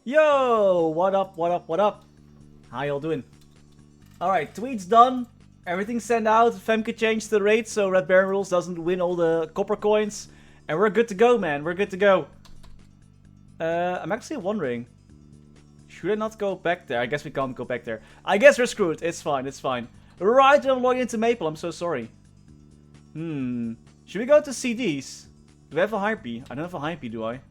Yo, what up, what up, what up? How y'all doing? Alright, tweets done. Everything's sent out. Femke changed the rate so Red Baron Rules doesn't win all the copper coins. And we're good to go, man. We're good to go. I'm actually wondering. Should I not go back there? I guess we can't go back there. I guess we're screwed. It's fine, it's fine. Right, I'm logging into Maple. I'm so sorry. Should we go to CDs? Do we have a hype? I don't have a hype, do I?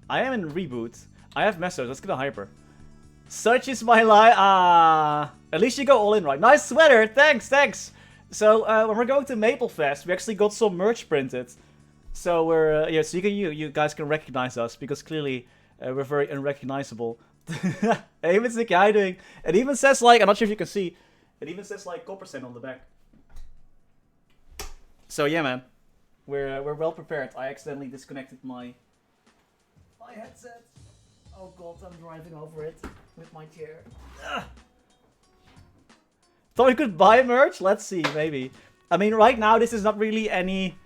I am in Reboot. I have Messers. Let's get a hyper. Such is my life. At least you go all in, right? Nice sweater. Thanks, thanks. So when we're going to Maplefest, we actually got some merch printed. So we're yeah. So you guys can recognize us because clearly we're very unrecognizable. Hey, what's Nicky? How you doing? It even says like, I'm not sure if you can see. It even says like Coppersan on the back. So yeah, man, we're well prepared. I accidentally disconnected my headset. Oh god, I'm driving over it with my chair. Ugh. Thought we could buy merch? Let's see, maybe. I mean, right now this is not really any,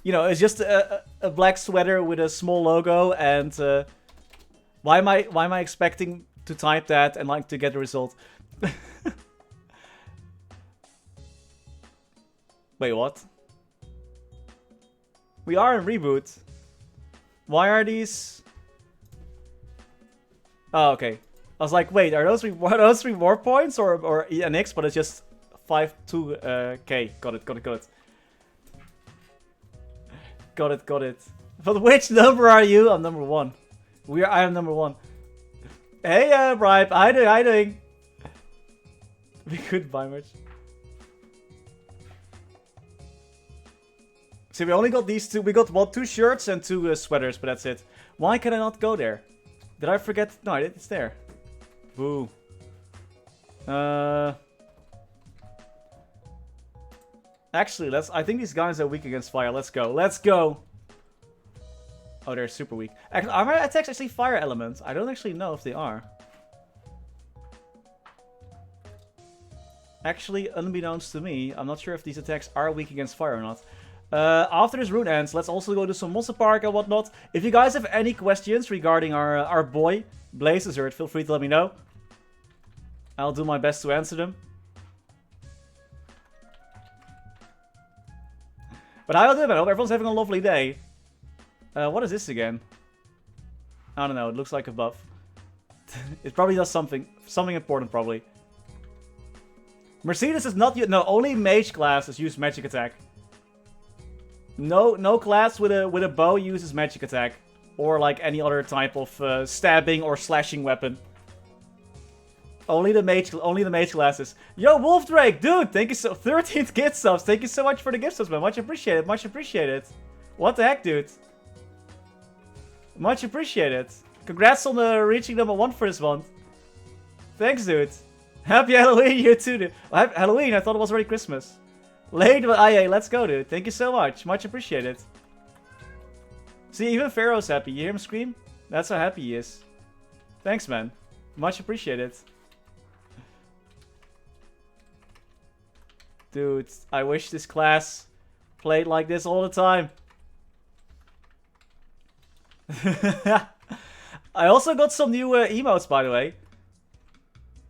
you know, it's just a black sweater with a small logo. And why am I expecting to type that and like to get the result? Wait, what? We are in Reboot. Why are these? Oh, okay. I was like, wait, are those reward points or ENX? But it's just 5-2K. Got it. Got it. But which number are you? I'm number 1. I am number 1. Hey, Bribe. How you doing? We could buy merch. See, we only got these two. We got, well, 2 shirts and 2 sweaters, but that's it. Why can I not go there? Did I forget? No, it's there. Boo. Actually, I think these guys are weak against fire. Let's go. Let's go. Oh, they're super weak. Actually, are my attacks actually fire elements? I don't actually know if they are. Actually, unbeknownst to me, I'm not sure if these attacks are weak against fire or not. After this rune ends, let's also go to some Monster Park and whatnot. If you guys have any questions regarding our boy, Blazezerd, feel free to let me know. I'll do my best to answer them. But how do, man? I hope everyone's having a lovely day. What is this again? I don't know, it looks like a buff. It probably does something important, probably. Mercedes is not yet. No, only mage classes use magic attack. No class with a bow uses magic attack, or like any other type of stabbing or slashing weapon. Only the mage classes. Yo, Wolf Drake, dude, thank you so 13th gift subs. Thank you so much for the gift subs, man. Much appreciated. Much appreciated. What the heck, dude? Much appreciated. Congrats on reaching number 1 for this month. Thanks, dude. Happy Halloween, you too, dude. Halloween, I thought it was already Christmas. Late, but yeah, let's go, dude. Thank you so much. Much appreciated. See, even Pharaoh's happy. You hear him scream? That's how happy he is. Thanks, man. Much appreciated. Dude, I wish this class played like this all the time. I also got some new emotes, by the way.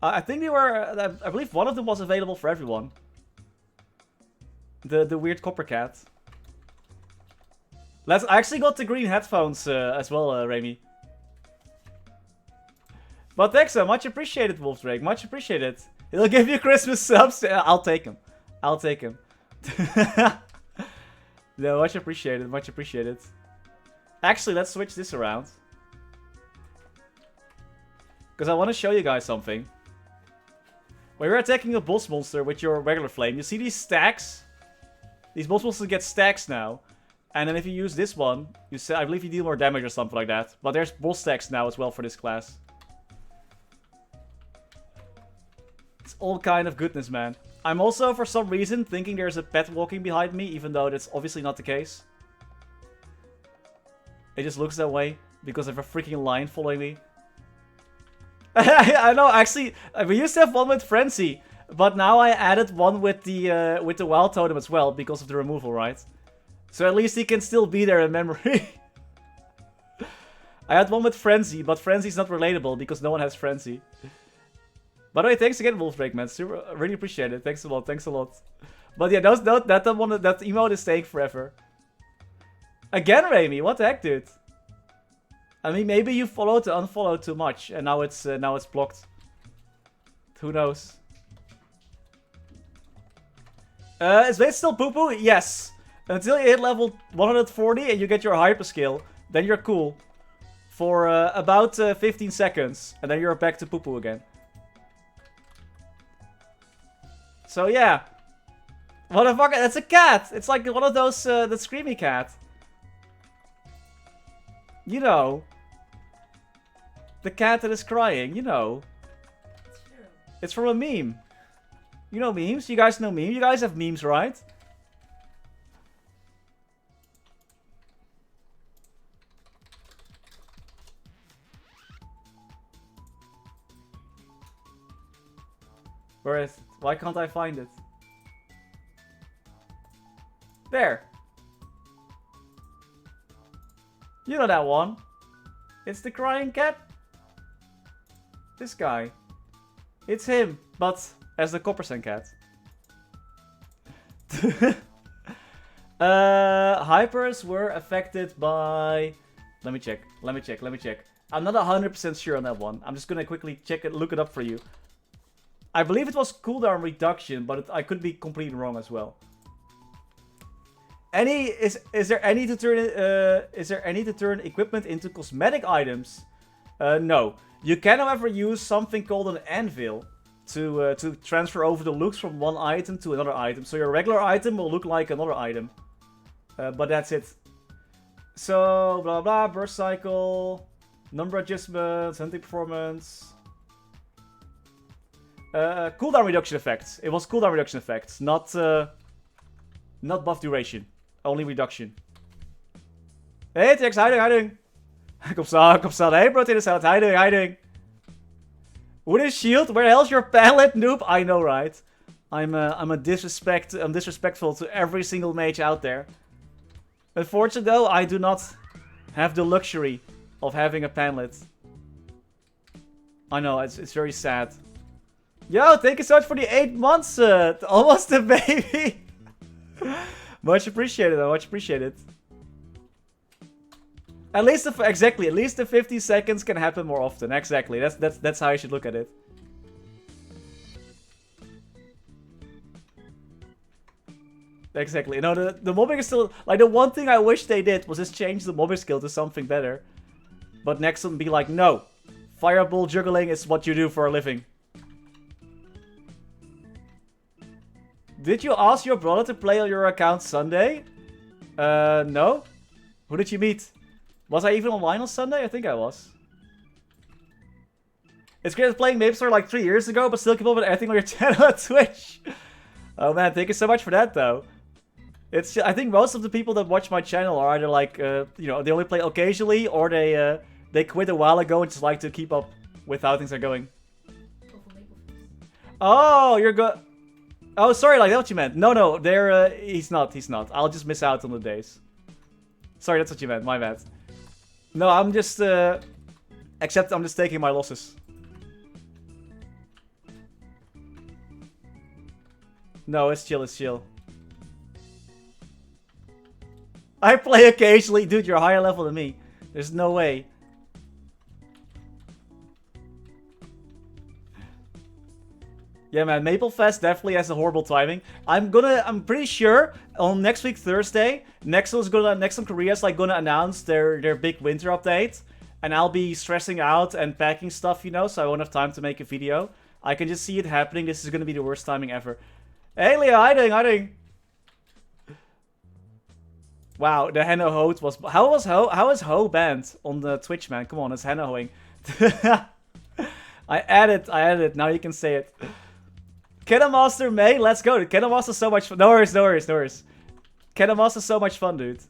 I think they were... I believe one of them was available for everyone. The weird copper cat. I actually got the green headphones as well, Remy. But thanks, much appreciated, Wolf Drake. Much appreciated. He'll give you Christmas subs. I'll take him. I'll take him. No, much appreciated. Much appreciated. Actually, let's switch this around. Because I want to show you guys something. When you're attacking a boss monster with your regular flame, you see these stacks? These boss monsters get stacks now. And then if you use this one, I believe you deal more damage or something like that. But there's boss stacks now as well for this class. It's all kind of goodness, man. I'm also, for some reason, thinking there's a pet walking behind me, even though that's obviously not the case. It just looks that way because of a freaking lion following me. I know, actually, we used to have one with Frenzy. But now I added one with the Wild Totem as well, because of the removal, right? So at least he can still be there in memory. I had one with Frenzy, but Frenzy's not relatable because no one has Frenzy. By the way, thanks again, Wolfbreak, man. Super, really appreciate it. Thanks a lot. Thanks a lot. But yeah, that emote is staying forever. Again, Raimi, what the heck, dude? I mean, maybe you followed to unfollow too much, and now it's blocked. Who knows? Is Blade still poo-poo? Yes. Until you hit level 140 and you get your hyper skill, then you're cool. For about 15 seconds, and then you're back to poo-poo again. So yeah. What the fuck? That's a cat! It's like one of those, the screamy cat. You know. The cat that is crying, you know. It's from a meme. You know memes? You guys know memes? You guys have memes, right? Where is it? Why can't I find it? There. You know that one. It's the crying cat. This guy. It's him, but as the Coppersan cat. Hypers were affected by... Let me check. I'm not 100% sure on that one. I'm just gonna quickly check it, look it up for you. I believe it was cooldown reduction, but I could be completely wrong as well. Is there any to turn equipment into cosmetic items? No. You can, however, use something called an anvil to transfer over the looks from one item to another item. So your regular item will look like another item. But that's it. So, blah blah, burst cycle, number adjustments, hunting performance. Cooldown reduction effects. It was cooldown reduction effects, not buff duration. Only reduction. Hey Tix, how you doing? Coppersan. Hey Protein Salad, how you doing? With his shield? Where the hell's your pallet, noob? I know, right? I'm disrespectful to every single mage out there. Unfortunately though, I do not have the luxury of having a panlet. I know, it's very sad. Yo, thank you so much for the 8 months, almost a baby. Much appreciated, much appreciated. At least the 50 seconds can happen more often. Exactly, that's how you should look at it. Exactly. You know, the mobbing is still like the one thing I wish they did was just change the mobbing skill to something better. But next one be like, no, fireball juggling is what you do for a living. Did you ask your brother to play on your account Sunday? No. Who did you meet? Was I even online on Sunday? I think I was. It's great playing MapleStory like 3 years ago, but still keep up with everything on your channel at Twitch. Oh man, thank you so much for that though. It's I think most of the people that watch my channel are either like, you know, they only play occasionally, or they quit a while ago and just like to keep up with how things are going. Oh, you're good. Oh, sorry, like that's what you meant. No, he's not. I'll just miss out on the days. Sorry, that's what you meant. My bad. No, I'm just, except I'm just taking my losses. No, it's chill, it's chill. I play occasionally. Dude, you're higher level than me. There's no way. Yeah, man, Maplefest definitely has a horrible timing. I'm pretty sure on next week Thursday, Nexon Korea's like gonna announce their big winter update, and I'll be stressing out and packing stuff, you know, so I won't have time to make a video. I can just see it happening. This is gonna be the worst timing ever. Hey, Leo, how you doing? Wow, the Henno Hoed was. How is Ho banned on the Twitch, man? Come on, it's Henno Hoing. I added. Now you can say it. Cannon Master May, let's go. Cannon Master's so much fun. No worries. Cannon Master's so much fun, dude.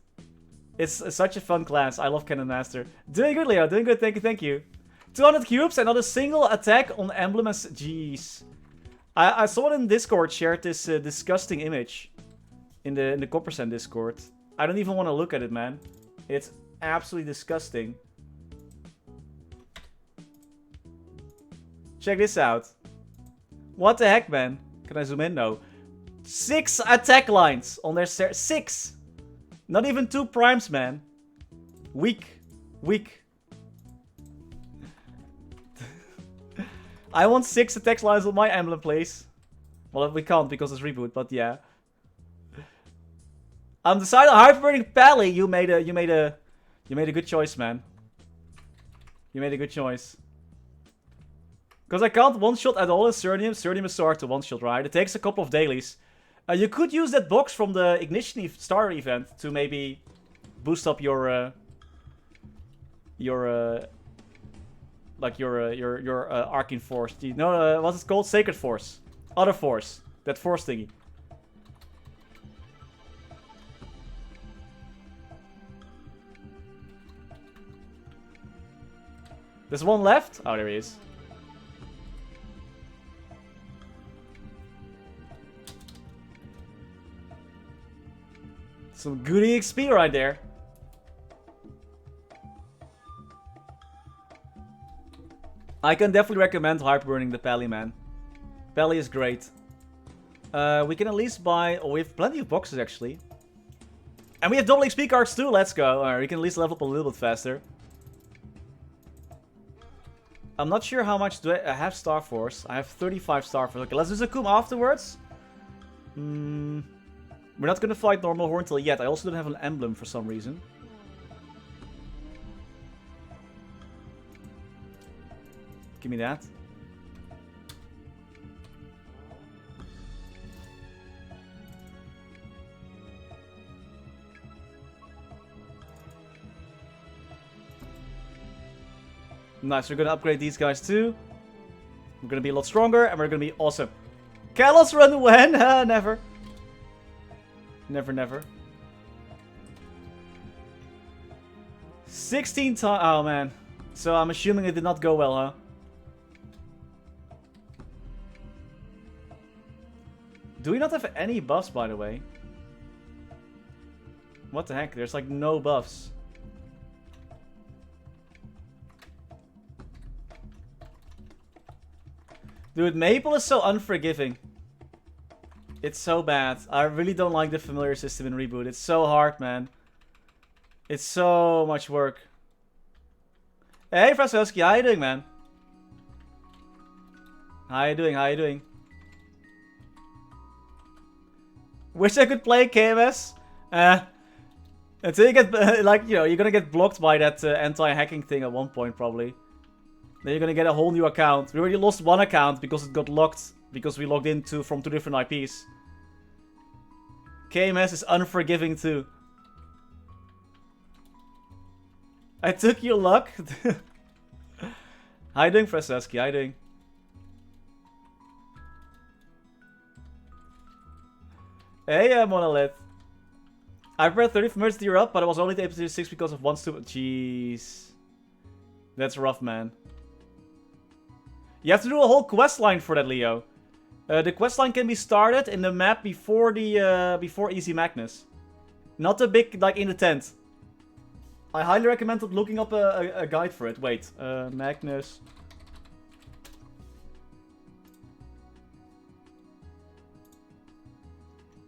It's such a fun class. I love Cannon Master. Doing good, Leo. Doing good. Thank you. 200 cubes and not a single attack on emblems. Jeez. I saw it in Discord shared this disgusting image in the Coppersan Discord. I don't even want to look at it, man. It's absolutely disgusting. Check this out. What the heck, man? Can I zoom in? No. 6 attack lines on their 6. Not even 2 primes, man. Weak. Weak. I want 6 attack lines on my emblem, please. Well, we can't because it's reboot, but yeah. I'm deciding on hyperburning Pally. You made a good choice, man. You made a good choice. Because I can't one-shot at all in Cernium. Cernium is so hard to one-shot, right? It takes a couple of dailies. You could use that box from the Ignition Star event to maybe boost up your Arcane Force. No, what's it called? Sacred Force. Other Force. That Force thingy. There's one left? Oh, there he is. Some goody XP right there. I can definitely recommend hyperburning the Pally, man. Pally is great. We can at least buy... Oh, we have plenty of boxes, actually. And we have double XP cards, too. Let's go. Alright, we can at least level up a little bit faster. I'm not sure how much do I have Star Force. I have 35 Star Force. Okay, let's do Zakum afterwards. We're not gonna fight normal Horntail yet. I also don't have an emblem for some reason. Give me that. Nice, we're gonna upgrade these guys too. We're gonna be a lot stronger and we're gonna be awesome. Kalos run when? Never. Never, never. 16 times. Oh man. So I'm assuming it did not go well, huh? Do we not have any buffs, by the way? What the heck? There's like no buffs. Dude, Maple is so unforgiving. It's so bad. I really don't like the familiar system in Reboot. It's so hard, man. It's so much work. Hey, Fraskowski, how you doing, man? How you doing? How you doing? Wish I could play KMS. Until you get, like, you know, you're gonna get blocked by that anti-hacking thing at one point, probably. Then you're gonna get a whole new account. We already lost one account because it got locked. Because we logged in from 2 different IPs. KMS is unforgiving too. I took your luck. How you doing, Fraseski? How you doing? Hey, Monolith. I prepared 30 for Mercy to up, but I was only able to do 6 because of one stupid... Jeez. That's rough, man. You have to do a whole quest line for that, Leo. The questline can be started in the map before before Easy Magnus. Not the big, like, in the tent. I highly recommend looking up a guide for it. Wait, Magnus.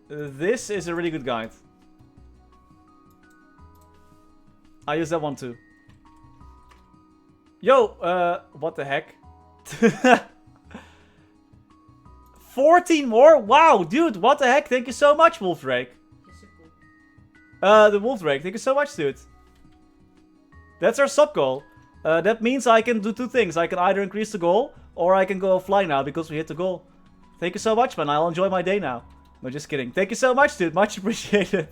This is a really good guide. I use that one too. Yo, what the heck? 14 more? Wow, dude, what the heck? Thank you so much, Wolfdrake. The Wolfdrake, thank you so much, dude. That's our sub goal. That means I can do 2 things. I can either increase the goal, or I can go fly now because we hit the goal. Thank you so much, man. I'll enjoy my day now. No, just kidding. Thank you so much, dude. Much appreciated.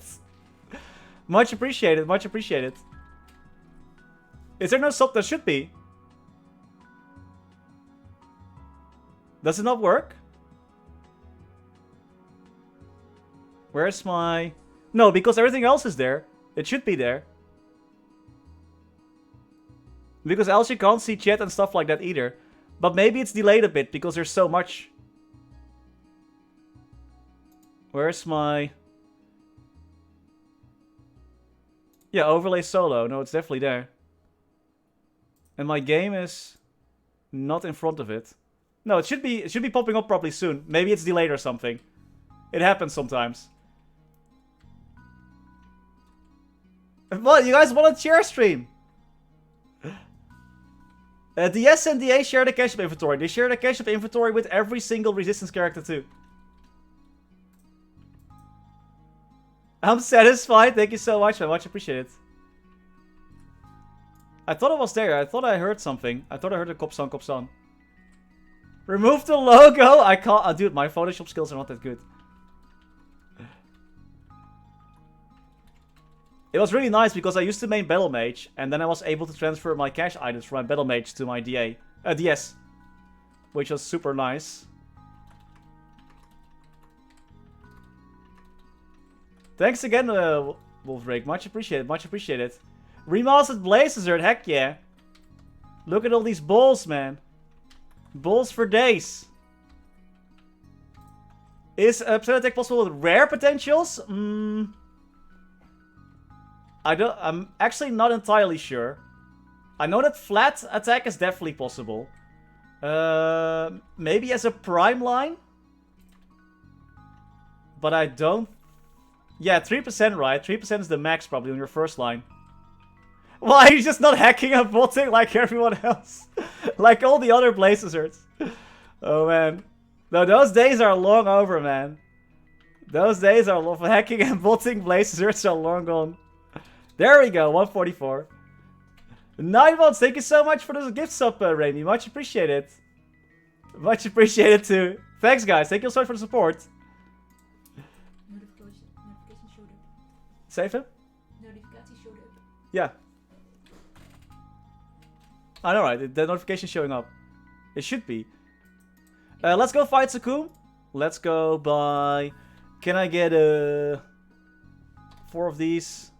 Much appreciated. Much appreciated. Is there no sub? There should be. Does it not work? Where's my... No, because everything else is there. It should be there. Because else you can't see chat and stuff like that either. But maybe it's delayed a bit because there's so much. Where's my... Yeah, overlay solo. No, it's definitely there. And my game is not in front of it. No, it should be popping up probably soon. Maybe it's delayed or something. It happens sometimes. What, you guys want a cheer stream? DS and DA share the cache of inventory. They share the cache of inventory with every single Resistance character too. I'm satisfied. Thank you so much, man. Much appreciated. I thought it was there. I thought I heard something. I thought I heard a Coppersan. Remove the logo. I can't. Dude, my Photoshop skills are not that good. It was really nice because I used to main Battle Mage, and then I was able to transfer my cache items from my Battle Mage to my DS, which was super nice. Thanks again, Wolfric. Much appreciated. Much appreciated. Remastered Blazezard. Heck yeah. Look at all these balls, man. Balls for days. Is Psy attack possible with rare potentials? I'm actually not entirely sure. I know that flat attack is definitely possible. Maybe as a prime line? But I don't... Yeah, 3%, right? 3% is the max probably on your first line. Why are you just not hacking and botting like everyone else? Like all the other Blazezards. Oh man. No, those days are long over, man. Those days are long. Hacking and botting Blazezards are long gone. There we go, 144. 9 votes, thank you so much for those gift sub, Raimi. Much appreciated. Much appreciated too. Thanks, guys. Thank you so much for the support. Notification showed up. Save him? Notification showed up. Yeah. I know, right? The notification showing up. It should be. Let's go fight Sakum. Let's go buy... Can I get 4 of these?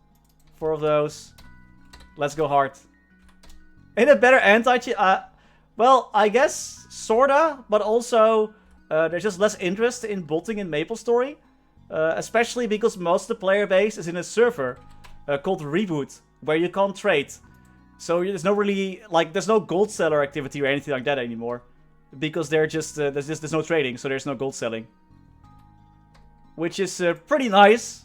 4 of those. Let's go hard. Ain't it better anti-cheat? Well, I guess sorta, but also there's just less interest in botting in MapleStory. Especially because most of the player base is in a server called Reboot, where you can't trade. So there's no really, like, there's no gold seller activity or anything like that anymore. Because they're just, there's no trading, so there's no gold selling. Which is pretty nice.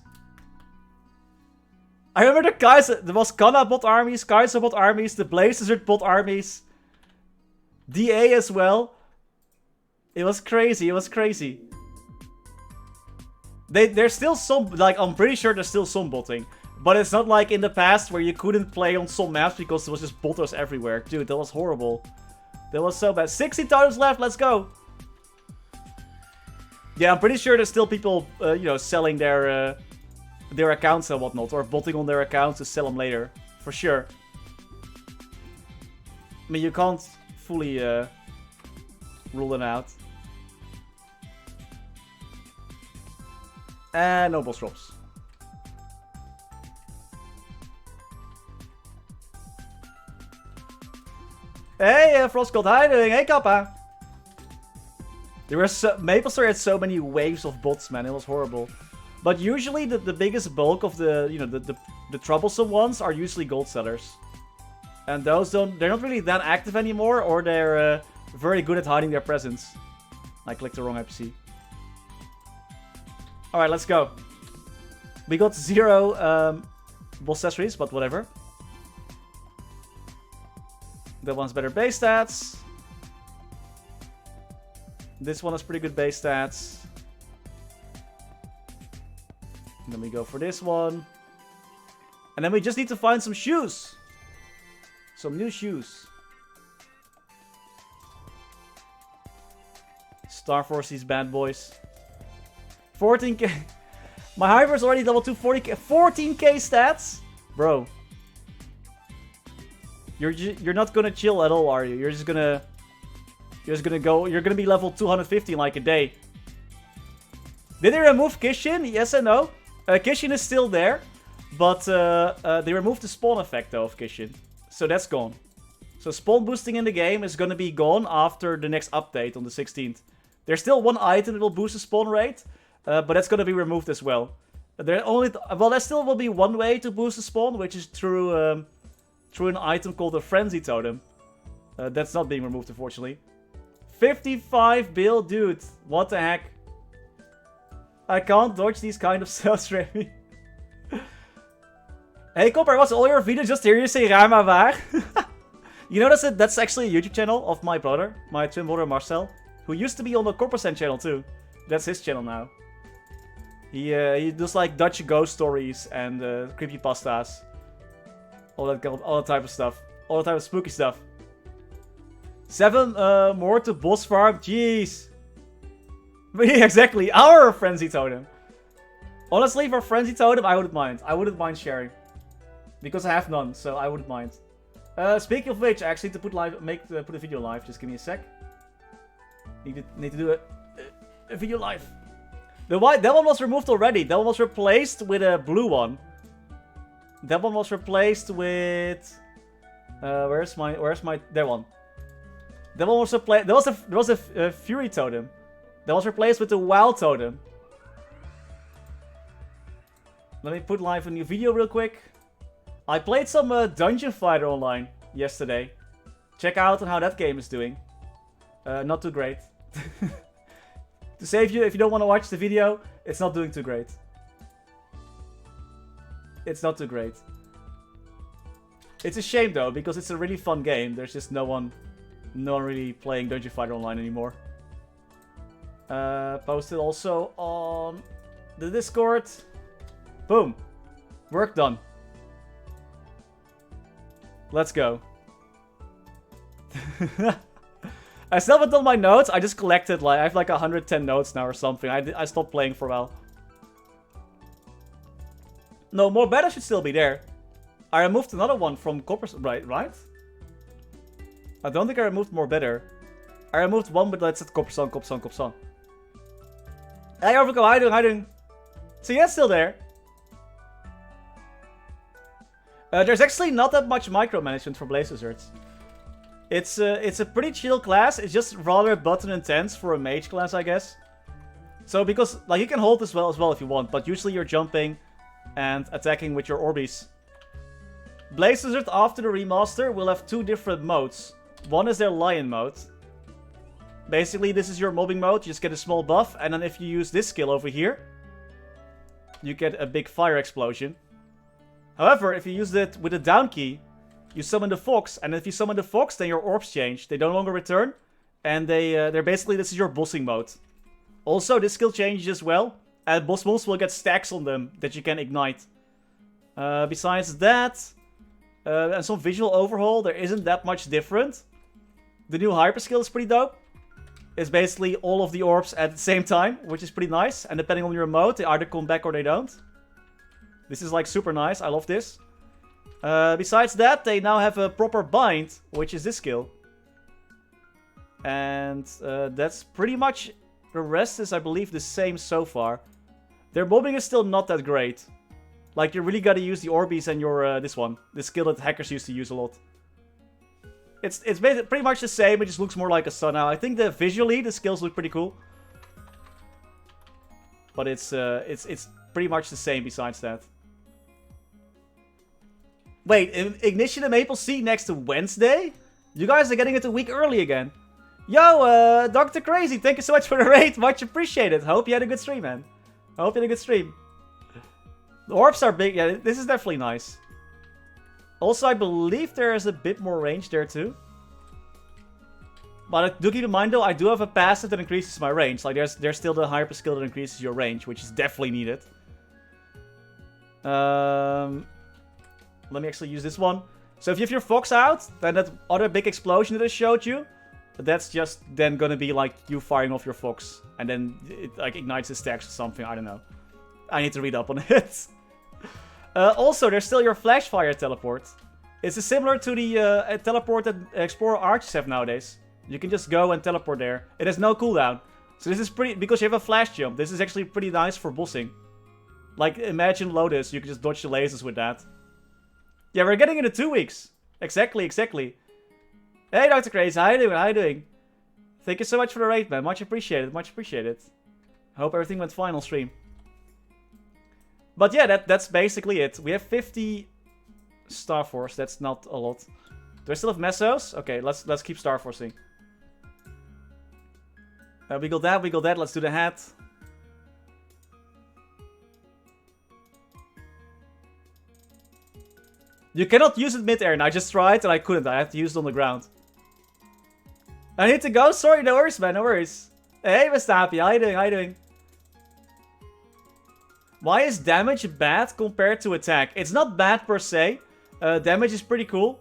I remember the guys, there was Kana bot armies, Kaiser bot armies, the Blazezard bot armies. DA as well. It was crazy, it was crazy. There's still some, like, I'm pretty sure there's still some botting. But it's not like in the past where you couldn't play on some maps because there was just botters everywhere. Dude, that was horrible. That was so bad. 60 times left, let's go. Yeah, I'm pretty sure there's still people, you know, selling their accounts and whatnot. Or botting on their accounts to sell them later. For sure. I mean, you can't fully rule them out. And no boss drops. Hey, Frostgold, how you doing? Hey, Kappa. There were MapleStory had so many waves of bots, man. It was horrible. But usually the biggest bulk of the, you know, the troublesome ones are usually gold sellers. And those they're not really that active anymore, or they're very good at hiding their presence. I clicked the wrong NPC. Alright, let's go. We got 0 boss accessories, but whatever. That one's better base stats. This one has pretty good base stats. And then we go for this one. And then we just need to find some shoes. Some new shoes. Star Force these bad boys. 14k. My Hyper's already level 2, 40k. 14k stats? Bro. You're not gonna chill at all, are you? You're just gonna go. You're gonna be level 250 in like a day. Did they remove Kishin? Yes and no. Kishin is still there, but they removed the spawn effect though of Kishin, so that's gone. So spawn boosting in the game is gonna be gone after the next update on the 16th. There's still one item that will boost the spawn rate, but that's gonna be removed as well. There still will be one way to boost the spawn, which is through an item called a Frenzy Totem. That's not being removed, unfortunately. 55 bill, dude. What the heck? I can't dodge these kind of sales, Remy. Hey, Copper, was all your videos just hear you say Rama waar? You know that's actually a YouTube channel of my brother, my twin brother Marcel, who used to be on the Coppersan channel too. That's his channel now. He does like Dutch ghost stories and creepypastas. All that type of stuff. All the type of spooky stuff. 7 more to boss farm. Jeez. But yeah, exactly. Our frenzy totem. Honestly, for frenzy totem, I wouldn't mind. I wouldn't mind sharing. Because I have none, so I wouldn't mind. Speaking of which, I actually need to put a video live. Just give me a sec. Need to do a video live. That one was removed already. That one was replaced with a blue one. That one was replaced with. Where's my that one? That one was replaced. There was a fury totem. That was replaced with a wild totem. Let me put live a new video real quick. I played some Dungeon Fighter online yesterday. Check out on how that game is doing. Not too great. To save you, if you don't want to watch the video, it's not doing too great. It's not too great. It's a shame though, because it's a really fun game. There's just no one really playing Dungeon Fighter online anymore. Posted also on the Discord. Boom. Work done. Let's go. I still haven't done my notes. I just collected, like, I have like 110 notes now or something. I stopped playing for a while. No, more better should still be there. I removed another one from Coppersan, right? I don't think I removed more better. I removed one, but let's set Coppersan. Hey, Overgo, how you doing? So yeah, it's still there. There's actually not that much micromanagement for Blaze Wizards. It's a pretty chill class. It's just rather button intense for a mage class, I guess. So because like you can hold as well if you want, but usually you're jumping and attacking with your Orbeez. Blaze Wizard after the remaster will have 2 different modes. One is their lion mode. Basically, this is your mobbing mode. You just get a small buff, and then if you use this skill over here, you get a big fire explosion. However, if you use it with a down key, you summon the fox, and if you summon the fox, then your orbs change. They no longer return, and they're basically, this is your bossing mode. Also, this skill changes as well, and boss mobs will get stacks on them that you can ignite. Besides that, and some visual overhaul, there isn't that much different. The new hyper skill is pretty dope. It's basically all of the orbs at the same time, which is pretty nice. And depending on your mode, they either come back or they don't. This is like super nice. I love this. Besides that, they now have a proper bind, which is this skill. And that's pretty much... The rest is, I believe, the same so far. Their mobbing is still not that great. Like, you really gotta use the Orbeez and your, this one. This skill that hackers used to use a lot. It's pretty much the same, it just looks more like a sun now. I think that visually, the skills look pretty cool. But it's pretty much the same besides that. Wait, Ignition and Maple Sea next to Wednesday? You guys are getting it a week early again. Yo, Dr. Crazy, thank you so much for the raid. Much appreciated. Hope you had a good stream, man. I hope you had a good stream. The orbs are big. Yeah, this is definitely nice. Also, I believe there is a bit more range there too. But do keep in mind though, I do have a passive that increases my range. Like there's still the hyper skill that increases your range, which is definitely needed. Let me actually use this one. So if you have your fox out, then that other big explosion that I showed you, that's just then gonna be like you firing off your fox. And then it like ignites the stacks or something, I don't know. I need to read up on it. Also, there's still your flash fire teleport. It's similar to the teleport that Explorer Archers have nowadays. You can just go and teleport there. It has no cooldown. So this is pretty... Because you have a flash jump, this is actually pretty nice for bossing. Like, imagine Lotus, you can just dodge the lasers with that. Yeah, we're getting into 2 weeks. Exactly. Hey, Dr. Crazy, how you doing? Thank you so much for the raid, man. Much appreciated. I hope everything went fine on stream. But yeah, that's basically it. We have 50 Star Force. That's not a lot. Do I still have Mesos? Okay, let's keep Star Forcing. We got that, we got that. Let's do the hat. You cannot use it mid-air, and I just tried and I couldn't. I had to use it on the ground. I need to go? Sorry, no worries, man, no worries. Hey, Mr. Happy, how you doing, how you doing? Why is damage bad compared to attack? It's not bad per se. Damage is pretty cool.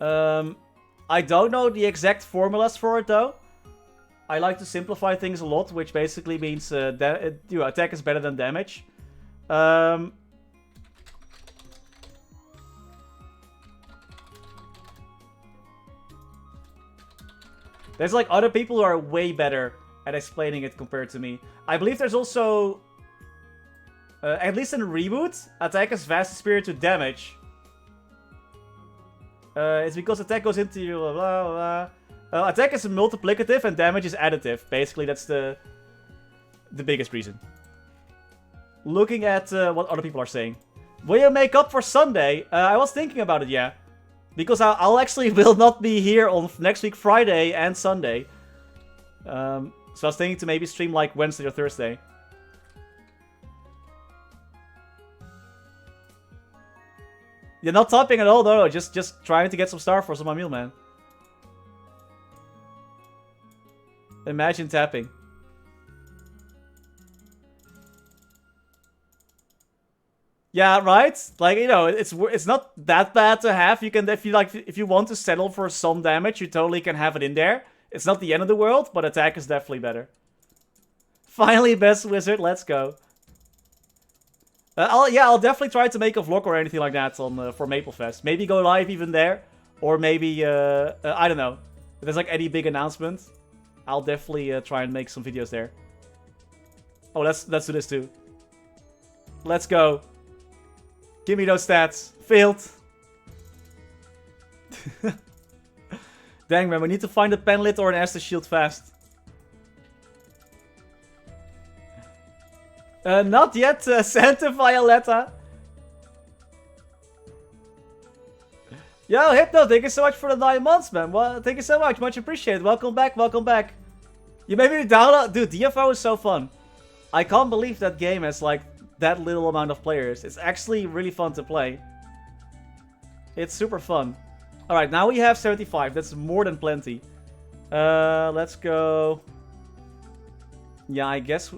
I don't know the exact formulas for it, though. I like to simplify things a lot, which basically means attack is better than damage. There's like other people who are way better at explaining it compared to me. I believe there's also, at least in Reboot, attack is vastly superior to damage. It's because attack goes into you, blah blah blah. Attack is multiplicative and damage is additive. Basically, that's the biggest reason. Looking at what other people are saying. Will you make up for Sunday? I was thinking about it, yeah. Because I'll actually will not be here on next week Friday and Sunday. So I was thinking to maybe stream like Wednesday or Thursday. You're not typing at all, no, just trying to get some Star Force on my meal, man. Imagine tapping. Yeah, right? Like, you know, it's not that bad to have. You can, if you want to settle for some damage, you totally can have it in there. It's not the end of the world, but attack is definitely better. Finally, best wizard, let's go. I'll definitely try to make a vlog or anything like that on for MapleFest. Maybe go live even there, or maybe I don't know. If there's like any big announcement, I'll definitely try and make some videos there. Oh, let's do this too. Let's go. Give me those stats. Failed. Dang, man. We need to find a Penlit or an Esther Shield fast. Not yet, Santa Violetta. Yo, Hypno, thank you so much for the 9 months, man. Well, thank you so much. Much appreciated. Welcome back, welcome back. You made me download... Dude, DFO is so fun. I can't believe that game has, like, that little amount of players. It's actually really fun to play. It's super fun. Alright, now we have 75. That's more than plenty. Let's go... Yeah, I guess...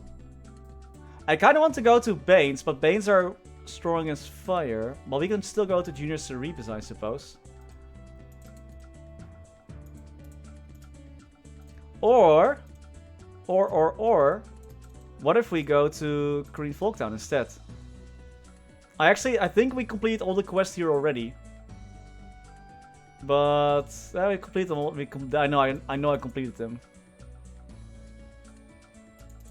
I kind of want to go to Banes, but Banes are strong as fire. Well, we can still go to Junior Cerebus, I suppose. Or... What if we go to Green Folktown instead? I think we completed all the quests here already. But we completed them all. I know I completed them.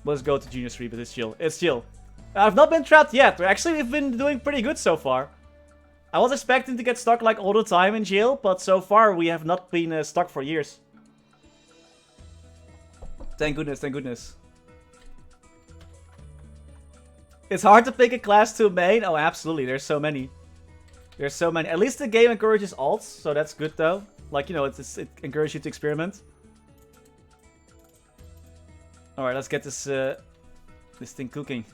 Let's go to Junior 3, but it's chill. It's chill. I've not been trapped yet. Actually, we've been doing pretty good so far. I was expecting to get stuck like all the time in jail, but so far we have not been stuck for years. Thank goodness, thank goodness. It's hard to pick a class to main. Oh, absolutely. There's so many. There's so many. At least the game encourages alts, so that's good though. Like, you know, it encourages you to experiment. Alright, let's get this thing cooking.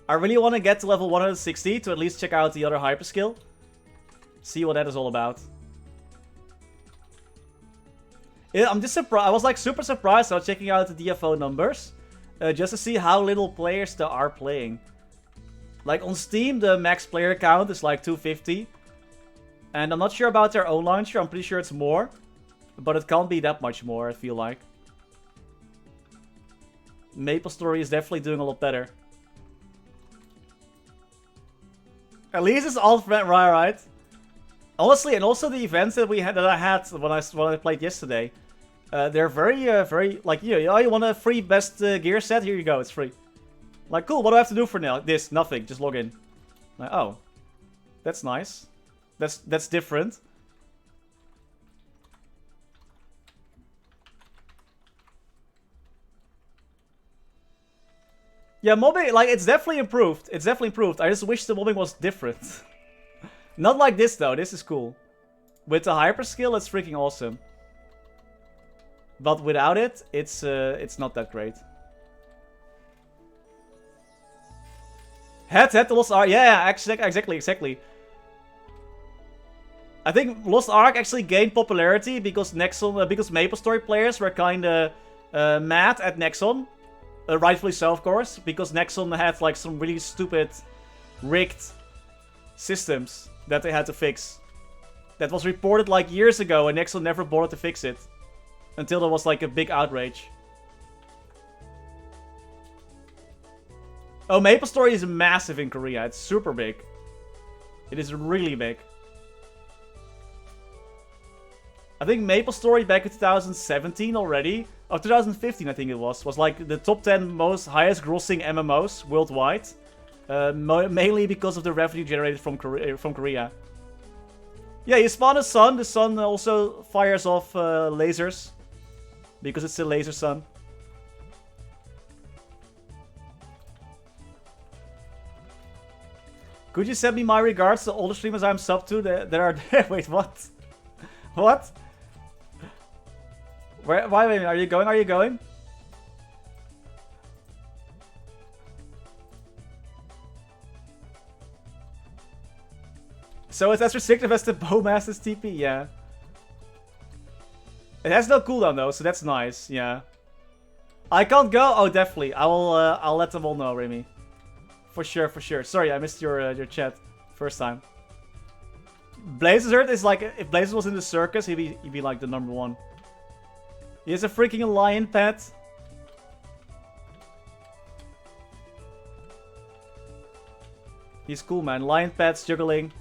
I really want to get to level 160 to at least check out the other hyper skill. See what that is all about. Yeah, I'm just surprised. I was like super surprised. I was checking out the DFO numbers. Just to see how little players there are playing. Like on Steam, the max player count is like 250. And I'm not sure about their own launcher. I'm pretty sure it's more. But it can't be that much more, I feel like. MapleStory is definitely doing a lot better. At least it's all right. Honestly, and also the events that I had when I played yesterday. They're very, like, you want a free best gear set? Here you go, it's free. Like, cool, what do I have to do for now? This, nothing, just log in. Like, oh. That's nice. That's different. Yeah, mobbing, like, it's definitely improved. It's definitely improved. I just wish the mobbing was different. Not like this, though. This is cool. With the hyper skill, it's freaking awesome. But without it, it's not that great. Head the Lost Ark. Yeah, exactly. I think Lost Ark actually gained popularity because because MapleStory players were kind of mad at Nexon, rightfully so, of course, because Nexon had like some really stupid, rigged systems that they had to fix. That was reported like years ago, and Nexon never bothered to fix it until there was like a big outrage. Oh, MapleStory is massive in Korea. It's super big. It is really big. I think MapleStory back in 2017 already, or 2015 I think it was like the top 10 most highest grossing MMOs worldwide. Mainly because of the revenue generated from Korea. Yeah, you spawn a sun. The sun also fires off lasers. Because it's a laser sun. Could you send me my regards to all the streamers I'm sub to that are there? Wait, what? What? Why are you going? Are you going? So it's as restrictive as the Bowmaster's TP? Yeah. It has no cooldown though, so that's nice, yeah. I can't go? Oh, definitely. I'll let them all know, Remy. For sure. Sorry, I missed your chat first time. Blazezerd is like, if Blazes was in the circus, he'd be like the #1. He has a freaking lion pet. He's cool, man. Lion pets, juggling.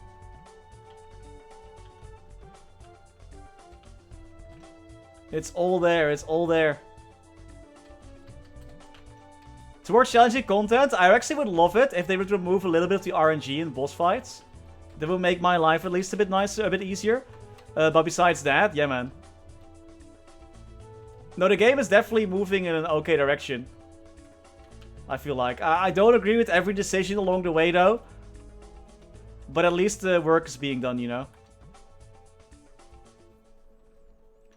It's all there, it's all there. Towards challenging content, I actually would love it if they would remove a little bit of the RNG in boss fights. That would make my life at least a bit nicer, a bit easier. But besides that, yeah, man. No, the game is definitely moving in an okay direction. I feel like. I don't agree with every decision along the way, though. But at least the work is being done, you know.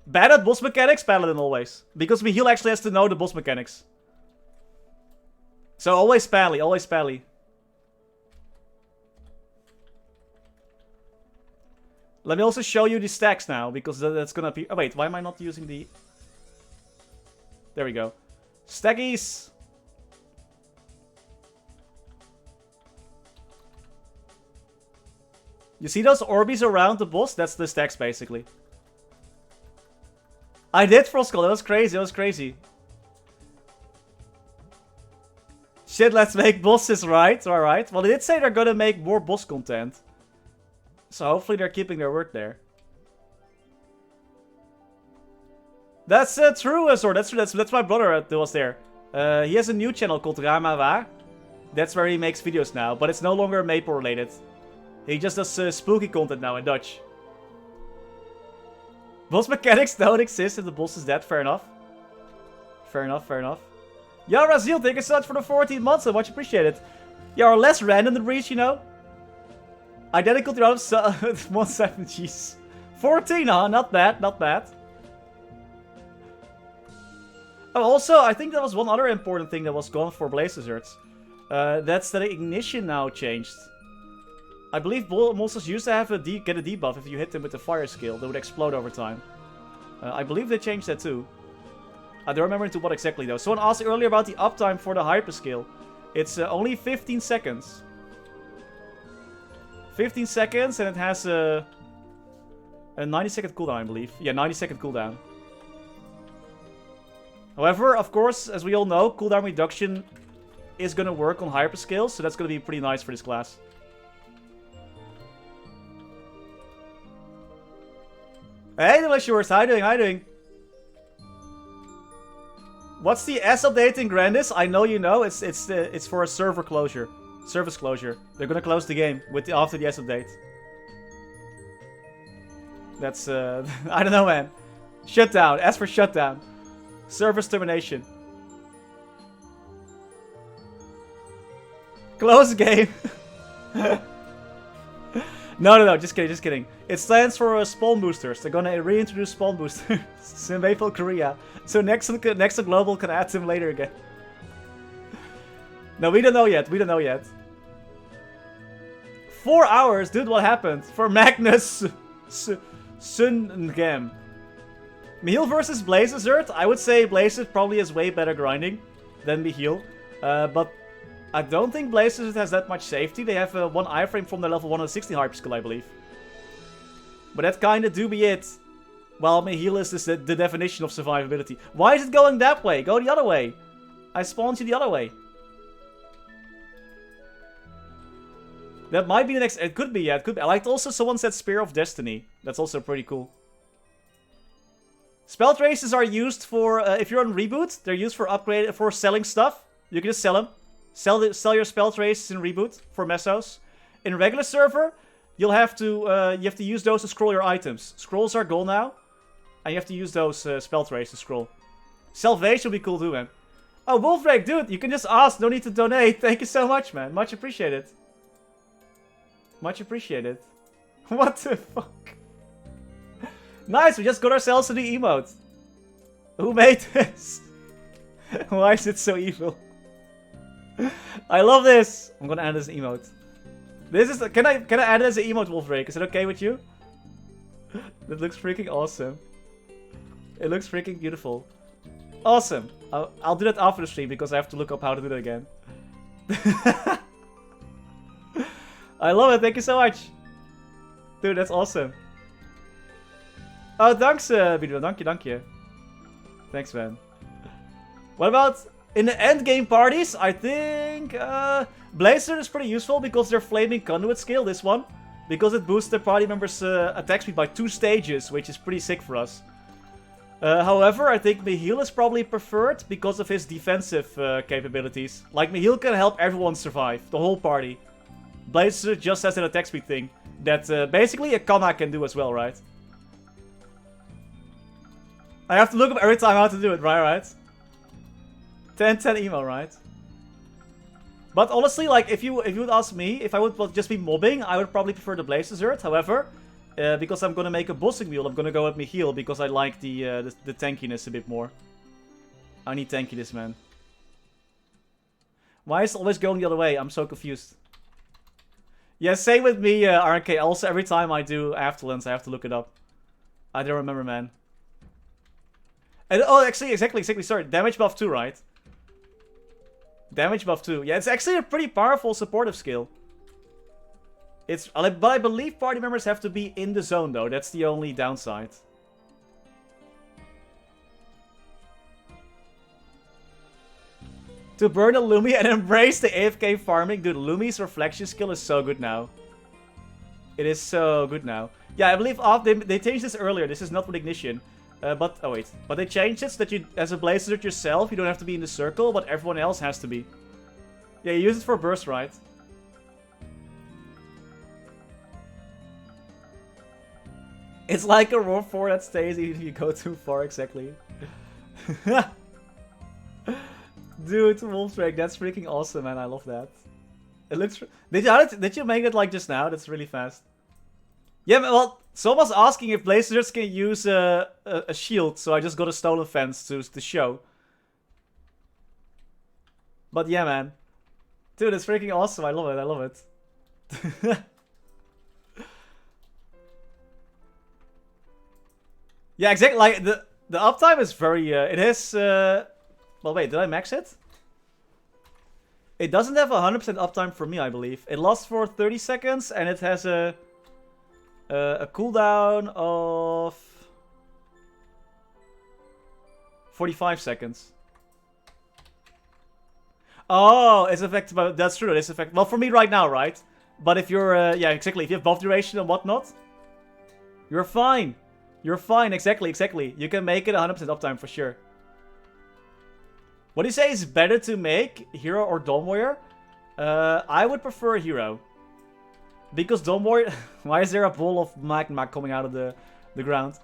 Bad at boss mechanics? Paladin always. Because Michiel actually has to know the boss mechanics. So always Pally, always Pally. Let me also show you the stacks now, because that's gonna be... Oh wait, why am I not using the... There we go. Stackies! You see those Orbeez around the boss? That's the stacks, basically. I did, Froskull. That was crazy. That was crazy. Shit, let's make bosses, right? Alright. Well, they did say they're gonna make more boss content. So hopefully they're keeping their word there. That's true, Azor. That's true. That's my brother that was there. He has a new channel called Ramawa. That's where he makes videos now. But it's no longer Maple related. He just does spooky content now in Dutch. Boss mechanics don't exist if the boss is dead. Fair enough. Fair enough, fair enough. Yo, Razil, thank you so much for the 14 months. So much appreciated. Yeah, or less random than Breach, you know? Identical to 17, jeez. 14, huh? Not bad, not bad. Oh, also, I think that was one other important thing that was gone for Blazezerd. That's that the ignition now changed. I believe monsters used to have get a debuff if you hit them with the fire skill. They would explode over time. I believe they changed that too. I don't remember into what exactly though. Someone asked earlier about the uptime for the hyper skill. It's only 15 seconds. 15 seconds and it has a 90-second cooldown, I believe. Yeah, 90-second cooldown. However, of course, as we all know, cooldown reduction is going to work on hyper skills, so that's going to be pretty nice for this class. Hey, Delicious, how you doing? How you doing? What's the S update in Grandis? I know you know. It's for a server closure, service closure. They're gonna close the game after the S update. That's I don't know, man. Shutdown. S for shutdown. Service termination. Close game. No, just kidding, just kidding. It stands for spawn boosters. They're gonna reintroduce spawn boosters in Maple Korea. So next Global can add them later again. No, we don't know yet. We don't know yet. 4 hours? Dude, what happened? For Magnus Sungam. Mihiel versus Blazezert? I would say Blazezert probably has way better grinding than Mihiel. But I don't think Blazezert has that much safety. They have one iframe from their level 160 hyper skill, I believe. But that kinda do be it. Well, Mihiel is the definition of survivability. Why is it going that way? Go the other way. I spawned you the other way. That might be the next... It could be, yeah, it could be. I liked also someone said Spear of Destiny. That's also pretty cool. Spell traces are used for... if you're on Reboot, they're used for selling stuff. You can just sell them. Sell your spell traces in Reboot for mesos. In regular server, you have to use those to scroll your items. Scrolls are gone now. And you have to use those spell traces to scroll. Salvation would be cool too, man. Oh, Wolfrake, dude, you can just ask. No need to donate. Thank you so much, man. Much appreciated. Much appreciated. What the fuck? Nice, we just got ourselves a new emote. Who made this? Why is it so evil? I love this. I'm gonna add this emote. This is can I add it as an emote, Wolfrake? Is it okay with you? That looks freaking awesome. It looks freaking beautiful. Awesome. I'll do that after the stream because I have to look up how to do that again. I love it. Thank you so much. Dude, that's awesome. Oh, thanks, Video. Dank je. Thanks, man. What about in the end game parties? I think Blazer is pretty useful because they're flaming conduit skill, this one. Because it boosts their party members' attack speed by 2 stages, which is pretty sick for us. However, I think Mihiel is probably preferred because of his defensive capabilities. Like, Mihiel can help everyone survive, the whole party. Blazer just has an attack speed thing that basically a Kana can do as well, right? I have to look up every time how to do it, right? 10-10 emo, right? But honestly, like, if you would ask me, if I would just be mobbing, I would probably prefer the Blazezert. However, because I'm gonna make a bossing wheel, I'm gonna go with Mihiel because I like the tankiness a bit more. I need tankiness, man. Why is it always going the other way? I'm so confused. Yeah, same with me, RK. Also, every time I do Afterlands, I have to look it up. I don't remember, man. And, oh, actually, exactly, sorry. Damage buff 2, right? Damage buff 2. Yeah, it's actually a pretty powerful supportive skill. But I believe party members have to be in the zone, though. That's the only downside. To burn a Lumi and embrace the AFK farming. Dude, Lumi's reflection skill is so good now. It is so good now. Yeah, I believe they changed this earlier. This is not with Ignition. But they changed it so that you, as a Blazezert yourself, you don't have to be in the circle, but everyone else has to be. Yeah, you use it for burst, right? It's like a roar 4 that stays even if you go too far, exactly. Dude, Wolfdrake, that's freaking awesome, man. I love that. It looks... Did you make it like just now? That's really fast. Yeah, well, someone's asking if Blazezerts can use a shield, so I just got a stolen fence to show. But yeah, man. Dude, it's freaking awesome. I love it. I love it. Yeah, exactly. Like, the uptime is very... it has... well, wait, did I max it? It doesn't have 100% uptime for me, I believe. It lasts for 30 seconds, and it has a cooldown of 45 seconds. Oh, it's affected by... That's true, it's affected... Well, for me right now, right? But if you're... yeah, exactly. If you have buff duration and whatnot, you're fine. You're fine, exactly. You can make it 100% uptime for sure. What do you say is better to make? Hero or Dawn Warrior? I would prefer Hero. Because Dawn Warrior... Why is there a ball of magma coming out of the ground?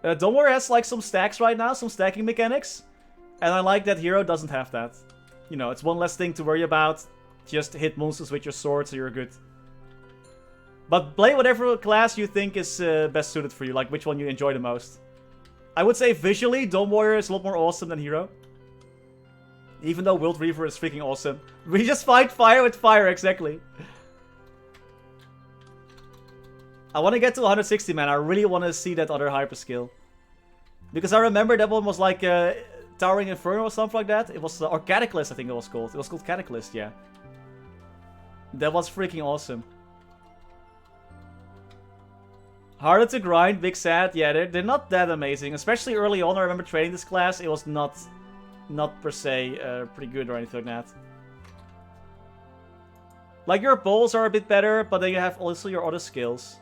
Dawn Warrior has like some stacks right now, some stacking mechanics. And I like that Hero doesn't have that. You know, it's one less thing to worry about. Just hit monsters with your sword so you're good. But play whatever class you think is best suited for you, like which one you enjoy the most. I would say visually, Dawn Warrior is a lot more awesome than Hero. Even though Wild Reaver is freaking awesome. We just fight fire with fire, exactly. I want to get to 160, man. I really want to see that other hyper skill. Because I remember that one was like Towering Inferno or something like that. It was, or Cataclysm, I think it was called. It was called Cataclysm, yeah. That was freaking awesome. Harder to grind, big sad. Yeah, they're not that amazing. Especially early on, I remember training this class. It was not per se pretty good or anything like that. Like, your balls are a bit better, but then you have also your other skills.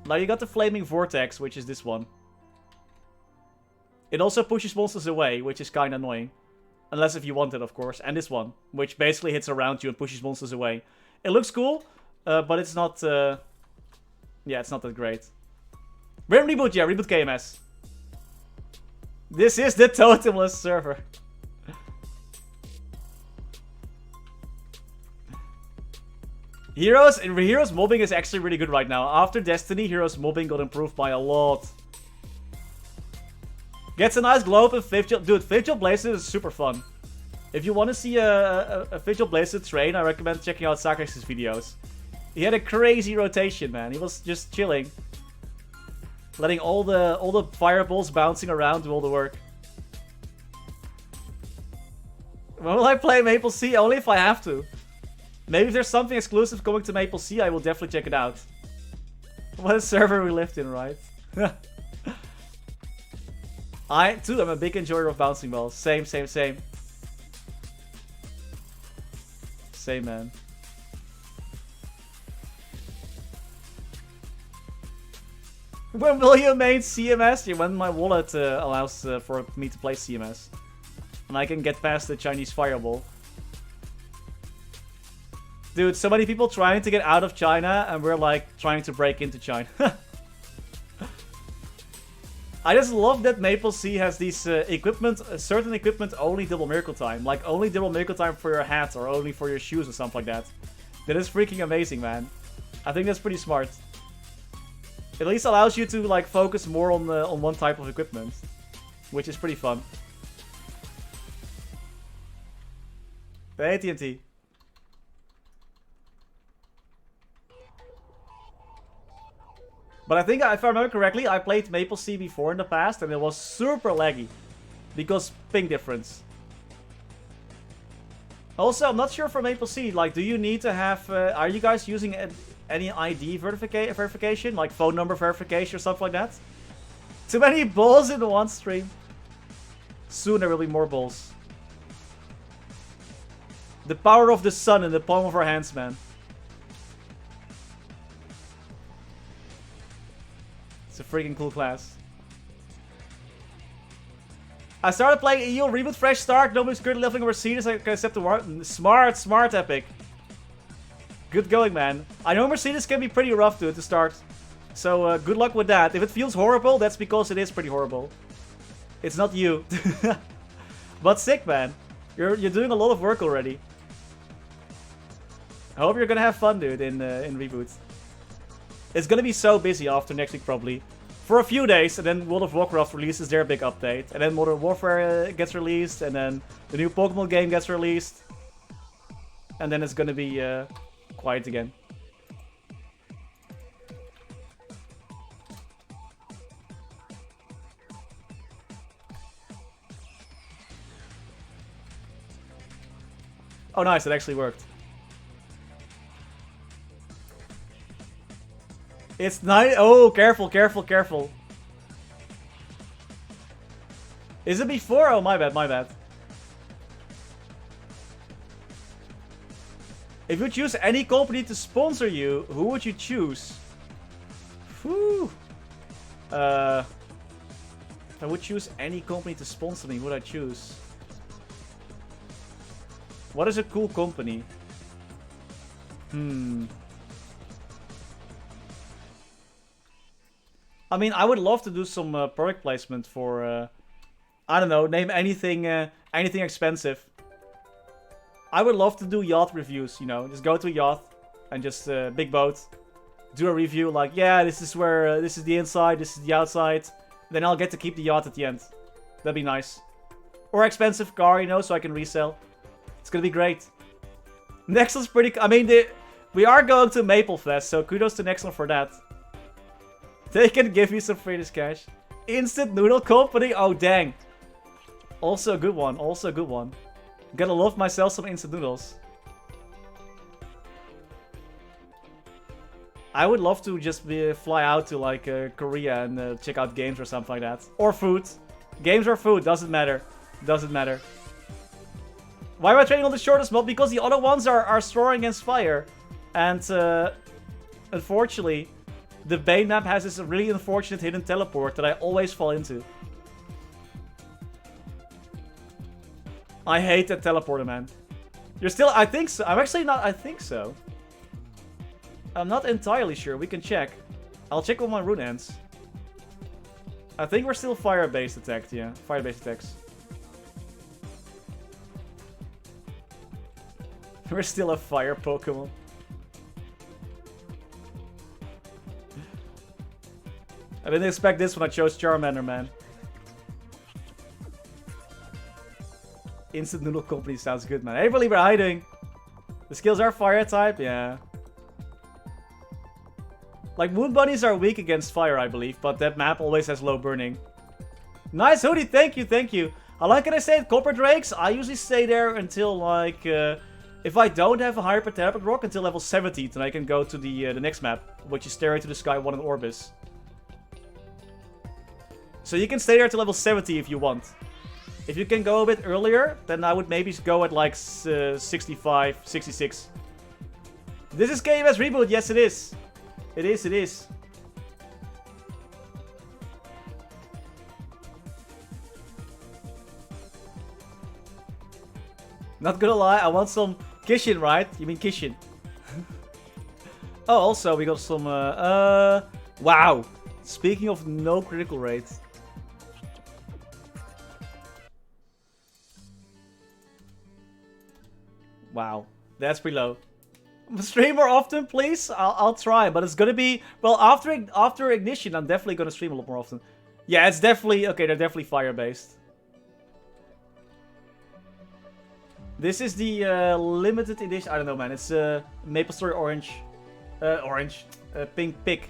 Like, you got the Flaming Vortex, which is this one. It also pushes monsters away, which is kind of annoying. Unless if you want it, of course. And this one, which basically hits around you and pushes monsters away. It looks cool, but it's not... yeah, it's not that great. We're in Reboot, yeah, Reboot KMS. This is the totemless server. Heroes mobbing is actually really good right now. After Destiny, Heroes mobbing got improved by a lot. Gets a nice globe and Vigil. Dude, Vigil Blazer is super fun. If you want to see a Vigil Blazer train, I recommend checking out Sakrex's videos. He had a crazy rotation, man. He was just chilling. Letting all the fireballs bouncing around do all the work. When will I play Maple Sea? Only if I have to. Maybe if there's something exclusive coming to Maple Sea, I will definitely check it out. What a server we lived in, right? I'm a big enjoyer of bouncing balls. Same. Same, man. When will you main CMS? Yeah, when my wallet allows for me to play CMS. And I can get past the Chinese fireball. Dude, so many people trying to get out of China, and we're like trying to break into China. I just love that Maple Sea has these certain equipment only double miracle time. Like only double miracle time for your hat or only for your shoes or something like that. That is freaking amazing, man. I think that's pretty smart. It at least allows you to like focus more on one type of equipment, which is pretty fun. Hey, TNT. But I think, if I remember correctly, I played Maple Sea before in the past, and it was super laggy. Because ping difference. Also, I'm not sure for Maple Sea, like, do you need to have... are you guys using any ID verification? Like phone number verification or something like that? Too many balls in one stream. Soon there will be more balls. The power of the sun in the palm of our hands, man. It's a freaking cool class. I started playing EU, Reboot, fresh start. Nobody's currently leveling Mercedes. I can accept the war. Smart, Epic. Good going, man. I know Mercedes can be pretty rough, dude, to start. So, good luck with that. If it feels horrible, that's because it is pretty horrible. It's not you. But sick, man. You're doing a lot of work already. I hope you're gonna have fun, dude, in Reboot. It's gonna be so busy after next week, probably. For a few days, and then World of Warcraft releases their big update. And then Modern Warfare gets released, and then the new Pokemon game gets released. And then it's gonna be quiet again. Oh, nice, it actually worked. It's nice. Oh, careful. Is it before? Oh, my bad. If you choose any company to sponsor you, who would you choose? Whew. If I would choose any company to sponsor me, who would I choose? What is a cool company? I mean, I would love to do some product placement for, I don't know, name anything, anything expensive. I would love to do yacht reviews, you know, just go to a yacht, and just big boat. Do a review like, yeah, this is where this is the inside, this is the outside. Then I'll get to keep the yacht at the end. That'd be nice. Or expensive car, you know, so I can resell. It's gonna be great. Nexon's pretty... I mean, we are going to Maplefest, so kudos to Nexon for that. They can give me some free cash. Instant Noodle Company? Oh, dang. Also a good one. Also a good one. Gotta love myself some instant noodles. I would love to just fly out to like Korea and check out games or something like that. Or food. Games or food, doesn't matter. Doesn't matter. Why am I trading on the shortest mod? Because the other ones are soaring against fire. And unfortunately, the Bane map has this really unfortunate hidden teleport that I always fall into. I hate that teleporter, man. You're still... I think so. I'm actually not... I think so. I'm not entirely sure. We can check. I'll check when my rune ends. I think we're still fire-based attacked, yeah. Fire-based attacks. We're still a fire Pokemon. I didn't expect this when I chose Charmander, man. Instant Noodle Company sounds good, man. Hey, Believer, how you doing? The skills are fire type, yeah. Like, moon bunnies are weak against fire, I believe, but that map always has low burning. Nice hoodie, thank you, thank you. How long can I stay at Copper Drakes? I usually stay there until, like, if I don't have a Hyper Teleport Rock, until level 70, then I can go to the next map, which is Stairway to the Sky 1 in Orbis. So you can stay there till level 70 if you want. If you can go a bit earlier, then I would maybe go at, like, 65, 66. This is KMS Reboot, yes it is. It is, it is. Not gonna lie, I want some Kishin, right? You mean Kishin? Oh, also, we got some, wow. Speaking of no critical rate. Wow, that's pretty low. Stream more often, please. I'll try, but it's gonna be... Well, after Ignition, I'm definitely gonna stream a lot more often. Yeah, it's definitely... Okay, they're definitely fire-based. This is the limited edition... I don't know, man. It's MapleStory Orange. Pink pick.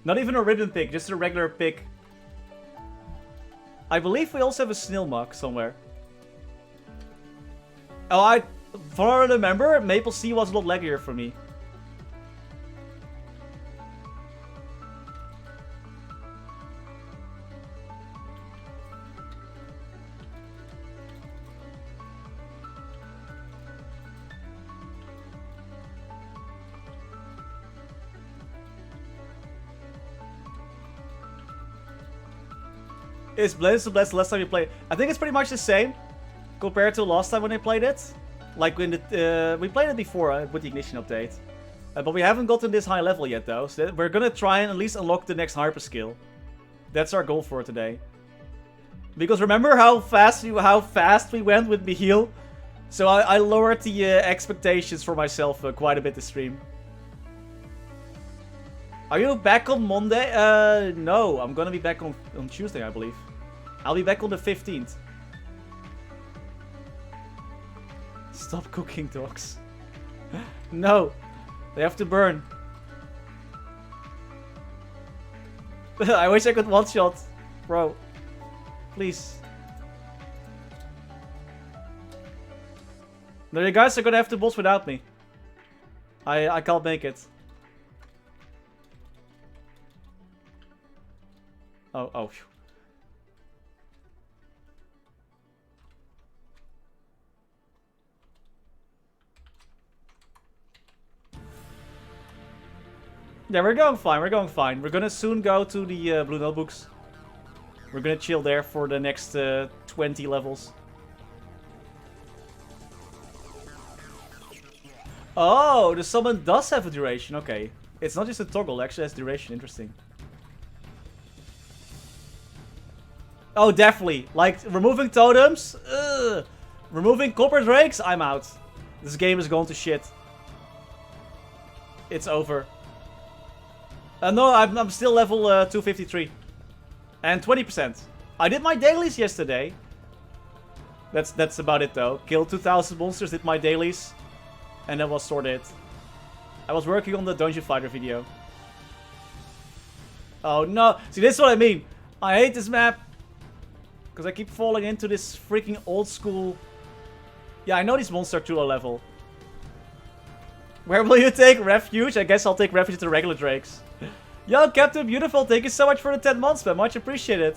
Not even a ribbon pick, just a regular pick. I believe we also have a snail mug somewhere. Oh, from what I remember, Maple Sea was a lot laggier for me. Is Blaze to Bless the last time you played? I think it's pretty much the same compared to last time when I played it. Like when we played it before with the Ignition update. But we haven't gotten this high level yet though. So we're gonna try and at least unlock the next Hyper skill. That's our goal for today. Because remember how fast we went with Michiel? So I lowered the expectations for myself quite a bit this stream. Are you back on Monday? No, I'm gonna be back on Tuesday, I believe. I'll be back on the 15th. Stop cooking dogs. No, they have to burn. I wish I could one-shot, bro. Please. No, you guys are gonna have to boss without me. I can't make it. Oh. Phew. Yeah, we're going fine, we're going fine. We're gonna soon go to the Blue Notebooks. We're gonna chill there for the next 20 levels. Oh, the summon does have a duration, okay. It's not just a toggle, it actually has duration, interesting. Oh, definitely. Like, removing totems? Ugh. Removing copper drakes? I'm out. This game is going to shit. It's over. No, I'm still level 253. And 20%. I did my dailies yesterday. That's about it though. Killed 2000 monsters, did my dailies. And that was sorted. I was working on the Dungeon Fighter video. Oh no. See, this is what I mean. I hate this map. Because I keep falling into this freaking old school... Yeah, I know these monsters are too low level. Where will you take refuge? I guess I'll take refuge at the regular drakes. Yo, Captain Beautiful, thank you so much for the 10 months, man. Much appreciated.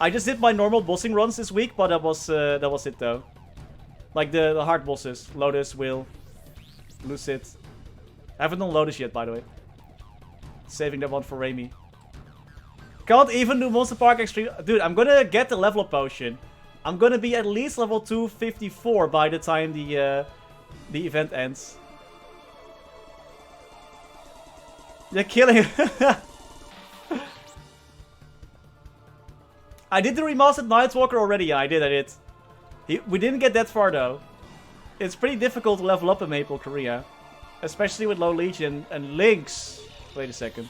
I just did my normal bossing runs this week, but that was it though. Like the hard bosses. Lotus, Will, Lucid. I haven't done Lotus yet, by the way. Saving that one for Raimi. Can't even do Monster Park Extreme. Dude, I'm gonna get the level up potion. I'm gonna be at least level 254 by the time the event ends. You're killing it. I did the remastered Nightwalker already. Yeah, I did. We didn't get that far though. It's pretty difficult to level up in Maple Korea. Especially with low Legion and Links. Wait a second.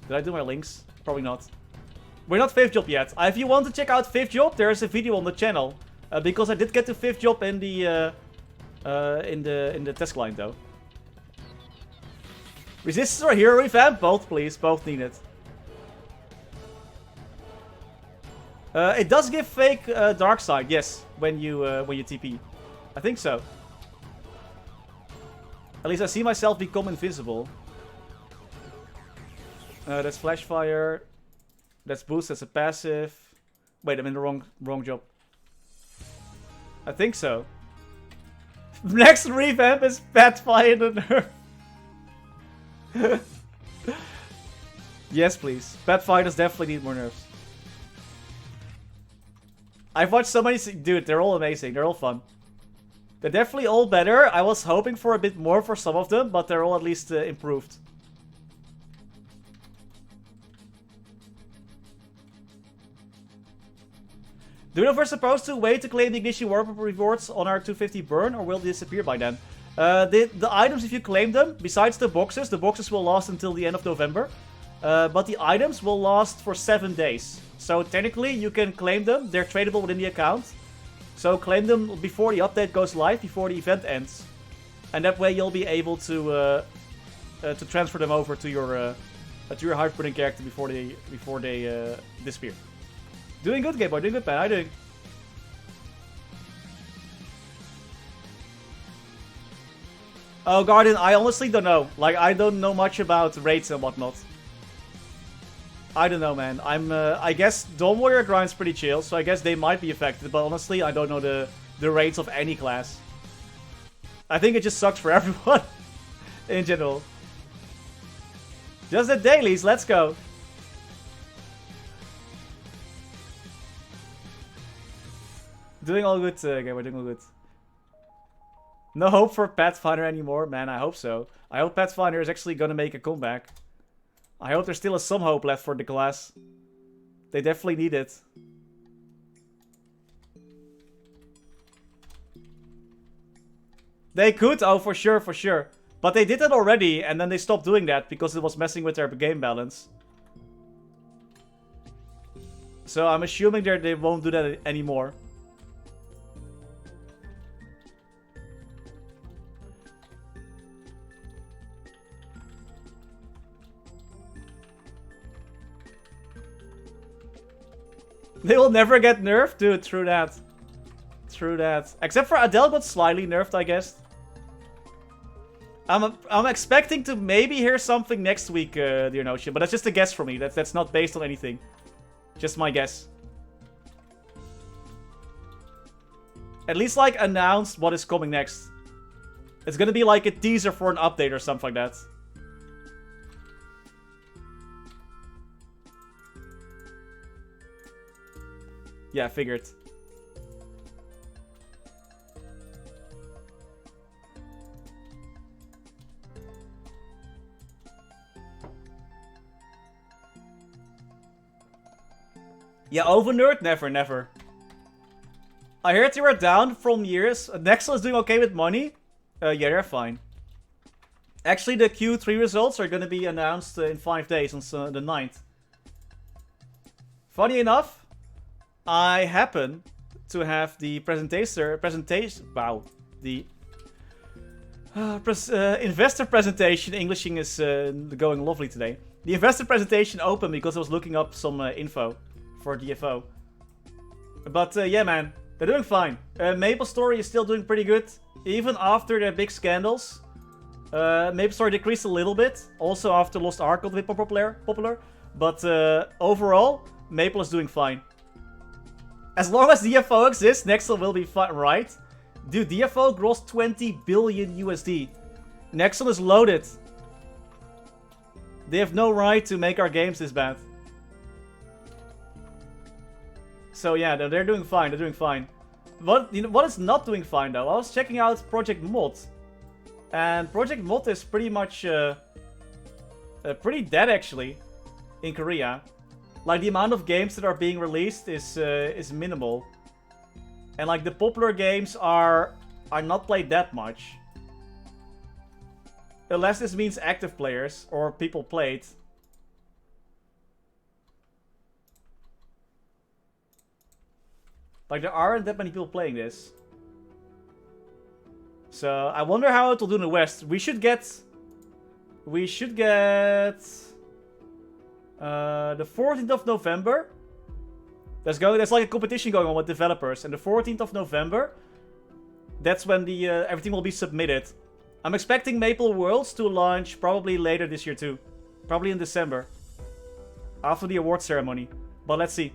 Did I do my links? Probably not. We're not 5th job yet. If you want to check out 5th job, there's a video on the channel. Because I did get to 5th job in the test client though. Resistance or hero revamp? Both, please. Both needed. It does give fake dark side, yes, when you TP. I think so. At least I see myself become invisible. That's flash fire. That's boost. That's a passive. Wait, I'm in the wrong job. I think so. Next revamp is Pathfinder the nerf. Yes, please. Pathfinders definitely need more nerfs. I've watched so many... Dude, they're all amazing. They're all fun. They're definitely all better. I was hoping for a bit more for some of them, but they're all at least improved. Do you know if we're supposed to wait to claim the Ignition Warp rewards on our 250 burn, or will they disappear by then? The items, if you claim them, besides the boxes will last until the end of November. But the items will last for 7 days. So technically, you can claim them. They're tradable within the account. So claim them before the update goes live, before the event ends. And that way you'll be able to transfer them over to your hard-putting character before they disappear. Doing good, Game Boy. Doing good, man. How you doing? Oh, Guardian, I honestly don't know. Like, I don't know much about raids and whatnot. I don't know, man. I guess Dawn Warrior grind's pretty chill, so I guess they might be affected. But honestly, I don't know the raids of any class. I think it just sucks for everyone in general. Just the dailies. Let's go. Doing all good, Gamer. Doing all good. No hope for Pathfinder anymore, man. I hope so. I hope Pathfinder is actually gonna make a comeback. I hope there still is some hope left for the class. They definitely need it. They could, oh, for sure, for sure. But they did that already, and then they stopped doing that because it was messing with their game balance. So I'm assuming they won't do that anymore. They will never get nerfed? Dude, true that. True that. Except for Adele got slightly nerfed, I guess. I'm expecting to maybe hear something next week, Dear Notion. But that's just a guess for me. That's not based on anything. Just my guess. At least, like, announce what is coming next. It's gonna be like a teaser for an update or something like that. Yeah, I figured. Yeah, over nerd? Never, never. I heard you were down from years. Nexel is doing okay with money. Yeah, they're fine. Actually, the Q3 results are going to be announced in 5 days on the 9th. Funny enough, I happen to have the wow, the investor presentation. Englishing is going lovely today. The investor presentation open because I was looking up some info for DFO. But yeah, man, they're doing fine. MapleStory is still doing pretty good, even after their big scandals. MapleStory decreased a little bit, also after Lost Ark got a bit more popular. But overall, Maple is doing fine. As long as DFO exists, Nexon will be fine, right? Dude, DFO grossed 20 billion USD. Nexon is loaded. They have no right to make our games this bad. So yeah, they're doing fine. They're doing fine. What is not doing fine though? I was checking out Project Mod, and Project Mod is pretty much pretty dead actually in Korea. Like the amount of games that are being released is minimal, and like the popular games are not played that much. Unless this means active players or people played. Like there aren't that many people playing this. So I wonder how it will do in the West. We should get the 14th of November. There's like a competition going on with developers, and the 14th of November, that's when the everything will be submitted. I'm expecting Maple Worlds to launch probably later this year too. Probably in December. After the award ceremony. But let's see.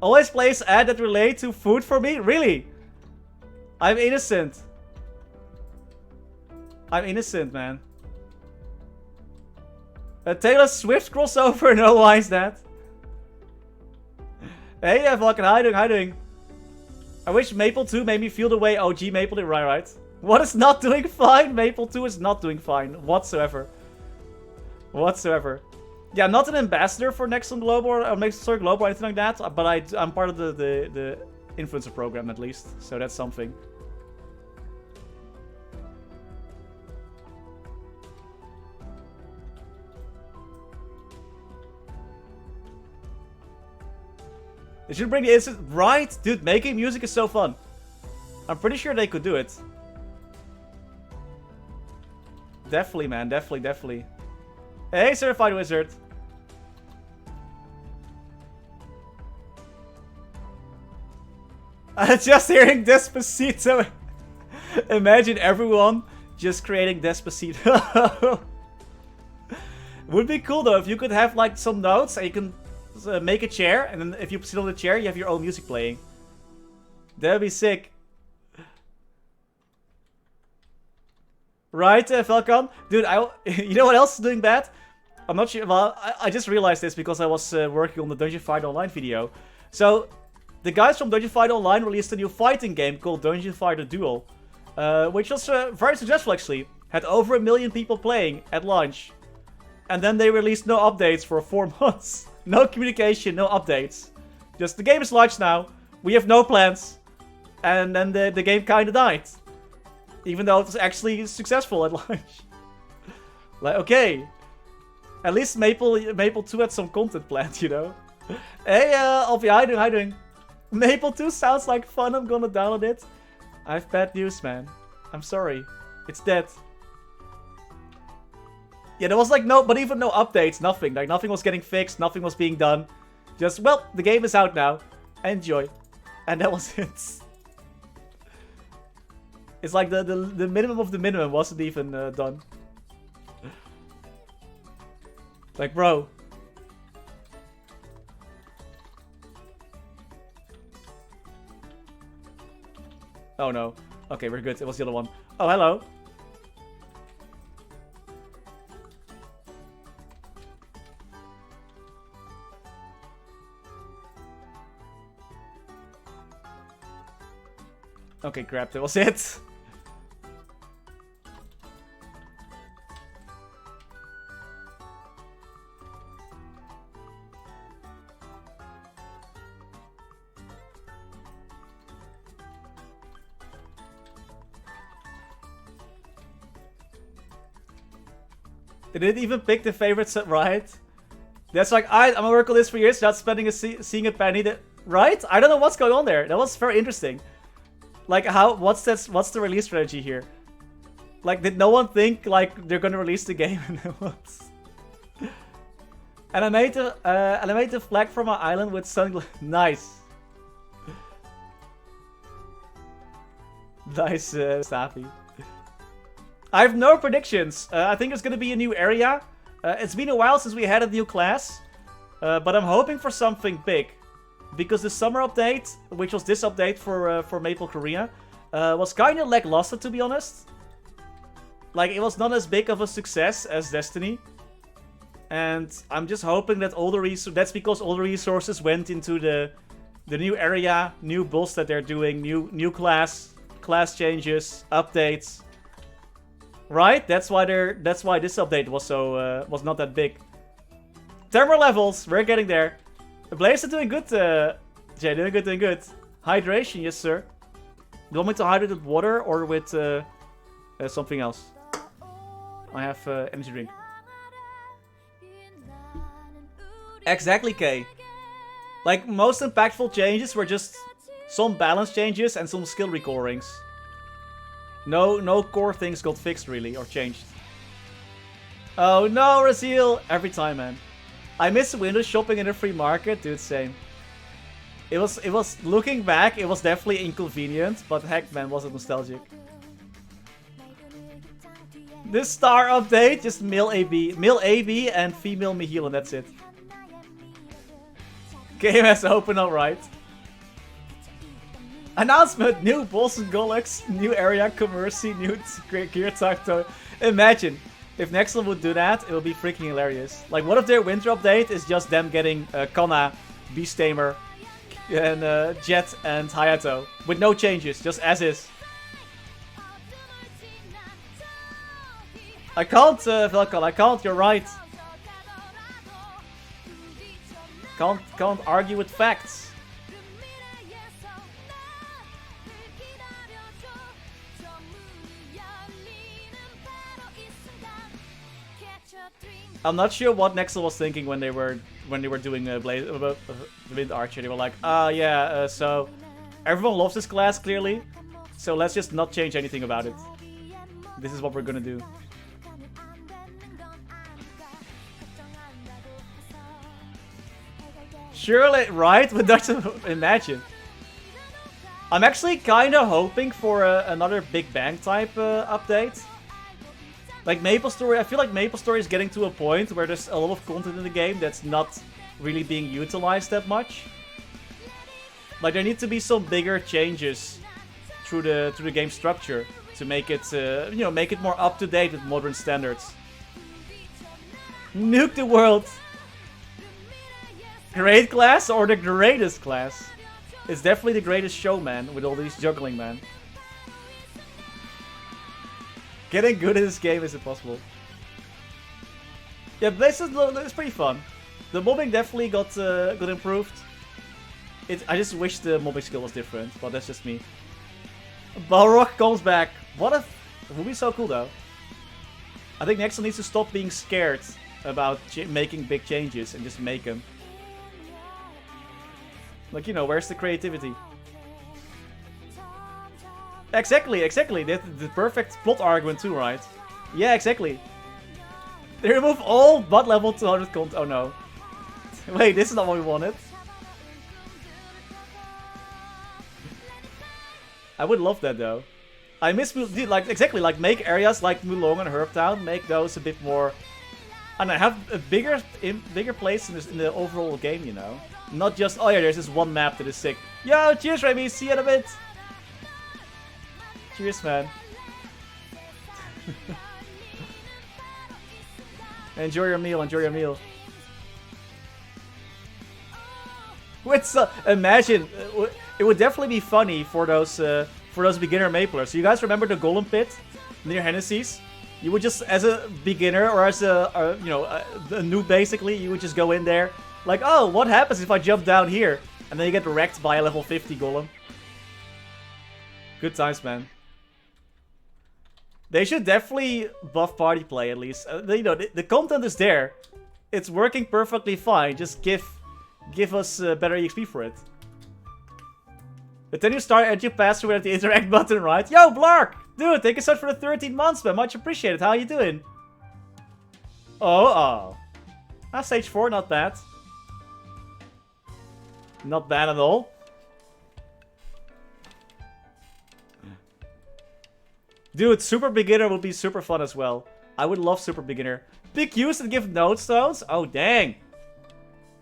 Always plays ads that relate to food for me? Really? I'm innocent. I'm innocent, man. A Taylor Swift crossover? No, why is that? Hey, fucking, how you doing? How you doing? I wish Maple 2 made me feel the way OG Maple did. Right. What is not doing fine? Maple 2 is not doing fine whatsoever. Yeah, I'm not an ambassador for Nexon Global or MapleStory Global or anything like that, but I'm part of the influencer program at least, so that's something. They should bring the instant. Right? Dude, making music is so fun. I'm pretty sure they could do it. Definitely, man. Definitely. Hey, Certified Wizard. Just hearing Despacito. Imagine everyone just creating Despacito. Would be cool though if you could have like some notes and you can make a chair, and then if you sit on the chair, you have your own music playing. That'd be sick. Right, Falcon? Dude, you know what else is doing bad? I'm not sure. Well, I just realized this because I was working on the Dungeon Fight Online video. So, the guys from Dungeon Fight Online released a new fighting game called Dungeon Fighter Duel, which was very successful actually. Had over 1 million people playing at launch. And then they released no updates for 4 months. No communication, no updates. Just the game is launched now. We have no plans. And then the game kinda died. Even though it was actually successful at launch. Like, okay. At least Maple 2 had some content planned, you know? Hey, Alfie, how you doing? Maple 2 sounds like fun, I'm gonna download it. I have bad news, man. I'm sorry. It's dead. Yeah, there was like even no updates, nothing. Like, nothing was getting fixed, nothing was being done. Just, well, the game is out now. Enjoy. And that was it. It's like the minimum of the minimum wasn't even done. Like, bro. Oh no. Okay, we're good. It was the other one. Oh, hello. Okay, crap. That was it. They didn't even pick the favorite set, right? That's like, I'm gonna work on this for years, not spending seeing a penny. Right? I don't know what's going on there. That was very interesting. Like, what's the release strategy here? Like, did no one think, like, they're gonna release the game and then what? And I made the flag from my island with sunglasses. Nice. Nice, Staffy. I have no predictions. I think there's gonna be a new area. It's been a while since we had a new class. But I'm hoping for something big. Because the summer update, which was this update for Maple Korea, was kind of lackluster, to be honest. Like, it was not as big of a success as Destiny. And I'm just hoping that that's because all the resources went into the new area, new boss that they're doing, new class changes, updates. Right? That's why this update was so was not that big. 10 more levels, we're getting there. Blaze is doing good, Jay, doing good. Hydration, yes sir. Do you want me to hydrate with water or with something else? I have energy drink. Exactly, Kay. Like, most impactful changes were just some balance changes and some skill recordings. No core things got fixed, really, or changed. Oh no, Raziel! Every time, man. I miss window shopping in a free market, dude, same. It was, looking back, it was definitely inconvenient, but heck, man, was it nostalgic. This star update, just male AB and female Mihil, and that's it. Game has open, alright. Announcement, new boss and Golux, new area, Commercy, new gear type. Imagine, if Nexel would do that, it would be freaking hilarious. Like, what if their winter update is just them getting Kana, Beast Tamer, and Jet and Hayato. With no changes, just as is. I can't, Velkan, I can't, you're right. Can't argue with facts. I'm not sure what Nexel was thinking when they were doing the Wind Archer. They were like, so everyone loves this class clearly, so let's just not change anything about it. This is what we're gonna do. Surely, right? But that's imagine. I'm actually kind of hoping for another Big Bang type update. Like MapleStory, I feel like MapleStory is getting to a point where there's a lot of content in the game that's not really being utilized that much. Like, there need to be some bigger changes through the game structure to make it, make it more up to date with modern standards. Nuke the world. Great class or the greatest class? It's definitely the greatest show, man, with all these juggling, man. Getting good at this game is impossible. Yeah, Blaze is pretty fun. The mobbing definitely got improved. I just wish the mobbing skill was different, but that's just me. Balrog comes back. What if... It would be so cool, though. I think Nexel needs to stop being scared about making big changes and just make them. Like, where's the creativity? Exactly. The perfect plot argument too, right? Yeah, exactly. They remove all bot level 200 content. Oh no. Wait, this is not what we wanted. I would love that though. I miss, dude, like make areas like Mulong and Herbtown, make those a bit more, I don't know, have a bigger place in the overall game, Not just, oh yeah, there's this one map that is sick. Yo, cheers Remy, see you in a bit. Cheers, man. Enjoy your meal, imagine, it would definitely be funny for those beginner maplers. So you guys remember the Golem Pit near Hennessy's? You would just, as a beginner or as a noob basically, you would just go in there. Like, oh, what happens if I jump down here? And then you get wrecked by a level 50 golem. Good times, man. They should definitely buff party play at least. You know, the content is there. It's working perfectly fine. Just give us better EXP for it. But then you start and you pass through at the interact button, right? Yo, Blark! Dude, thank you so much for the 13 months, man. Much appreciated. How you doing? Oh. Stage 4, not bad. Not bad at all. Dude, Super Beginner would be super fun as well. I would love Super Beginner. Big use and give node stones? Oh, dang.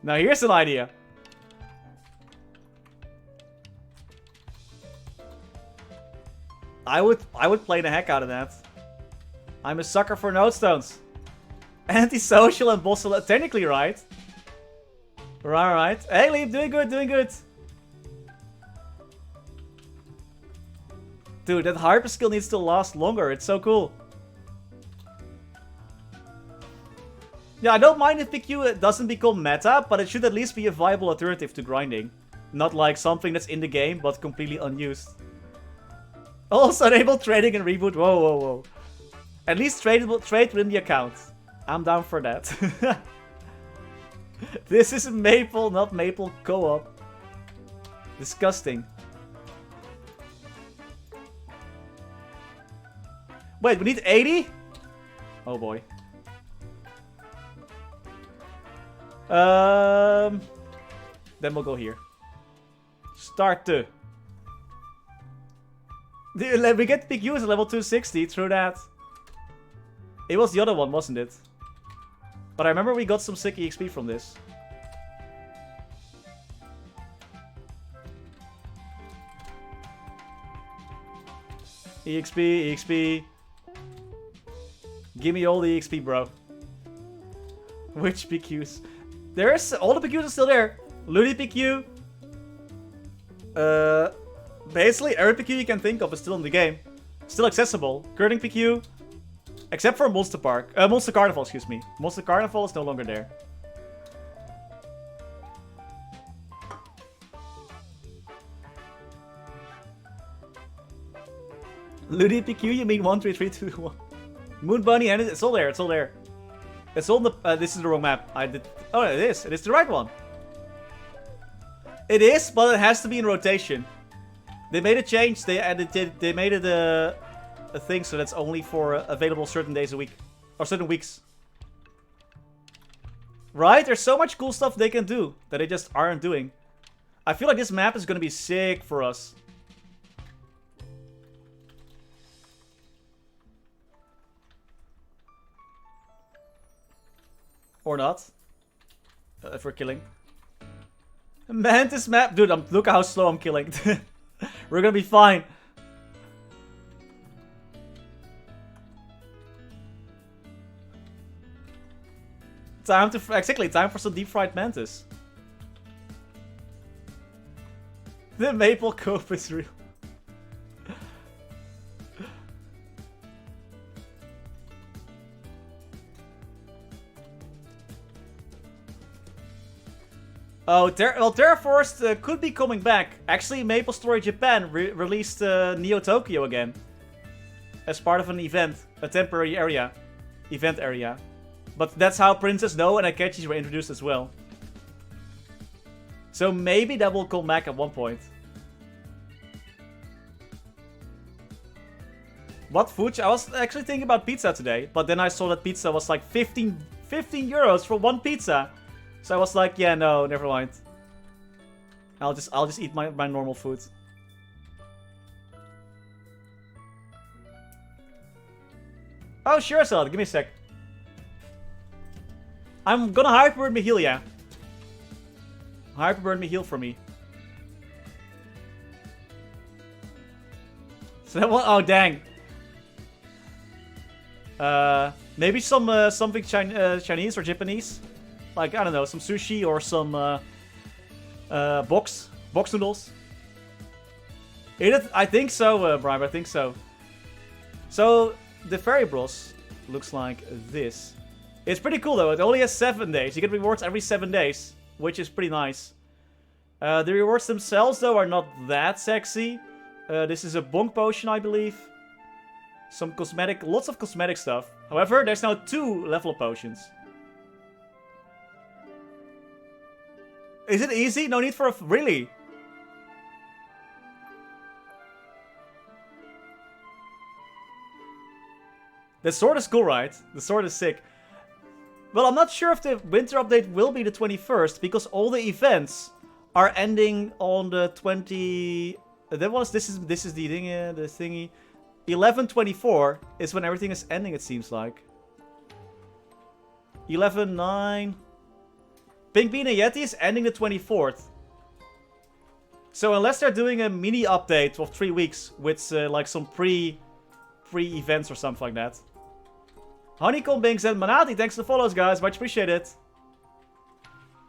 Now here's an idea. I would play the heck out of that. I'm a sucker for node stones. Antisocial and bossel, technically right. Right. Hey, Leap, doing good, doing good. Dude, that hyper skill needs to last longer. It's so cool. Yeah, I don't mind if PQ doesn't become meta, but it should at least be a viable alternative to grinding. Not like something that's in the game, but completely unused. Also enable trading and reboot. Whoa. At least trade within the account. I'm down for that. This is Maple, not Maple co-op. Disgusting. Wait, we need 80? Oh boy. Then we'll go here. Start to. We get big use at level 260 through that. It was the other one, wasn't it? But I remember we got some sick EXP from this. EXP. Give me all the EXP, bro. Which PQs? There's all the PQs are still there. Ludi PQ. Basically every PQ you can think of is still in the game. Still accessible. Curling PQ. Except for Monster Park. Monster Carnival, excuse me. Monster Carnival is no longer there. Ludi PQ, you mean 13321? Moon Bunny, and it's all there, it's all there. It's all the... this is the wrong map. Oh, it is. It is the right one. It is, but it has to be in rotation. They made a change. They made it a thing so that's only for available certain days a week. Or certain weeks. Right? There's so much cool stuff they can do that they just aren't doing. I feel like this map is going to be sick for us. Or not. If we're killing. Man, this map... Dude, look how slow I'm killing. We're gonna be fine. Time for some deep fried mantis. The maple cope is real. Oh, Terraforce could be coming back. Actually, MapleStory Japan released Neo Tokyo again. As part of an event. A temporary area. Event area. But that's how Princess No and Akechis were introduced as well. So maybe that will come back at one point. What food? I was actually thinking about pizza today. But then I saw that pizza was like 15 euros for one pizza. So I was like, yeah, no, never mind. I'll just eat my normal food. Oh, sure, Salad. Give me a sec. I'm gonna hyperburn me heal, yeah. Hyperburn me heal for me. So that one, oh dang. Maybe something Chinese or Japanese. Like, I don't know, some sushi or some box noodles. I think so, Brian, I think so. So, the Fairy Bros looks like this. It's pretty cool though, it only has 7 days. You get rewards every 7 days, which is pretty nice. The rewards themselves though are not that sexy. This is a bonk potion, I believe. Some cosmetic, lots of cosmetic stuff. However, there's now 2 level up potions. Is it easy? No need for a... Really? The sword is cool, right? The sword is sick. Well, I'm not sure if the winter update will be the 21st, because all the events are ending on the 20... This is the thing, the thingy. 11/24 is when everything is ending, it seems like. 11/9. Pink Bean and Yeti is ending the 24th. So unless they're doing a mini update of 3 weeks with like some pre-events or something like that. Honeycomb Binks and Manati, thanks for the follows, guys. Much appreciated.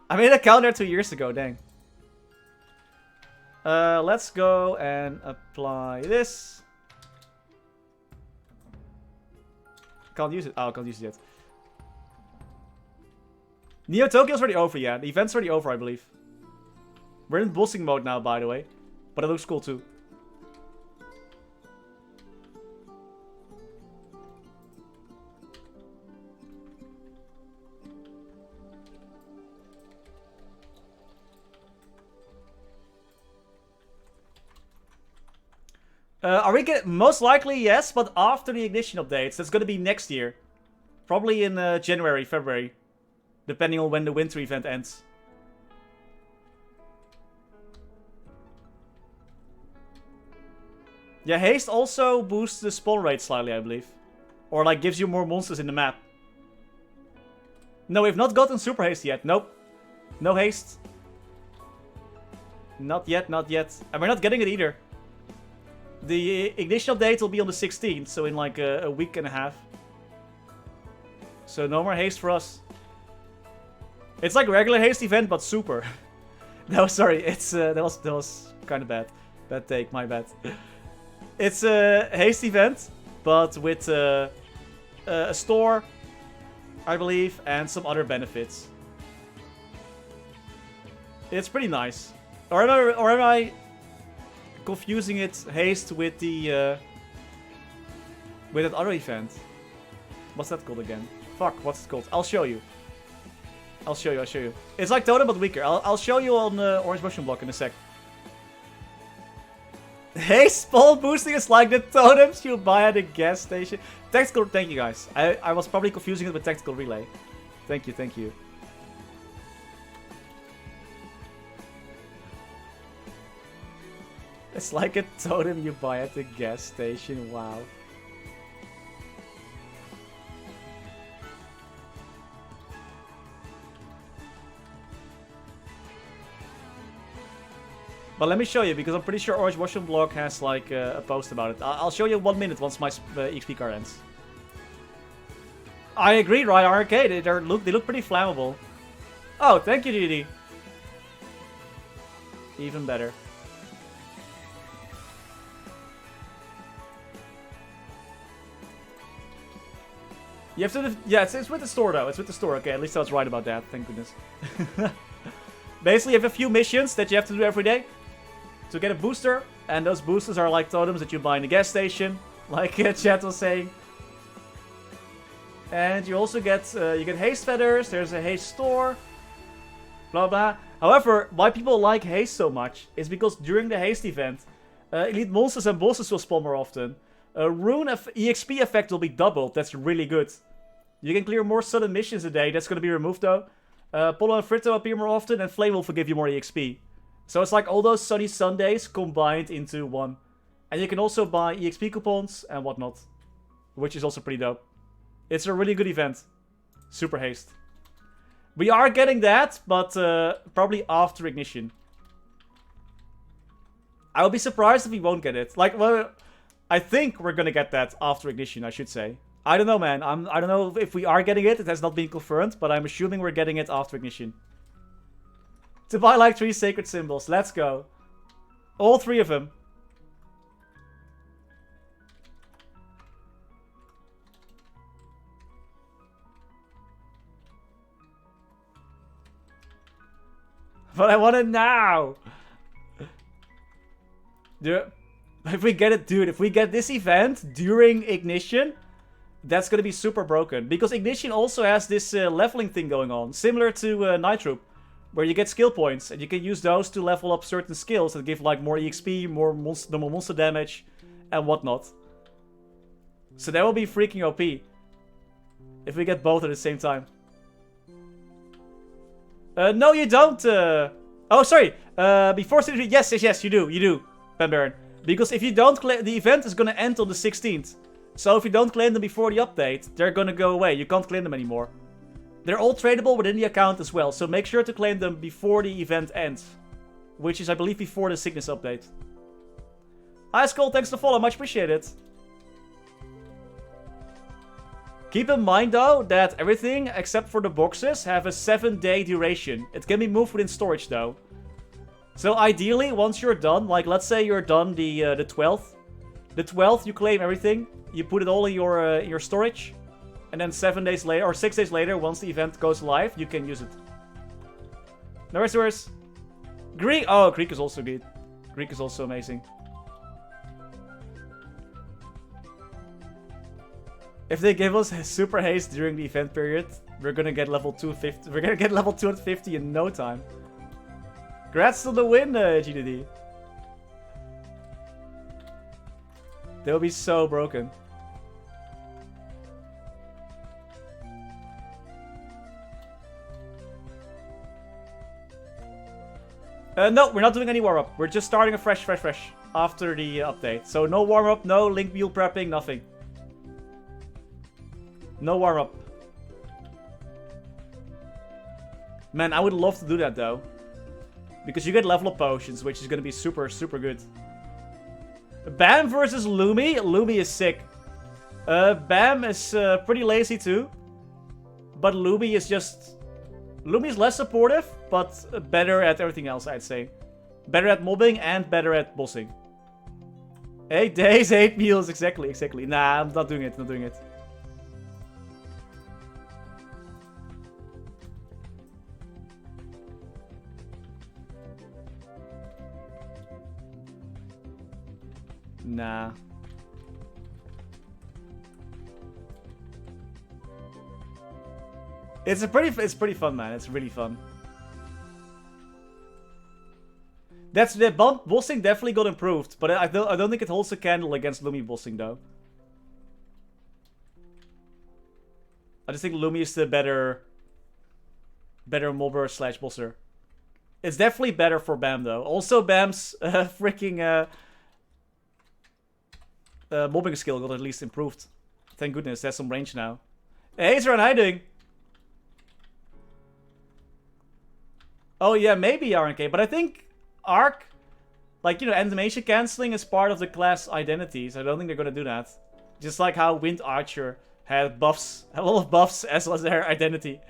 I made an account there 2 years ago, dang. Let's go and apply this. Can't use it. Oh, I can't use it yet. Neo Tokyo's already over, yeah. The event's already over, I believe. We're in bossing mode now, by the way. But it looks cool, too. Are we getting... Most likely, yes, but after the Ignition updates. That's gonna be next year. Probably in January, February. Depending on when the winter event ends. Yeah, haste also boosts the spawn rate slightly, I believe. Or like gives you more monsters in the map. No, we've not gotten super haste yet. Nope. No haste. Not yet, not yet. And we're not getting it either. The Ignition update will be on the 16th, so in like a week and a half. So no more haste for us. It's like a regular haste event, but super. No, sorry, it's that was kind of bad. Bad take, my bad. It's a haste event, but with a store, I believe, and some other benefits. It's pretty nice. Or am I confusing it haste with the with that other event? What's that called again? Fuck, what's it called? I'll show you. I'll show you. It's like Totem but weaker. I'll show you on Orange Mushroom Block in a sec. Haste spawn boosting is like the totems you buy at a gas station. Tactical, thank you guys. I was probably confusing it with Tactical Relay. Thank you, thank you. It's like a totem you buy at the gas station, wow. But let me show you, because I'm pretty sure Orange Mushroom Block has like a post about it. I'll show you 1 minute once my XP card ends. I agree, right? Arcade, they look pretty flammable. Oh, thank you, DD. Even better. You have to... Yeah, it's with the store, though. It's with the store. Okay, at least I was right about that. Thank goodness. Basically, you have a few missions that you have to do every day to get a booster. And those boosters are like totems that you buy in the gas station. Like chat was saying. And you also get... you get haste feathers. There's a haste store. Blah, blah. However, why people like haste so much is because during the haste event, elite monsters and bosses will spawn more often. Rune EXP effect will be doubled. That's really good. You can clear more sudden missions a day. That's going to be removed though. Polo and Fritto appear more often, and Flame will give you more EXP. So it's like all those sunny Sundays combined into one. And you can also buy EXP coupons and whatnot. Which is also pretty dope. It's a really good event. Super haste. We are getting that, but probably after Ignition. I will be surprised if we won't get it. Like, well... I think we're gonna get that after Ignition, I should say. I don't know, man. I don't know if we are getting it. It has not been confirmed, but I'm assuming we're getting it after Ignition. To buy like 3 sacred symbols. Let's go. All 3 of them. But I want it now. If we get it, dude, if we get this event during Ignition, that's gonna be super broken. Because Ignition also has this leveling thing going on, similar to Night where you get skill points, and you can use those to level up certain skills that give like more EXP, more normal monster damage, and whatnot. So that will be freaking OP. If we get both at the same time. No, you don't. Oh, sorry. Before 63, yes, you do, Ben Baron. Because if you don't claim, the event is gonna end on the 16th. So if you don't claim them before the update, they're gonna go away. You can't claim them anymore. They're all tradable within the account as well, so make sure to claim them before the event ends. Which is, I believe, before the Cygnus update. Hi, Skull, thanks for the follow, much appreciated. Keep in mind, though, that everything except for the boxes have a 7-day duration. It can be moved within storage, though. So ideally, once you're done, like let's say you're done the 12th. The 12th, you claim everything. You put it all in your storage. And then 7 days later, or 6 days later, once the event goes live, you can use it. No worries. Greek. Oh, Greek is also good. Greek is also amazing. If they give us super haste during the event period, we're gonna get level 250. We're gonna get level 250 in no time. Congrats on the win, GDD. They'll be so broken. No, we're not doing any warm-up. We're just starting a fresh after the update. So no warm-up, no link build prepping, nothing. No warm-up. Man, I would love to do that though. Because you get level up potions, which is going to be super good. Bam versus Lumi. Lumi is sick. Bam is pretty lazy too. But Lumi is just... Lumi is less supportive, but better at everything else, I'd say. Better at mobbing and better at bossing. 8 days, 8 meals, exactly. Nah, I'm not doing it, Nah. It's pretty fun, man. It's really fun. That's the bossing definitely got improved, but I don't think it holds a candle against Lumi bossing though. I just think Lumi is the better mobber / bosser. It's definitely better for Bam though. Also, Bam's freaking mobbing skill got at least improved. Thank goodness, there's some range now. Hey, Zran, how you doing? Oh yeah, maybe RNK, but I think Arc, like, you know, animation cancelling is part of the class identities. I don't think they're gonna do that. Just like how Wind Archer had buffs, a lot of buffs as was their identity.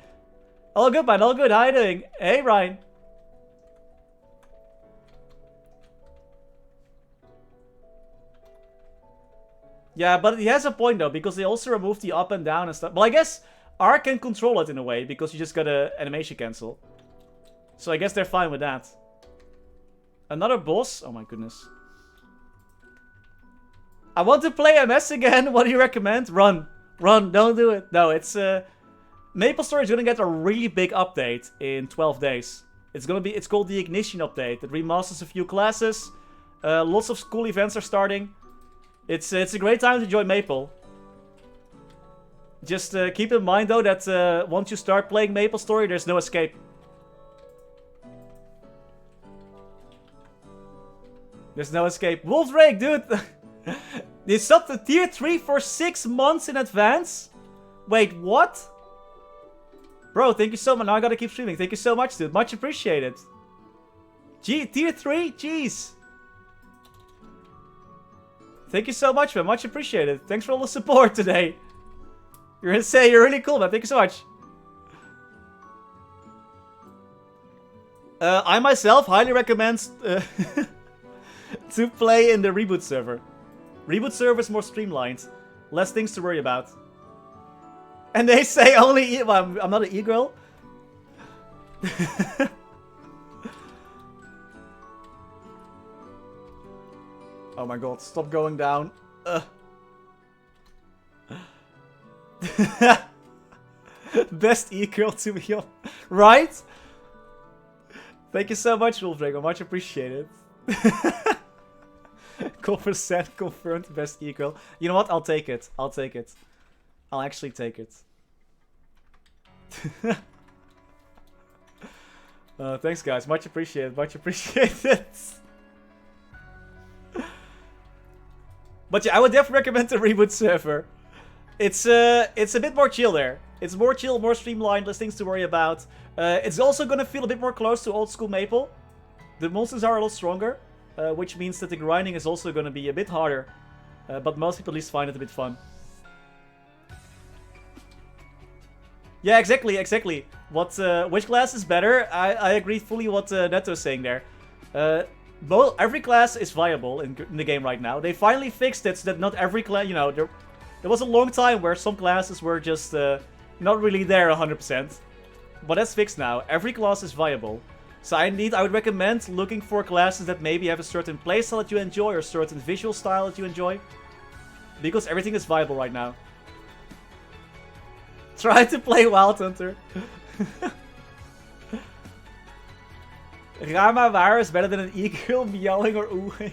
All good, man, all good. How you doing? Hey, Ryan. Yeah, but he has a point though, because they also removed the up and down and stuff. Well, I guess Arc can control it in a way, because you just gotta animation cancel. So I guess they're fine with that. Another boss? Oh my goodness. I want to play MS again. What do you recommend? Run. Run. Don't do it. No, it's... MapleStory is gonna get a really big update in 12 days. It's called the Ignition update. It remasters a few classes. Lots of school events are starting. It's a great time to join Maple. Just keep in mind though that once you start playing MapleStory, there's no escape. There's no escape. Wolfdrake, dude! They subbed to tier 3 for 6 months in advance? Wait, what? Bro, thank you so much. Now I gotta keep streaming. Thank you so much, dude. Much appreciated. Tier 3? Jeez. Thank you so much, man. Much appreciated. Thanks for all the support today. You're insane. You're really cool, man. Thank you so much. I myself highly recommend... to play in the Reboot server. Reboot server is more streamlined. Less things to worry about. And they say only well, I'm not an e-girl. Oh my god, stop going down. Best e-girl to be on. Right? Thank you so much, Wolfdrago. Much appreciated. Coppersan confirmed best e-girl. You know what? I'll take it. I'll take it. I'll actually take it. Thanks, guys. Much appreciated. Much appreciated. But yeah, I would definitely recommend the Reboot server. It's a bit more chill there. It's more chill, more streamlined, less things to worry about. It's also gonna feel a bit more close to old school Maple. The monsters are a lot stronger, which means that the grinding is also gonna be a bit harder. But most people at least find it a bit fun. Yeah, exactly, exactly. Which class is better? I agree fully what Neto's saying there. Every class is viable in the game right now. They finally fixed it so that not every class, you know, there was a long time where some classes were just not really there 100%. But that's fixed now. Every class is viable. So I would recommend looking for classes that maybe have a certain playstyle that you enjoy or a certain visual style that you enjoy. Because everything is viable right now. Try to play Wild Hunter. Rama Waar is better than an e-girl meowing or oohing.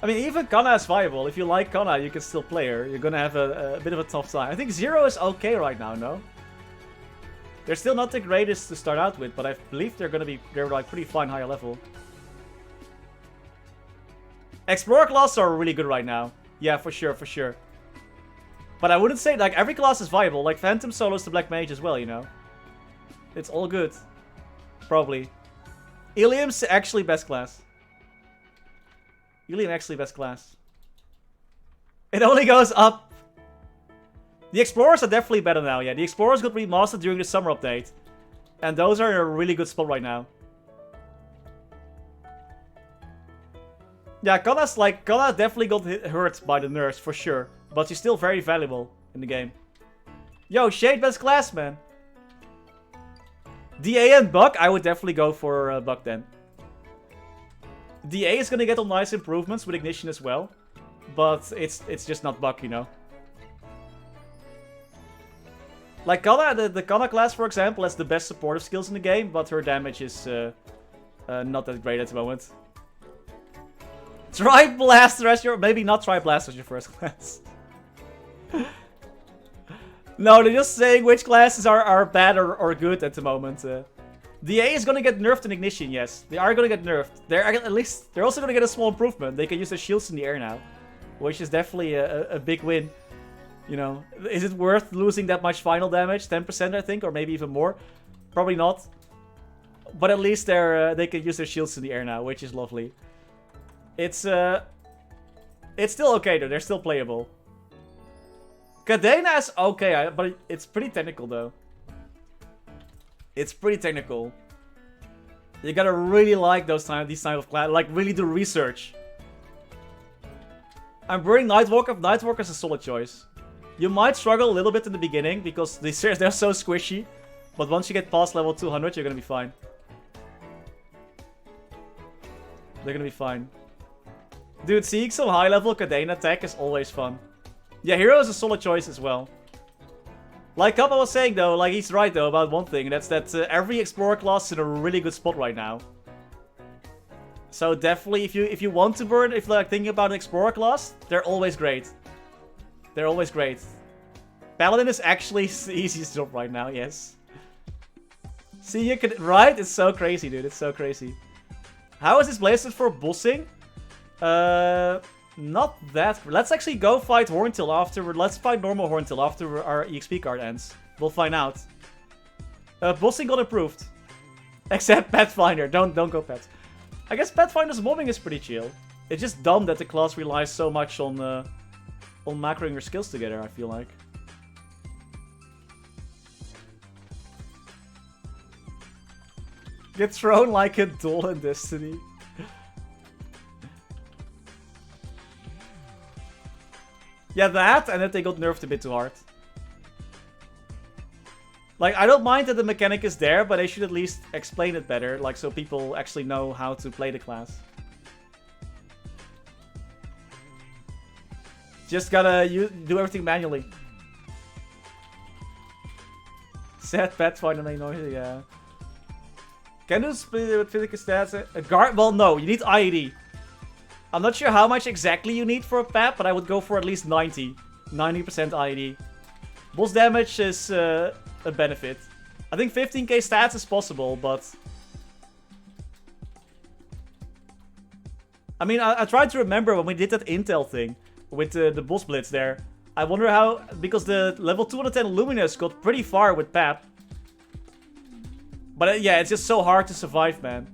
I mean, even Kana is viable. If you like Kana, you can still play her. You're gonna have a bit of a tough time. I think Zero is okay right now, no? They're still not the greatest to start out with, but I believe they're like pretty fine higher level. Explorer classes are really good right now. Yeah, for sure, for sure. But I wouldn't say, like, every class is viable. Like, Phantom solos the Black Mage as well, you know? It's all good. Probably. Ilium's actually best class. Ilium actually best class. It only goes up. The Explorers are definitely better now, yeah. The Explorers got remastered during the summer update. And those are in a really good spot right now. Yeah, Kana definitely got hurt by the nerfs, for sure. But she's still very valuable in the game. Yo, Shade best class, man. DA and Buck, I would definitely go for Buck then. DA is gonna get some nice improvements with Ignition as well. But it's just not Buck, you know. Like Kana, the Kana class, for example, has the best supportive skills in the game. But her damage is not that great at the moment. Try Blaster as your... Maybe not try Blaster as your first class. No, they're just saying which classes are bad or good at the moment. DA is gonna get nerfed in Ignition, yes. They are gonna get nerfed. They're also gonna get a small improvement. They can use their shields in the air now. Which is definitely a big win. You know, is it worth losing that much final damage? 10% I think, or maybe even more. Probably not. But at least they can use their shields in the air now, which is lovely. It's still okay though, they're still playable. Cadena is okay, but it's pretty technical though. It's pretty technical. You gotta really like these type of class, like really do research. I'm burning Nightwalker. Nightwalker is a solid choice. You might struggle a little bit in the beginning because they're so squishy. But once you get past level 200, you're gonna be fine. They're gonna be fine. Dude, seeing some high level Cadena tech is always fun. Yeah, Hero is a solid choice as well. Like Kappa was saying though, like he's right though about one thing. That's that every Explorer class is in a really good spot right now. So definitely if you want to burn, if like thinking about an Explorer class, they're always great. They're always great. Paladin is actually the easiest job right now, yes. See, you can... Right? It's so crazy, dude. It's so crazy. How is this blasted for bossing? Not that... Let's actually go fight Horntail after... Let's fight normal Horntail after our EXP card ends. We'll find out. Bossing got improved. Except Pathfinder. Don't go Pet. I guess Pathfinder's mobbing is pretty chill. It's just dumb that the class relies so much on macroing your skills together, I feel like. Get thrown like a doll in Destiny. Yeah, that, and then they got nerfed a bit too hard. Like, I don't mind that the mechanic is there, but they should at least explain it better, like, so people actually know how to play the class. Just gotta do everything manually. Sad Pathfinder noisy, yeah. Can you split it with physical stats? A guard? Well, no, you need IED. I'm not sure how much exactly you need for a PAP, but I would go for at least 90%. 90% IED. Boss damage is a benefit. I think 15k stats is possible, but... I mean, I tried to remember when we did that intel thing with the boss blitz there. I wonder how... Because the level 210 Luminous got pretty far with PAP. But yeah, it's just so hard to survive, man.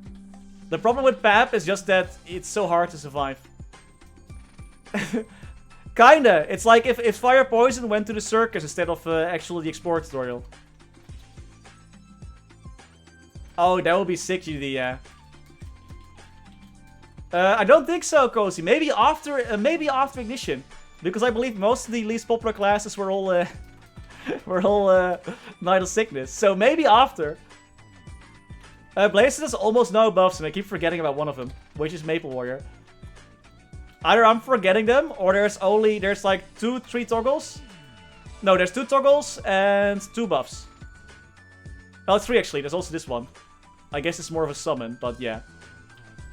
The problem with PAP is just that it's so hard to survive. Kinda. It's like if Fire Poison went to the circus instead of actually the Explorer tutorial. Oh, that would be sick, GD, yeah. I don't think so, Cozy. Maybe after Ignition. Because I believe most of the least popular classes were all Night of Sickness. So maybe after. Blazes has almost no buffs, and I keep forgetting about one of them, which is Maple Warrior. Either I'm forgetting them, or there's like 2-3 toggles. No, there's 2 toggles and 2 buffs. Oh, 3 actually. There's also this one. I guess it's more of a summon, but yeah.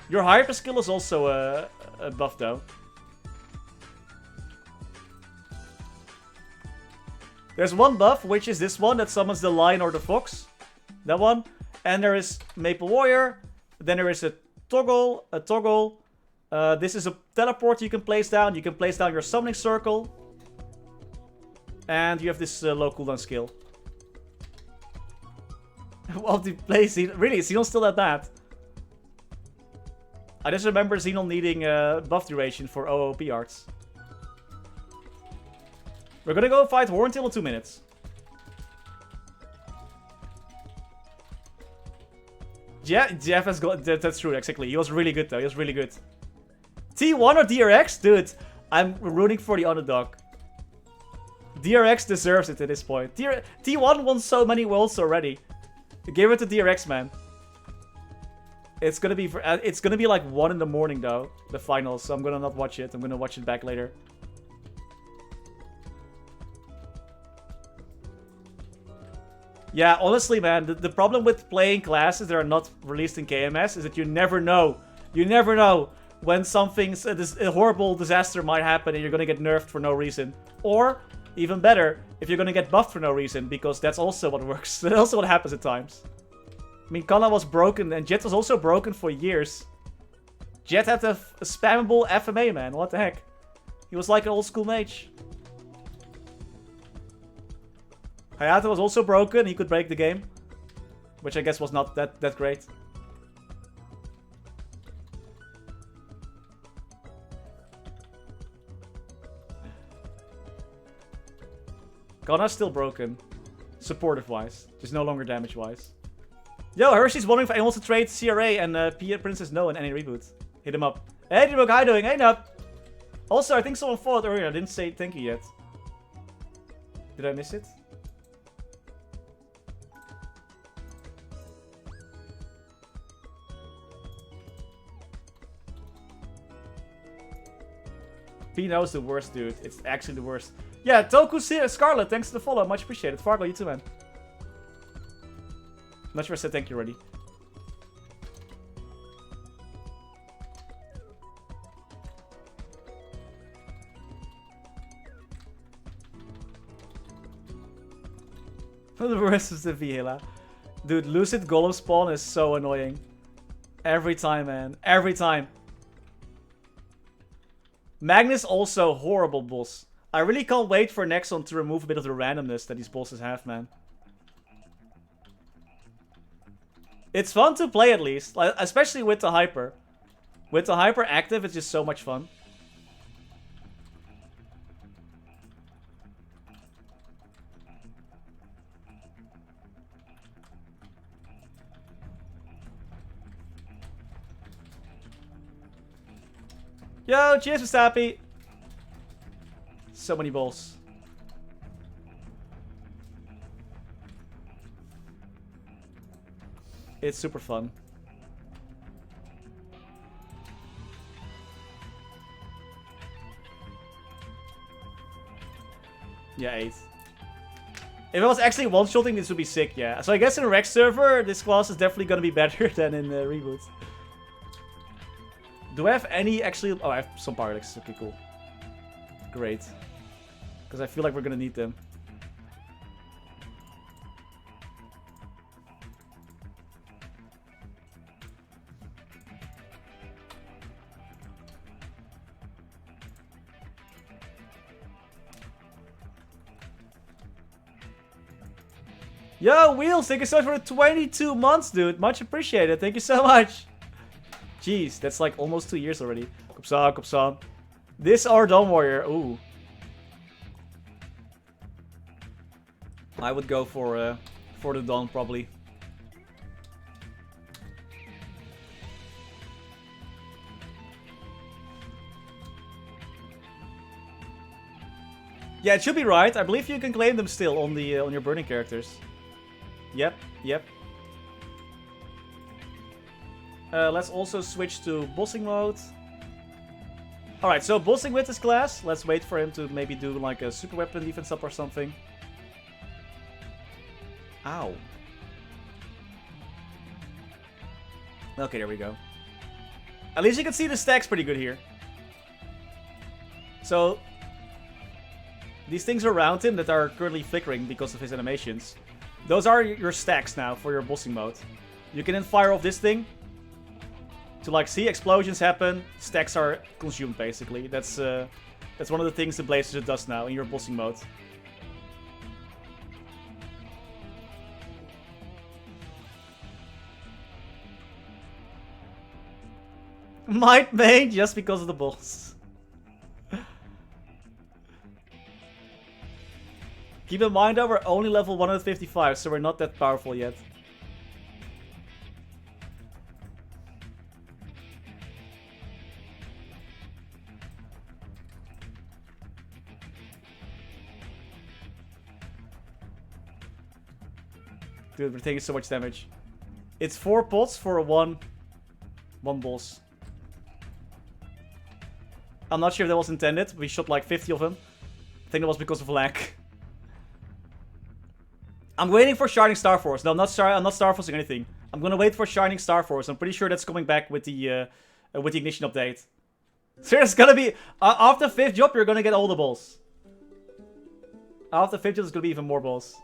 Your hyper skill is also a buff though. There's one buff, which is this one that summons the lion or the fox. That one. And there is Maple Warrior. Then there is a toggle. This is a teleport you can place down. You can place down your summoning circle. And you have this low cooldown skill. Well, the place, really, is Xenon still that bad? I just remember Xenon needing buff duration for OOP arts. We're gonna go fight Horntail in 2 minutes. Yeah, Jeff has got... That's true, exactly. He was really good, though. He was really good. T1 or DRX? Dude, I'm rooting for the underdog. DRX deserves it at this point. T1 won so many worlds already. Give it to DRX, man. It's gonna be like 1 in the morning, though. The finals, so I'm gonna not watch it. I'm gonna watch it back later. Yeah, honestly, man, the problem with playing classes that are not released in KMS is that you never know. You never know when a horrible disaster might happen and you're gonna get nerfed for no reason. Or, even better, if you're gonna get buffed for no reason, because that's also what works. That's also what happens at times. I mean, Kana was broken, and Jet was also broken for years. Jet had a spammable FMA, man. What the heck? He was like an old school mage. Hayato was also broken, he could break the game. Which I guess was not that great. Kana's still broken. Supportive-wise. Just no longer damage-wise. Yo, Hershey's wondering if anyone wants to trade CRA and Princess No in any reboot. Hit him up. Hey, Dribok, how you doing? Hey, Nup. Also, I think someone followed earlier. I didn't say thank you yet. Did I miss it? Pino's the worst, dude. It's actually the worst. Yeah, Toku Scarlet, thanks for the follow. Much appreciated. Fargo, you too, man. Not sure I said thank you already. The rest is the Vihela. Dude, Lucid Golem spawn is so annoying. Every time, man. Every time. Magnus also horrible boss. I really can't wait for Nexon to remove a bit of the randomness that these bosses have, man. It's fun to play at least, like, especially with the hyper. With the hyper active, it's just so much fun. Yo, cheers for Stappy. So many balls. It's super fun. Yeah, 8. If it was actually one-shotting, this would be sick, yeah. So I guess in a rec server, this class is definitely gonna be better than in Reboot. Do I have any actually... Oh, I have some parallaxes. Okay, cool. Great. Because I feel like we're gonna need them. Yo, Wheels, thank you so much for the 22 months, dude. Much appreciated. Thank you so much. Jeez, that's like almost 2 years already. Coppersan, Coppersan. This our Dawn Warrior. Ooh. I would go for the Dawn, probably. Yeah, it should be right. I believe you can claim them still on the on your burning characters. Yep, yep. Let's also switch to bossing mode. Alright, so bossing with this class. Let's wait for him to maybe do like a super weapon defense up or something. Ow. Okay, there we go. At least you can see the stacks pretty good here. So, these things around him that are currently flickering because of his animations. Those are your stacks now for your bossing mode. You can then fire off this thing. To like see explosions happen, stacks are consumed basically. That's one of the things the Blazer does now in your bossing mode. Might main just because of the boss. Keep in mind though, we're only level 155, so we're not that powerful yet. Dude, we're taking so much damage. It's 4 pots for one boss. I'm not sure if that was intended. We shot like 50 of them. I think that was because of lag. I'm waiting for Shining Star Force. No, I'm not Star Forcing anything. I'm gonna wait for Shining Star Force. I'm pretty sure that's coming back with the Ignition update. So there's gonna be after 5th job, you're gonna get all the balls. After 5th job, there's gonna be even more balls.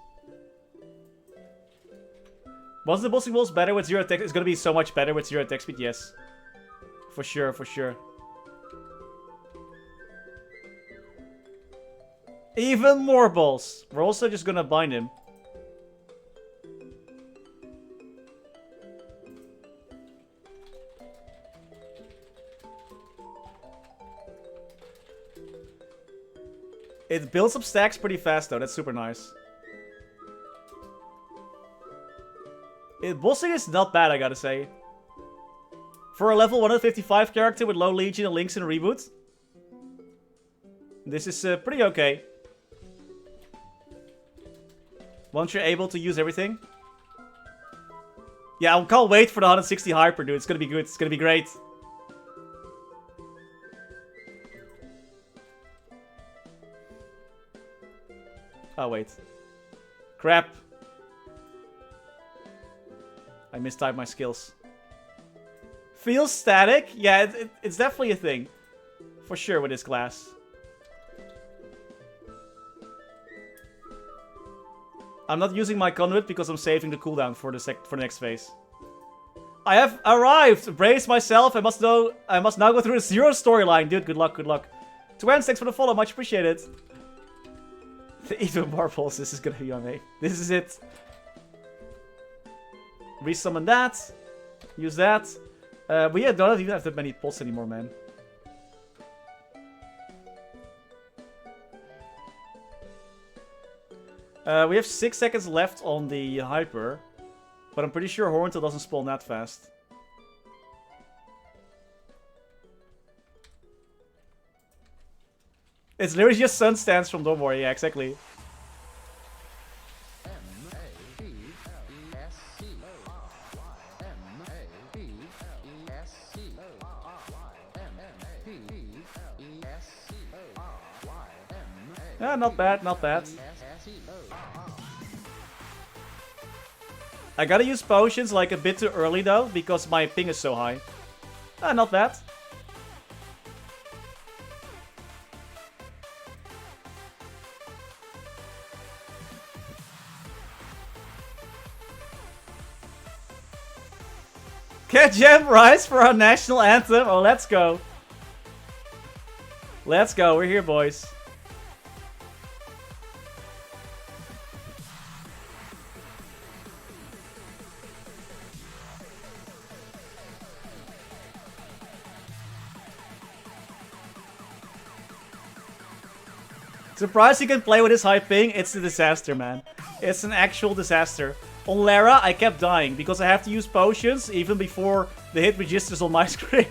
Was the bossing balls better with 0 attack? It's gonna be so much better with 0 attack speed. Yes, for sure, for sure. Even more balls. We're also just gonna bind him. It builds up stacks pretty fast though, that's super nice. Bossing is not bad, I gotta say. For a level 155 character with low Legion and Links in Reboot, this is pretty okay. Once you're able to use everything. Yeah, I can't wait for the 160 Hyper, dude. It's gonna be good, it's gonna be great. Oh, wait. Crap. I mistyped my skills. Feels static? Yeah, it's definitely a thing. For sure with this class. I'm not using my conduit because I'm saving the cooldown for the next phase. I have arrived! Brace myself, I must now go through a 0 storyline. Dude, good luck, good luck. Twins, thanks for the follow, much appreciated. Even more balls, this is gonna be on me. This is it. Resummon that. Use that. We don't even have that many pots anymore, man. We have 6 seconds left on the Hyper. But I'm pretty sure Horntail doesn't spawn that fast. It's literally just Sun Stance from Dawn Warrior, yeah, exactly. Yeah, not bad, not bad. I gotta use potions like a bit too early though, because my ping is so high. Ah, not bad. Cat Jam Rise for our national anthem. Oh, let's go. Let's go. We're here, boys. Surprised you can play with this high ping. It's a disaster, man. It's an actual disaster. On Lara, I kept dying because I have to use potions even before the hit registers on my screen.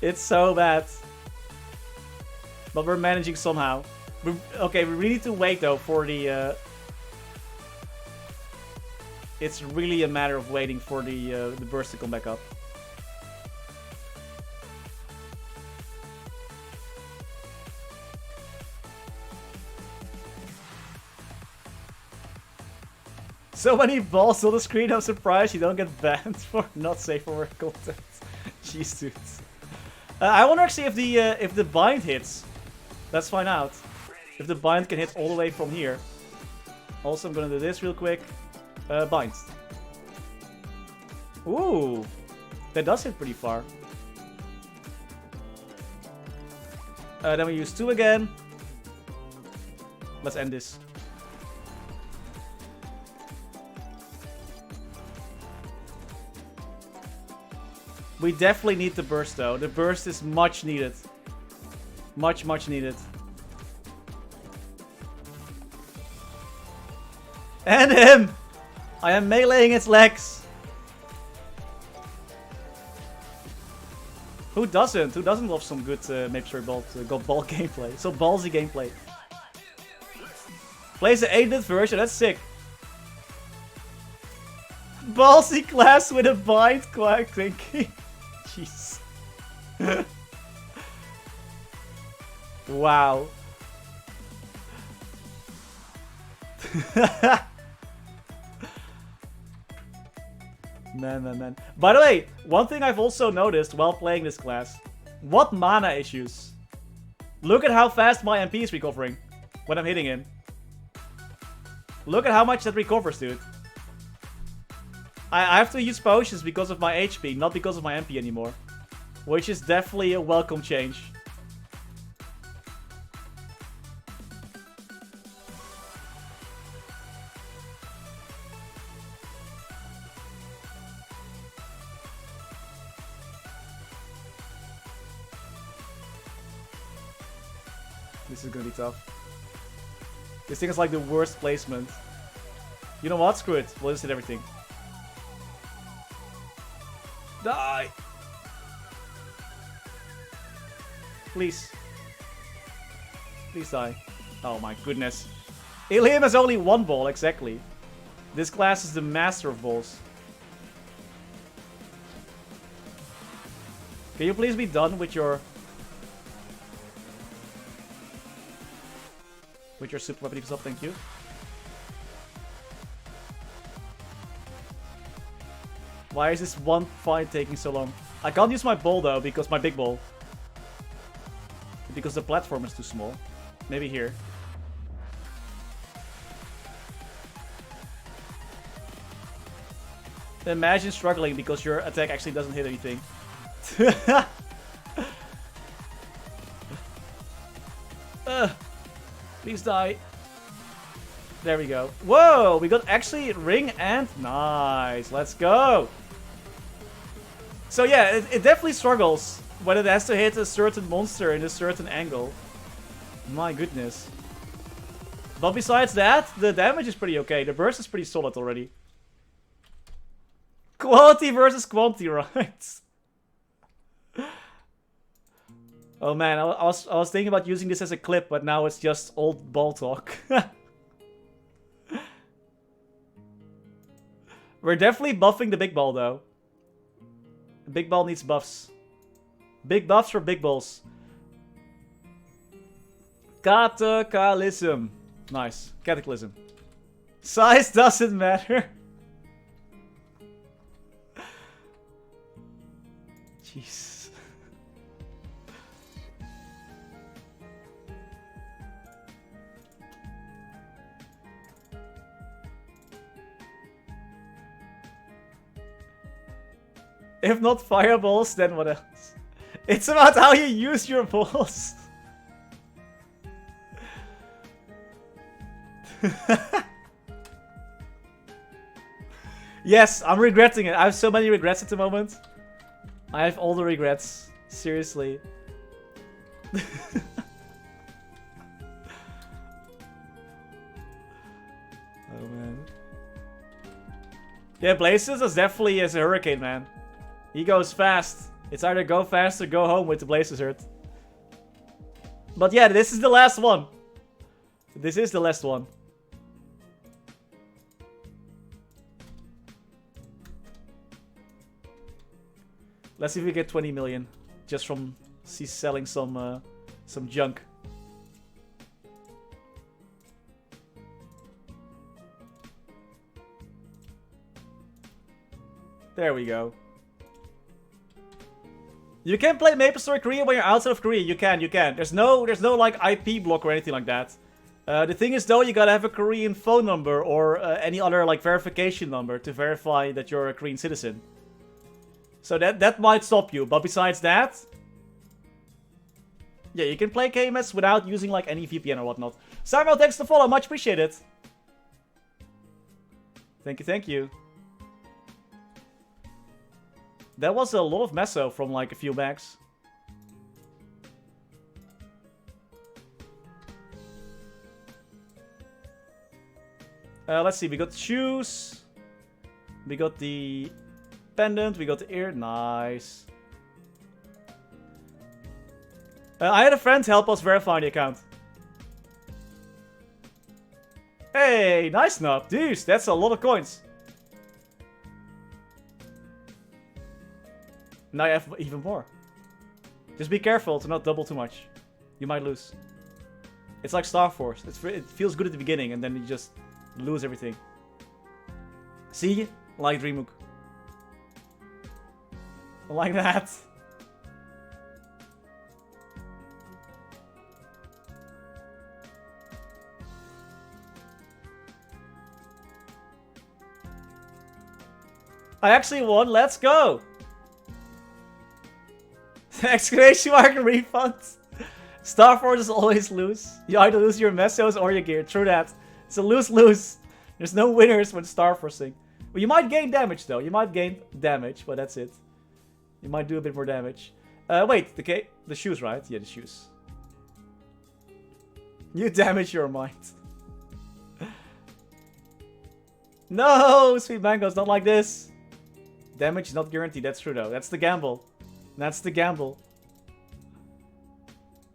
It's so bad. But we're managing somehow. Okay, we really need to wait though for the... It's really a matter of waiting for the burst to come back up. So many balls on the screen, I'm surprised you don't get banned for not safe for work content. Jeez, dudes. I wonder actually if the bind hits. Let's find out. If the bind can hit all the way from here. Also, I'm gonna do this real quick. Bind. Ooh, that does hit pretty far. Then we use 2 again. Let's end this. We definitely need the burst though. The burst is much needed. Much, much needed. And him! I am meleeing its legs. Who doesn't? Who doesn't love some good MapleStory ball gameplay? So ballsy gameplay. Plays the 8-bit version, that's sick. Ballsy class with a bind, quack thinking. Jeez. Wow. Man. By the way, one thing I've also noticed while playing this class. What mana issues. Look at how fast my MP is recovering when I'm hitting him. Look at how much that recovers, dude. I have to use potions because of my HP, not because of my MP anymore. Which is definitely a welcome change. This is gonna be tough. This thing is like the worst placement. You know what? Screw it. We'll just hit everything. Die! Please. Please die. Oh my goodness. Ilium has only 1 ball, exactly. This class is the master of balls. Can you please be done with your... super weapon stuff, thank you. Why is this one fight taking so long? I can't use my ball though, because my big ball. Because the platform is too small. Maybe here. Imagine struggling because your attack actually doesn't hit anything. Please die. There we go. Whoa, we got actually ring and nice. Let's go. So yeah, it definitely struggles when it has to hit a certain monster in a certain angle. My goodness. But besides that, the damage is pretty okay. The burst is pretty solid already. Quality versus quantity, right? Oh man, I was thinking about using this as a clip, but now it's just old ball talk. We're definitely buffing the big ball though. The big ball needs buffs. Big buffs for big balls. Cataclysm. Nice. Cataclysm. Size doesn't matter. Jeez. If not fireballs, then what else? It's about how you use your balls. Yes, I'm regretting it. I have so many regrets at the moment. I have all the regrets. Seriously. Oh man. Yeah, Blazes is definitely as a hurricane, man. He goes fast. It's either go fast or go home with the Blazes hurt. But yeah, this is the last one. This is the last one. Let's see if we get 20 million just from selling some junk. There we go. You can play MapleStory Korea when you're outside of Korea. You can. There's no like IP block or anything like that. The thing is though, you gotta have a Korean phone number or any other like verification number to verify that you're a Korean citizen. So that might stop you, but besides that, yeah, you can play KMS without using like any VPN or whatnot. Samuel, thanks for the follow, much appreciated. Thank you. That was a lot of meso from like a few bags. Let's see, we got shoes. We got the pendant, we got the ear, nice. I had a friend help us verify the account. Hey, nice knob. Dude, that's a lot of coins. Now you have even more. Just be careful to not double too much. You might lose. It's like Star Force. It feels good at the beginning and then you just lose everything. See? Like Dreamhook. Like that. I actually won. Let's go. Exclamation mark and refunds. Star Force always lose. You either lose your mesos or your gear. True that. It's a lose-lose. There's no winners when Star Forcing. Well, you might gain damage though. You might gain damage, but that's it. You might do a bit more damage. Wait, the shoes, right? Yeah, the shoes. You damage your mind. No, sweet mangoes, not like this. Damage is not guaranteed. That's true though. That's the gamble. That's the gamble.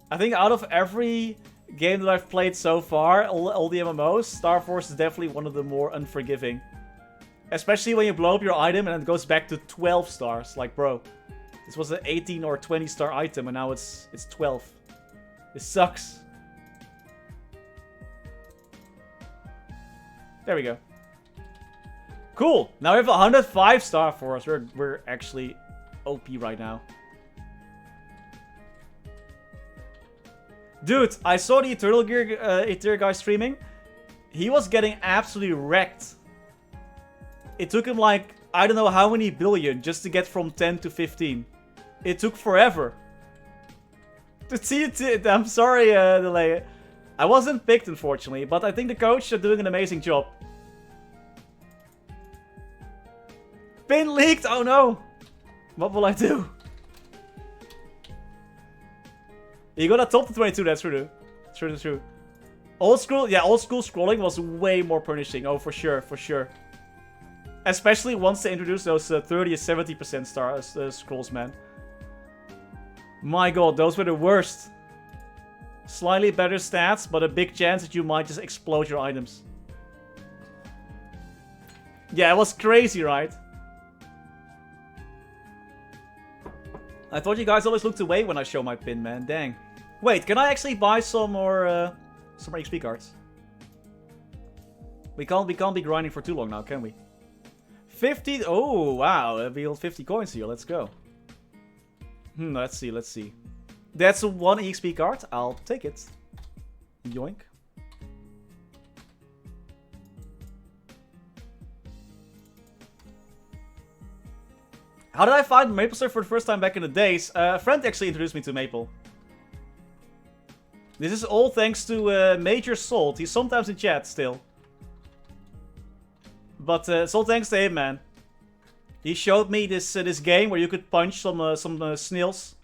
I think out of every game that I've played so far, all the MMOs, Star Force is definitely one of the more unforgiving. Especially when you blow up your item and it goes back to 12 stars. Like, bro, this was an 18 or 20 star item and now it's 12. It sucks. There we go. Cool. Now we have 105 Star Force. We're actually OP right now. Dude, I saw the Eternal Gear guy streaming. He was getting absolutely wrecked. It took him like, I don't know how many billion just to get from 10 to 15. It took forever. I'm sorry, Delay. I wasn't picked, unfortunately, but I think the coach are doing an amazing job. Pin leaked! Oh no! What will I do? You got a top to 22, that's true. True. Old school scrolling was way more punishing. Oh, for sure. Especially once they introduced those 30 or 70% scrolls, man. My god, those were the worst. Slightly better stats, but a big chance that you might just explode your items. Yeah, it was crazy, right? I thought you guys always looked away when I show my pin, man. Dang. Wait, can I actually buy some more XP cards? We can't be grinding for too long now, can we? 50. Oh wow, we hold 50 coins here. Let's go. Let's see. That's one EXP card. I'll take it. Yoink. How did I find MapleStory for the first time back in the days? A friend actually introduced me to Maple. This is all thanks to Major Salt. He's sometimes in chat still. But it's all thanks to him, man. He showed me this this game where you could punch some snails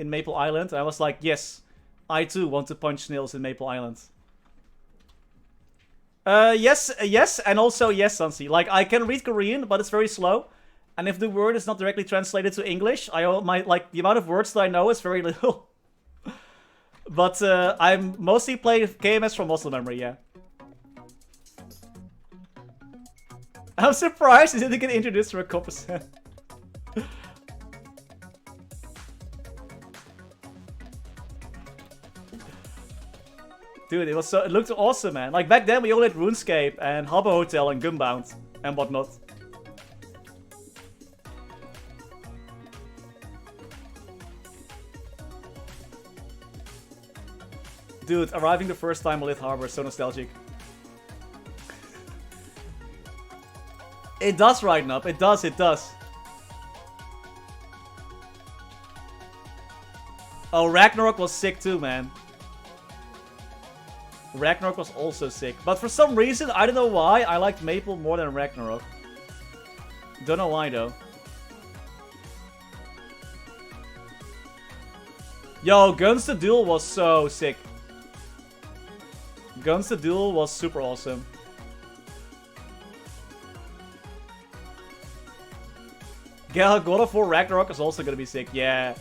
in Maple Island. And I was like, yes, I too want to punch snails in Maple Island. Yes, and also yes, Sansi. Like, I can read Korean, but it's very slow. And if the word is not directly translated to English, the amount of words that I know is very little. But I'm mostly playing KMS from muscle memory, yeah. I'm surprised he didn't get introduced to a Coppersan. Dude, it looked awesome, man. Like, back then we only had RuneScape and Habbo Hotel and Gunbound and whatnot. Dude, arriving the first time on Lit Harbor is so nostalgic. It does, Right Up. It does. Oh, Ragnarok was sick too, man. Ragnarok was also sick. But for some reason, I don't know why, I liked Maple more than Ragnarok. Don't know why, though. Yo, Guns the Duel was so sick. Guns the Duel was super awesome. Yeah, God of War Ragnarok is also gonna be sick, yeah.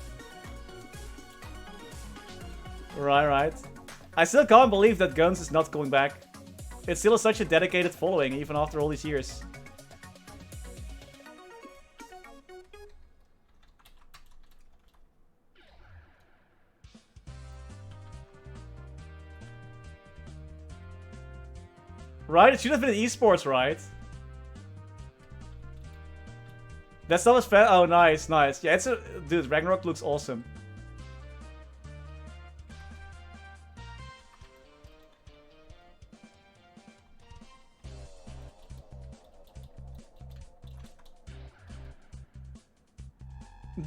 Right. I still can't believe that Guns is not going back. It still has such a dedicated following, even after all these years. Right? It should have been esports, right? That stuff was fair. Oh, nice. Yeah, it's a... Dude, Ragnarok looks awesome.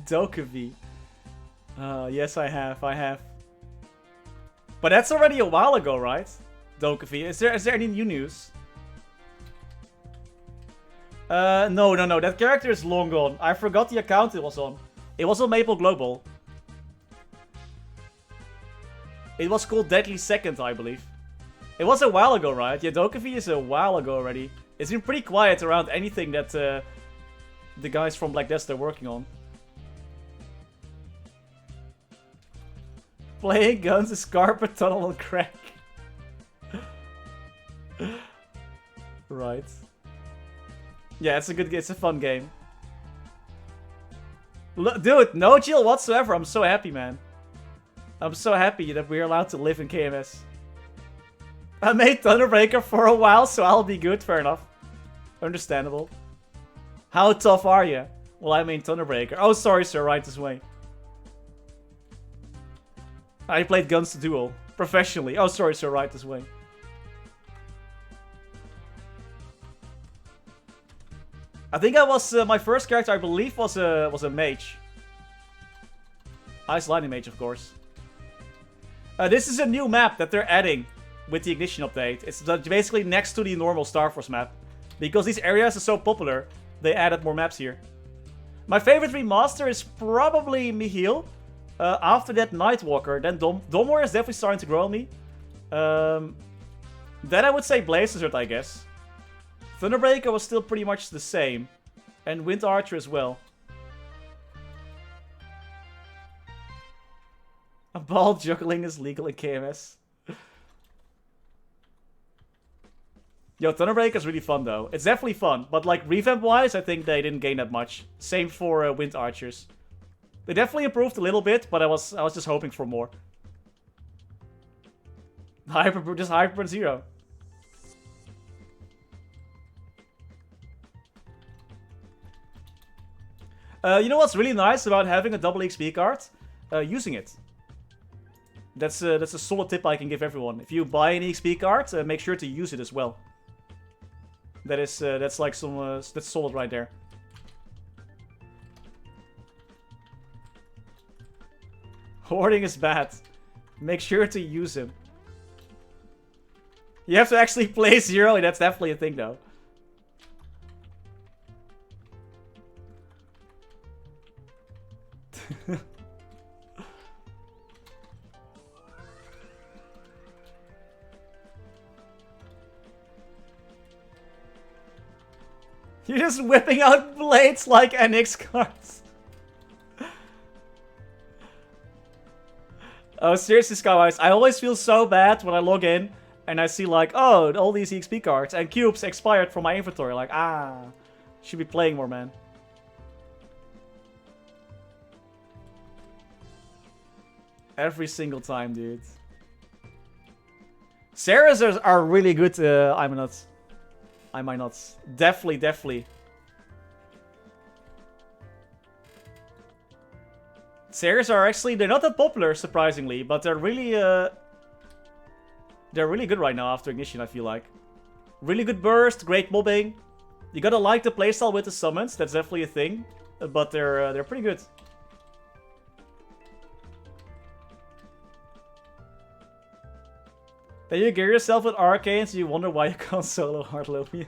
Dokuvi. Yes, I have. But that's already a while ago, right? Dokuvi. Is there any new news? No. That character is long gone. I forgot the account it was on. It was on Maple Global. It was called Deadly Second, I believe. It was a while ago, right? Yeah, Dokuvi is a while ago already. It's been pretty quiet around anything that the guys from Black Death are working on. Playing Guns is carpet tunnel on crack. Right. Yeah, it's a fun game. Dude, no chill whatsoever. I'm so happy, man. I'm so happy that we're allowed to live in KMS. I made Thunderbreaker for a while, so I'll be good. Fair enough. Understandable. How tough are you? Well, I mean Thunderbreaker. Oh, sorry, sir. Right this way. I played Guns to Duel professionally. Oh, sorry, sir. Right this way. I think I was my first character. I believe was a mage. Ice Lightning Mage, of course. This is a new map that they're adding with the Ignition update. It's basically next to the normal Star Force map. Because these areas are so popular, they added more maps here. My favorite remaster is probably Michiel. After that, Nightwalker. Then Dom Warrior is definitely starting to grow on me. Then I would say Blaze Lizard, I guess. Thunderbreaker was still pretty much the same. And Wind Archer as well. Ball juggling is legal in KMS. Yo, Thunderbreaker is really fun though. It's definitely fun, but like revamp-wise, I think they didn't gain that much. Same for Wind Archers. They definitely improved a little bit, but I was just hoping for more. Just Hyper 0. You know what's really nice about having a double XP card? Using it. That's a solid tip I can give everyone. If you buy an XP card, make sure to use it as well. That's like some that's solid right there. Hoarding is bad. Make sure to use him. You have to actually play 0. That's definitely a thing, though. You're just whipping out blades like NX cards. Oh, seriously, Skywise, I always feel so bad when I log in and I see like, oh, all these EXP cards and cubes expired from my inventory. Like, should be playing more, man. Every single time, dude. Sarahs are really good, I might not. Definitely. Sarahs are actually, they're not that popular, surprisingly, but they're really good right now after Ignition, I feel like. Really good burst, great mobbing. You gotta like the playstyle with the summons, that's definitely a thing. But they're pretty good. Then you gear yourself with Arcane, so you wonder why you can't solo hard Lomia.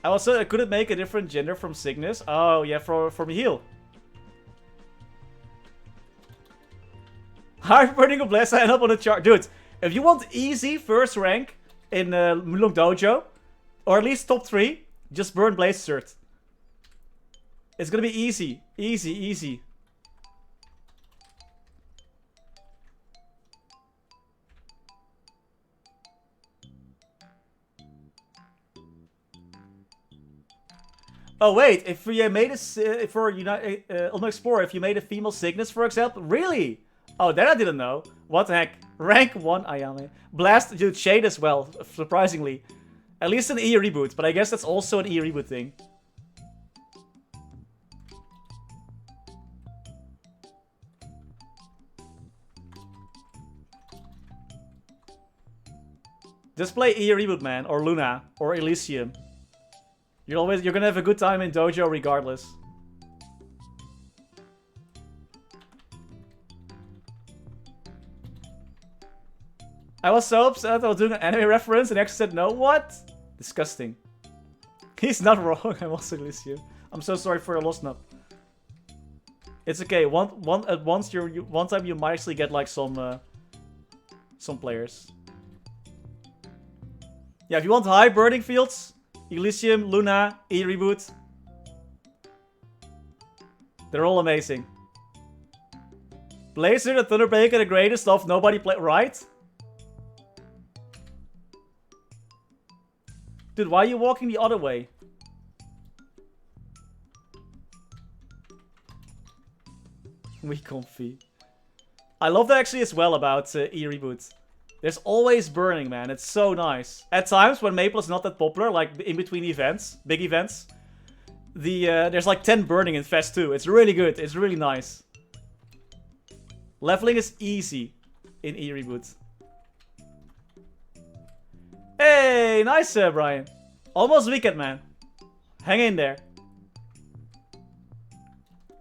I also couldn't make a different gender from Cygnus. Oh yeah, from heal. Hard burning of Bless, I end up on the chart. Dude, if you want easy first rank in Mulong Dojo, or at least top 3, just burn Blaze Cert. It's gonna be easy. Easy. Oh wait, if you made a for Ultimate Explorer, if you made a female Cygnus, for example, really? Oh, that I didn't know. What the heck? Rank 1 Ayame. Blast, dude, Shade as well, surprisingly. At least an E reboot, but I guess that's also an E reboot thing. Just play E reboot, man, or Luna, or Elysium. You're gonna have a good time in Dojo regardless. I was so upset I was doing an anime reference and actually said no. What? Disgusting. He's not wrong. I'm also Elysium. I'm so sorry for your loss, Nub. It's okay. One time you might actually get like some players. Yeah, if you want high burning fields, Elysium, Luna, E reboot. They're all amazing. Blazer, the Thunderbreaker, the greatest stuff nobody play, right? Dude, why are you walking the other way? We comfy. I love that actually as well about E reboot. There's always burning, man. It's so nice. At times when Maple is not that popular, like in between events, big events, there's like 10 burning in Fest 2. It's really good. It's really nice. Leveling is easy in E reboot. Hey, nice, Brian. Almost weekend, man. Hang in there.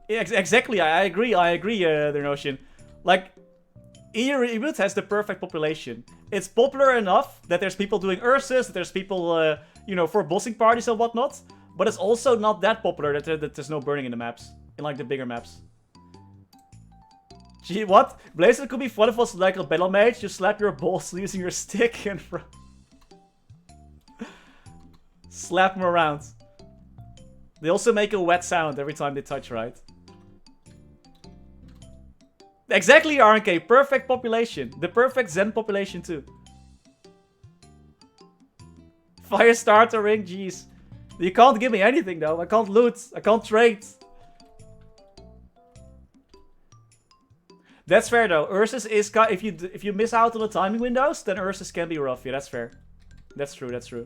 Yeah, exactly. I agree. The notion. Like, E reboot has the perfect population. It's popular enough that there's people doing Ursus, that there's people, you know, for bossing parties and whatnot. But it's also not that popular that there's no burning in the maps, in like the bigger maps. Gee, what? Blazer could be fun if it was like a battle mage. You slap your balls using your stick and slap him around. They also make a wet sound every time they touch, right? Exactly, RNK. Perfect population. The perfect Zen population, too. Fire starter ring, jeez. You can't give me anything, though. I can't loot. I can't trade. That's fair, though. Ursus is... If you miss out on the timing windows, then Ursus can be rough. Yeah, that's fair. That's true, that's true.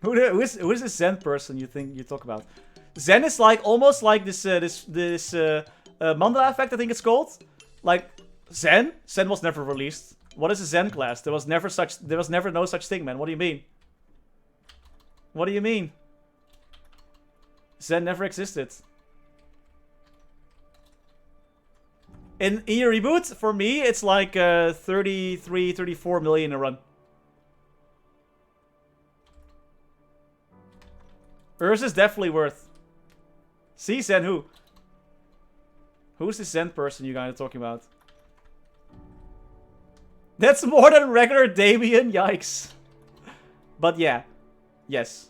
Who is this Zen person you think you talk about? Zen is like almost like this mandala effect, I think it's called. Like Zen was never released. What is a Zen class? There was never no such thing, man. What do you mean? What do you mean? Zen never existed. In your reboot, for me, it's like 33, 34 million a run. Ursus is definitely worth. See, Zen who? Who's the Zen person you guys are talking about? That's more than regular Damien, yikes. But yeah. Yes.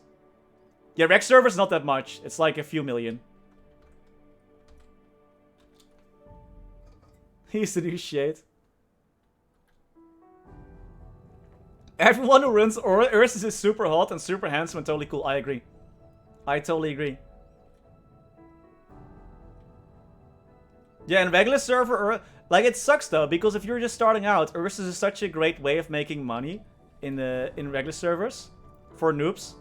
Yeah, Rec server's not that much. It's like a few million. He's the new shade. Everyone who runs Ursus is super hot and super handsome and totally cool. I agree. I totally agree. Yeah, in regular server, like it sucks though, because if you're just starting out, Ursus is such a great way of making money in regular servers for noobs.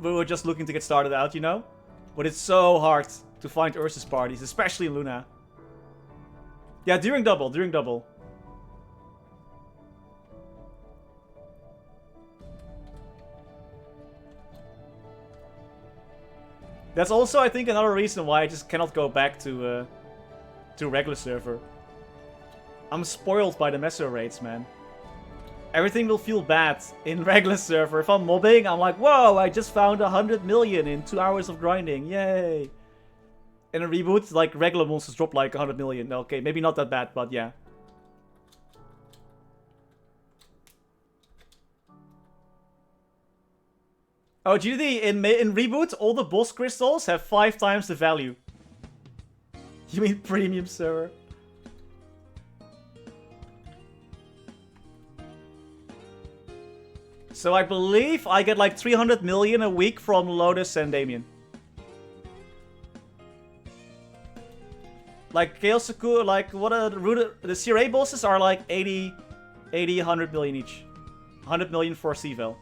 We were just looking to get started out, you know? But it's so hard to find Ursus parties, especially in Luna. Yeah, during double. That's also, I think, another reason why I just cannot go back to regular server. I'm spoiled by the Meso raids, man. Everything will feel bad in regular server. If I'm mobbing, I'm like, whoa, I just found 100 million in 2 hours of grinding. Yay. In a reboot, like, regular monsters drop like 100 million. Okay, maybe not that bad, but yeah. Oh, GD, in Reboot, all the boss crystals have 5 times the value. You mean premium server? So I believe I get like 300 million a week from Lotus and Damien. Like Chaos Saku, like what are the CRA bosses are like 80, 100 million each. 100 million for C-Vel.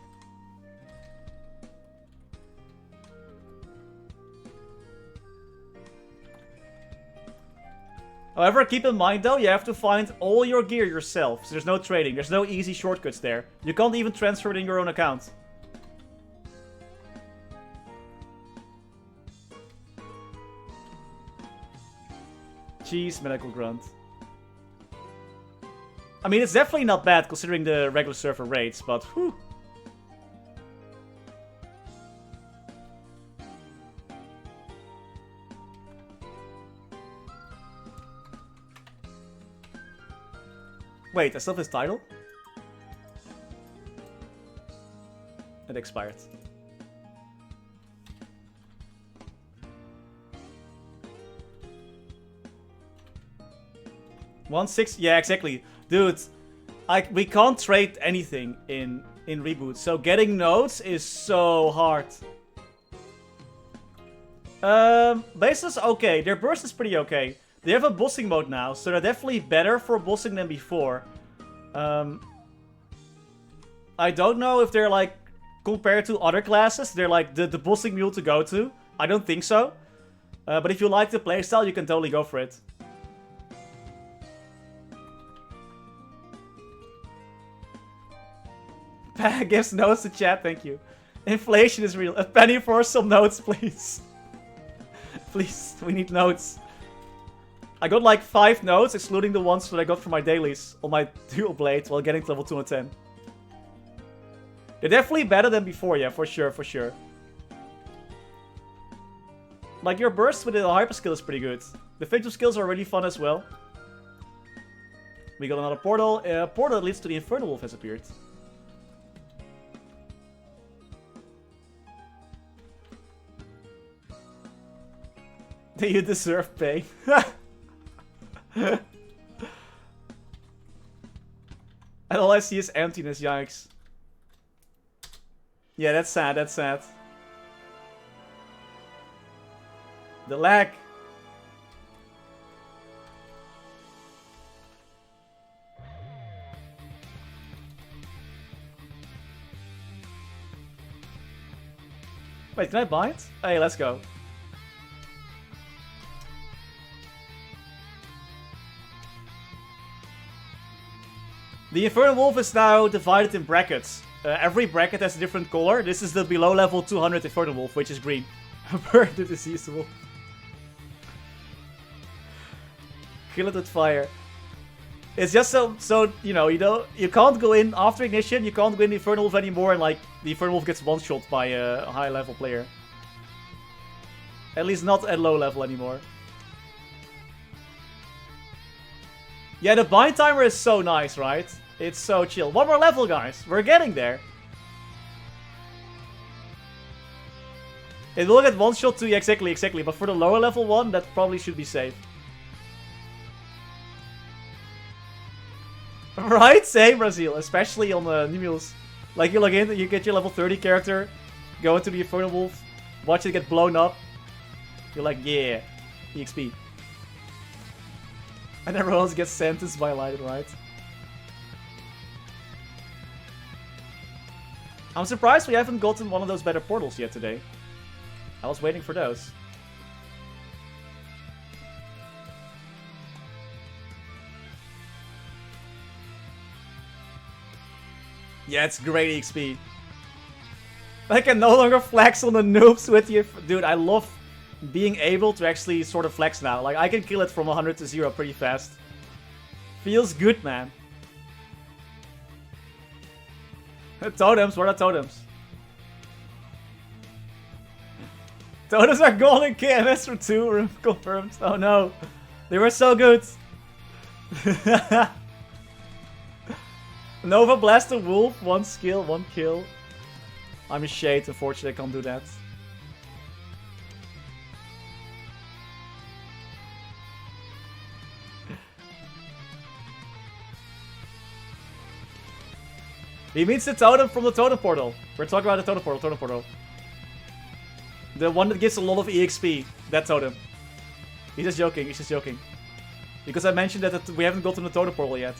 However, keep in mind though, you have to find all your gear yourself. So there's no trading, there's no easy shortcuts there. You can't even transfer it in your own account. Jeez, medical grunt. I mean, it's definitely not bad considering the regular server rates, but whew. Wait, I still have his title? It expired. $1.6? Yeah, exactly. Dude, we can't trade anything in Reboot, so getting nodes is so hard. Bases okay. Their burst is pretty okay. They have a bossing mode now, so they're definitely better for bossing than before. I don't know if they're like, compared to other classes, they're like the bossing mule to go to. I don't think so. But if you like the playstyle, you can totally go for it. Gives notes to chat, thank you. Inflation is real. A penny for some notes, please. Please, we need notes. I got like 5 notes, excluding the ones that I got from my dailies on my dual blade while getting to level 210. They're definitely better than before, yeah, for sure, for sure. Like, your burst with the hyper skill is pretty good. The victim skills are really fun as well. We got another portal. A portal that leads to the Infernal Wolf has appeared. You deserve pain. And all I see is emptiness, yikes. Yeah, that's sad, that's sad. The lag. Wait, can I buy it? Hey, let's go. The Infernal Wolf is now divided in brackets. Every bracket has a different color. This is the below level 200 Infernal Wolf, which is green. Burn the diseased wolf. Kill it with fire. It's just so you can't go in after ignition. You can't go in the Infernal Wolf anymore, and like the Infernal Wolf gets one shot by a high level player. At least not at low level anymore. Yeah, the bind timer is so nice, right? It's so chill. One more level, guys. We're getting there. It will get one shot too, exactly. But for the lower level one, that probably should be safe. Right? Same, Brazil. Especially on the new mules. Like, you log in, you get your level 30 character, go into the Infernal Wolf, watch it get blown up. You're like, yeah, EXP. And everyone else gets sentenced by light, right? I'm surprised we haven't gotten one of those better portals yet today. I was waiting for those. Yeah, it's great XP. I can no longer flex on the noobs with you. Dude, I love being able to actually sort of flex now. Like, I can kill it from 100 to 0 pretty fast. Feels good, man. Totems, what are totems? Totems are golden KMS for 2, room confirmed. Oh no. They were so good. Nova Blast the Wolf, 1 skill, 1 kill. I'm a shade, unfortunately I can't do that. He means the totem from the totem portal. We're talking about the totem portal. The one that gives a lot of EXP. That totem. He's just joking, Because I mentioned that we haven't gotten the totem portal yet.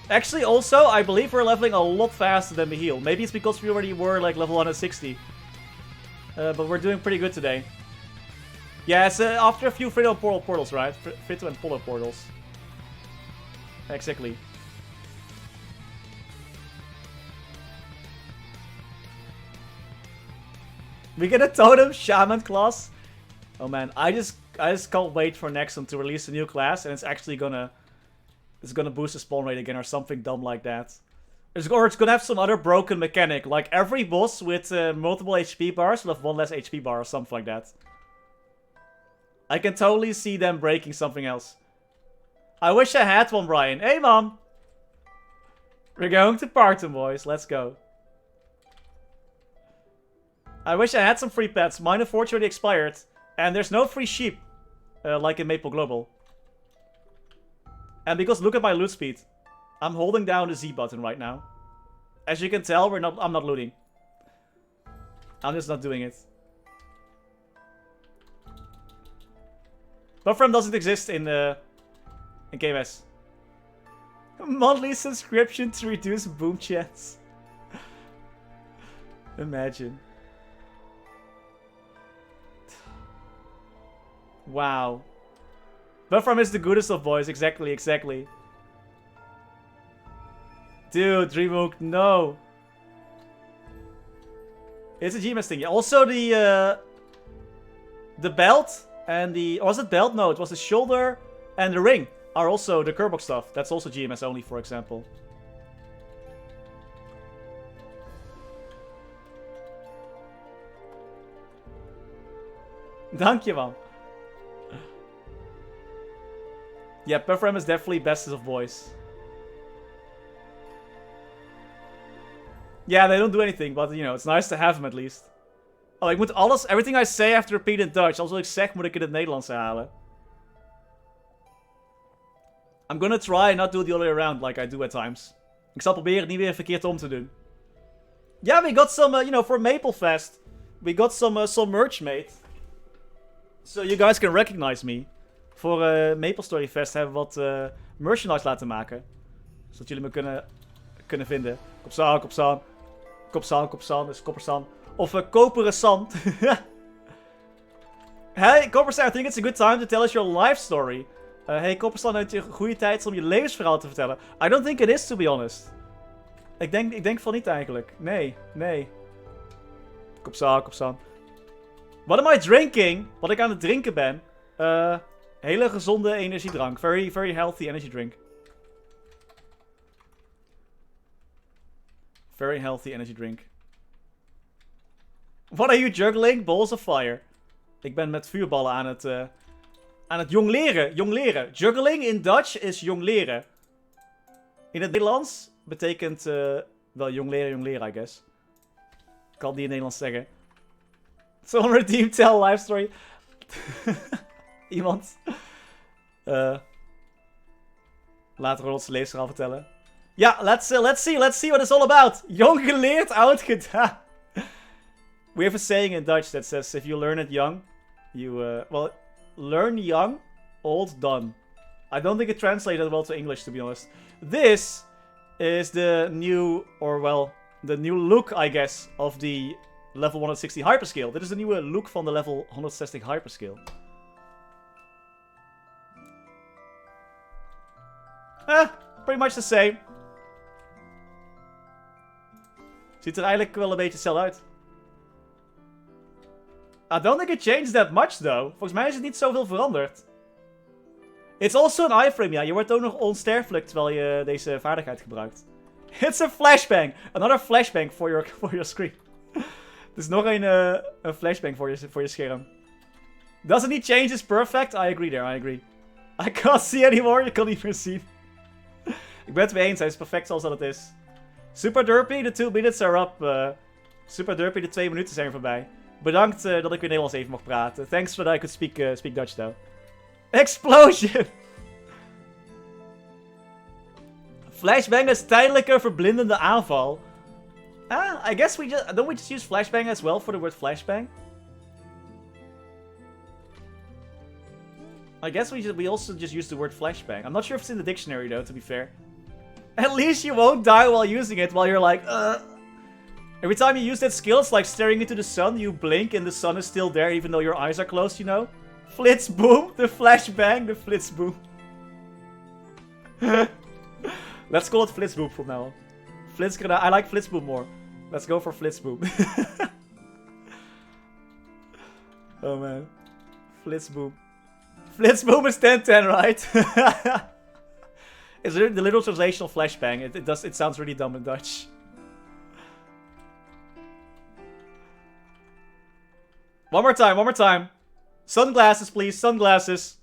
Actually, also, I believe we're leveling a lot faster than we heal. Maybe it's because we already were like level 160. But we're doing pretty good today. Yeah, it's after a few free-to portals, right? Free-to and pull-up portals. Exactly. We get a totem shaman class. Oh man, I just can't wait for Nexon to release a new class, and it's actually gonna boost the spawn rate again or something dumb like that. Or it's gonna have some other broken mechanic, like every boss with multiple HP bars will have 1 less HP bar or something like that. I can totally see them breaking something else. I wish I had one, Brian. Hey, Mom! We're going to Parton, boys. Let's go. I wish I had some free pets. Mine unfortunately expired. And there's no free sheep, like in Maple Global. And because look at my loot speed. I'm holding down the Z button right now. As you can tell, I'm not looting. I'm just not doing it. Buffram doesn't exist in KMS. Monthly subscription to reduce boom chats. Imagine. Wow. Buffram is the goodest of boys. Exactly. Dude, Dreamhook, no. It's a GMS thing. Also, the belt and the... Or was it belt? No, it was the shoulder and the ring are also the Kerbox stuff. That's also GMS only, for example. Dank je, man. Yeah, Pufferam is definitely best as a voice. Yeah, they don't do anything, but you know, it's nice to have them at least. Oh, ik moet alles, everything I say I have to repeat in Dutch. Alles wat ik zeg moet ik in het Nederlands herhalen. I'm gonna try and not do it the other way around like I do at times. Ik zal proberen het niet weer verkeerd om te doen. Yeah, we got some, you know, for Maplefest. We got some merch made. So you guys can recognize me. Voor MapleStory Fest hebben we wat merchandise laten maken. Zodat jullie me kunnen vinden. Kopsaan, kopsaan. Kopsaan, kopsaan. Dus Coppersan. Of Coppersan. Hey, Coppersan, I think it's a good time to tell us your life story. Hey, Coppersan, het een goede tijd om je levensverhaal te vertellen. I don't think it is, to be honest. Ik denk van niet eigenlijk. Nee. Kopsaan, kopsaan. What am I drinking? Wat ik aan het drinken ben. Hele gezonde energiedrank. Very, very healthy energy drink. Very healthy energy drink. What are you juggling? Balls of fire. Ik ben met vuurballen aan het jongleren. Jongleren. Juggling in Dutch is jongleren. In het Nederlands betekent wel jongleren, I guess. Ik kan het niet in het Nederlands zeggen. Someone redeem, tell life story. Iemand. Laten we ons levensverhaal vertellen. Ja, let's see what it's all about. Jong geleerd, oud gedaan. We have a saying in Dutch that says, if you learn it young, you, learn young, old done. I don't think it translated well to English, to be honest. This is the new, the new look, I guess, of the level 160 hyperscale. Dit is de nieuwe look van de level 160 hyperscale. Pretty much the same. Ziet er eigenlijk wel een beetje hetzelfde uit. I don't think it changed that much, though. Volgens mij is het niet zoveel veranderd. It's also an iframe, ja. Je wordt ook nog onsterfelijk terwijl je deze vaardigheid gebruikt. It's a flashbang. Another flashbang for your screen. Dus nog een flashbang voor je scherm. Doesn't he change is perfect? I agree there, I agree. I can't see anymore, je kan niet meer zien. Ik ben het mee eens, hij is perfect zoals dat het is. Super Derpy, de 2 minutes are up. Super Derpy, de 2 minuten zijn voorbij. Bedankt dat ik weer Nederlands even mag praten. Thanks that I could speak Dutch though. Explosion! Flashbang is tijdelijke verblindende aanval. I guess don't we just use flashbang as well for the word flashbang? I guess we also just use the word flashbang. I'm not sure if it's in the dictionary though, to be fair. At least you won't die while using it, while you're like, Every time you use that skill, it's like staring into the sun. You blink and the sun is still there even though your eyes are closed, you know? Flitzboom, the flashbang, the flitzboom. Let's call it Flitzboom from now on. I like Flitzboom more. Let's go for Flitzboom. Oh man. Flitzboom. Flitzboom is 1010, right? It's the literal translation of flashbang. It sounds really dumb in Dutch. One more time. Sunglasses, please, sunglasses.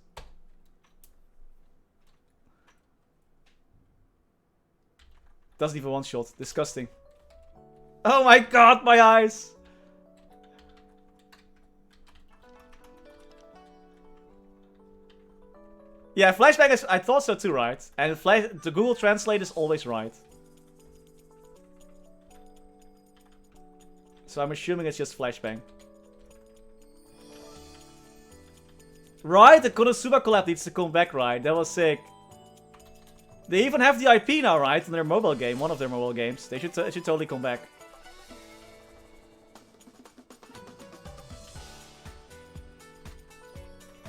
Doesn't even one shot. Disgusting. Oh my god, my eyes. Yeah, flashbang is... I thought so too, right? And the Google Translate is always right. So I'm assuming it's just flashbang. Right, the Konosuba collab needs to come back, right? That was sick. They even have the IP now, right? In their mobile game, one of their mobile games. They should totally come back.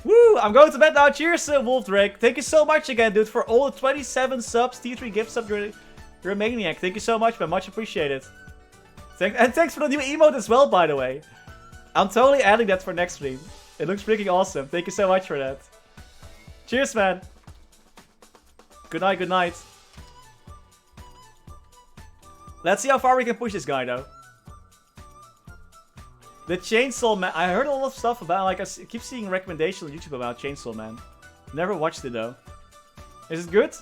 Woo! I'm going to bed now. Cheers, Wolf Drake. Thank you so much again, dude, for all the 27 subs. T3 gift sub. You're a maniac. Thank you so much, man. Much appreciated. And thanks for the new emote as well, by the way. I'm totally adding that for next stream. It looks freaking awesome. Thank you so much for that. Cheers, man. Good night, good night. Let's see how far we can push this guy, though. The Chainsaw Man. I heard a lot of stuff about, like, keep seeing recommendations on YouTube about Chainsaw Man. Never watched it though. Is it good?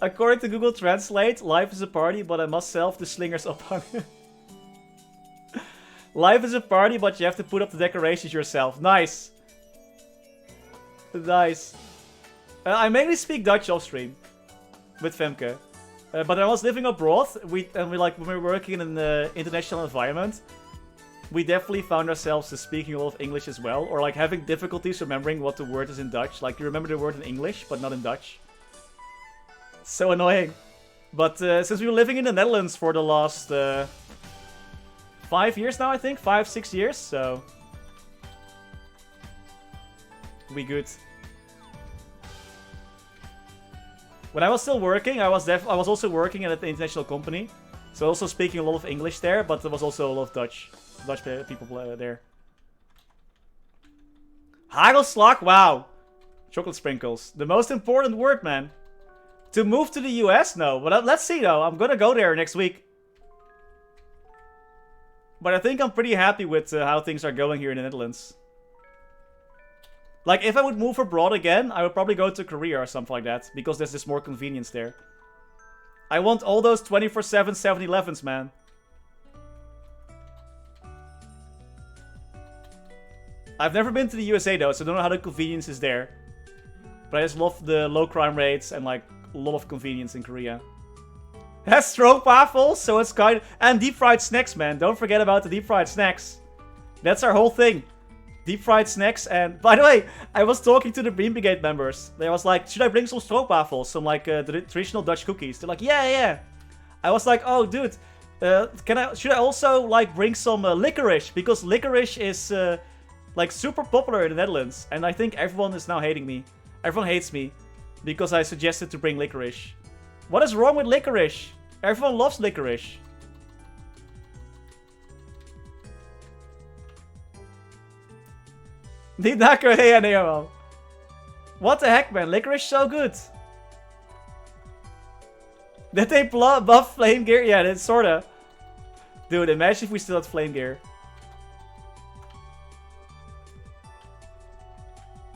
According to Google Translate, life is a party, but I must self the slingers upon it. Life is a party, but you have to put up the decorations yourself. Nice. Nice. I mainly speak Dutch off stream with Femke. But I was living abroad, when we were working in an international environment, we definitely found ourselves speaking a lot of English as well, or like having difficulties remembering what the word is in Dutch. Like you remember the word in English, but not in Dutch. So annoying. But since we were living in the Netherlands for the last 5 years now, I think, 5-6 years, so we good. When I was still working, I was also working at an international company, so also speaking a lot of English there, but there was also a lot of Dutch people there. Hagelslag, wow. Chocolate sprinkles. The most important word, man. To move to the US? No, but let's see though. I'm gonna go there next week. But I think I'm pretty happy with how things are going here in the Netherlands. Like, if I would move abroad again, I would probably go to Korea or something like that. Because there's just more convenience there. I want all those 24/7 7-Elevens, man. I've never been to the USA though, so I don't know how the convenience is there. But I just love the low crime rates and like a lot of convenience in Korea. Has stroopwafels, so it's kind of... And deep fried snacks, man. Don't forget about the deep fried snacks. That's our whole thing. Deep fried snacks. And by the way, I was talking to the Beam Brigade members. They was like, should I bring some stroopwafels? Some like traditional Dutch cookies. They're like, yeah. I was like, oh dude, should I also like bring some licorice? Because licorice is like super popular in the Netherlands. And I think everyone is now hating me. Everyone hates me because I suggested to bring licorice. What is wrong with licorice? Everyone loves licorice. What the heck, man? Licorice so good. Did they buff flame gear? Yeah, that's sorta. Dude, imagine if we still had flame gear.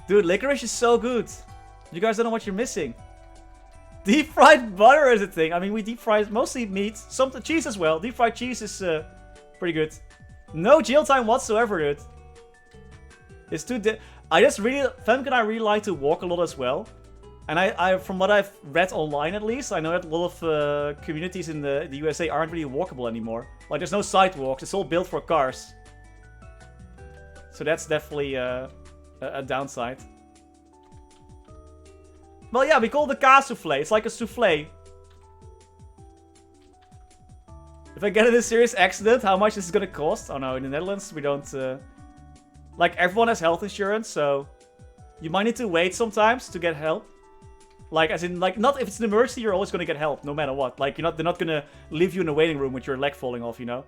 Dude, licorice is so good. You guys don't know what you're missing. Deep fried butter is a thing. I mean, we deep fry mostly meat, some cheese as well. Deep fried cheese is pretty good. No jail time whatsoever, dude. It's too. Femke and I really like to walk a lot as well. And I, from what I've read online at least, I know that a lot of communities in the USA aren't really walkable anymore. Like, there's no sidewalks. It's all built for cars. So that's definitely a downside. Well, yeah, we call it a kaas souffle. It's like a souffle. If I get in a serious accident, how much is it gonna cost? Oh no, in the Netherlands, we don't... Like, everyone has health insurance, so... You might need to wait sometimes to get help. Like, as in, like, not if it's an emergency, you're always gonna get help, no matter what. Like, they're not gonna leave you in a waiting room with your leg falling off, you know?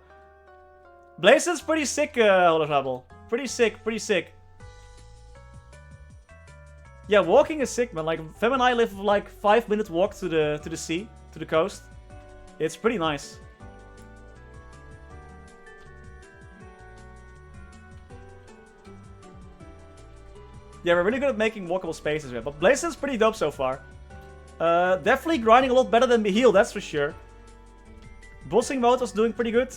Blazon's pretty sick, Holograble. Pretty sick. Yeah, walking is sick, man. Like, Fem and I live like 5-minute walk to the sea, to the coast. It's pretty nice. Yeah, we're really good at making walkable spaces, man. But Blazon's pretty dope so far. Definitely grinding a lot better than Michiel, that's for sure. Bossing mode was doing pretty good.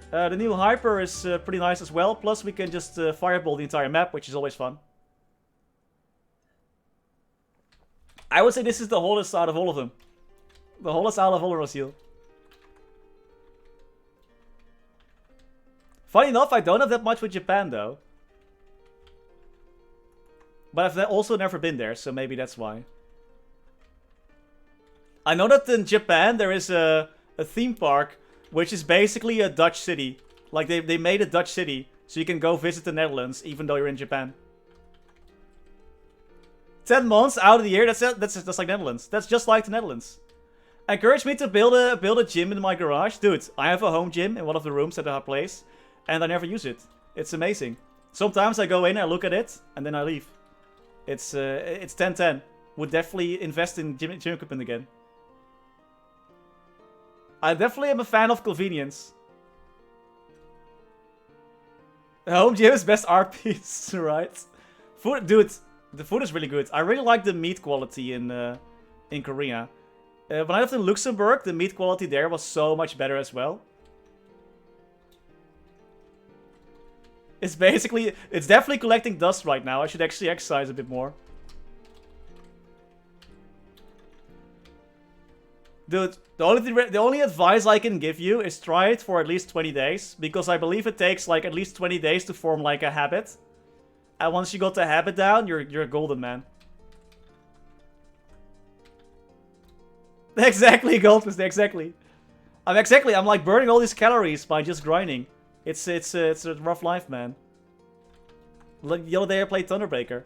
The new Hyper is pretty nice as well. Plus, we can just fireball the entire map, which is always fun. I would say this is the hottest out of all of them. The hottest out of all of Rosil. Funny enough, I don't have that much with Japan, though. But I've also never been there, so maybe that's why. I know that in Japan there is a theme park, which is basically a Dutch city. Like, they made a Dutch city, so you can go visit the Netherlands, even though you're in Japan. 10 months out of the year, that's like Netherlands. That's just like the Netherlands. Encourage me to build a gym in my garage. Dude, I have a home gym in one of the rooms at our place, and I never use it. It's amazing. Sometimes I go in, I look at it, and then I leave. It's 10/10. Would definitely invest in gym equipment again. I definitely am a fan of convenience. Home gym is best RPs, right? Food, dude, the food is really good. I really like the meat quality in Korea. When I lived in Luxembourg, the meat quality there was so much better as well. It's definitely collecting dust right now. I should actually exercise a bit more. Dude, the only advice I can give you is try it for at least 20 days. Because I believe it takes like at least 20 days to form like a habit. And once you got the habit down, you're golden, man. Exactly, Goldfist, exactly. I'm like burning all these calories by just grinding. It's a rough life, man. Like the other day I played Thunderbreaker.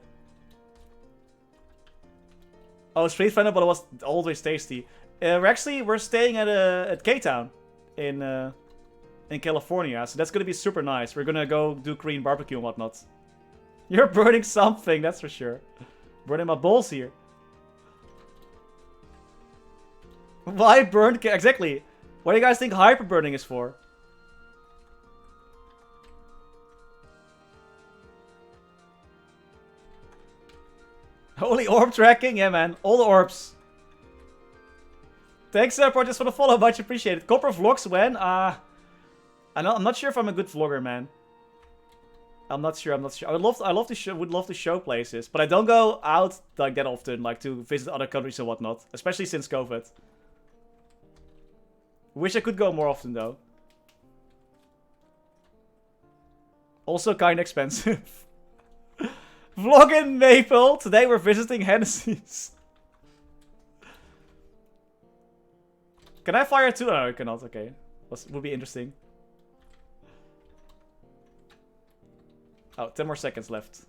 Oh, Street Fighter, but it was always tasty. We're staying at K-Town in California, so that's gonna be super nice. We're gonna go do Korean barbecue and whatnot. You're burning something, that's for sure. Burning my balls here. Why burn? Exactly. What do you guys think hyper burning is for? Holy orb tracking, yeah, man. All the orbs. Thanks, Portis, for the follow. Much appreciated. Copper vlogs when? I'm not sure if I'm a good vlogger, man. I'm not sure. I would love to show places, but I don't go out like that often, like to visit other countries and whatnot, especially since COVID. Wish I could go more often though. Also kind of expensive. Vlog in Maple. Today we're visiting Hennessy's. Can I fire too? No, I cannot. Okay. Would be interesting. Oh, 10 more seconds left.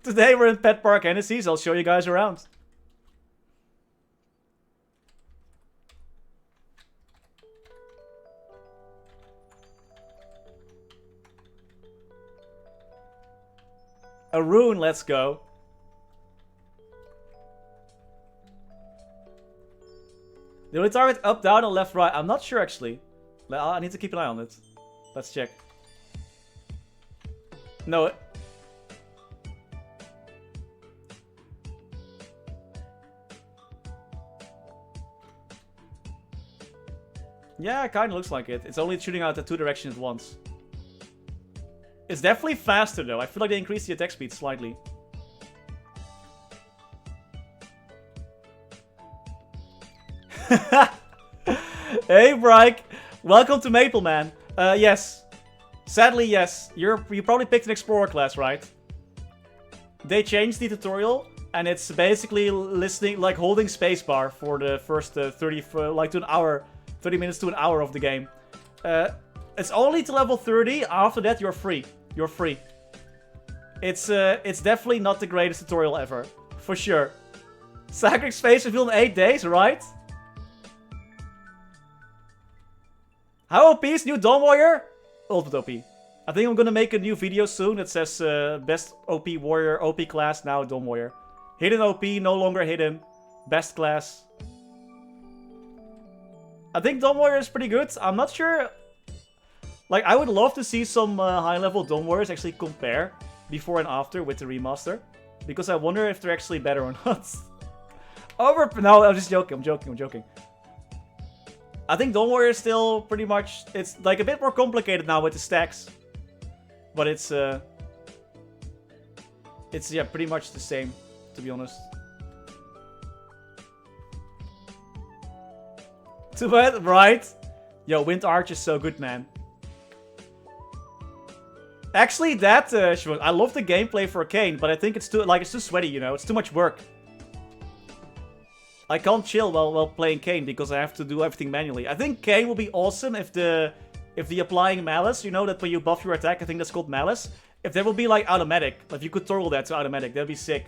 Today we're in Pet Park Hennessy's. I'll show you guys around. A rune, let's go. Do we target up, down, or left, right? I'm not sure actually. I need to keep an eye on it. Let's check. No. Yeah, it kind of looks like it. It's only shooting out the two directions at once. It's definitely faster though. I feel like they increased the attack speed slightly. Hey, Bryke. Welcome to Maple, man. Yes. Sadly, yes. You probably picked an Explorer class, right? They changed the tutorial, and it's basically listening, like holding spacebar for the first 30 minutes to an hour of the game. It's only to level 30. After that, you're free. You're free. It's definitely not the greatest tutorial ever, for sure. Sacred Space revealed in 8 days, right? How OP is new Dawn Warrior? Ultimate OP. I think I'm gonna make a new video soon that says best OP Warrior, OP class, now Dawn Warrior. Hidden OP, no longer hidden. Best class. I think Dawn Warrior is pretty good. I'm not sure. Like, I would love to see some high-level Dawn Warriors actually compare before and after with the remaster. Because I wonder if they're actually better or not. No, I'm just joking. I'm joking. I think Dawn Warrior is still pretty much... It's like a bit more complicated now with the stacks. But it's yeah, pretty much the same, to be honest. Too bad, right? Yo, Wind Arch is so good, man. Actually, I love the gameplay for Kane, but I think it's too sweaty, you know? It's too much work. I can't chill while playing Kane because I have to do everything manually. I think Kane will be awesome if the applying malice, you know, that when you buff your attack, I think that's called malice. If there will be like automatic, if you could toggle that to automatic, that'd be sick.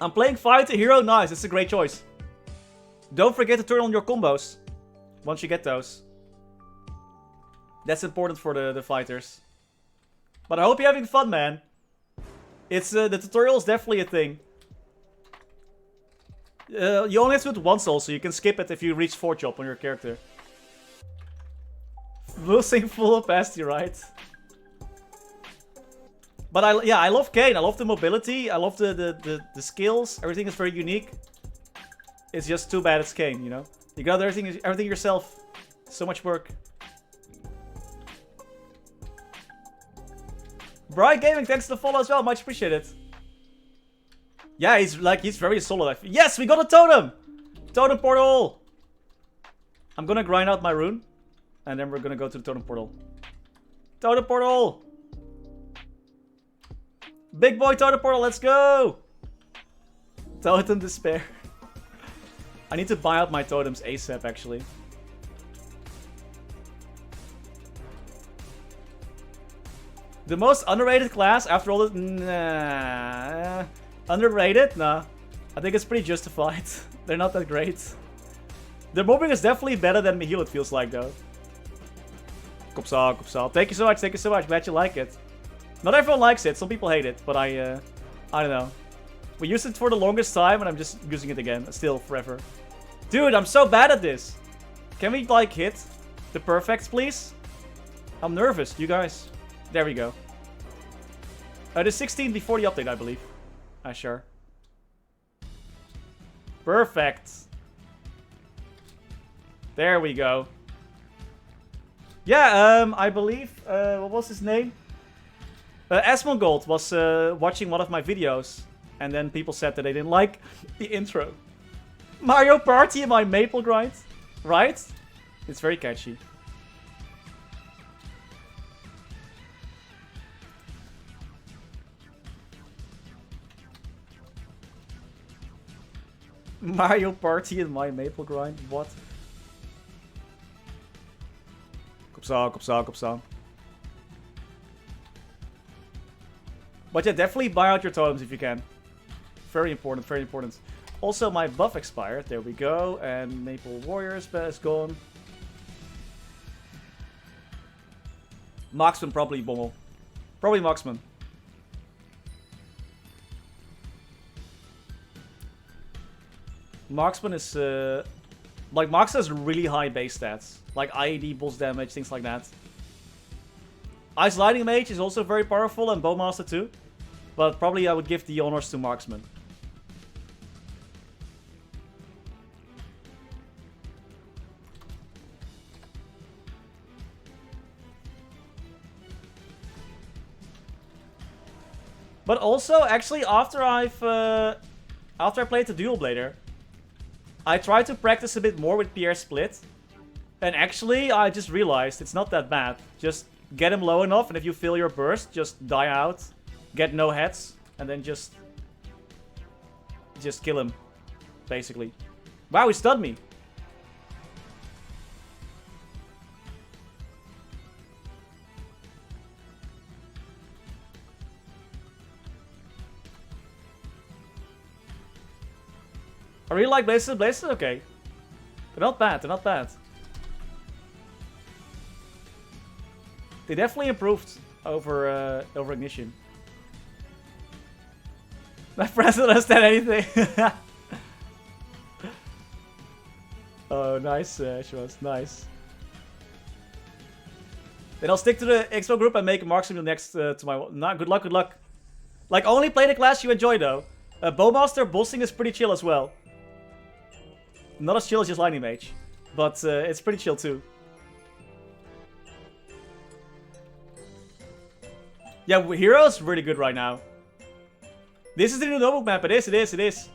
I'm playing Fighter Hero, nice, it's a great choice. Don't forget to turn on your combos once you get those. That's important for the fighters. But I hope you're having fun, man. It's the tutorial is definitely a thing. You only have to do it once also. You can skip it if you reach 4 job on your character. Losing full opacity, right? But I love Kane. I love the mobility. I love the skills. Everything is very unique. It's just too bad it's Kane, you know? You got everything yourself. So much work. Bright Gaming, thanks for the follow as well. Much appreciated. Yeah, he's very solid. Yes, we got a totem! Totem portal! I'm gonna grind out my rune. And then we're gonna go to the totem portal. Totem portal! Big boy totem portal, let's go! Totem despair. I need to buy out my totems ASAP, actually. The most underrated class after all the... Nah. Underrated? Nah. I think it's pretty justified. They're not that great. Their mobbing is definitely better than Mihil, it feels like, though. Coppersan. Thank you so much, Glad you like it. Not everyone likes it, some people hate it, but I don't know. We used it for the longest time, and I'm just using it again. Still, forever. Dude, I'm so bad at this. Can we, like, hit the perfects, please? I'm nervous, you guys. There we go. The 16 before the update, I believe. Sure. Perfect. There we go. Yeah, I believe, what was his name? Asmongold was watching one of my videos. And then people said that they didn't like the intro. Mario Party in my maple grind. Right? It's very catchy. Mario Party in my maple grind? What? Coppersan. But yeah, definitely buy out your totems if you can. Very important, very important. Also, my buff expired. There we go. And Maple Warriors is gone. Marksman, probably Bommel. Probably Marksman. Marksman is, like, Marksman has really high base stats. Like IED, boss damage, things like that. Ice Lightning Mage is also very powerful, and Bowmaster too. But probably I would give the honors to Marksman. But also, actually, after I played the Dual Blader, I tried to practice a bit more with Pierre Split. And actually, I just realized it's not that bad. Just get him low enough, and if you fill your burst, just die out. Get no heads, and then just kill him, basically. Wow, he stunned me. I really like Blazes. Blazes, okay. They're not bad, they're not bad. They definitely improved over Ignition. My friends don't understand anything. Oh, nice, Schwartz, nice. Then I'll stick to the Expo group and make Marksman next to my... Nah, good luck, good luck. Like, only play the class you enjoy, though. Bowmaster bossing is pretty chill as well. Not as chill as just Lightning Mage. But it's pretty chill, too. Yeah, Hero's really good right now. This is the new notebook map. It is.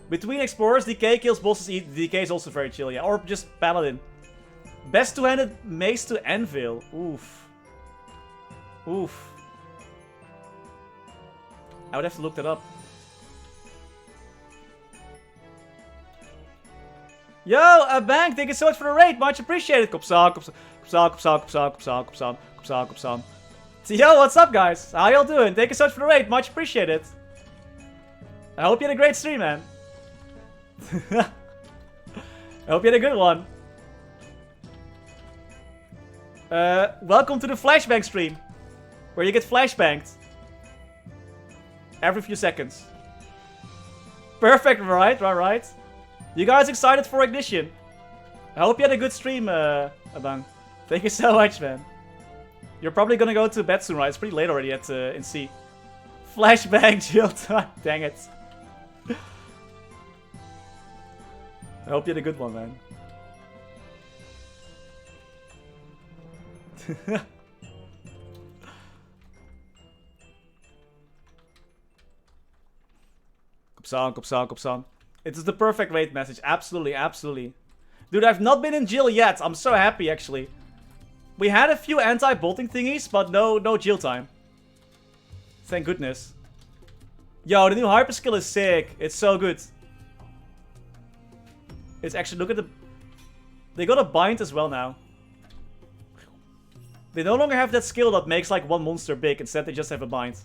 Between Explorers, DK kills bosses. DK is also very chill, yeah. Or just Paladin. Best two-handed mace to Anvil. Oof. Oof. I would have to look that up. Yo, Bank, thank you so much for the raid. Much appreciated. Coppersan. Yo, what's up, guys? How y'all doing? Thank you so much for the raid. Much appreciated. I hope you had a great stream, man. I hope you had a good one. Welcome to the flashbang stream, where you get flashbanged every few seconds. Perfect, right? Right. You guys excited for Ignition? I hope you had a good stream, Abang. Thank you so much, man. You're probably gonna go to bed soon, right? It's pretty late already at in C. Flashbang chill time. Dang it. I hope you had a good one, man. Kopsan. It is the perfect raid message. Absolutely, absolutely. Dude, I've not been in jail yet. I'm so happy, actually. We had a few anti-bolting thingies, but no jail time. Thank goodness. Yo, the new hyper skill is sick. It's so good. It's actually, look at the... They got a bind as well now. They no longer have that skill that makes like one monster big. Instead, they just have a bind.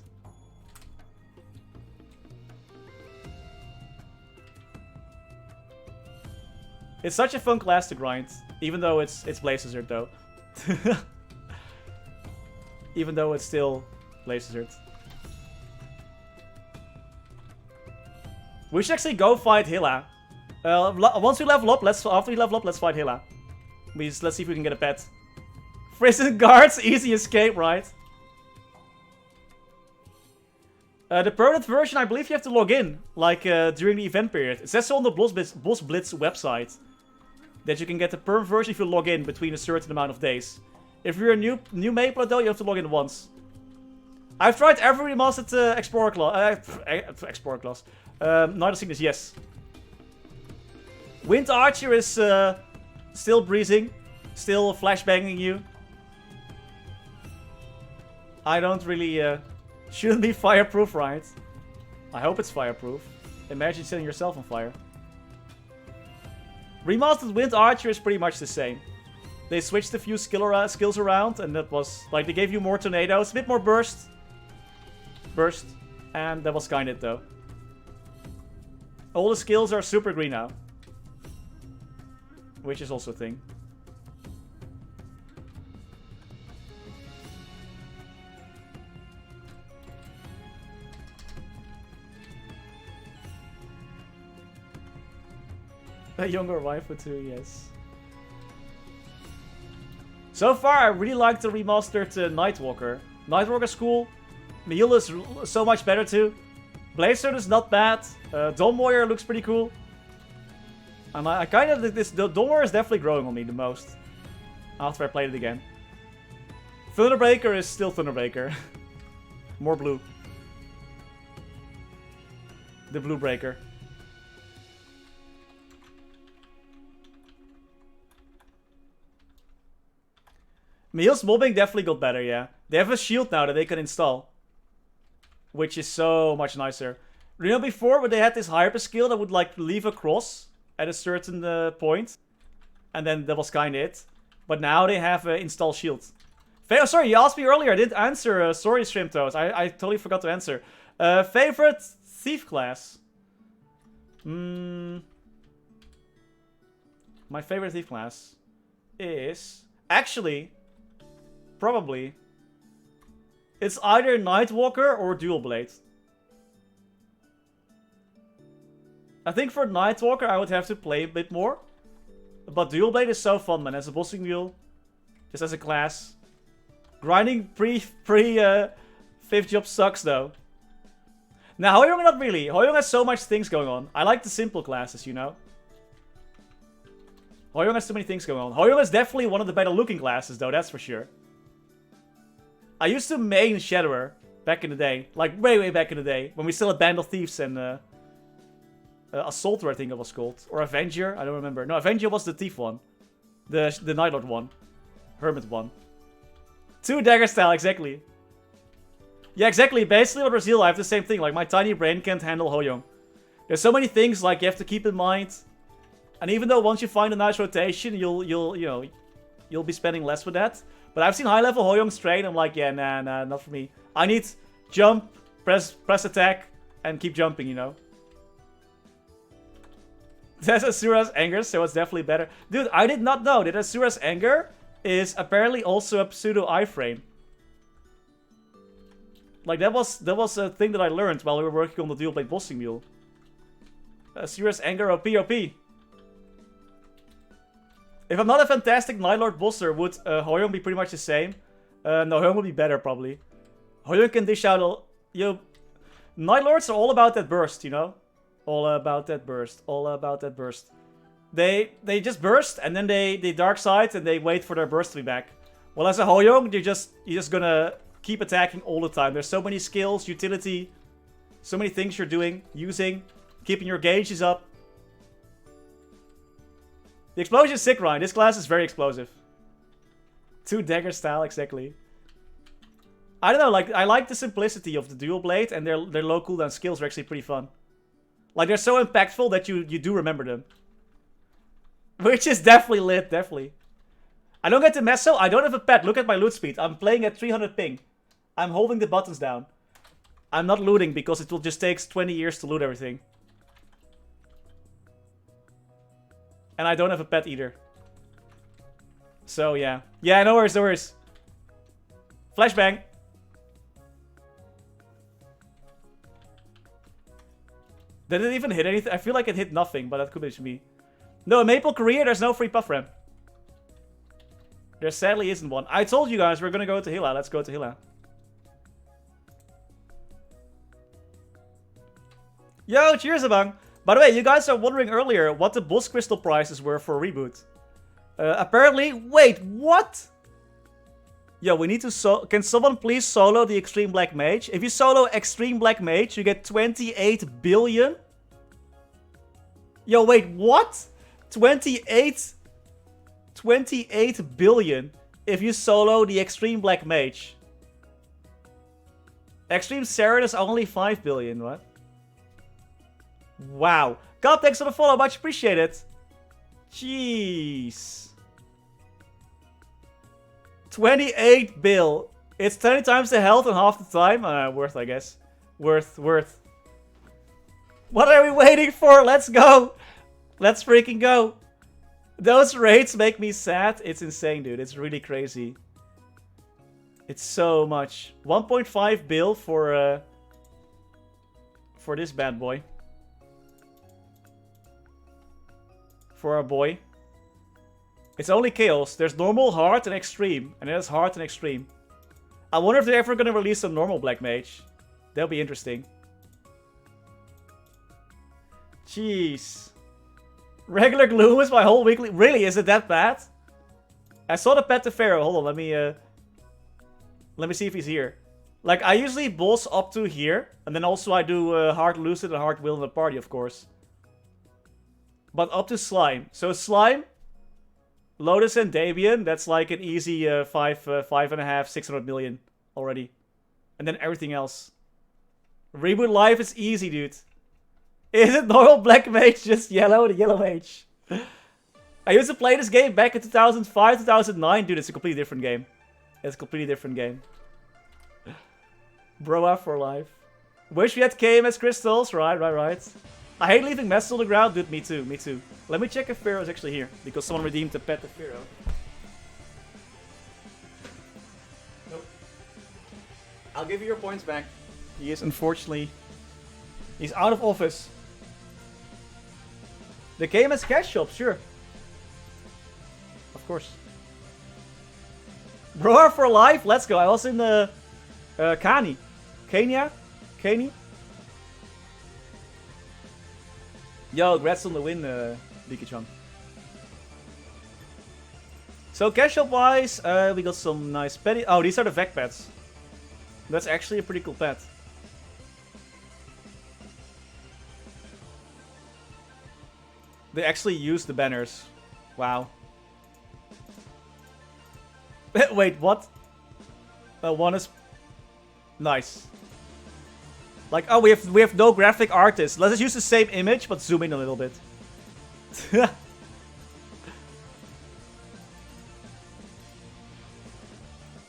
It's such a fun class to grind. Even though it's Blaze Hazard, though. Even though it's still Blaze Hazard. We should actually go fight Hilla. Once we level up, after we level up, let's fight Hilla. Let's see if we can get a pet. Prison guards, easy escape, right? The permanent version, I believe you have to log in, like during the event period. It says so on the Boss Blitz website that you can get the perm version if you log in between a certain amount of days. If you're a new Maple though, you have to log in once. I've tried every remastered Explorer class. Night of Sickness, yes. Wind Archer is still breezing, still flashbanging you. I don't really... shouldn't be fireproof, right? I hope it's fireproof. Imagine setting yourself on fire. Remastered Wind Archer is pretty much the same. They switched a few skills around, and that was... Like, they gave you more tornadoes, a bit more burst. And that was kinda it, though. All the skills are super green now. Which is also a thing. A younger waifu too, yes. So far, I really like the remastered Nightwalker. Nightwalker's cool. Mihil is so much better too. Blazer is not bad. Dawn Warrior looks pretty cool. And I kind of... The Dawn Warrior is definitely growing on me the most. After I played it again. Thunderbreaker is still Thunderbreaker. More blue. The Blue Breaker. Mihil's mobbing definitely got better, yeah. They have a shield now that they can install. Which is so much nicer. You know, before when they had this hyper skill that would like leave a cross at a certain point. And then that was kinda it. But now they have install shield. Oh, sorry, you asked me earlier. I didn't answer. Sorry, Shrimp-Toes. I totally forgot to answer. Favorite thief class? My favorite thief class is... Actually... Probably. It's either Nightwalker or Dual Blade. I think for Nightwalker I would have to play a bit more. But Dual Blade is so fun, man. As a bossing wheel. Just as a class. Grinding fifth job sucks though. Now Hoyoung not really. Hoyoung has so much things going on. I like the simple classes, you know. Hoyoung has so many things going on. Hoyoung is definitely one of the better looking classes though, that's for sure. I used to main Shadower back in the day. Like, way back in the day. When we still had Band of Thieves and... Assaulter, I think it was called. Or Avenger, I don't remember. No, Avenger was the thief one. The Nightlord one. Hermit one. 2 dagger style, exactly. Yeah, exactly. Basically with Brazil, I have the same thing. Like, my tiny brain can't handle Hoyoung. There's so many things, like, you have to keep in mind. And even though once you find a nice rotation, you'll be spending less with that. But I've seen high-level Hoyoung strain, I'm like, yeah, nah, not for me. I need jump, press attack, and keep jumping, you know. That's Asura's Anger, so it's definitely better. Dude, I did not know that Asura's Anger is apparently also a pseudo iframe. Like, that was a thing that I learned while we were working on the Dual Blade Bossing Mule. Serious anger OP OP. If I'm not a fantastic Nightlord bosser, would Hoyoung be pretty much the same? No, Hoyoung would be better probably. Hoyoung can dish out Nightlords are all about that burst, you know? All about that burst. All about that burst. They just burst and then they dark side and they wait for their burst to be back. Well, as a Hoyoung, you're just gonna keep attacking all the time. There's so many skills, utility, so many things you're doing, using, keeping your gauges up. The explosion is sick, Ryan. This class is very explosive. 2 dagger style, exactly. I don't know, like, I like the simplicity of the dual blade, and their low cooldown skills are actually pretty fun. Like, they're so impactful that you do remember them. Which is definitely lit, definitely. I don't get to meso, I don't have a pet. Look at my loot speed. I'm playing at 300 ping. I'm holding the buttons down. I'm not looting because it will just take 20 years to loot everything. And I don't have a pet either. So, yeah. Yeah, no worries, no worries. Flashbang. Did it even hit anything? I feel like it hit nothing, but that could be me. No, in Maple Korea, there's no free buff ramp. There sadly isn't one. I told you guys we're gonna go to Hila. Let's go to Hila. Yo, cheers, Abang. By the way, you guys are wondering earlier what the boss crystal prices were for Reboot. Apparently, wait, what? Yo, we need to can someone please solo the Extreme Black Mage? If you solo Extreme Black Mage, you get 28 billion? Yo, wait, what? 28 billion if you solo the Extreme Black Mage. Extreme Saren is only 5 billion, what? Wow. God, thanks for the follow, much appreciated. Jeez. 28 bill. It's 20 times the health and half the time. Worth, I guess. Worth. What are we waiting for? Let's go. Let's freaking go. Those rates make me sad. It's insane, dude. It's really crazy. It's so much. 1.5 bill for this bad boy. For our boy. It's only chaos. There's normal, hard, and extreme. And then there's hard and extreme. I wonder if they're ever gonna release a normal Black Mage. That'll be interesting. Jeez. Regular Gloom is my whole weekly. Really? Is it that bad? I saw the pet to Pharaoh. Hold on, let me see if he's here. Like, I usually boss up to here. And then also I do hard lucid and hard will in the party, of course. But up to Slime. So Slime, Lotus and Dabian, that's like an easy 5.5, 600 million already. And then everything else. Reboot Life is easy, dude. Is it normal Black Mage, just yellow, the yellow mage? I used to play this game back in 2005, 2009. Dude, it's a completely different game. It's a completely different game. Broa for life. Wish we had KMS crystals. Right. I hate leaving messes on the ground. Dude, me too. Let me check if Pharaoh's actually here. Because someone redeemed the pet to Pharaoh. Nope. I'll give you your points back. He is unfortunately... He's out of office. The game has cash shop, sure. Of course. Broar for life, let's go. I was in the Kani. Kani? Yo, congrats on the win, Diki-chan. So cash shop wise, we got some nice petty. Oh, these are the Vec pets. That's actually a pretty cool pet. They actually use the banners. Wow. Wait, what? One is nice. Like, oh, we have no graphic artist. Let's just use the same image, but zoom in a little bit.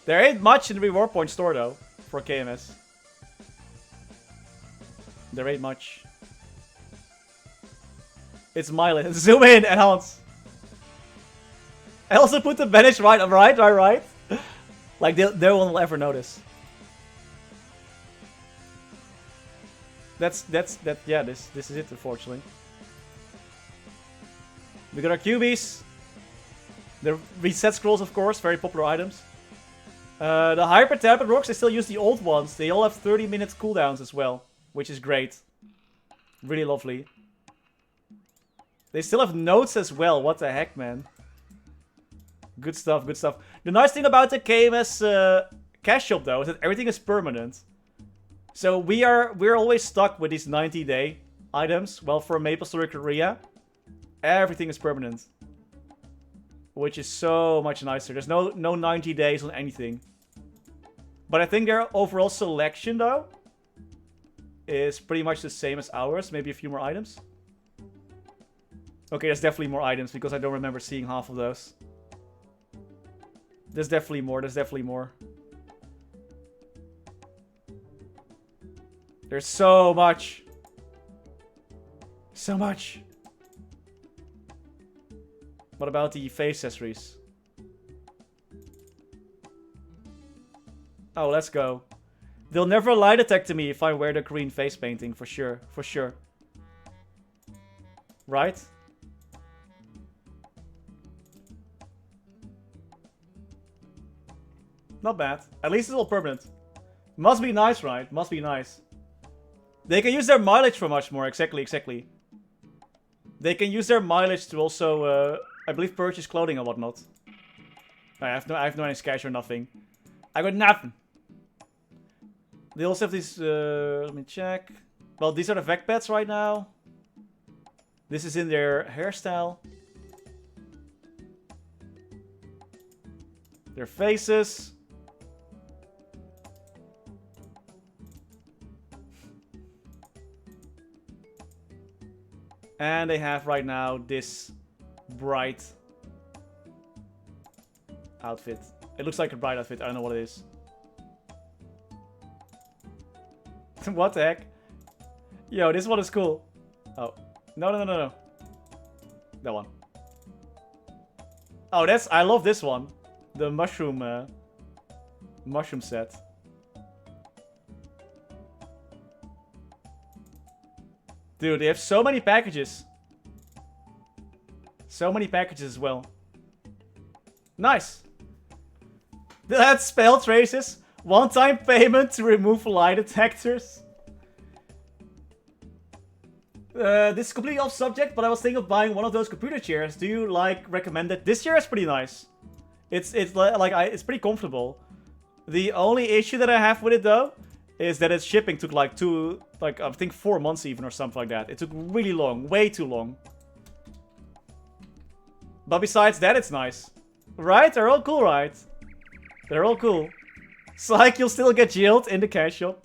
There ain't much in the reward point store though for KMS. There ain't much. It's Mylan. Zoom in, enhance. I also put the banish right. Like no one will ever notice. Yeah, this is it, unfortunately. We got our cubies. The reset scrolls, of course, very popular items. The hyper tablet rocks, I still use the old ones. They all have 30-minute cooldowns as well, which is great. Really lovely. They still have notes as well. What the heck, man? Good stuff, good stuff. The nice thing about the KMS cash shop, though, is that everything is permanent. So we're always stuck with these 90-day items. Well, for MapleStory Korea, everything is permanent. Which is so much nicer. There's no 90 days on anything. But I think their overall selection, though, is pretty much the same as ours. Maybe a few more items. Okay, there's definitely more items because I don't remember seeing half of those. There's definitely more. There's definitely more. There's so much. So much. What about the face accessories? Oh, let's go. They'll never lie detect me if I wear the green face painting, for sure. For sure. Right? Not bad. At least it's all permanent. Must be nice, right? Must be nice. They can use their mileage for much more. Exactly, exactly. They can use their mileage to also, I believe, purchase clothing and whatnot. I have no any cash or nothing. I got nothing. They also have these, let me check. Well, these are the vac pads right now. This is in their hairstyle. Their faces. And they have right now this bright outfit. It looks like a bright outfit. I don't know what it is. What the heck? Yo, this one is cool. Oh. No. That one. Oh, I love this one. The mushroom set. Dude, they have so many packages. So many packages as well. Nice. That's spell traces. One-time payment to remove lie detectors. This is completely off subject, but I was thinking of buying one of those computer chairs. Do you recommend it? This chair is pretty nice. It's pretty comfortable. The only issue that I have with it though is that its shipping took I think 4 months even or something like that. It took really long, way too long. But besides that, it's nice. Right? They're all cool, right? They're all cool. Psych, you'll still get jailed in the cash shop.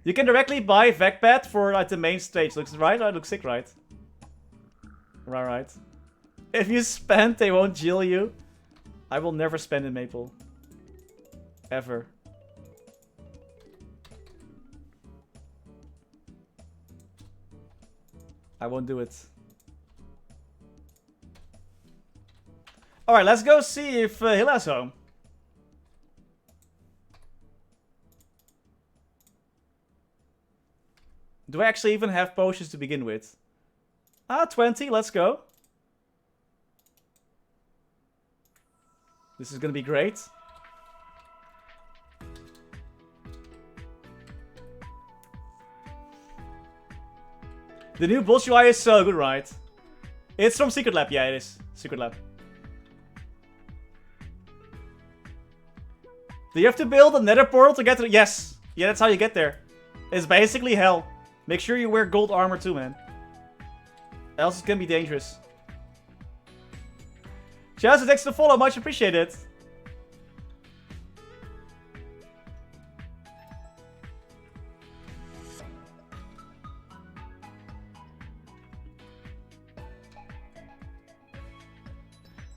You can directly buy VacPad for the main stage. Looks right? That looks sick, right? Right. If you spend, they won't jail you. I will never spend in Maple. Ever. I won't do it. Alright, let's go see if Hilla's home. Do I actually even have potions to begin with? 20, let's go. This is gonna be great. The new boss UI is so good, right? It's from Secret Lab, yeah, it is. Secret Lab. Do you have to build a nether portal to get to the... Yes! Yeah, that's how you get there. It's basically hell. Make sure you wear gold armor too, man. Else it's gonna be dangerous. Chelsea, thanks for the follow. Much appreciated.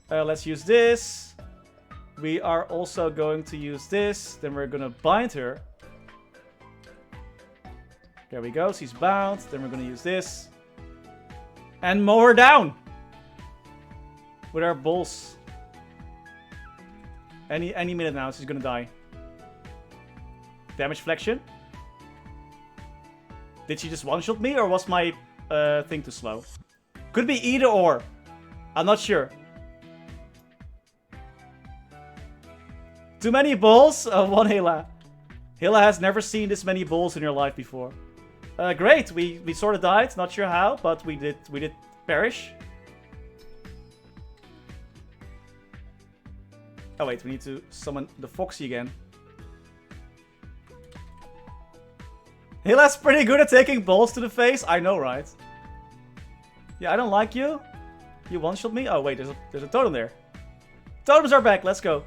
Let's use this. We are also going to use this. Then we're gonna bind her. There we go. She's bound. Then we're gonna use this. And mow her down. With our balls. Any minute now, she's gonna die. Damage flexion. Did she just one-shot me, or was my thing too slow? Could be either or. I'm not sure. Too many balls? One Hela. Hela has never seen this many balls in her life before. Great, we sort of died, not sure how, but we did perish. Oh wait, we need to summon the Foxy again. Hila's pretty good at taking balls to the face, I know, right? Yeah, I don't like you. You one-shot me? Oh wait, there's a totem there. Totems are back, let's go.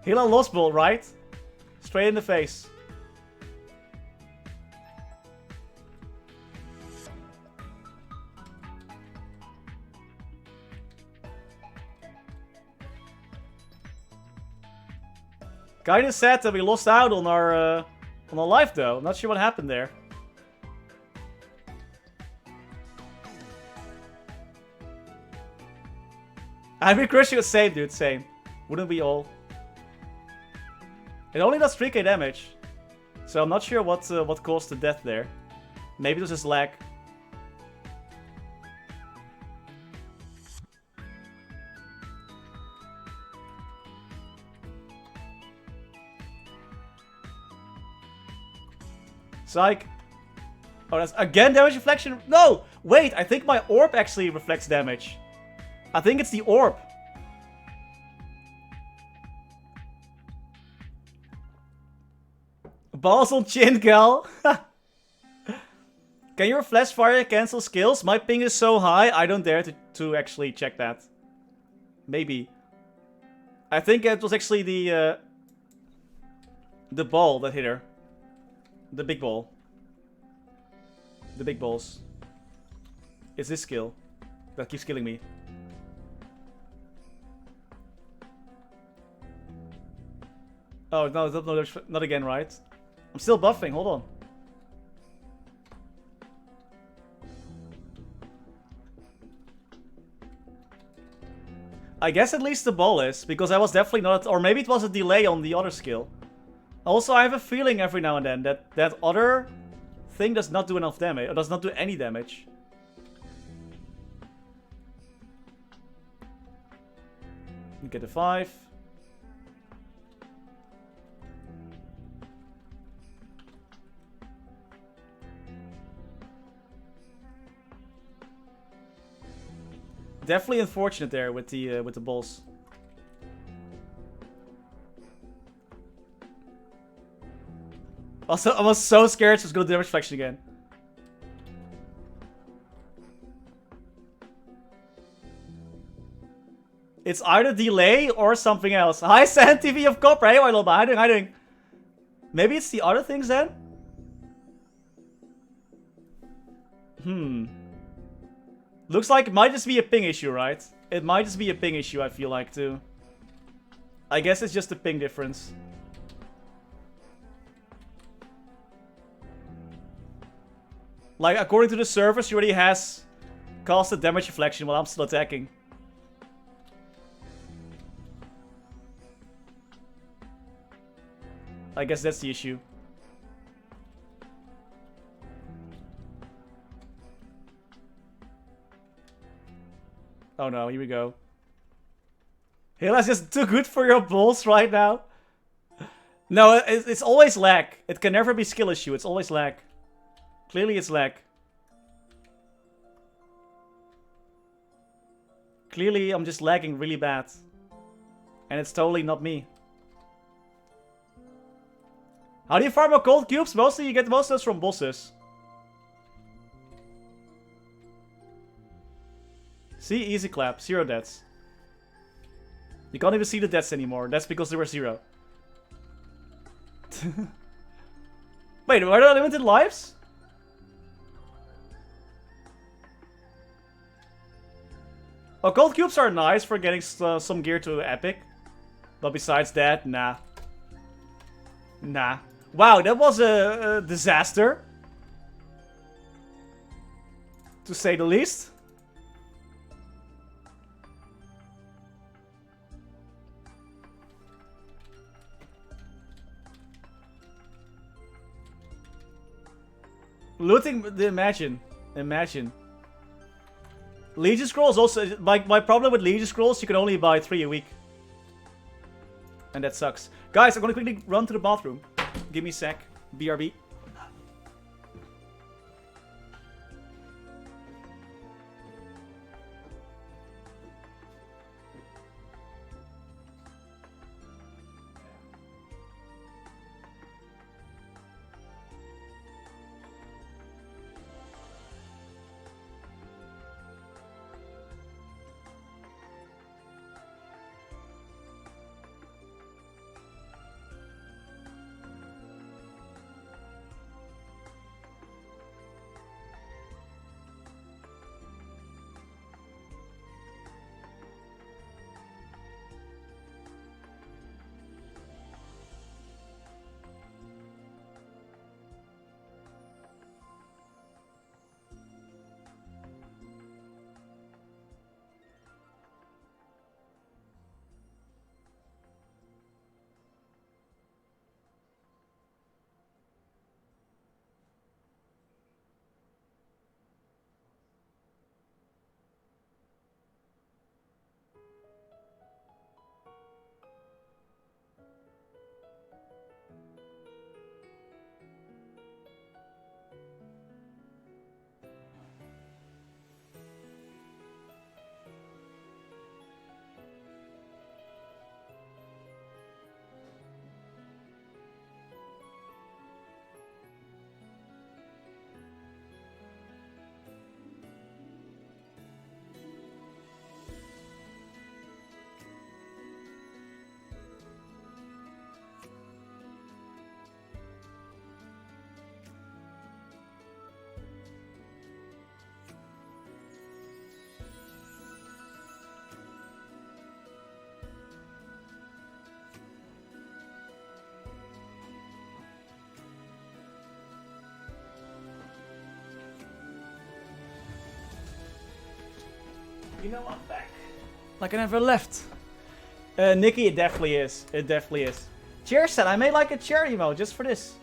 Hila lost ball, right? Straight in the face. Kinda sad that we lost out on our life though. I'm not sure what happened there. I'd be crushing the same, dude. Same. Wouldn't we all? It only does 3k damage. So I'm not sure what caused the death there. Maybe it was just lag. Psych. Oh, that's again damage reflection? No! Wait, I think my orb actually reflects damage. I think it's the orb. Balls on chin, gal. Can your flash fire cancel skills? My ping is so high, I don't dare to actually check that. Maybe. I think it was actually the ball that hit her. The big ball. The big balls. It's this skill that keeps killing me. Oh, no, not again, right? I'm still buffing, hold on. I guess at least the ball is, because I was definitely not... Or maybe it was a delay on the other skill. Also, I have a feeling every now and then that that other thing does not do enough damage, or does not do any damage. You get a 5. Definitely unfortunate there with the balls. Also, I was so scared she was going to damage reflection again. It's either delay or something else. Hi, Sand TV of Copper. Hey, Loba. How you doing? Maybe it's the other things then? Looks like it might just be a ping issue, right? It might just be a ping issue, I feel like, too. I guess it's just a ping difference. Like, according to the server, she already has casted damage reflection while I'm still attacking. I guess that's the issue. Oh no, here we go. Hila's just too good for your balls right now. No, it's always lag. It can never be skill issue, it's always lag. Clearly it's lag. Clearly I'm just lagging really bad. And it's totally not me. How do you farm a gold cubes? Mostly you get most of those from bosses. See? Easy clap. 0 deaths. You can't even see the deaths anymore. That's because there were 0. Wait, are there limited lives? Oh, gold cubes are nice for getting some gear to epic. But besides that, nah. Nah. Wow, that was a disaster. To say the least. Looting the Imagine. Imagine. Legion Scrolls also... My problem with Legion Scrolls, you can only buy 3 a week. And that sucks. Guys, I'm gonna quickly run to the bathroom. Give me a sec. BRB. You know I'm back. Like I never left. Nikki, it definitely is. It definitely is. Cheers, said I made like a chair emote just for this.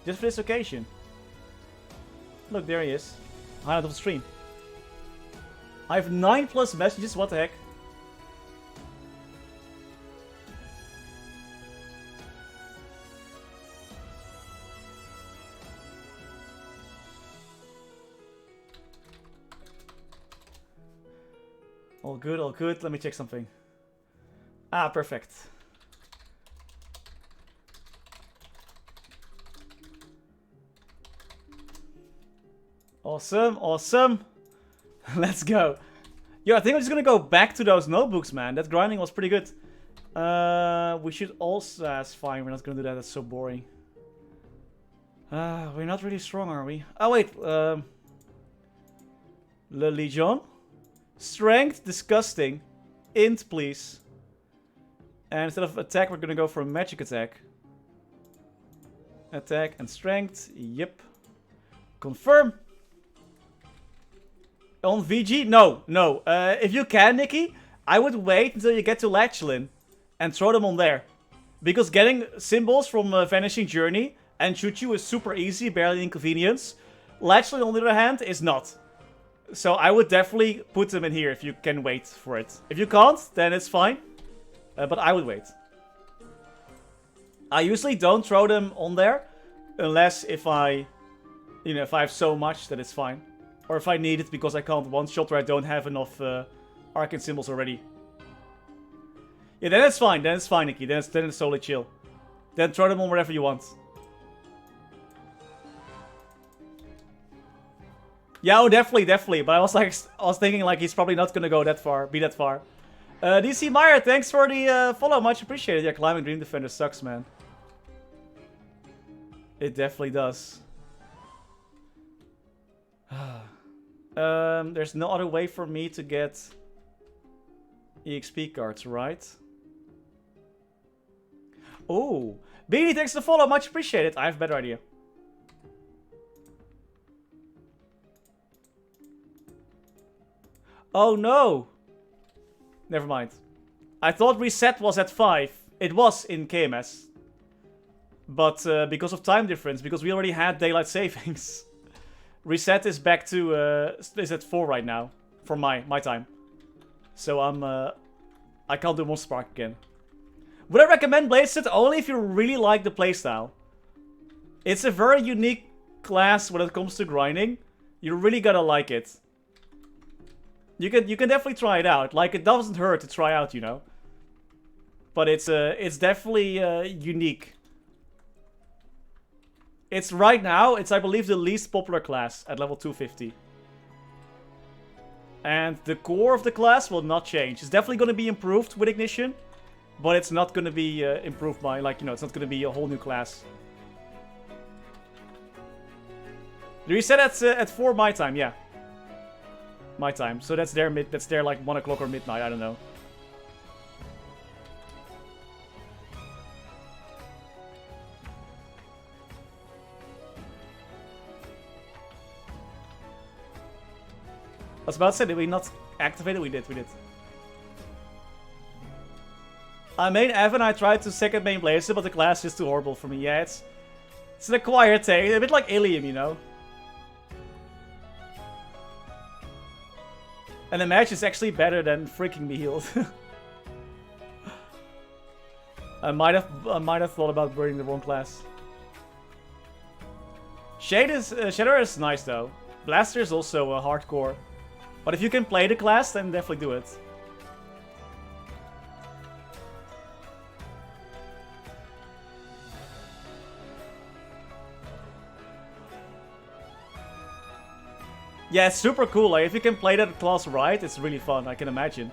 Just for this occasion. Look, there he is. Highlight of the stream. I have 9+ messages, what the heck? All good, all good. Let me check something. Ah, perfect. Awesome, awesome. Let's go. Yo, I think I'm just gonna go back to those notebooks, man. That grinding was pretty good. We should also... That's fine, we're not gonna do that. That's so boring. We're not really strong, are we? Oh, wait. Le Legion? Strength, disgusting. Int, please. And instead of attack, we're gonna go for a magic attack. Attack and strength. Yep. Confirm. On VG? No, no. If you can, Nikki, I would wait until you get to Lachlin and throw them on there. Because getting symbols from Vanishing Journey and Chuchu is super easy, barely inconvenience. Lachlin, on the other hand, is not. So I would definitely put them in here if you can wait for it. If you can't, then it's fine. But I would wait. I usually don't throw them on there. Unless if I... You know, if I have so much that it's fine. Or if I need it because I can't one-shot or I don't have enough arcane symbols already. Yeah, then it's fine. Then it's fine, Nikki. Then it's totally chill. Then throw them on wherever you want. Yeah, oh, definitely, definitely. But I was thinking like he's probably not gonna go that far, be that far. DC Meyer, thanks for the follow, much appreciated. Yeah, climbing Dream Defender sucks, man. It definitely does. There's no other way for me to get EXP cards, right? Oh, Beanie, thanks for the follow, much appreciated. I have a better idea. Oh no! Never mind. I thought reset was at 5. It was in KMS. But because of time difference, because we already had daylight savings. Reset is back to... is at 4 right now. for my time. So I can't do Monster Spark again. Would I recommend Bladested? Only if you really like the playstyle. It's a very unique class when it comes to grinding. You really gotta like it. You can definitely try it out. Like, it doesn't hurt to try out, you know. But it's definitely unique. It's right now, it's I believe the least popular class at level 250. And the core of the class will not change. It's definitely going to be improved with Ignition. But it's not going to be improved by, like, you know, it's not going to be a whole new class. Do you set at 4 my time? Yeah. My time. So that's their like 1 o'clock or midnight, I don't know. I was about to say, did we not activate it? We did. I main Evan, I tried to second main Blazer, but the class is too horrible for me. Yeah, it's an acquired thing. A bit like Ilium, you know. And the match is actually better than freaking me healed. I might have thought about burning the wrong class. Shader is nice though. Blaster is also a hardcore. But if you can play the class, then definitely do it. Yeah, it's super cool. Like, if you can play that class right, it's really fun, I can imagine.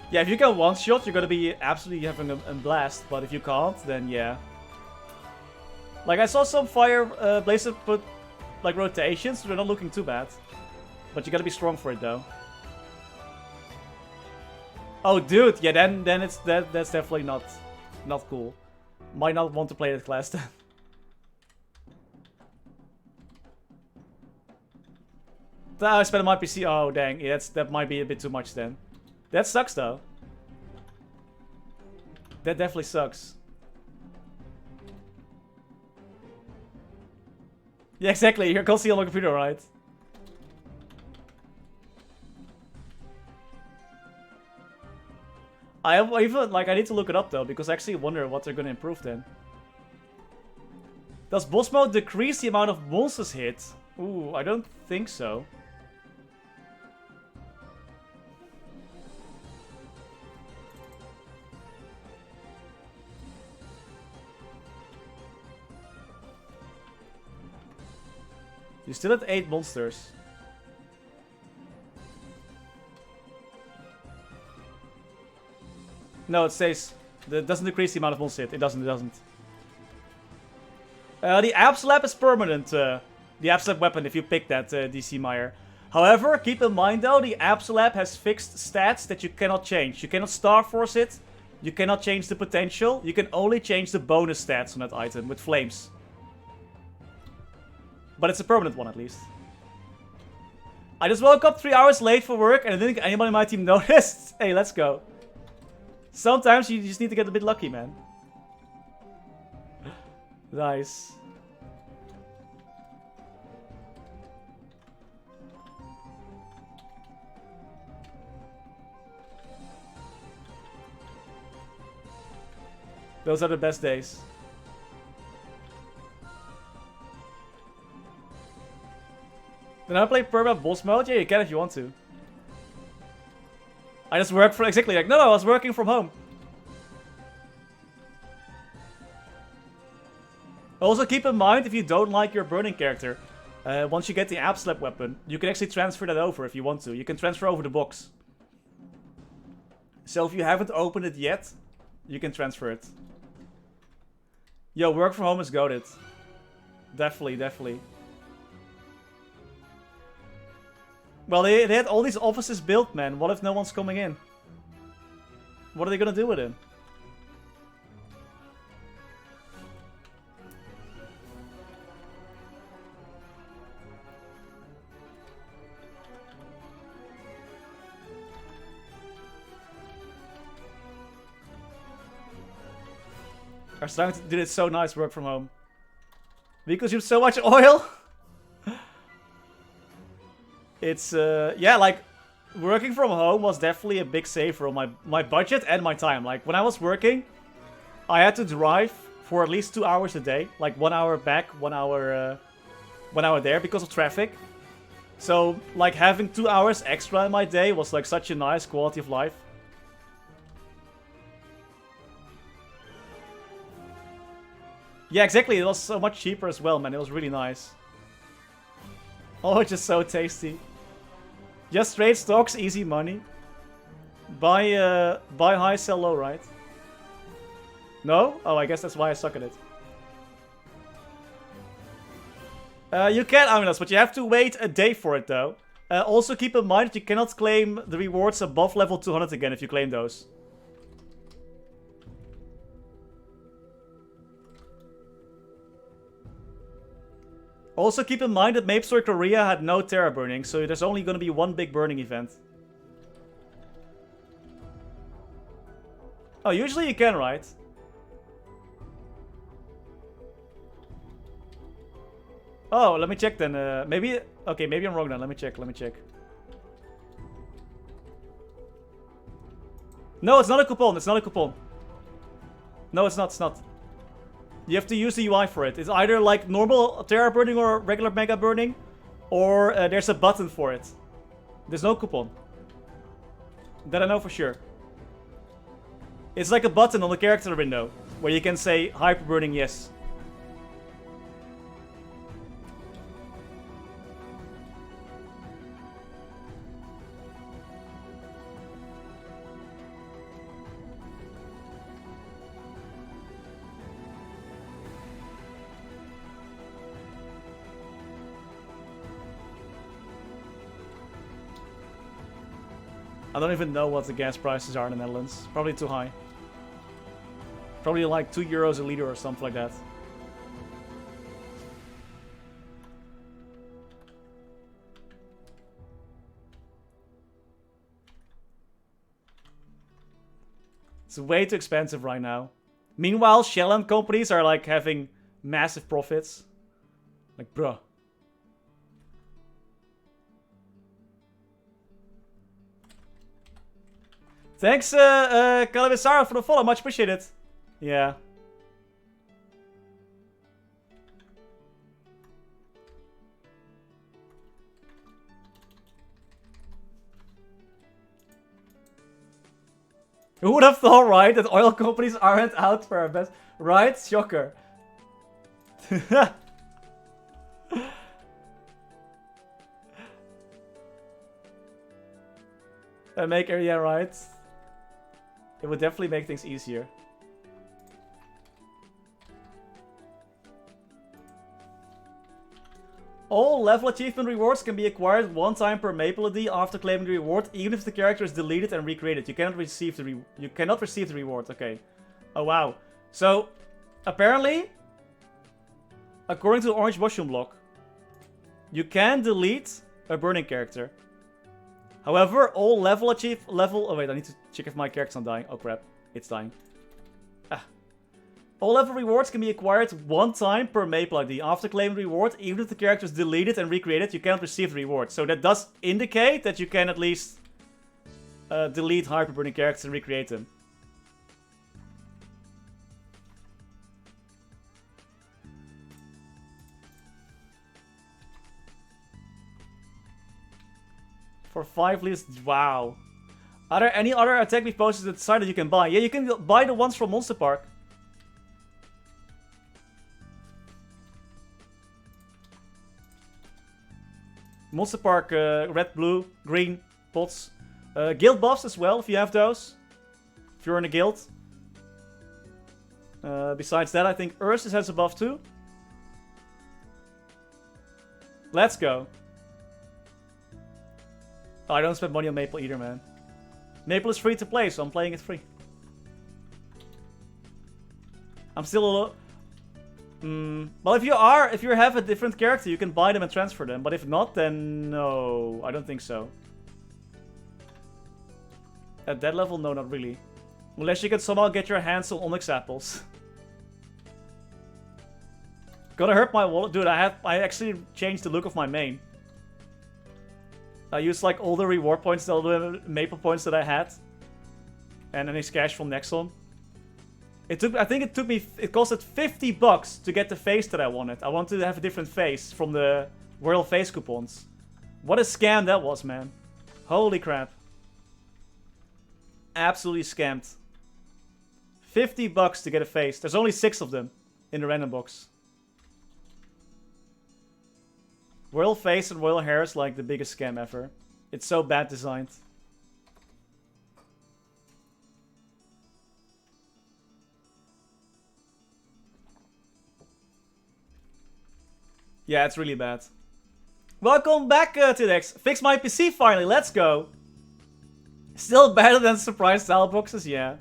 Yeah, if you can one-shot, you're gonna be absolutely having a blast. But if you can't, then yeah. Like, I saw some Fire Blazes put, like, rotations, so they're not looking too bad. But you gotta be strong for it, though. Oh, dude, yeah, then that's definitely not cool. Might not want to play that class then. I spent on my PC. Oh, dang, yeah, that might be a bit too much then. That sucks, though. That definitely sucks. Yeah, exactly. You're constantly on the computer, right? I need to look it up though, because I actually wonder what they're gonna improve then. Does boss mode decrease the amount of monsters hit? Ooh, I don't think so. You're still at 8 monsters. No, it says that doesn't decrease the amount of monsters hit. It doesn't. The Absol is permanent. The Absol weapon, if you pick that, DC Meyer. However, keep in mind though, the Absol has fixed stats that you cannot change. You cannot Star Force it. You cannot change the potential. You can only change the bonus stats on that item with flames. But it's a permanent one, at least. I just woke up 3 hours late for work, and I didn't think anybody on my team noticed. Hey, let's go. Sometimes you just need to get a bit lucky, man. Nice. Those are the best days. Then I play permanent boss mode? Yeah, you can if you want to. I just work for exactly like, no, I was working from home. Also keep in mind, if you don't like your burning character, once you get the Absol weapon, you can actually transfer that over if you want to. You can transfer over the box. So if you haven't opened it yet, you can transfer it. Yo, work from home is goated. Definitely. Well, they had all these offices built, man. What if no one's coming in? What are they gonna do with it? Our students did it so nice, work from home. We consume so much oil. It's, yeah, like, working from home was definitely a big saver on my budget and my time. Like, when I was working, I had to drive for at least 2 hours a day. Like, 1 hour back, 1 hour there because of traffic. So, like, having 2 hours extra in my day was, like, such a nice quality of life. Yeah, exactly. It was so much cheaper as well, man. It was really nice. Oh, it's just so tasty. Just straight stocks, easy money. Buy high, sell low, right? No? Oh, I guess that's why I suck at it. You can own us, but you have to wait a day for it, though. Also, keep in mind that you cannot claim the rewards above level 200 again if you claim those. Also, keep in mind that MapleStory Korea had no Terra burning, so there's only going to be one big burning event. Oh, usually you can, right? Oh, let me check then. Maybe... Okay, maybe I'm wrong then. Let me check, No, it's not a coupon. It's not a coupon. No, it's not. You have to use the UI for it. It's either like normal Terra burning or regular Mega burning, or there's a button for it. There's no coupon. That I know for sure. It's like a button on the character window, where you can say hyper burning yes. I don't even know what the gas prices are in the Netherlands. Probably too high. Probably like 2 euros a liter or something like that. It's way too expensive right now. Meanwhile, Shell and companies are like having massive profits. Like, bruh. Thanks, Calavisaro, for the follow. Much appreciated. Yeah. Who would have thought, right, that oil companies aren't out for our best? Right? Shocker. Make area right. It would definitely make things easier. All level achievement rewards can be acquired one time per MapleStory after claiming the reward, even if the character is deleted and recreated. You cannot receive the reward. Okay. Oh wow. So apparently, according to the orange mushroom block, you can delete a burning character. However, all level oh wait, I need to check if my character's not dying. Oh crap, it's dying. All level rewards can be acquired one time per MapleStory. After claiming the reward, even if the character is deleted and recreated, you cannot receive the reward. So that does indicate that you can at least delete hyper-burning characters and recreate them. For 5 leaves, wow. Are there any other attack beef posters that decide that you can buy? Yeah, you can buy the ones from Monster Park. Monster Park, red, blue, green pots. Guild buffs as well, if you have those. If you're in a guild. Besides that, I think Ursus has a buff too. Let's go. Oh, I don't spend money on Maple either, man. Maple is free to play, so I'm playing it free. I'm still a little... well, if you have a different character, you can buy them and transfer them. But if not, then no, I don't think so. At that level, no, not really. Unless you can somehow get your hands on Onyx apples. Gonna hurt my wallet. Dude, I actually changed the look of my main. I used like all the reward points, all the maple points that I had. And any cash from Nexon. It costed $50 to get the face that I wanted. I wanted to have a different face from the Royal Face coupons. What a scam that was, man. Holy crap. Absolutely scammed. $50 to get a face. There's only 6 of them in the random box. Royal Face and Royal Hair is like the biggest scam ever. It's so bad designed. Yeah, it's really bad. Welcome back to Dex. Fix my PC finally, let's go. Still better than surprise style boxes, yeah.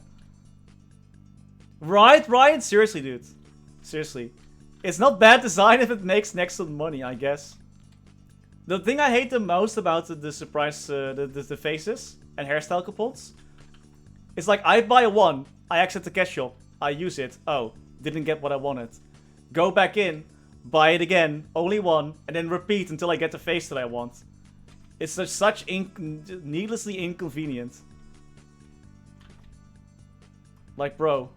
Right, Ryan? Seriously, dude. Seriously. It's not bad design if it makes next to money, I guess. The thing I hate the most about the surprise, the faces and hairstyle coupons is like I buy one, I exit the cash shop, I use it, oh, didn't get what I wanted. Go back in, buy it again, only one, and then repeat until I get the face that I want. It's just such needlessly inconvenient. Like, bro.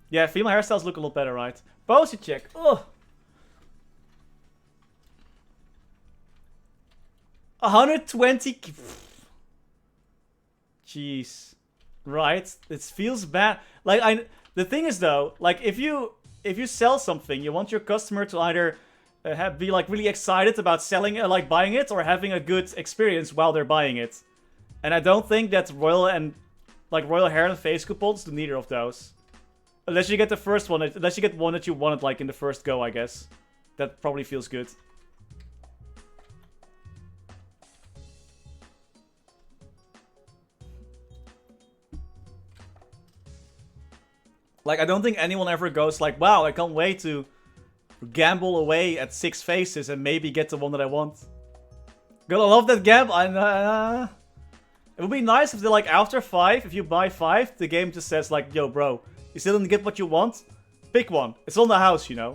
Yeah, female hairstyles look a lot better, right? Posy check. Ugh. 120. Jeez. Right? It feels bad. Like, the thing is though, like if you sell something, you want your customer to either be like really excited about selling it, like buying it, or having a good experience while they're buying it. And I don't think that Royal Hair and Face coupons do neither of those. Unless you get the first one, unless you get one that you wanted like in the first go, I guess. That probably feels good. Like, I don't think anyone ever goes like, wow, I can't wait to gamble away at 6 faces and maybe get the one that I want. Gonna love that gamble. It would be nice if they're like, after 5, if you buy 5, the game just says like, yo, bro, you still didn't get what you want? Pick one. It's on the house, you know.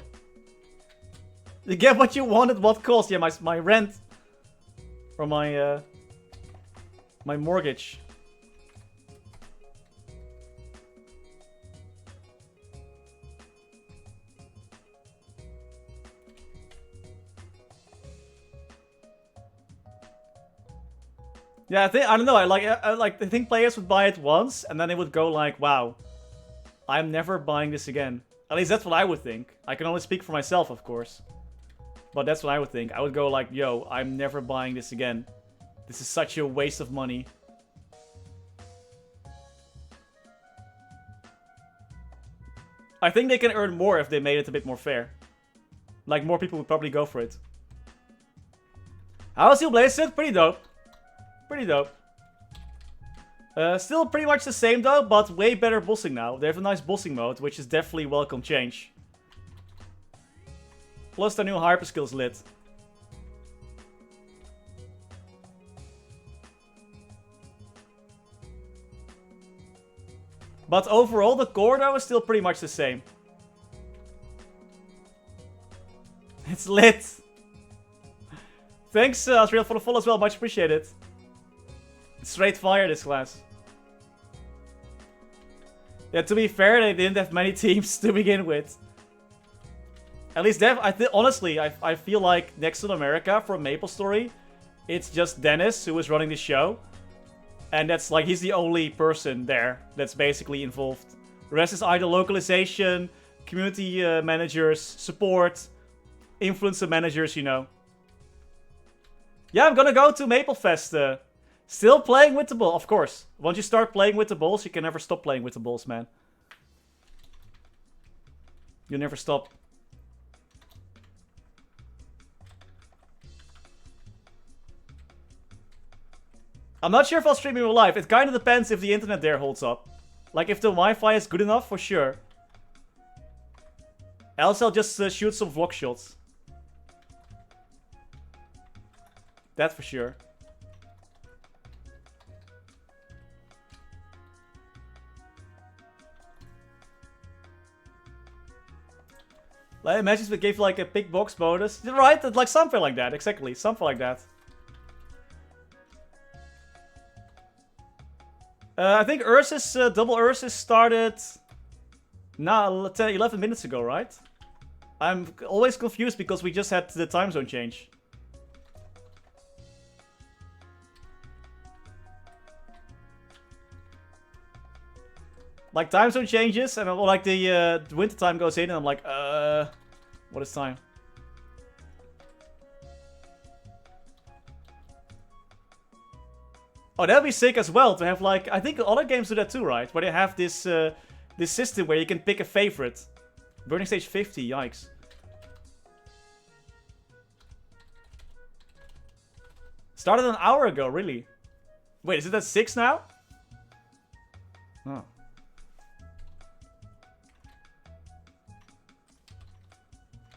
You get what you want at what cost? Yeah, my rent. Or my mortgage. Yeah, I don't know. I think players would buy it once, and then they would go like, "Wow, I'm never buying this again." At least that's what I would think. I can only speak for myself, of course, but that's what I would think. I would go like, "Yo, I'm never buying this again. This is such a waste of money." I think they can earn more if they made it a bit more fair. Like, more people would probably go for it. How's your Blaze? Pretty dope. Pretty dope. Still pretty much the same though, but way better bossing now. They have a nice bossing mode, which is definitely welcome change. Plus their new hyper skills lit. But overall, the core though is still pretty much the same. It's lit. Thanks, Asriel, for the follow as well. Much appreciated. Straight fire this class. Yeah, to be fair, they didn't have many teams to begin with. At least honestly, I feel like next to America from MapleStory, it's just Dennis who is running the show. And that's like, he's the only person there that's basically involved. The rest is either localization, community managers, support, influencer managers, you know. Yeah, I'm gonna go to Maplefest. Still playing with the ball, of course. Once you start playing with the balls, you can never stop playing with the balls, man. You never stop. I'm not sure if I'll stream in real life. It kind of depends if the internet there holds up. Like, if the Wi-Fi is good enough, for sure. Else I'll just shoot some vlog shots. That for sure. Like, imagine if they gave like a big box bonus. Right? Like something like that, exactly. Something like that. I think Ursus, double Ursus started now 10, 11 minutes ago, right? I'm always confused because we just had the time zone change. Like time zone changes and like the winter time goes in and I'm like, what is time? Oh, that'd be sick as well to have like, I think other games do that too, right? Where they have this this system where you can pick a favorite. Burning stage 50, yikes. Started an hour ago, really? Wait, is it at 6 now? Oh.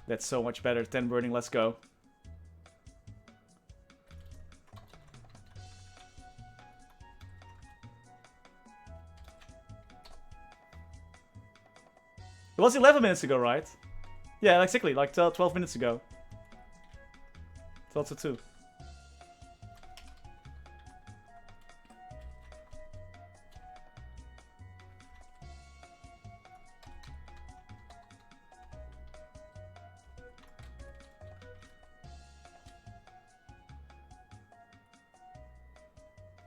That's so much better. 10 burning, let's go. It was 11 minutes ago, right? Yeah, exactly, like 12 minutes ago. 12 to 2.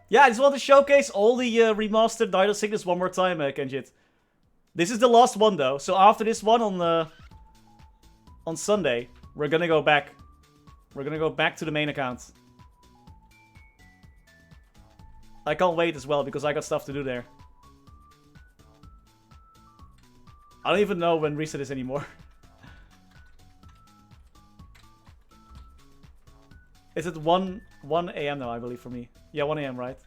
Yeah, I just want to showcase all the remastered Idle Sickness one more time, Kenjit. This is the last one, though. So after this one on Sunday, we're gonna go back. We're gonna go back to the main account. I can't wait as well, because I got stuff to do there. I don't even know when reset is anymore. Is it 1 a.m. now, I believe, for me? Yeah, 1 a.m., right?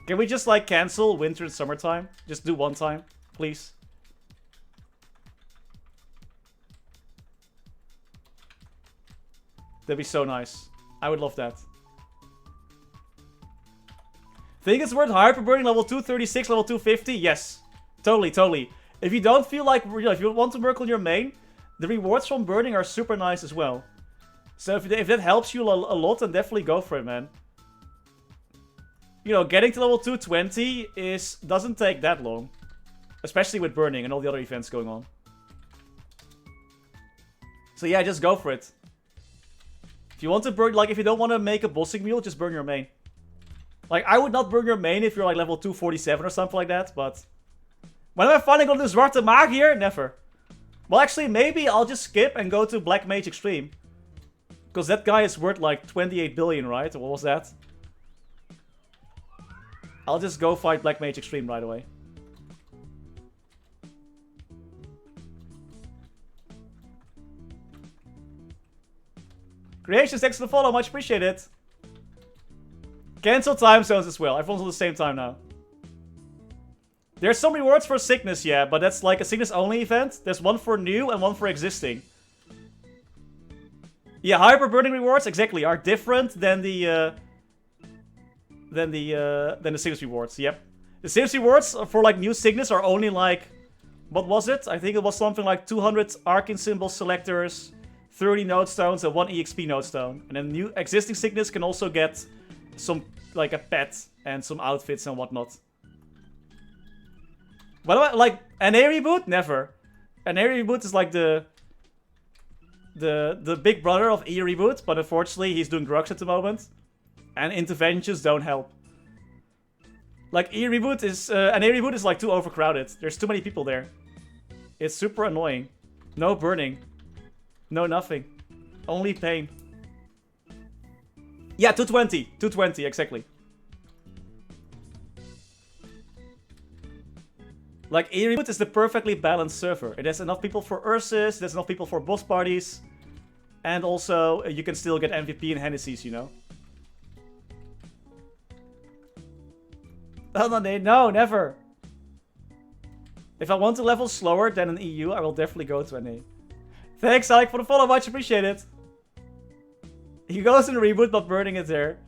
Can we just, like, cancel winter and summertime? Just do one time, please? That'd be so nice. I would love that. Think it's worth hyperburning level 236, level 250? Yes. Totally, totally. If you don't feel like, you know, if you want to work on your main, the rewards from burning are super nice as well. So if that helps you a lot, then definitely go for it, man. You know, getting to level 220 doesn't take that long. Especially with burning and all the other events going on. So yeah, just go for it. If you want to burn, like, if you don't want to make a bossing meal, just burn your main. Like, I would not burn your main if you're like level 247 or something like that, but... When am I finally going to do Zwarte Maag here? Never. Well, actually, maybe I'll just skip and go to Black Mage Extreme. Because that guy is worth like 28 billion, right? What was that? I'll just go fight Black Mage Extreme right away. Creations, thanks for the follow. Much appreciated. Cancel time zones as well. Everyone's on the same time now. There's some rewards for sickness, yeah, but that's like a sickness only event. There's one for new and one for existing. Yeah, hyper burning rewards exactly are different than the sickness rewards. Yep, the sickness rewards for like new sickness are only like, what was it? I think it was something like 200 arcane symbol selectors, 30 node stones, and 1 exp node stone. And then new existing sickness can also get some like a pet and some outfits and whatnot. What about like an A reboot? Never. An A reboot is like the big brother of E reboot, but unfortunately he's doing drugs at the moment, and interventions don't help. Like E reboot is an A reboot is like too overcrowded. There's too many people there. It's super annoying. No burning. No nothing. Only pain. Yeah, 220. 220 exactly. Like, E Reboot is the perfectly balanced server. It has enough people for Ursus, there's enough people for boss parties. And also, you can still get MVP and Hennessy's, you know? Oh, no, never. If I want to level slower than an EU, I will definitely go to an A. Thanks, Alec, for the follow, much appreciated. He goes in Reboot, but burning is there.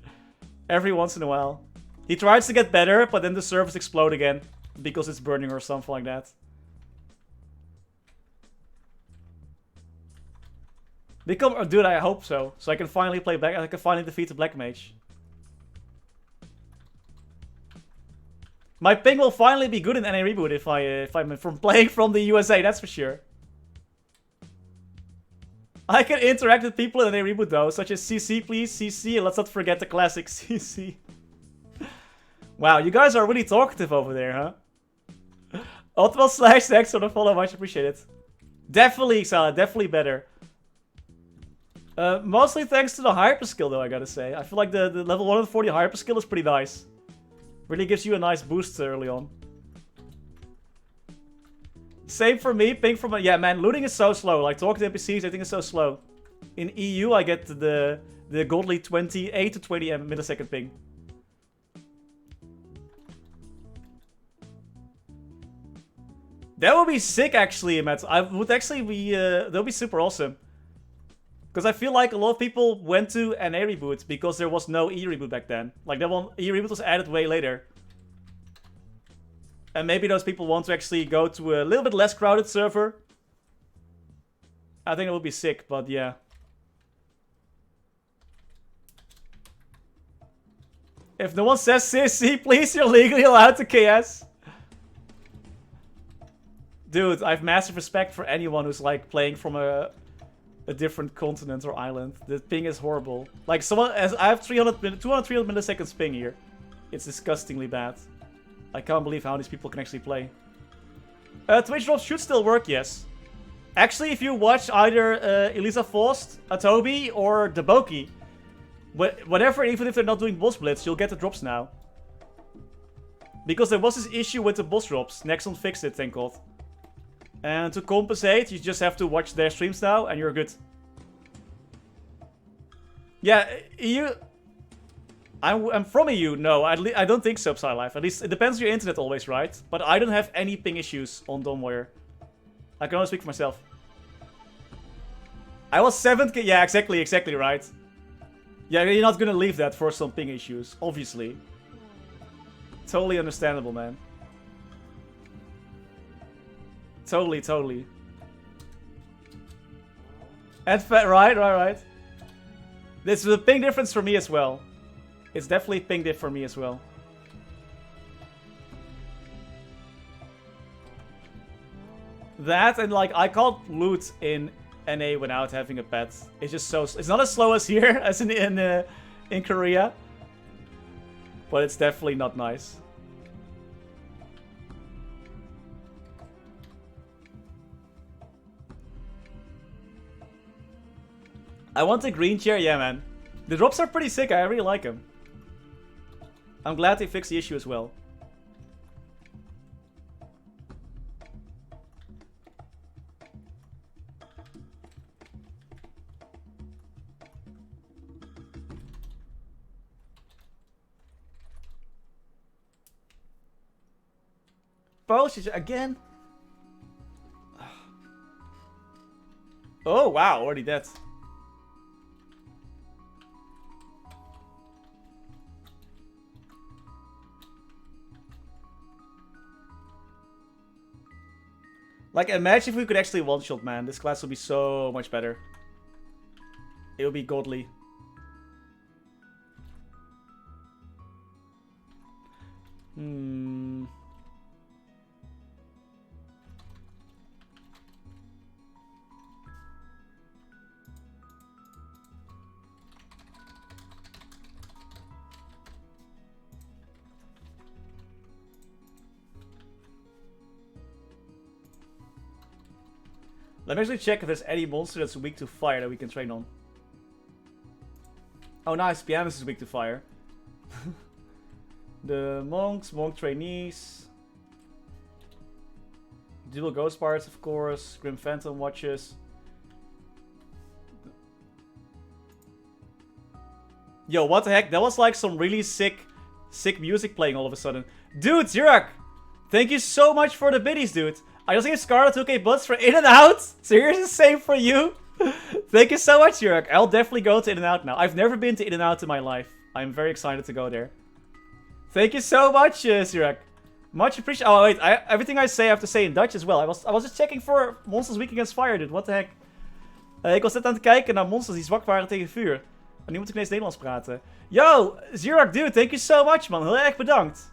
Every once in a while. He tries to get better, but then the servers explode again. Because it's burning or something like that. Dude, I hope so. So I can finally play back. I can finally defeat the Black Mage. My ping will finally be good in NA Reboot if I'm from playing from the USA. That's for sure. I can interact with people in NA Reboot though, such as CC, please, CC, and let's not forget the classic CC. Wow, you guys are really talkative over there, huh? Ultimate slash thanks for the follow, much appreciated. Definitely, Xala, definitely better. Mostly thanks to the hyper skill though, I gotta say. I feel like the level 140 hyper skill is pretty nice. Really gives you a nice boost early on. Same for me, ping from... Yeah, man, looting is so slow. Like, talking to NPCs, I think it's so slow. In EU, I get the godly 8 to 20 millisecond ping. That would be sick, actually, Matt. I would actually be... that would be super awesome. Because I feel like a lot of people went to NA Reboot because there was no E Reboot back then. Like, that one, E Reboot was added way later. And maybe those people want to actually go to a little bit less crowded server. I think it would be sick, but yeah. If no one says CC, please, you're legally allowed to KS. Dude, I have massive respect for anyone who's like playing from a different continent or island. The ping is horrible. Like someone, I have 300 milliseconds ping here. It's disgustingly bad. I can't believe how these people can actually play. Twitch drops should still work, yes. Actually, if you watch either Elisa Faust, Atobi, or Deboki, whatever, even if they're not doing boss blitz, you'll get the drops now. Because there was this issue with the boss drops. Nexon fixed it, thank God. And to compensate, you just have to watch their streams now, and you're good. Yeah, EU... I'm from EU, no, I don't think so, Psylife. At least, it depends on your internet always, right? But I don't have any ping issues on Domwire. I can only speak for myself. I was 7th, yeah, exactly right. Yeah, you're not gonna leave that for some ping issues, obviously. Totally understandable, man. Totally. And right. This is a ping difference for me as well. It's definitely ping diff for me as well. That and like I can't loot in NA without having a pet. It's just so it's not as slow as here as in Korea, but it's definitely not nice. I want a green chair, yeah, man. The drops are pretty sick. I really like them. I'm glad they fixed the issue as well. Polish again? Oh wow, already dead. Like, imagine if we could actually one-shot, man. This class would be so much better. It would be godly. Let me actually check if there's any monster that's weak to fire that we can train on. Oh nice, Pianist is weak to fire. The monks, monk trainees. Dual ghost parts, of course. Grim Phantom watches. Yo, what the heck? That was like some really sick music playing all of a sudden. Dude, Zirak! Thank you so much for the biddies, dude. I just gave Scarlet 2k butts for In and Out. Seriously, same for you. Thank you so much, Yurik. I'll definitely go to In and Out now. I've never been to In and Out in my life. I'm very excited to go there. Thank you so much, Zirak. Much appreciated. Oh wait, everything I say I have to say in Dutch as well. I was just checking for monsters weak against fire, dude. What the heck? Ik was net aan het kijken naar monsters die zwak waren tegen vuur. En nu moet ik ineens Nederlands praten. Yo, Zirak dude, thank you so much man. Heel erg bedankt.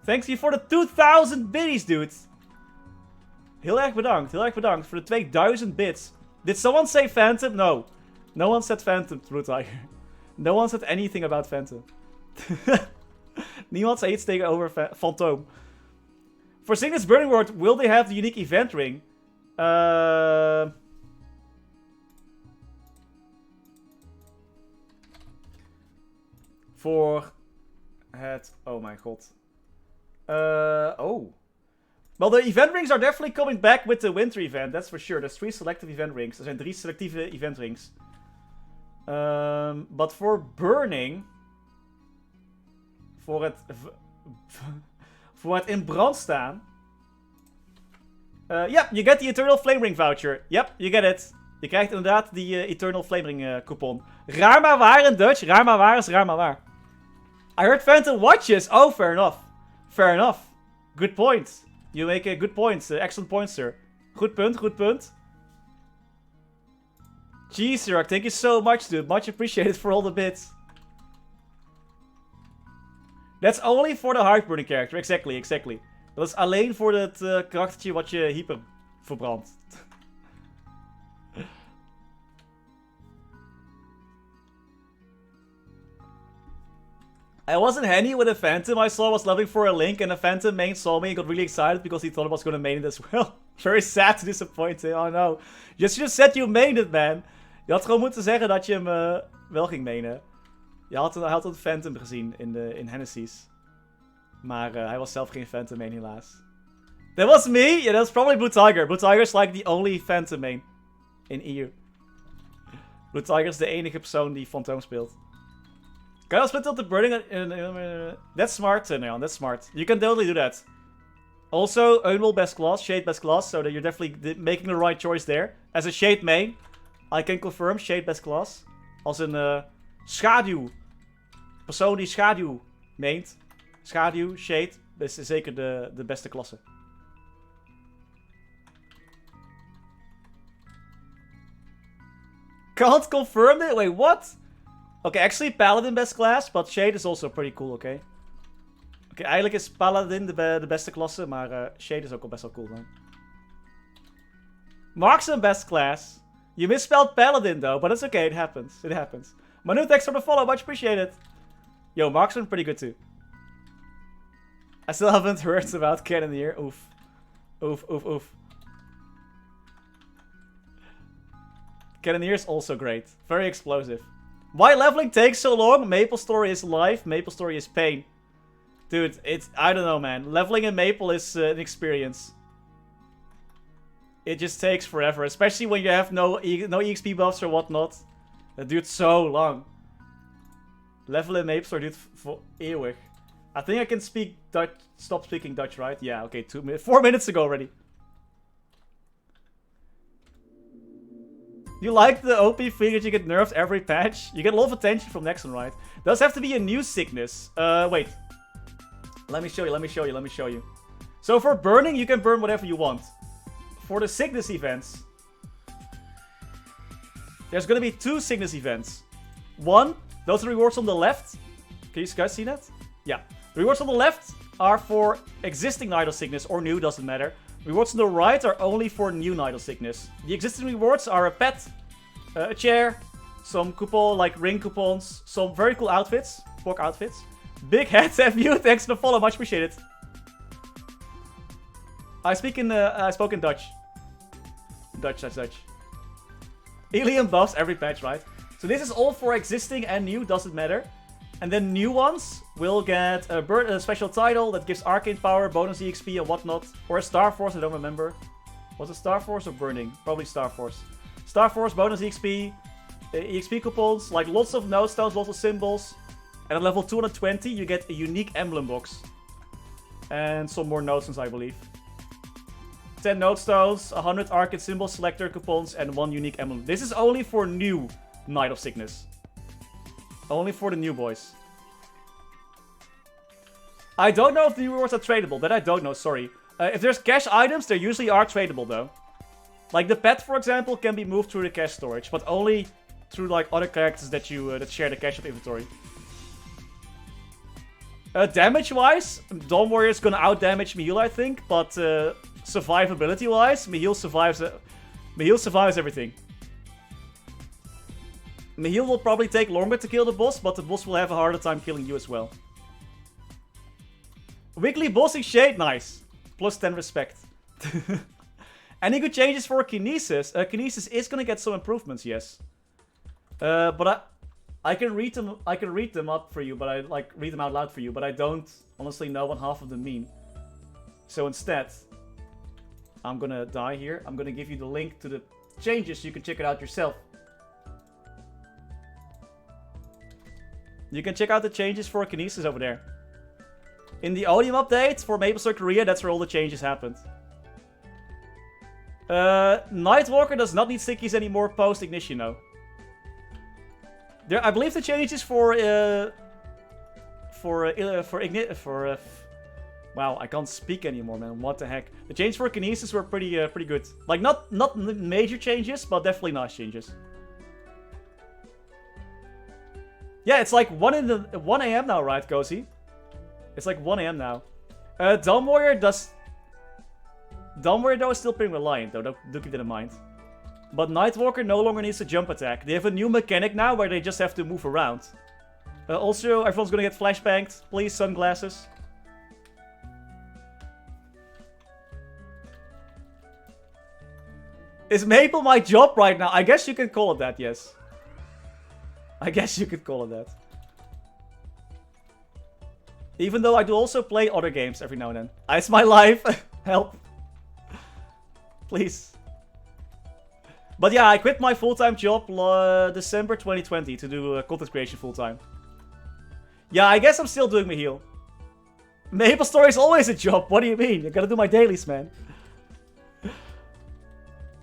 Thanks you for the 2000 biddies dude. Heel erg bedankt voor de 2000 bits. Did someone say Phantom? No. No one said Phantom, Blue Tiger. No one said anything about Phantom. Niemand zei iets tegenover Phantom. For Cygnus Burning World, will they have the unique event ring? Voor het... Oh mijn god. Oh. Well, the event rings are definitely coming back with the winter event. That's for sure. There's 3 selective event rings. Er zijn 3 selectieve event rings. But for burning... Voor het in brand staan... Yep, you get the Eternal Flame Ring voucher. Yep, you get it. Je krijgt inderdaad die Eternal Flame Ring coupon. Raar maar waar in Dutch. Raar maar waar is raar maar waar. I heard Phantom watches. Oh, fair enough. Fair enough. Good point. You make a good point. Excellent point, sir. Goed punt, goed punt. Jeez, Zirak, thank you so much, dude. Much appreciated for all the bits. That's only for the heartburning character. Exactly, exactly. Dat is alleen voor het karaktertje wat je hyper verbrandt. I wasn't handy with a Phantom I saw was leveling for a Link, and the Phantom main saw me and got really excited because he thought I was going to main it as well. Very sad to disappoint him. Oh no. You should have said you mained it, man. Je had gewoon moeten zeggen dat je hem wel ging mainen. Je had een Phantom gezien in Hennessy's. Maar hij was zelf geen Phantom main, helaas. That was me? Yeah, that was probably Blue Tiger. Blue Tiger is like the only Phantom main in EU. Blue Tiger is de enige persoon die Phantom speelt. Can I split up the burning? That's smart, Neon. That's smart. You can totally do that. Also, Unwell best class, Shade best class, so that you're definitely making the right choice there. As a Shade main, I can confirm Shade best class. Als een schaduw. Persoon die schaduw meent. Schaduw, Shade, is zeker de beste klasse. Can't confirm it? Wait, what? Okay, actually Paladin best class, but Shade is also pretty cool, okay? Oké, eigenlijk is Paladin de beste klasse, maar Shade is ook al best wel cool, man. Marksman best class. You misspelled Paladin, though, but it's okay, it happens. It happens. Manu, thanks for the follow, much appreciated. Yo, Marksman pretty good, too. I still haven't heard about Cannoneer. Oof. Oof, oof, oof. Cannoneer is also great. Very explosive. Why leveling takes so long? MapleStory is life. MapleStory is pain. Dude, I don't know, man. Leveling in Maple is an experience. It just takes forever. Especially when you have no EXP buffs or whatnot. That dude so long. Level in MapleStory dude for eeuwig. I think I can speak Dutch. Stop speaking Dutch, right? Yeah, okay. 4 minutes ago already. You like the OP thing that you get nerfed every patch? You get a lot of attention from Nexon, right? Does have to be a new sickness. Wait. Let me show you. So for burning, you can burn whatever you want. For the sickness events, there's gonna be 2 sickness events. One, those are rewards on the left. Can you guys see that? Yeah. The rewards on the left are for existing Nidal Sickness or new, doesn't matter. Rewards on the right are only for new Nidal Sickness. The existing rewards are a pet, a chair, some coupon, like ring coupons, some very cool outfits, pork outfits. Big head, FU, thanks for the follow, much appreciated. I spoke in Dutch. Dutch. Alien buffs every patch, right? So this is all for existing and new, doesn't matter. And then new ones will get a special title that gives arcane power, bonus EXP and whatnot. Or a Star Force, I don't remember. Was it Star Force or Burning? Probably Star Force. Star Force, bonus EXP, EXP coupons, like lots of node stones, lots of symbols. And at level 220 you get a unique emblem box. And some more node stones, I believe. 10 node stones, 100 arcane symbol selector coupons, and 1 unique emblem. This is only for new Night of Sickness. Only for the new boys. I don't know if the rewards are tradable. That I don't know, sorry. If there's cash items, they usually are tradable, though. Like the pet, for example, can be moved through the cache storage, but only through like other characters that you that share the cache of inventory. Damage-wise, Dawn Warrior is gonna out-damage Mihiel, I think, but survivability-wise, Mihiel survives everything. Mihiel will probably take longer to kill the boss, but the boss will have a harder time killing you as well. Weekly bossing shade, nice. Plus 10 respect. Any good changes for Kinesis? Kinesis is gonna get some improvements, yes. But I can read them. I can read them up for you, but I like read them out loud for you. But I don't honestly know what half of them mean. So instead, I'm gonna die here. I'm gonna give you the link to the changes. So you can check it out yourself. You can check out the changes for Kinesis over there. In the Odium update for MapleStory Korea, that's where all the changes happened. Nightwalker does not need stickies anymore post Ignition, though. I believe the changes wow, I can't speak anymore, man. What the heck? The changes for Kinesis were pretty good. Like not major changes, but definitely nice changes. Yeah, it's like 1 a.m. now, right, Cozy? It's like 1 a.m. now. Dawn Warrior though is still pretty reliant though. Do keep that in mind. But Nightwalker no longer needs a jump attack. They have a new mechanic now where they just have to move around. Also, everyone's gonna get flashbanged. Please, sunglasses. Is Maple my job right now? I guess you can call it that, yes. I guess you could call it that. Even though I do also play other games every now and then. It's my life. Help. Please. But yeah, I quit my full-time job December 2020 to do content creation full-time. Yeah, I guess I'm still doing Mihiel. MapleStory is always a job. What do you mean? I gotta do my dailies, man.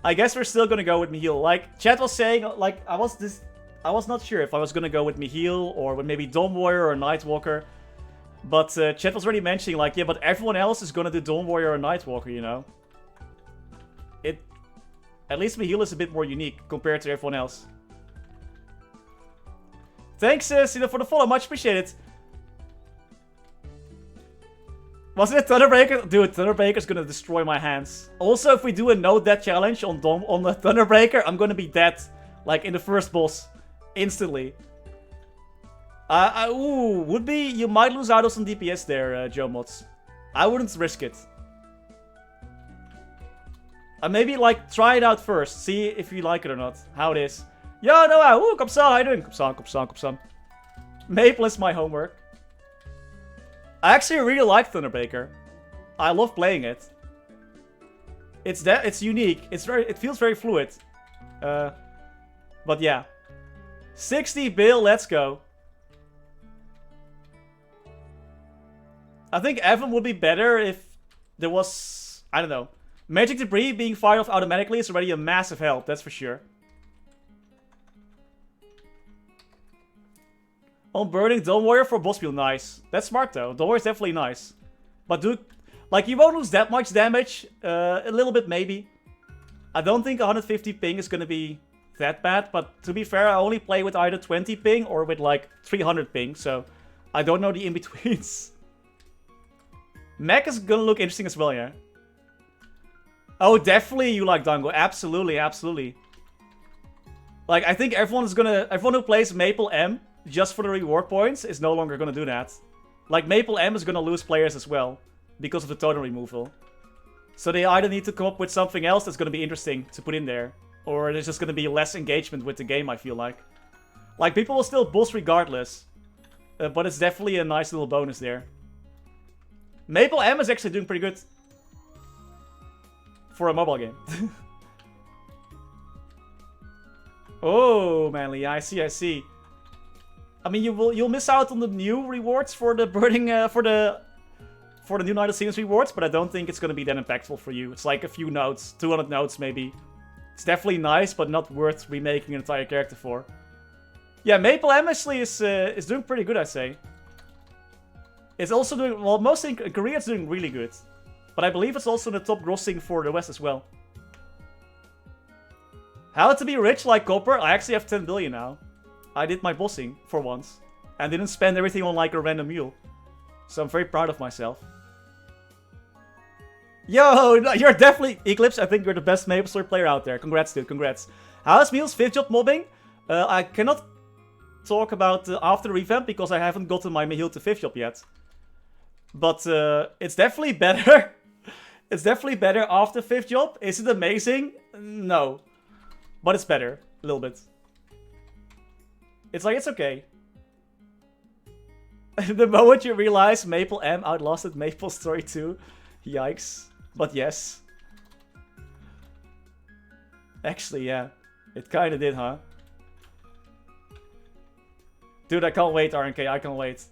I guess we're still gonna go with Mihiel. Like, chat was saying, like, I was not sure if I was gonna go with Mihiel or with maybe Dawn Warrior or Nightwalker. But chat was already mentioning, like, yeah, but everyone else is gonna do Dawn Warrior or Nightwalker, you know? At least Mihiel is a bit more unique compared to everyone else. Thanks, Sina, for the follow. Much appreciated. Wasn't it Thunderbreaker? Dude, Thunderbreaker's gonna destroy my hands. Also, if we do a no death challenge on the Thunderbreaker, I'm gonna be dead. Like, in the first boss. Instantly. Ooh, would be... You might lose out on some DPS there, Joe Mods. I wouldn't risk it. Maybe, like, try it out first. See if you like it or not. How it is. Yo, Noah! Ooh, Coppersan, how you doing? Coppersan. Maple is my homework. I actually really like Thunderbreaker. I love playing it. It's unique. It feels very fluid. But yeah. 60 bill, let's go. I think Evan would be better if there was... I don't know. Magic Debris being fired off automatically is already a massive help, that's for sure. On burning Dawn Warrior for boss build, nice. That's smart though. Dawn Warrior is definitely nice. But like, you won't lose that much damage. A little bit maybe. I don't think 150 ping is gonna be that bad. But to be fair, I only play with either 20 ping or with like 300 ping. So I don't know the in-betweens. Mech is gonna look interesting as well, yeah. Oh, definitely you like Dango. Absolutely, absolutely. Like, I think everyone who plays Maple M just for the reward points is no longer gonna do that. Like, Maple M is gonna lose players as well because of the totem removal. So they either need to come up with something else that's gonna be interesting to put in there, or there's just gonna be less engagement with the game, I feel like. Like, people will still boss regardless, but it's definitely a nice little bonus there. Maple M is actually doing pretty good. For a mobile game. Oh, Manly, I see. I mean, you'll miss out on the new rewards for the burning for the new Night of Scenes rewards, but I don't think it's gonna be that impactful for you. It's like a few notes, 200 notes maybe. It's definitely nice, but not worth remaking an entire character for. Yeah, Maple M actually is doing pretty good, I'd say. It's also doing well. Mostly in Korea, it's doing really good. But I believe it's also in the top grossing for the West as well. How to be rich like Copper? I actually have 10 billion now. I did my bossing for once. And didn't spend everything on like a random mule. So I'm very proud of myself. Yo, you're definitely... Eclipse, I think you're the best MapleStory player out there. Congrats, dude. Congrats. How's Meal's 5th job mobbing? I cannot talk about after the revamp because I haven't gotten my heal to 5th job yet. But it's definitely better. It's definitely better after 5th job. Is it amazing? No. But it's better. A little bit. It's like, it's okay. The moment you realize Maple M outlasted MapleStory 2. Yikes. But yes. Actually, yeah. It kinda did, huh? Dude, I can't wait, RNK. I can't wait.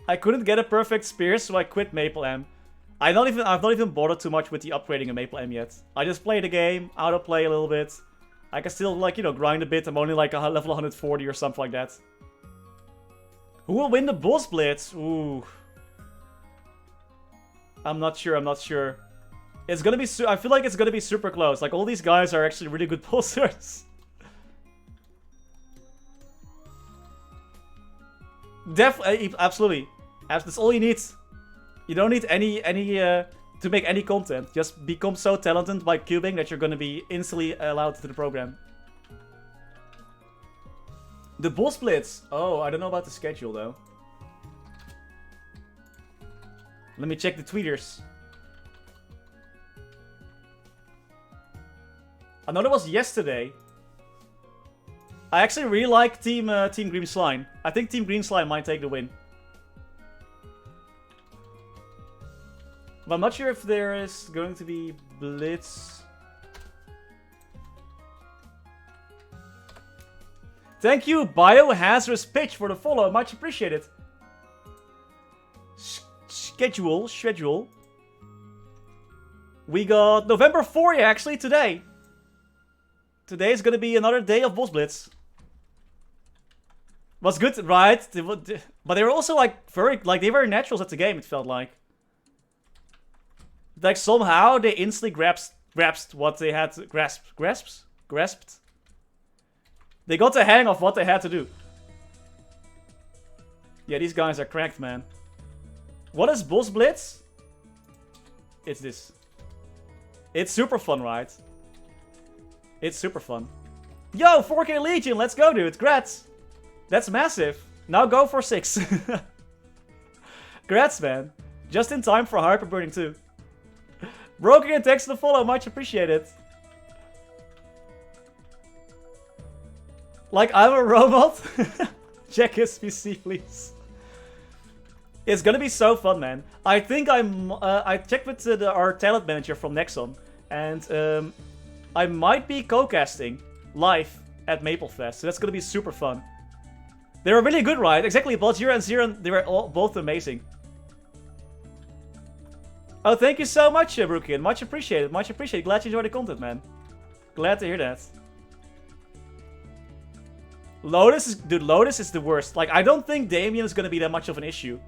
I couldn't get a perfect spear, so I quit Maple M. I've not even bothered too much with the upgrading of Maple M yet. I just play the game, autoplay a little bit. I can still, like, you know, grind a bit. I'm only like a level 140 or something like that. Who will win the boss blitz? Ooh. I'm not sure, I'm not sure. It's gonna be I feel like it's gonna be super close. Like, all these guys are actually really good bossers. Absolutely. That's all you need. You don't need any to make any content. Just become so talented by cubing that you're gonna be instantly allowed to the program. The boss blitz. Oh, I don't know about the schedule though. Let me check the tweeters. I know that was yesterday. I actually really like Team Green Slime. I think Team Green Slime might take the win. But I'm not sure if there is going to be blitz. Thank you, Biohazardous Pitch, for the follow. Much appreciated. Schedule. We got November 4th, actually, today. Today is gonna be another day of boss blitz. Was good, right? But they were also like they were naturals at the game. It felt like. Like somehow they instantly grasped what they had to grasped. They got the hang of what they had to do. Yeah, these guys are cracked, man. What is boss blitz? It's this. It's super fun, right? It's super fun. Yo, 4K Legion, let's go, dude. Grats. That's massive. Now go for 6. Grats, man. Just in time for hyperburning too. Broken and thanks to the follow, much appreciated. Like I'm a robot? Check his PC, please. It's gonna be so fun, man. I think I checked with our talent manager from Nexon, and I might be co-casting live at MapleFest, so that's gonna be super fun. They were really good, right? Exactly, both Zero and Zero, they were both amazing. Oh, thank you so much, Brookian. Much appreciated, much appreciated. Glad you enjoyed the content, man. Glad to hear that. Lotus is, dude, Lotus is the worst. Like, I don't think Damien is gonna be that much of an issue.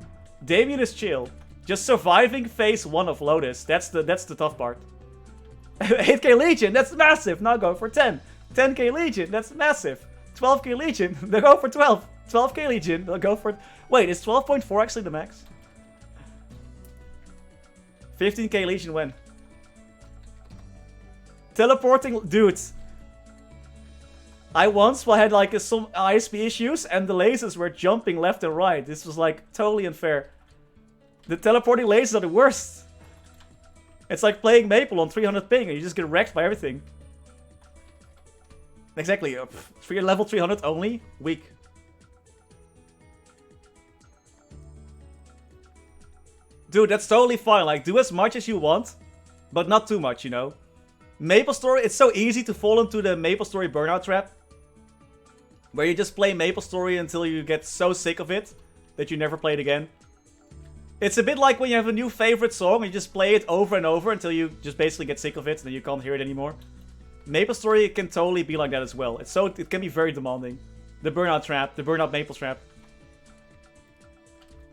Damien is chill. Just surviving phase 1 of Lotus. That's the tough part. 8k Legion, that's massive. Now go for 10. 10k Legion, that's massive. 12k Legion, they'll go for 12. 12k Legion, they'll go for... Wait, is 12.4 actually the max? 15k Legion when? Teleporting... Dude. I once had like some ISP issues and the lasers were jumping left and right. This was like totally unfair. The teleporting lasers are the worst. It's like playing Maple on 300 ping and you just get wrecked by everything. Exactly. Level 300 only? Weak. Dude, that's totally fine. Like, do as much as you want, but not too much, you know? MapleStory, it's so easy to fall into the MapleStory burnout trap. Where you just play MapleStory until you get so sick of it that you never play it again. It's a bit like when you have a new favorite song and you just play it over and over until you just basically get sick of it and then you can't hear it anymore. MapleStory can totally be like that as well. It can be very demanding. The burnout trap, the burnout Maple trap.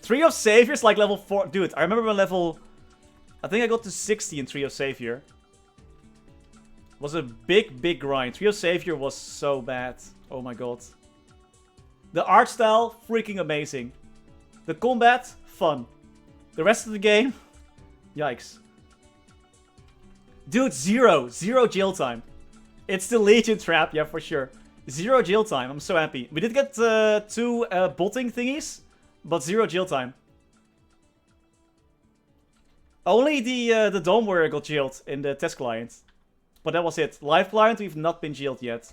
3 of Savior's like level 4. Dude, I remember when level... I think I got to 60 in 3 of Savior. Was a big grind. Trio Savior was so bad. Oh my god. The art style, freaking amazing. The combat, fun. The rest of the game, yikes. Dude, zero jail time. It's the Legion trap, yeah, for sure. 0 jail time, I'm so happy. We did get 2 botting thingies, but 0 jail time. Only the Dome Warrior got jailed in the test client. But that was it. Live client, we've not been jailed yet.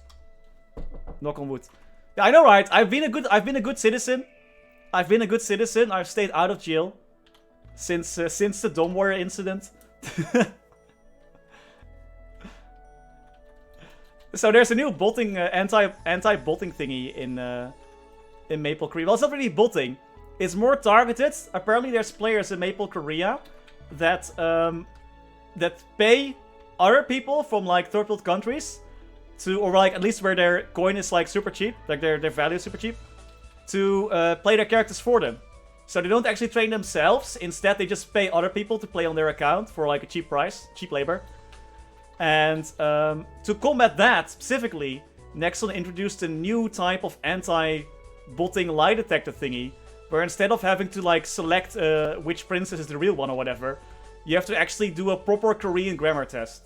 Knock on wood. Yeah, I know, right? I've been a good citizen. I've stayed out of jail since the Dome Warrior incident. So there's a new botting anti-botting thingy in Maple Korea. Well, it's not really botting. It's more targeted. Apparently, there's players in Maple Korea that pay other people from like third world countries to, or like at least where their coin is like super cheap, like their value is super cheap, to play their characters for them. So they don't actually train themselves. Instead, they just pay other people to play on their account for like a cheap price, cheap labor. And to combat that specifically, Nexon introduced a new type of anti-botting lie detector thingy, where instead of having to like select which princess is the real one or whatever, you have to actually do a proper Korean grammar test.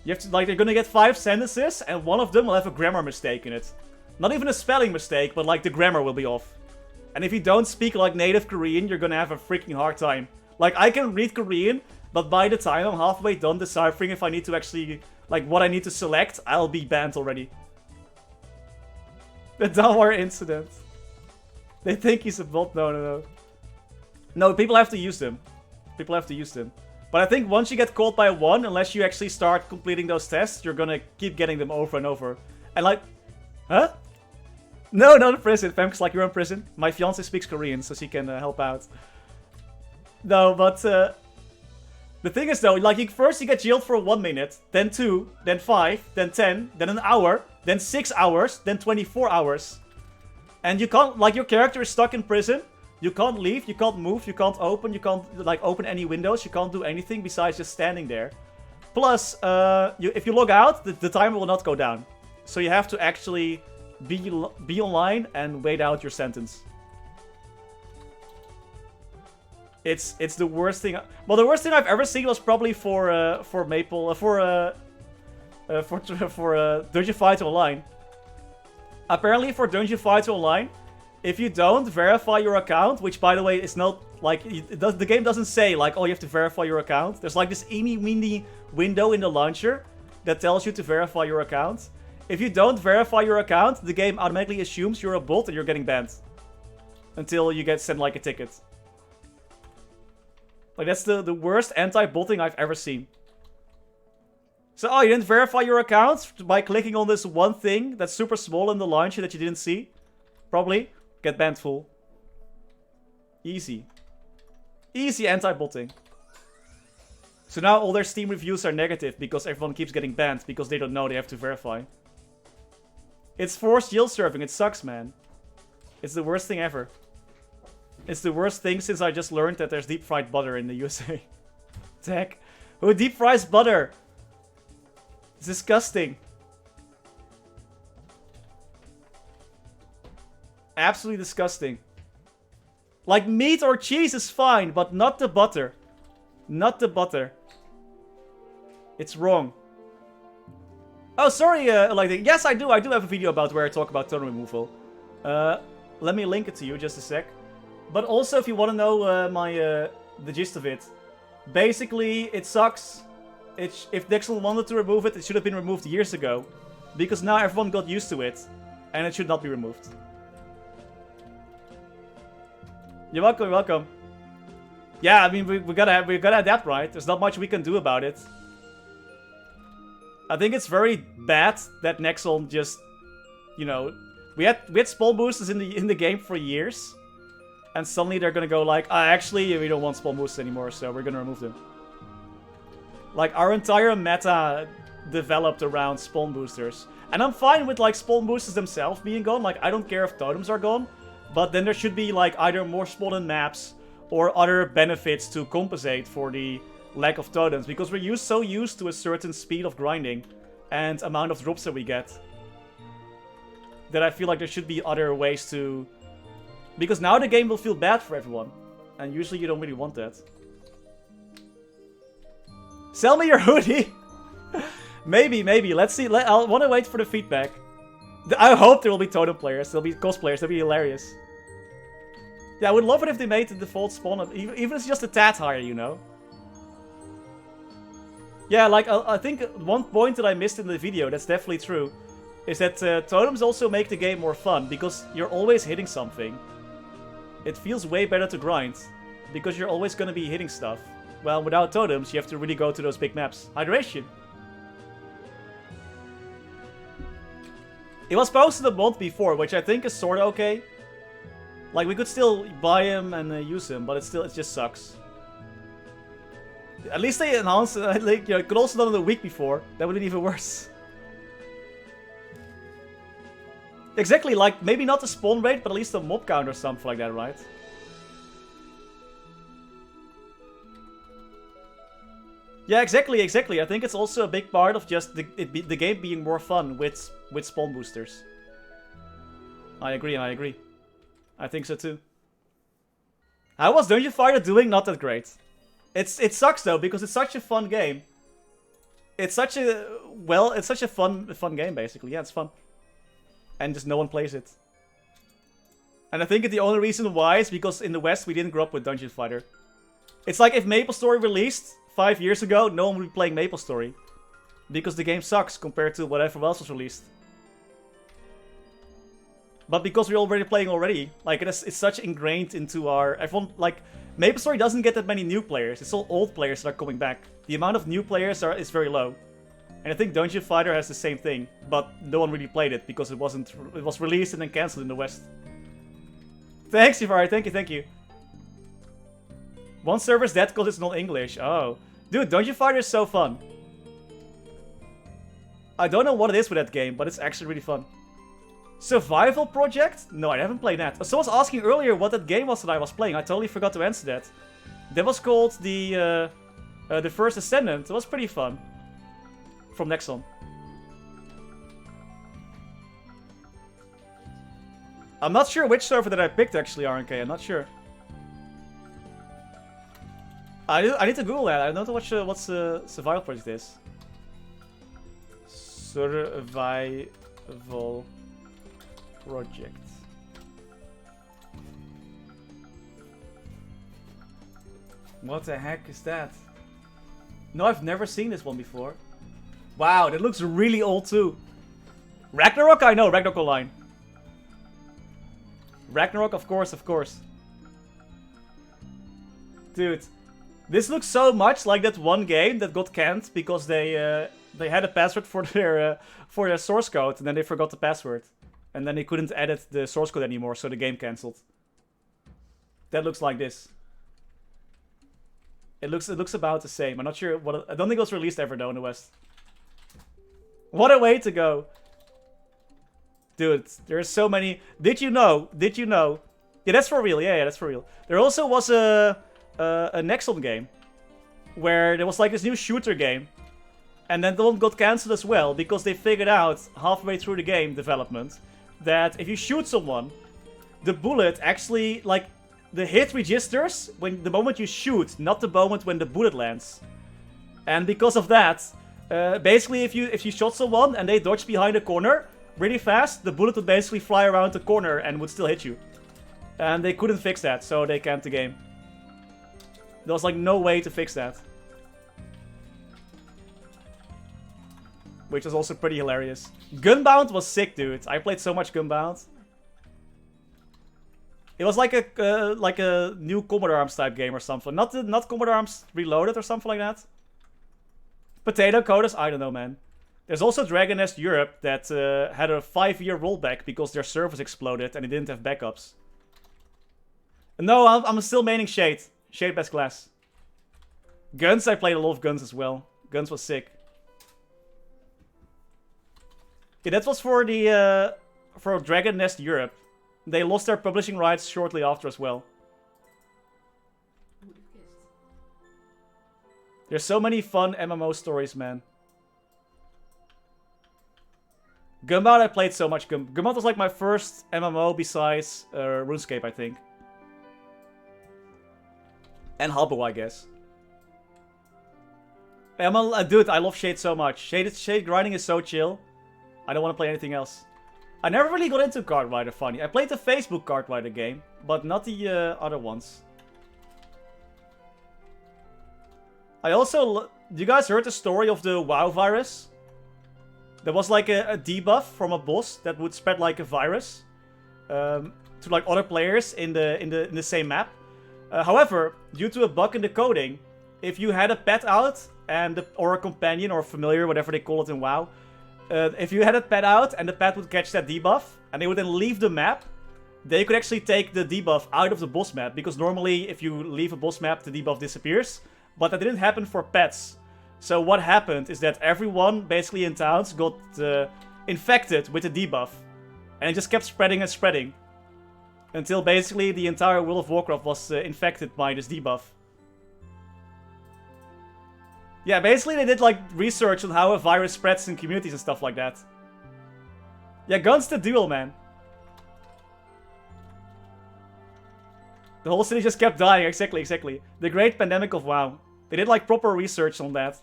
You have to, like, they're gonna get 5 sentences, and one of them will have a grammar mistake in it. Not even a spelling mistake, but like the grammar will be off. And if you don't speak like native Korean, you're gonna have a freaking hard time. Like, I can read Korean, but by the time I'm halfway done deciphering if I need to actually, like, what I need to select, I'll be banned already. The Dawar incident. They think he's a bot. No. No, people have to use them. People have to use them. But I think once you get caught by one, unless you actually start completing those tests, you're gonna keep getting them over and over. And like... Huh? No, not in prison. Femke's like, you're in prison. My fiance speaks Korean, so she can help out. No, but... the thing is though, like, first you get jailed for 1 minute, then 2, then 5, then 10, then an hour, then 6 hours, then 24 hours. And you can't, like, your character is stuck in prison. You can't leave, you can't move, you can't open, you can't, like, open any windows, you can't do anything besides just standing there. Plus, if you log out, the timer will not go down. So you have to actually be online and wait out your sentence. It's the worst thing. Well, the worst thing I've ever seen was probably for Maple for Dungeon Fighter Online. Apparently, for Dungeon Fighter Online, if you don't verify your account, which by the way is not like the game doesn't say like, oh, you have to verify your account. There's like this eeny-meeny window in the launcher that tells you to verify your account. If you don't verify your account, the game automatically assumes you're a bot and you're getting banned until you get sent like a ticket. Like, that's the worst anti-botting I've ever seen. So, oh, you didn't verify your account by clicking on this one thing that's super small in the launcher that you didn't see? Probably. Get banned full. Easy. Easy anti-botting. So now all their Steam reviews are negative because everyone keeps getting banned because they don't know they have to verify. It's forced jail serving. It sucks, man. It's the worst thing ever. It's the worst thing since I just learned that there's deep fried butter in the USA. Heck? Who deep fries butter? It's disgusting. Absolutely disgusting. Like, meat or cheese is fine, but not the butter. Not the butter. It's wrong. Oh, sorry, like, yes, I do. I do have a video about where I talk about tone removal. Let me link it to you just a sec. But also, if you want to know the gist of it, basically, it sucks. If Dexel wanted to remove it, it should have been removed years ago. Because now everyone got used to it, and it should not be removed. You're welcome, you're welcome. Yeah, I mean, we gotta adapt, right? There's not much we can do about it. I think it's very bad that Nexon just, you know, we had spawn boosters in the game for years. And suddenly they're gonna go like, actually, we don't want spawn boosters anymore, so we're gonna remove them. Like, our entire meta developed around spawn boosters. And I'm fine with, like, spawn boosters themselves being gone. Like, I don't care if totems are gone. But then there should be, like, either more spawned maps or other benefits to compensate for the lack of totems, because we're so used to a certain speed of grinding and amount of drops that we get, that I feel like there should be other ways to... Because now the game will feel bad for everyone, and usually you don't really want that. Sell me your hoodie! Maybe. Let's see. I want to wait for the feedback. I hope there will be totem players. There'll be cosplayers. That'll be hilarious. Yeah, I would love it if they made the default spawn, even if it's just a tad higher, you know? Yeah, like, I think one point that I missed in the video, that's definitely true, is that totems also make the game more fun, because you're always hitting something. It feels way better to grind, because you're always gonna be hitting stuff. Well, without totems, you have to really go to those big maps. Hydration! It was posted a month before, which I think is sorta okay. Like, we could still buy him and use him, but it just sucks. At least they announced it, like, you know, it could also done it a week before. That would have been even worse. Exactly, like, maybe not the spawn rate, but at least a mob count or something like that, right? Yeah, exactly. I think it's also a big part of just the game being more fun with spawn boosters. I agree. I think so too. How was Dungeon Fighter doing? Not that great. It sucks though, because it's such a fun game. It's such a fun game basically. Yeah, it's fun. And just no one plays it. And I think the only reason why is because in the West we didn't grow up with Dungeon Fighter. It's like if MapleStory released 5 years ago, no one would be playing MapleStory. Because the game sucks compared to whatever else was released. But because we're already playing already, like it's such ingrained into our... Everyone, like, MapleStory doesn't get that many new players. It's all old players that are coming back. The amount of new players is very low. And I think Dungeon Fighter has the same thing, but no one really played it because it was released and then cancelled in the West. Thanks, Ivar. Thank you. One server's dead because it's not English. Oh. Dude, Dungeon Fighter is so fun. I don't know what it is with that game, but it's actually really fun. Survival Project? No, I haven't played that. Someone was asking earlier what that game was that I was playing. I totally forgot to answer that. That was called the First Ascendant. It was pretty fun. From Nexon. I'm not sure which server that I picked actually, RNK. I'm not sure. I need to Google that. I don't know what's the Survival Project is. Survival Project. What the heck is that? No, I've never seen this one before. Wow, that looks really old too. Ragnarok? I know, Ragnarok Online. Ragnarok, of course. Dude, this looks so much like that one game that got canned because they had a password for their source code and then they forgot the password. And then they couldn't edit the source code anymore, so the game cancelled. That looks like this. It looks about the same. I'm not sure what... I don't think it was released ever though in the West. What a way to go. Dude, there are so many... Did you know? Yeah, that's for real. Yeah, that's for real. There also was a Nexon game. Where there was like this new shooter game. And then the one got cancelled as well. Because they figured out, halfway through the game development, that if you shoot someone, the bullet actually, like... The hit registers when the moment you shoot, not the moment when the bullet lands. And because of that, basically if you shot someone and they dodged behind a corner really fast, the bullet would basically fly around the corner and would still hit you. And they couldn't fix that, so they canned the game. There was like no way to fix that. Which was also pretty hilarious. Gunbound was sick, dude. I played so much Gunbound. It was like a new Commodore Arms type game or something. Not Commodore Arms Reloaded or something like that. Potato Coders? I don't know, man. There's also Dragon Nest Europe that had a 5-year rollback because their servers exploded and they didn't have backups. No, I'm still maining Shade. Shade best class. Guns, I played a lot of Guns as well. Guns was sick. Yeah, that was for the for Dragon Nest Europe. They lost their publishing rights shortly after as well. There's so many fun MMO stories, man. Gunbound, I played so much. Gunbound was like my first MMO besides RuneScape, I think. And Habbo, I guess. Dude, I love Shade so much. Shade grinding is so chill. I don't want to play anything else. I never really got into Card Rider, funny. I played the Facebook Card Rider game, but not the other ones. I also... You guys heard the story of the WoW virus? There was like a debuff from a boss that would spread like a virus to like other players in the same map. However, due to a bug in the coding, if you had a pet out and or a companion or a familiar, whatever they call it in WoW, if you had a pet out and the pet would catch that debuff and they would then leave the map, they could actually take the debuff out of the boss map, because normally if you leave a boss map, the debuff disappears. But that didn't happen for pets. So what happened is that everyone basically in towns got infected with the debuff. And it just kept spreading and spreading. Until basically the entire World of Warcraft was infected by this debuff. Yeah, basically they did like research on how a virus spreads in communities and stuff like that. Yeah, guns to duel, man. The whole city just kept dying, exactly. The great pandemic of WoW. They did like proper research on that.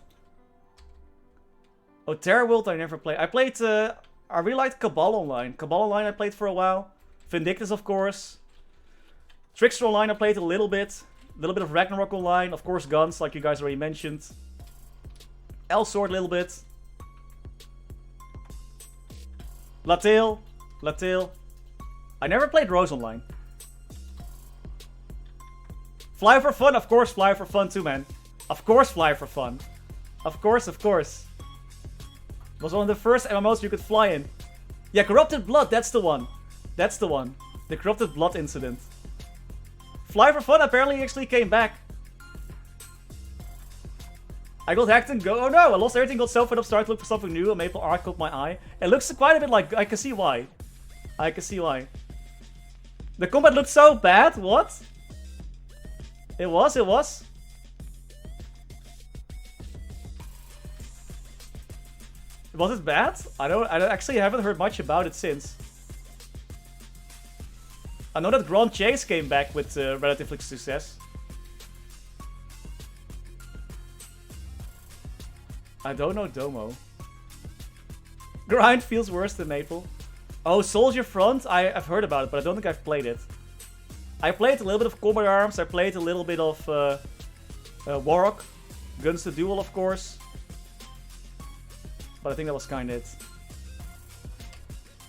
Oh, Terra World I never played. I really liked Cabal Online. Cabal Online I played for a while. Vindictus, of course. Trickster Online I played a little bit. A little bit of Ragnarok Online. Of course, guns, like you guys already mentioned. Elsword a little bit. Latil. I never played Rose Online. Fly for fun, of course, Fly for fun too, man. Of course, Fly for fun. Of course. It was one of the first MMOs you could fly in. Yeah, Corrupted Blood, that's the one. The Corrupted Blood incident. Fly for fun apparently actually came back. I got hacked and go. Oh no, I lost everything, got so fed up, started to look for something new. A maple art caught my eye. It looks quite a bit like. I can see why. The combat looked so bad. What? It was. Was it bad? I actually haven't heard much about it since. I know that Grand Chase came back with relatively success. I don't know Domo. Grind feels worse than Maple. Oh, Soldier Front? I've heard about it, but I don't think I've played it. I played a little bit of Combat Arms, I played a little bit of Warrock. Guns to Duel, of course. But I think that was kinda it.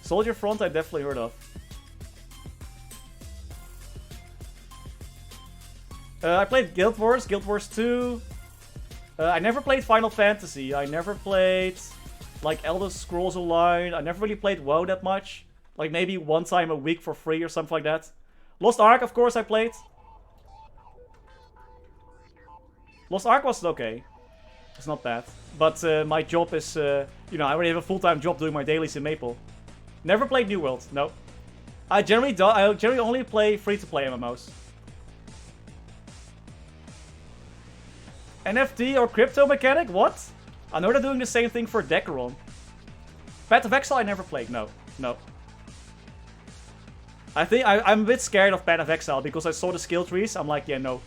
Soldier Front I definitely heard of. I played Guild Wars 2. I never played Final Fantasy. I never played like Elder Scrolls Online. I never really played WoW that much. Like maybe one time a week for free or something like that. Lost Ark, of course, I played. Lost Ark was okay. It's not bad. But my job is, you know, I already have a full-time job doing my dailies in Maple. Never played New World, no. I generally only play free-to-play MMOs. NFT or crypto mechanic? What? I know they're doing the same thing for Decaron. Path of Exile I never played, no. I think I'm a bit scared of Path of Exile because I saw the skill trees. I'm like, yeah, no.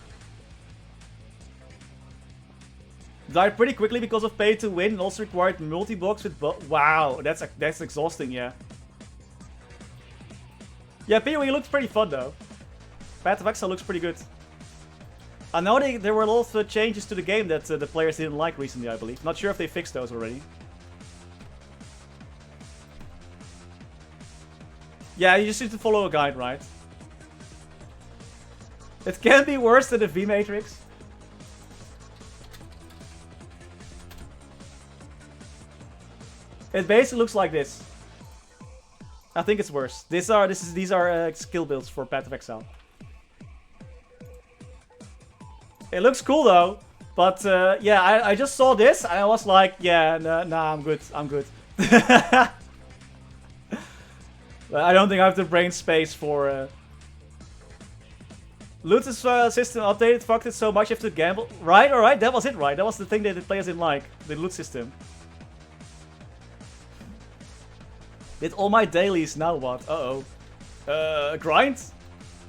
Died pretty quickly because of pay to win and also required multi-box with wow, that's exhausting, yeah. Yeah, PoE looks pretty fun though. Path of Exile looks pretty good. I know there were a lot of changes to the game that the players didn't like recently, I believe. Not sure if they fixed those already. Yeah, you just need to follow a guide, right? It can be worse than the V-Matrix. It basically looks like this. I think it's worse. These are skill builds for Path of Exile. It looks cool though, but yeah, I just saw this and I was like, yeah, nah, I'm good. I don't think I have the brain space for Loot system updated, fucked it so much you have to gamble. Right, alright, that was it, right? That was the thing that the players didn't like, the loot system. Did all my dailies, now what? Uh-oh. Grind?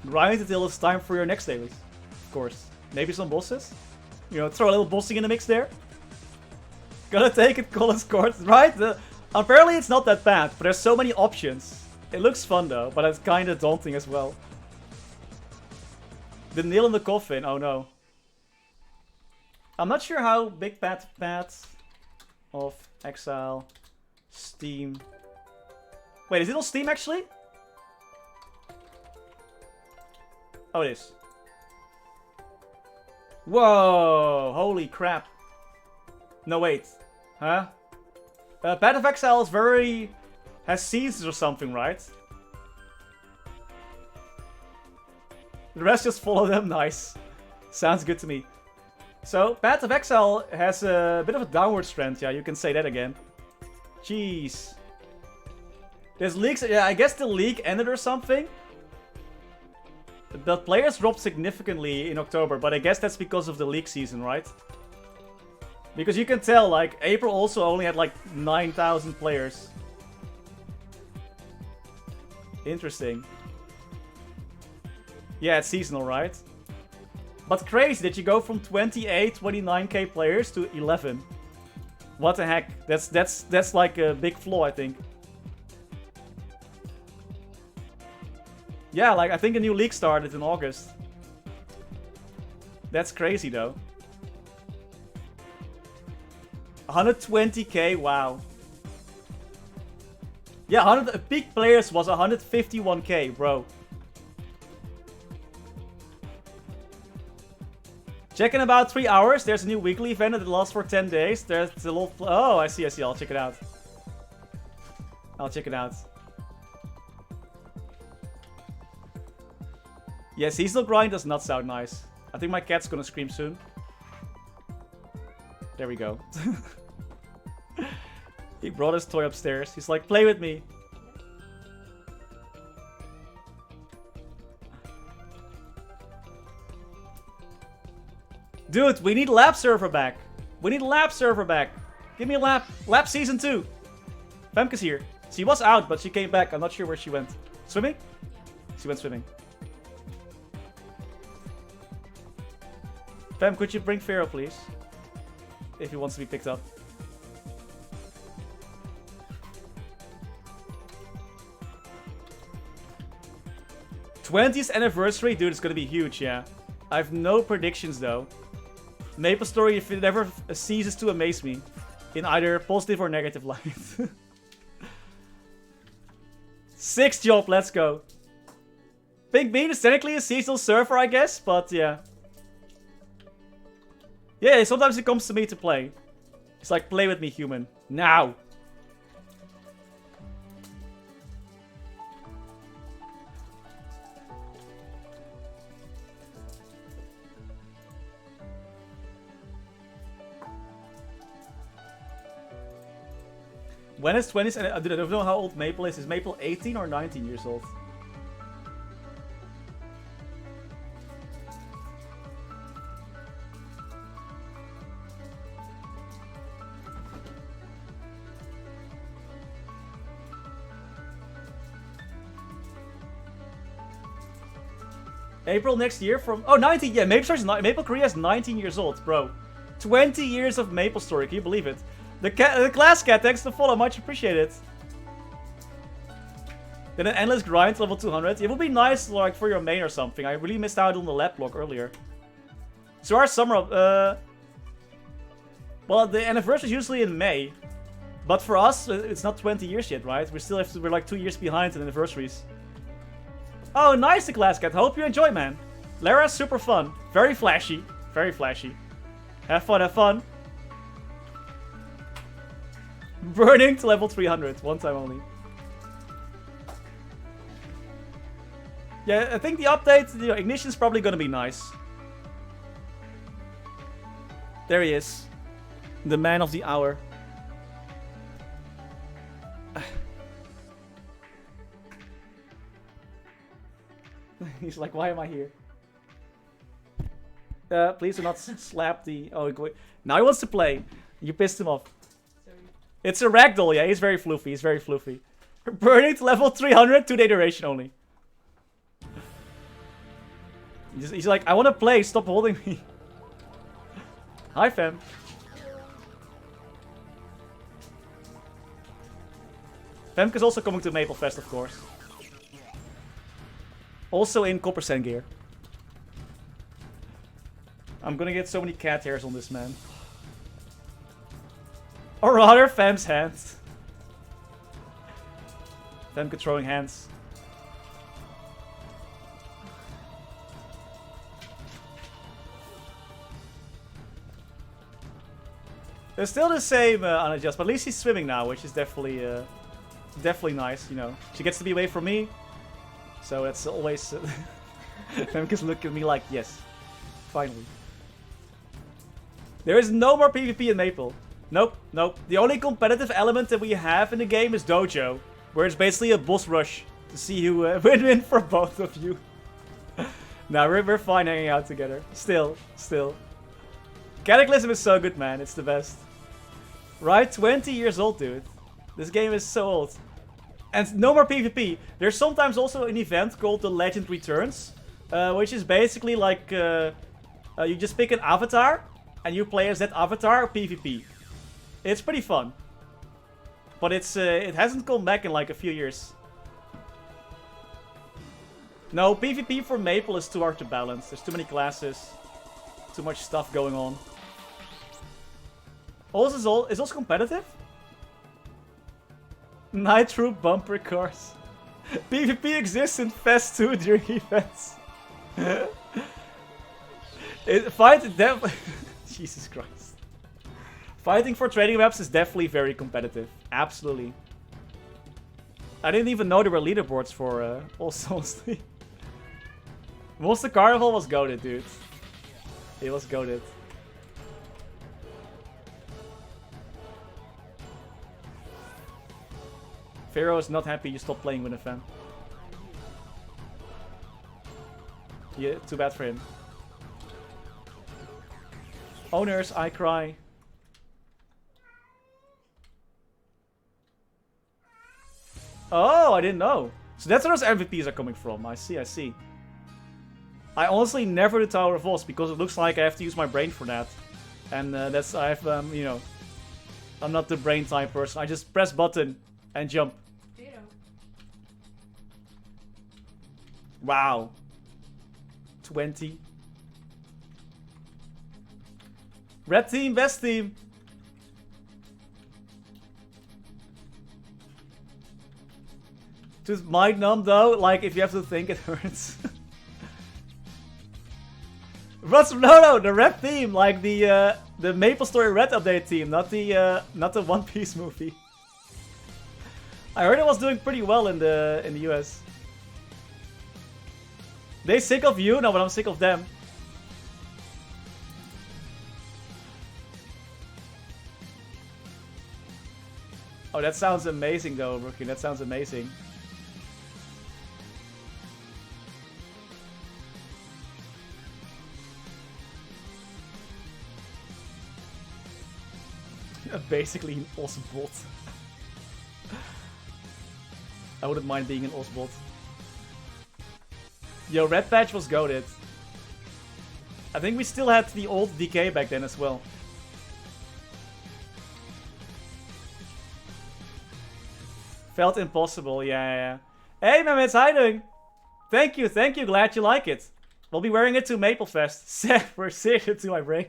Grind until it's time for your next dailies. Of course. Maybe some bosses? You know, throw a little bossing in the mix there. Gonna take it, Colin's court, right? Apparently it's not that bad, but there's so many options. It looks fun though, but it's kinda daunting as well. The nail in the coffin, oh no. I'm not sure how big Path of Exile, Steam. Wait, is it on Steam actually? Oh, it is. Whoa, holy crap. No, wait. Huh? Path of Exile is has seasons or something, right? The rest just follow them, nice. Sounds good to me. So, Path of Exile has a bit of a downward trend, yeah, you can say that again. Jeez. There's leaks, yeah, I guess the leak ended or something. The players dropped significantly in October, but I guess that's because of the leak season, right? Because you can tell, like, April also only had like 9,000 players. Interesting. Yeah, it's seasonal, right? But crazy that you go from 28, 29k players to 11. What the heck? That's like a big flaw, I think. Yeah, like I think a new league started in August. That's crazy though. 120k, wow. Yeah, peak players was 151k, bro. Check in about 3 hours. There's a new weekly event that lasts for 10 days. There's a little... Oh, I see. I'll check it out. Yeah, seasonal grind does not sound nice. I think my cat's gonna scream soon. There we go. He brought his toy upstairs. He's like, play with me. Dude, we need lab server back. Give me a lab. Lab season 2. Femke's here. She was out, but she came back. I'm not sure where she went. Swimming? She went swimming. Fem, could you bring Pharaoh, please? If he wants to be picked up. '20th anniversary? Dude, it's gonna be huge, yeah. I have no predictions, though. MapleStory, if it ever ceases to amaze me. In either positive or negative light. 6th job, let's go. Pink Bean is technically a seasonal server, I guess, but yeah. Yeah, sometimes it comes to me to play. It's like, play with me, human. Now! When is 20s? I don't know how old Maple is. Is Maple 18 or 19 years old? April next year from... Oh, 19! Yeah, Maple Korea is 19 years old, bro. 20 years of MapleStory, can you believe it? The class cat, thanks to follow, much appreciated. Then an endless grind level 200. It would be nice, like, for your main or something. I really missed out on the lab block earlier. So our summer... Well, the anniversary is usually in May. But for us, it's not 20 years yet, right? We're like 2 years behind in anniversaries. Oh, nice, the class cat. Hope you enjoy, man. Lara's super fun. Very flashy. Very flashy. Have fun, have fun. Burning to level 300. One time only. Yeah, I think the update, the ignition's probably gonna be nice. There he is. The man of the hour. He's like, why am I here? Please do not slap the... Oh, now he wants to play. You pissed him off. Sorry. It's a ragdoll, yeah. He's very floofy. He's very floofy. Burning to level 300, 2-day duration only. He's like, I want to play. Stop holding me. Hi, fam. Femke's also coming to Maplefest, of course. Also in Coppersan gear. I'm gonna get so many cat hairs on this man. Or rather, Fem's hands. Femke throwing hands. It's still the same unadjust, but at least he's swimming now, which is definitely nice, you know. She gets to be away from me, so that's always... Femke's looking at me like, yes, finally. There is no more PvP in Maple. Nope, nope. The only competitive element that we have in the game is Dojo, where it's basically a boss rush to see who win for both of you. Nah, we're fine hanging out together. Still. Cataclysm is so good, man. It's the best. Right? 20 years old, dude. This game is so old. And no more PvP. There's sometimes also an event called The Legend Returns, which is basically like you just pick an avatar and you play as that avatar PvP. It's pretty fun. But it hasn't come back in like a few years. No, PvP for Maple is too hard to balance. There's too many classes. Too much stuff going on. Also, is also competitive? Nitro bumper cars. PvP exists in Fest 2 during events. Jesus Christ. Fighting for trading maps is definitely very competitive. Absolutely. I didn't even know there were leaderboards for All Souls 3. Monster Carnival was goated, dude. It was goated. Pharaoh is not happy you stopped playing with a fan. Yeah, too bad for him. Owners, I cry. Oh, I didn't know. So that's where those MVPs are coming from. I see, I see. I honestly never do Tower of Oz because it looks like I have to use my brain for that. And that's, I have, you know, I'm not the brain type person. I just press button and jump. Zero. Wow. 20. Red team, best team. Just mind numb though, like if you have to think it hurts. But no, the red team, like the MapleStory Red update team, not the One Piece movie. I heard it was doing pretty well in the US. They sick of you? No, but I'm sick of them. Oh, that sounds amazing though, Rookie. That sounds amazing. Basically an Osbot. I wouldn't mind being an Osbot. Yo, Red Patch was goated. I think we still had the old DK back then as well. Felt impossible, yeah. Hey, Mehmet, how you doing? Thank you, glad you like it. We'll be wearing it to Maplefest. For serious to my brain.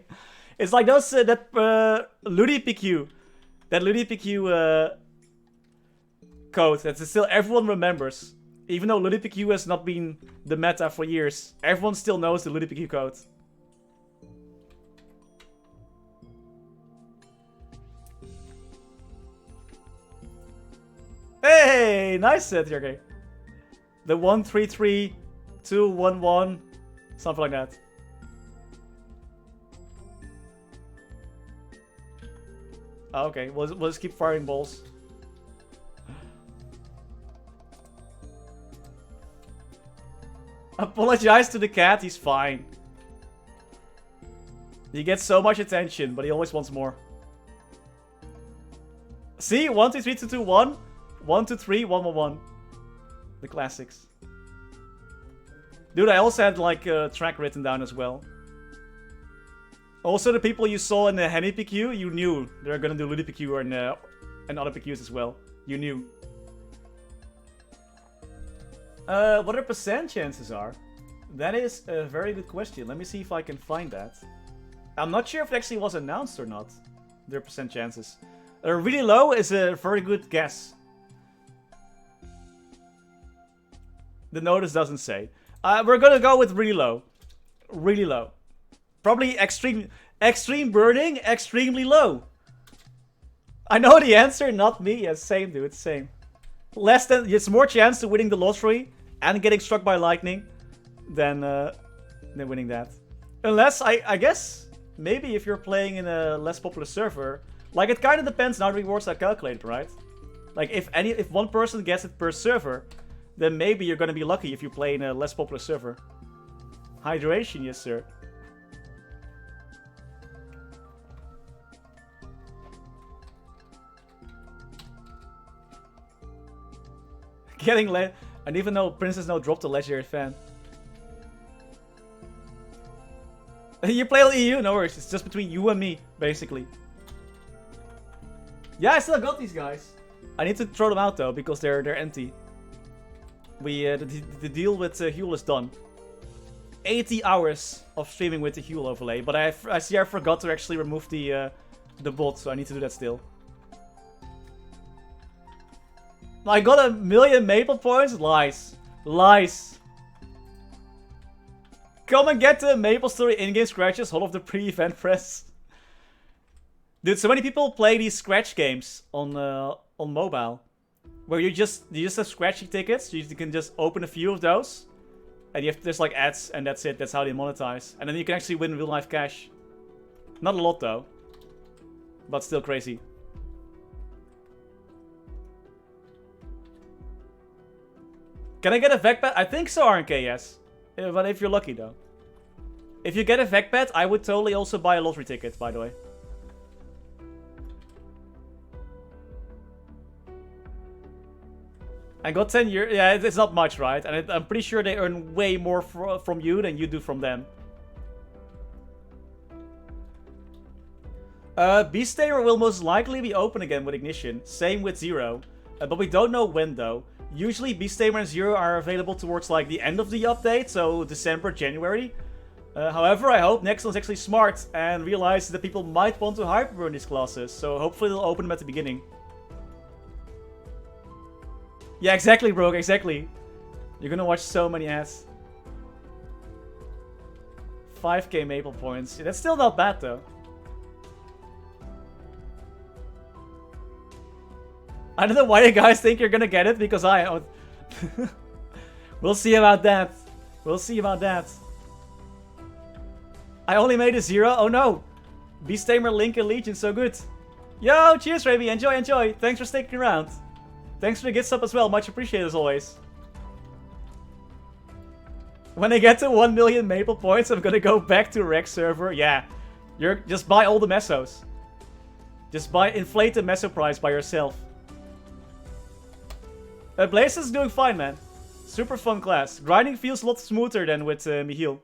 It's like those, that LudiPQ. That LudiPQ code that still everyone remembers. Even though LudiPQ has not been the meta for years. Everyone still knows the LudiPQ code. Hey, nice set, okay. The 133-211, something like that. Oh, okay, we'll just keep firing balls. Apologize to the cat, he's fine. He gets so much attention, but he always wants more. See? 1, 2, 3, 2, 2, 1. 1, 2, 3, 1, 1, 1. The classics. Dude, I also had like a track written down as well. Also, the people you saw in the Henny PQ, you knew they were gonna do Ludi PQ and other PQs as well. You knew. What their percent chances are? That is a very good question. Let me see if I can find that. I'm not sure if it actually was announced or not. Their percent chances. Really low is a very good guess. The notice doesn't say. We're gonna go with really low. Really low. Probably extreme burning, extremely low. I know the answer, not me. Yes, same dude, same. Less than, it's more chance to winning the lottery and getting struck by lightning than winning that. Unless, I guess, maybe if you're playing in a less popular server, like it kind of depends on how rewards are calculated, right? Like if one person gets it per server, then maybe you're gonna be lucky if you play in a less popular server. Hydration, yes sir. Getting and even though Princess No dropped a legendary fan. You play on EU? No worries, it's just between you and me, basically. Yeah, I still got these guys. I need to throw them out though, because they're empty. The deal with Huel is done. 80 hours of streaming with the Huel overlay, but I see I forgot to actually remove the bot, so I need to do that still. I got 1,000,000 Maple points? Lies. Lies. Come and get the MapleStory in-game scratches, all of the pre-event press. Dude, so many people play these scratch games on mobile. Where you just have scratchy tickets, you can just open a few of those. And there's like ads, and that's it, that's how they monetize. And then you can actually win real life cash. Not a lot though. But still crazy. Can I get a VEC pad? I think so, RNK, yes. But if you're lucky, though. If you get a VEC pad, I would totally also buy a lottery ticket, by the way. I got 10 years. Yeah, it's not much, right? And I'm pretty sure they earn way more from you than you do from them. Beast Tamer will most likely be open again with Ignition. Same with Zero. But we don't know when, though. Usually Beast Tamer and Zero are available towards like the end of the update, so December, January. However, I hope Nexon's actually smart and realizes that people might want to hyperburn these classes, so hopefully they'll open them at the beginning. Yeah, exactly, bro, exactly. You're gonna watch so many ads. 5k Maple points. That's still not bad, though. I don't know why you guys think you're gonna get it, because I... We'll see about that. We'll see about that. I only made a 0. Oh no! Beast Tamer, Link, and Legion, so good. Yo, cheers, Raby. Enjoy, enjoy. Thanks for sticking around. Thanks for the gift sub as well. Much appreciated as always. When I get to 1,000,000 Maple points, I'm gonna go back to Rex server. Yeah. Just buy all the mesos. Just inflate the meso price by yourself. Blaze is doing fine, man. Super fun class. Grinding feels a lot smoother than with Michiel.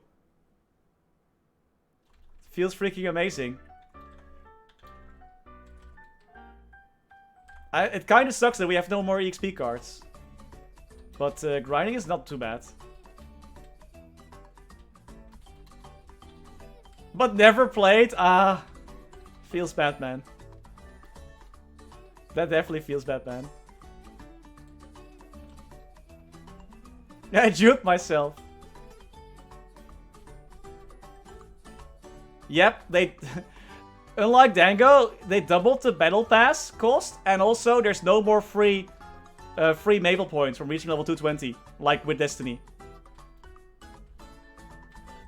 Feels freaking amazing. It kind of sucks that we have no more EXP cards. But grinding is not too bad. But never played? Ah. Feels bad, man. That definitely feels bad, man. Yeah, I juked myself. Yep, they... Unlike Dango, they doubled the battle pass cost, and also there's no more free Maple points from reaching level 220, like with Destiny.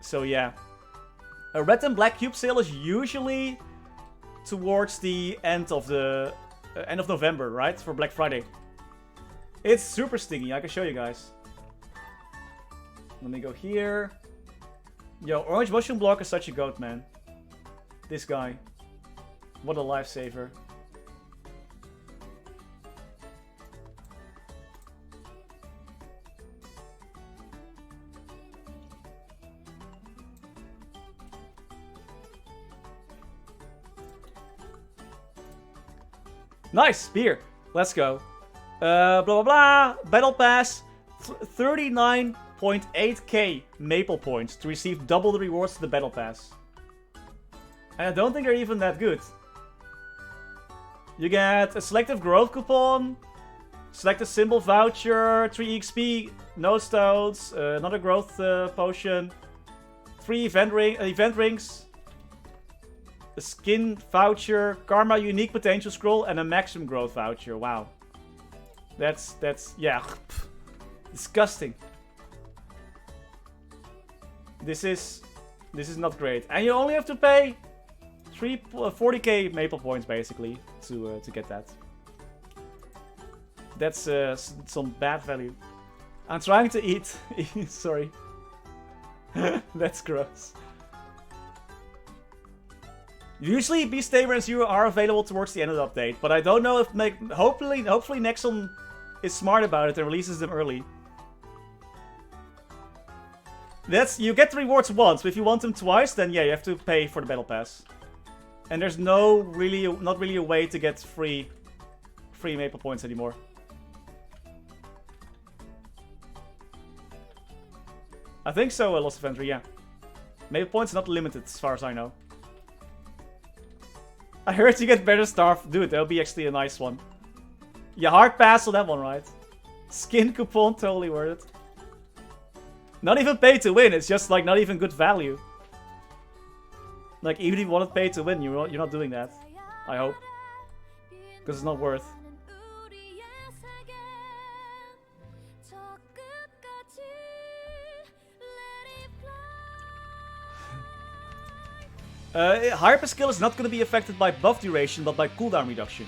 So yeah. A red and black cube sale is usually towards the end of November, right? For Black Friday. It's super stingy, I can show you guys. Let me go here. Yo, Orange Mushroom Block is such a goat, man. this guy. What a lifesaver. Nice! Beer! Let's go. Blah blah blah! Battle Pass. 39.8k Maple points to receive double the rewards to the Battle Pass. And I don't think they're even that good. You get a selective growth coupon, select a symbol voucher, 3 XP, no stones, another growth potion, 3 event rings, a skin voucher, karma unique potential scroll, and a maximum growth voucher. Wow. That's yeah. Disgusting. This is not great. And you only have to pay 40k Maple points basically to get that. That's some bad value. I'm trying to eat. Sorry. That's gross. Usually Beast Tamer and Zero are available towards the end of the update, but I don't know if hopefully Nexon is smart about it and releases them early. You get the rewards once, but if you want them twice, then yeah, you have to pay for the Battle Pass. And there's not really a way to get free Maple points anymore. I think so, Lost Inventory, yeah. Maple points not limited, as far as I know. I heard you get better Starve. Dude, that'll be actually a nice one. Yeah, hard pass on that one, right? Skin coupon, totally worth it. Not even pay to win, it's just like not even good value. Like, even if you want to pay to win, you're not doing that. I hope. Because it's not worth. Hyper skill is not going to be affected by buff duration, but by cooldown reduction.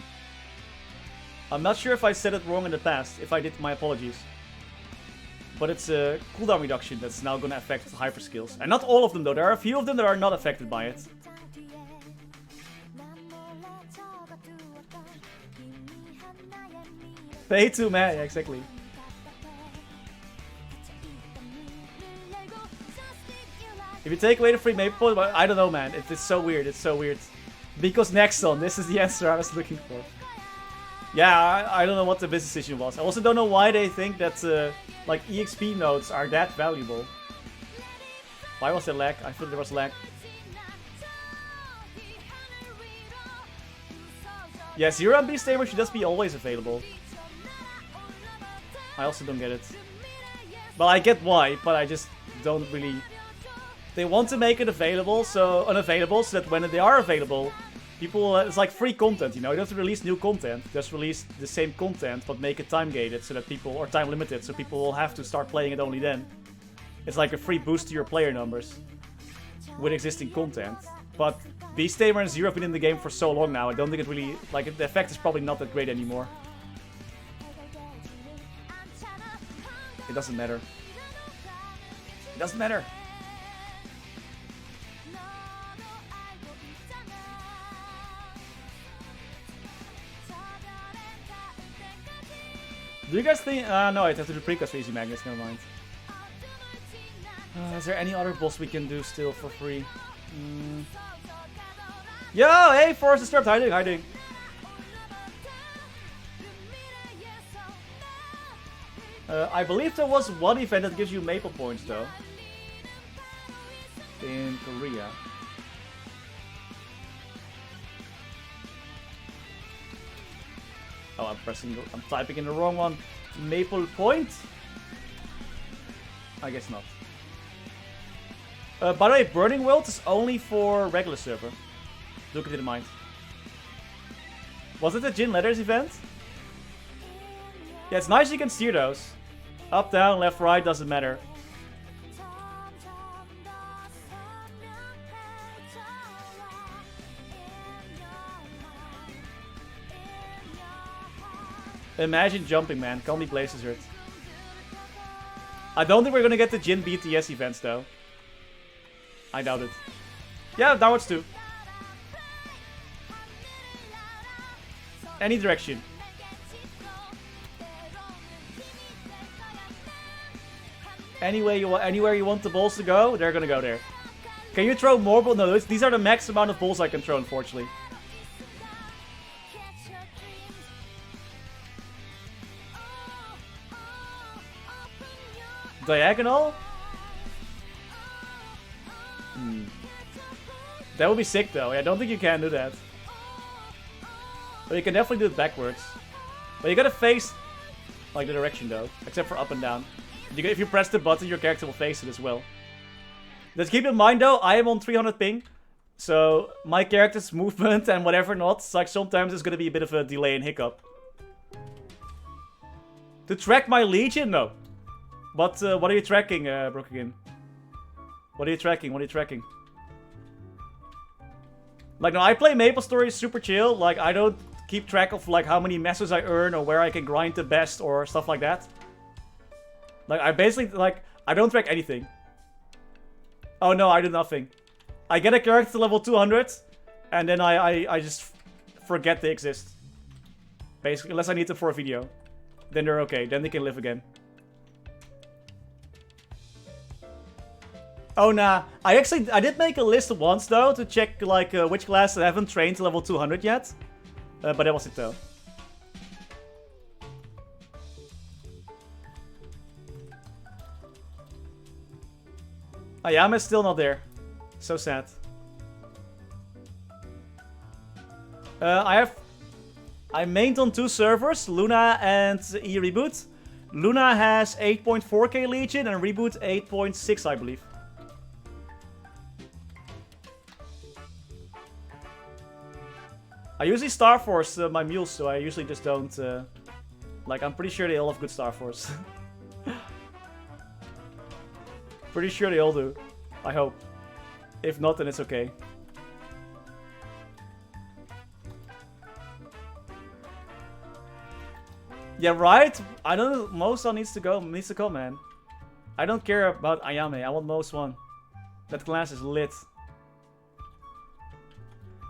I'm not sure if I said it wrong in the past. If I did, my apologies. But it's a cooldown reduction that's now going to affect hyper skills. And not all of them though, there are a few of them that are not affected by it. Pay to man, yeah, exactly. If you take away the free Maple point, I don't know, man. It's so weird. It's so weird. Because Nexon, this is the answer I was looking for. Yeah, I don't know what the business decision was. I also don't know why they think that like EXP nodes are that valuable. Why was there lag? I thought there was lag. Yeah, Zero and Beast Tamer should just be always available. I also don't get it. Well, I get why, but I just don't really... They want to make it unavailable so that when they are available, people, it's like free content, you know. You don't have to release new content, just release the same content, but make it time gated so that people, or time limited, so people will have to start playing it only then. It's like a free boost to your player numbers with existing content. But Beast Tamer and Zero have been in the game for so long now, I don't think it really, like, the effect is probably not that great anymore. It doesn't matter. It doesn't matter. Do you guys think... no, I'd have to do precast for Easy Magnets, never mind. Is there any other boss we can do still for free? Yo, hey, Forrest, start hiding. I believe there was one event that gives you Maple points, though. In Korea. Oh, I'm typing in the wrong one. Maple point? I guess not. By the way, Burning World is only for regular server. Do keep it in mind. Was it the Jin Letters event? Yeah, it's nice you can steer those. Up, down, left, right, doesn't matter. Imagine jumping, man. Call me Blazes Hurt. I don't think we're gonna get the Jin BTS events, though. I doubt it. Yeah, downwards too. Any direction. Anywhere you want the balls to go, they're gonna go there. Can you throw more balls? No, these are the max amount of balls I can throw, unfortunately. Diagonal? That would be sick though. I don't think you can do that. But you can definitely do it backwards. But you gotta face like the direction though. Except for up and down. If you press the button, your character will face it as well. Let's keep in mind though, I am on 300 ping. So my character's movement and whatever not, it's like sometimes there's gonna be a bit of a delay and hiccup. To track my Legion? No. But what are you tracking, Brooklyn? What are you tracking? What are you tracking? Like, no, I play MapleStory super chill. Like, I don't keep track of, like, how many messes I earn or where I can grind the best or stuff like that. Like, I basically, like, I don't track anything. Oh, no, I do nothing. I get a character to level 200, and then I just forget they exist. Basically, unless I need them for a video. Then they're okay. Then they can live again. Oh, nah. I did make a list once, though, to check, like, which classes I haven't trained to level 200 yet. But that was it, though. Ayame is still not there. So sad. I mained on 2 servers, Luna and Reboot. Luna has 8.4k Legion and Reboot 8.6, I believe. I usually Star Force my mules, so I usually just don't... like, I'm pretty sure they all have good Star Force. Pretty sure they all do. I hope. If not, then it's okay. Yeah, right? I don't know. Most one needs to go. Needs to come, man. I don't care about Ayame. I want most one. That class is lit.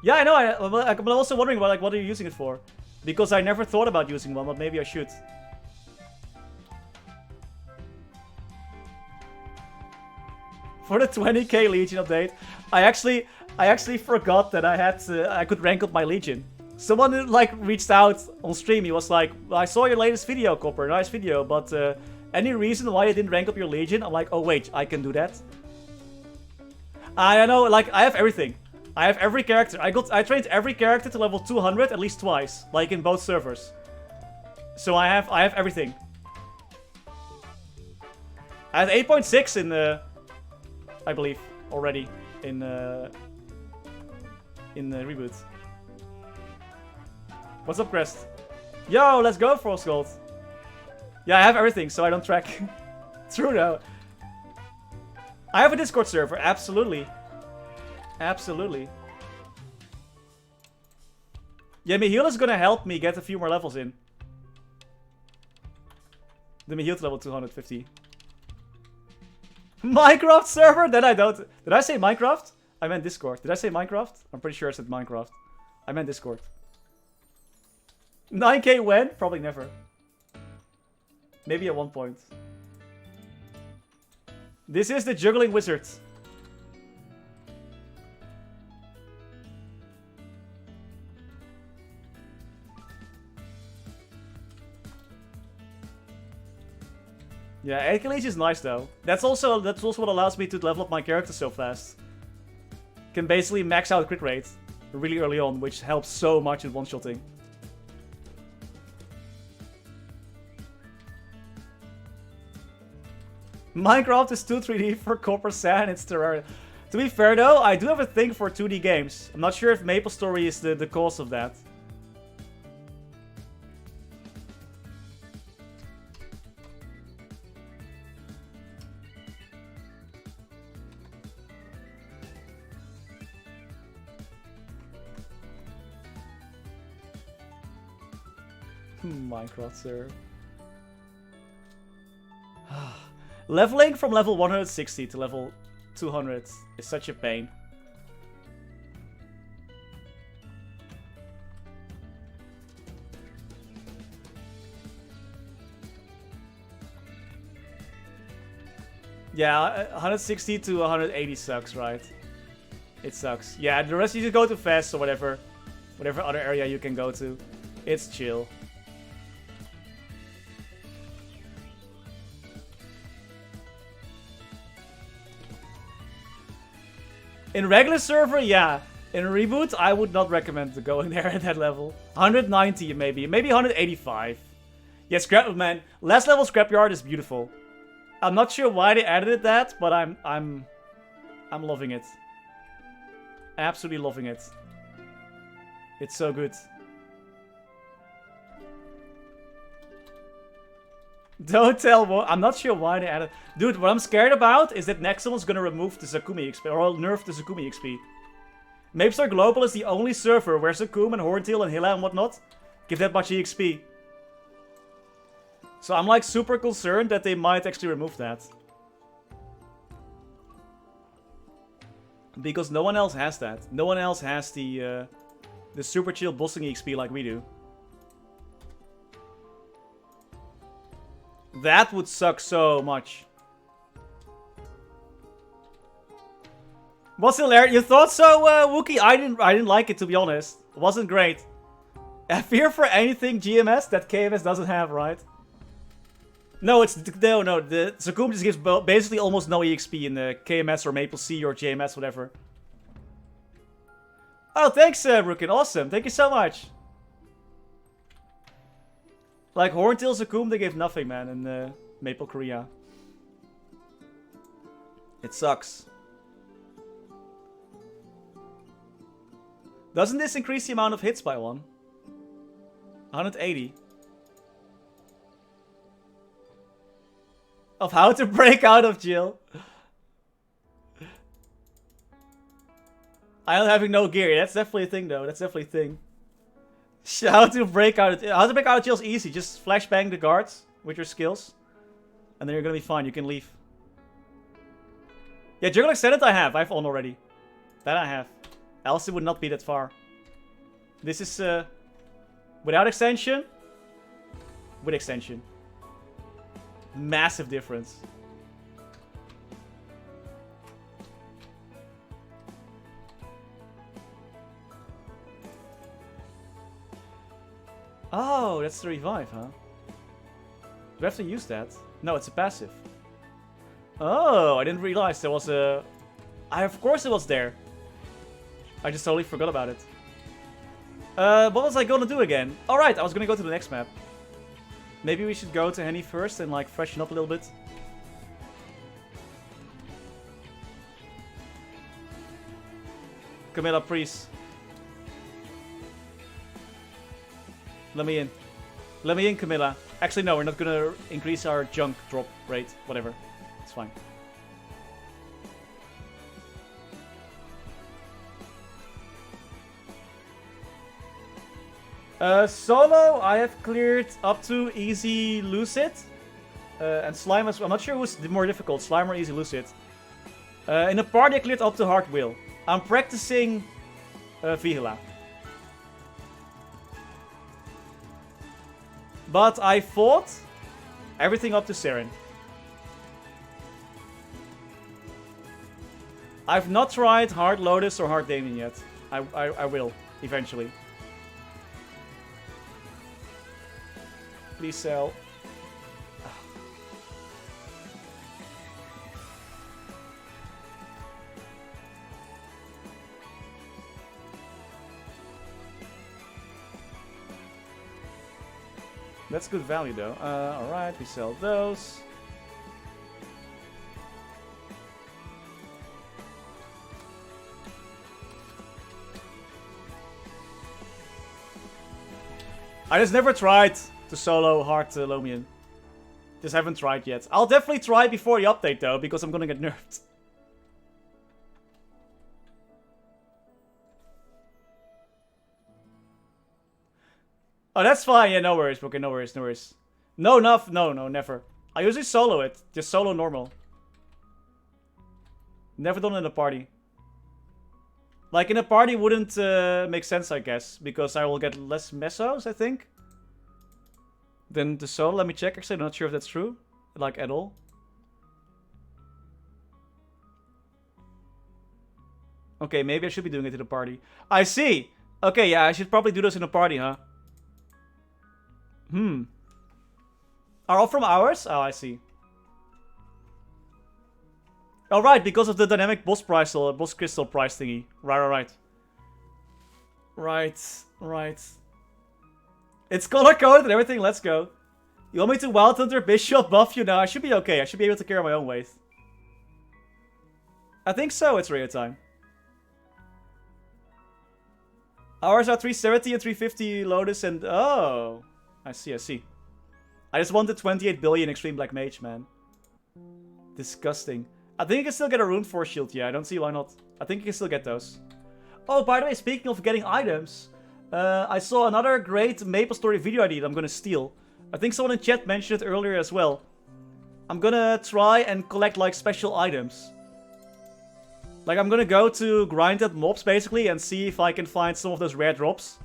Yeah, I know. I'm also wondering about, like, what are you using it for? Because I never thought about using one, but maybe I should. For the 20k Legion update, I actually forgot that I could rank up my Legion. Someone like reached out on stream. He was like, "I saw your latest video, Copper. Nice video, but any reason why you didn't rank up your Legion?" I'm like, "Oh wait, I can do that." I know, like I have everything. I have every character. I trained every character to level 200 at least twice, like in both servers. So I have everything. I have 8.6 in I believe already in Reboot. What's up, Crest? Yo, let's go, Frostgold. Yeah, I have everything, so I don't track. True though. I have a Discord server, absolutely. Absolutely. Yeah, Mihiel is gonna help me get a few more levels in. The Mihiel to level 250. Minecraft server? Then I don't. Did I say Minecraft? I meant Discord. Did I say Minecraft? I'm pretty sure I said Minecraft. I meant Discord. 9k when? Probably never. Maybe at one point. This is the juggling wizard. Yeah, 8k Legion is nice though. That's also what allows me to level up my character so fast. Can basically max out crit rate really early on, which helps so much in one-shotting. Minecraft is too 3D for Coppersan, it's Terraria. To be fair though, I do have a thing for 2D games. I'm not sure if MapleStory is the cause of that. Minecraft server. Leveling from level 160 to level 200 is such a pain. Yeah, 160 to 180 sucks, right? It sucks. Yeah, the rest you just go to fast or whatever. Whatever other area you can go to. It's chill. In regular server, yeah. In Reboot, I would not recommend going there at that level. 190 maybe. Maybe 185. Yeah, scrap man. Last level scrapyard is beautiful. I'm not sure why they added that, but I'm loving it. Absolutely loving it. It's so good. Don't tell what. I'm not sure why they added. Dude, what I'm scared about is that Nexon's gonna remove the Zakumi XP or nerf the Zakumi XP. MapleStory Global is the only server where Zakum and Horntail and Hilla and whatnot give that much EXP. So I'm like super concerned that they might actually remove that. Because no one else has that. No one else has the super chill bossing EXP like we do. That would suck so much. What's hilarious? You thought so, Wookie? I didn't like it, to be honest. It wasn't great. I fear for anything GMS that KMS doesn't have, right? No, it's no. The Zakum just gives basically almost no EXP in the KMS or Maple C or JMS, whatever. Oh, thanks, Rookin. Awesome. Thank you so much. Like Horntail, Zakum, they give nothing, man, in Maple Korea. It sucks. Doesn't this increase the amount of hits by 1? 180. Of how to break out of jail. I am having no gear. That's definitely a thing, though. That's definitely a thing. How to break out of jail is easy. Just flashbang the guards with your skills. And then you're gonna be fine. You can leave. Yeah, Jungle Extended I have. I have on already. That I have. Else it would not be that far. This is without extension. With extension. Massive difference. Oh, that's the revive, huh? Do I have to use that? No, it's a passive. Oh, I didn't realize there was a... of course it was there. I just totally forgot about it. What was I gonna do again? Alright, I was gonna go to the next map. Maybe we should go to Henny first and like freshen up a little bit. Camilla, please. Let me in. Let me in, Camilla. Actually, no, we're not gonna increase our junk drop rate. Whatever. It's fine. Solo, I have cleared up to easy Lucid. And Slime, I'm not sure who's more difficult, Slime or easy Lucid. In the party, I cleared up to Hard Wheel. I'm practicing Vigila. But I fought everything up to Saren. I've not tried Hard Lotus or Hard Damien yet. I will, eventually. Please sell. That's good value though. Alright, we sell those. I just never tried to solo hard Lomian. Just haven't tried yet. I'll definitely try before the update though, because I'm gonna get nerfed. Oh, that's fine. Yeah, no worries. Okay, no worries, no worries. No, never. I usually solo it. Just solo normal. Never done it in a party. Like, in a party wouldn't make sense, I guess. Because I will get less mesos, I think. Than the solo. Let me check. Actually, I'm not sure if that's true. Like, at all. Okay, maybe I should be doing it in a party. I see! Okay, yeah, I should probably do this in a party, huh? Are all from ours? Oh, I see. Oh, right, because of the dynamic boss price or boss crystal price thingy. Right. Right. It's color coded and everything, let's go. You want me to Wild Hunter Bishop buff you now? I should be okay. I should be able to carry my own weight. I think so, it's radio time. Ours are 370 and 350 Lotus and... Oh! I see. I just wanted 28 billion Extreme Black Mage, man. Disgusting. I think you can still get a Rune Force Shield, yeah. I don't see why not. I think you can still get those. Oh, by the way, speaking of getting items... I saw another great MapleStory video ID that I'm gonna steal. I think someone in chat mentioned it earlier as well. I'm gonna try and collect, like, special items. Like, I'm gonna go to grinded mobs, basically, and see if I can find some of those rare drops.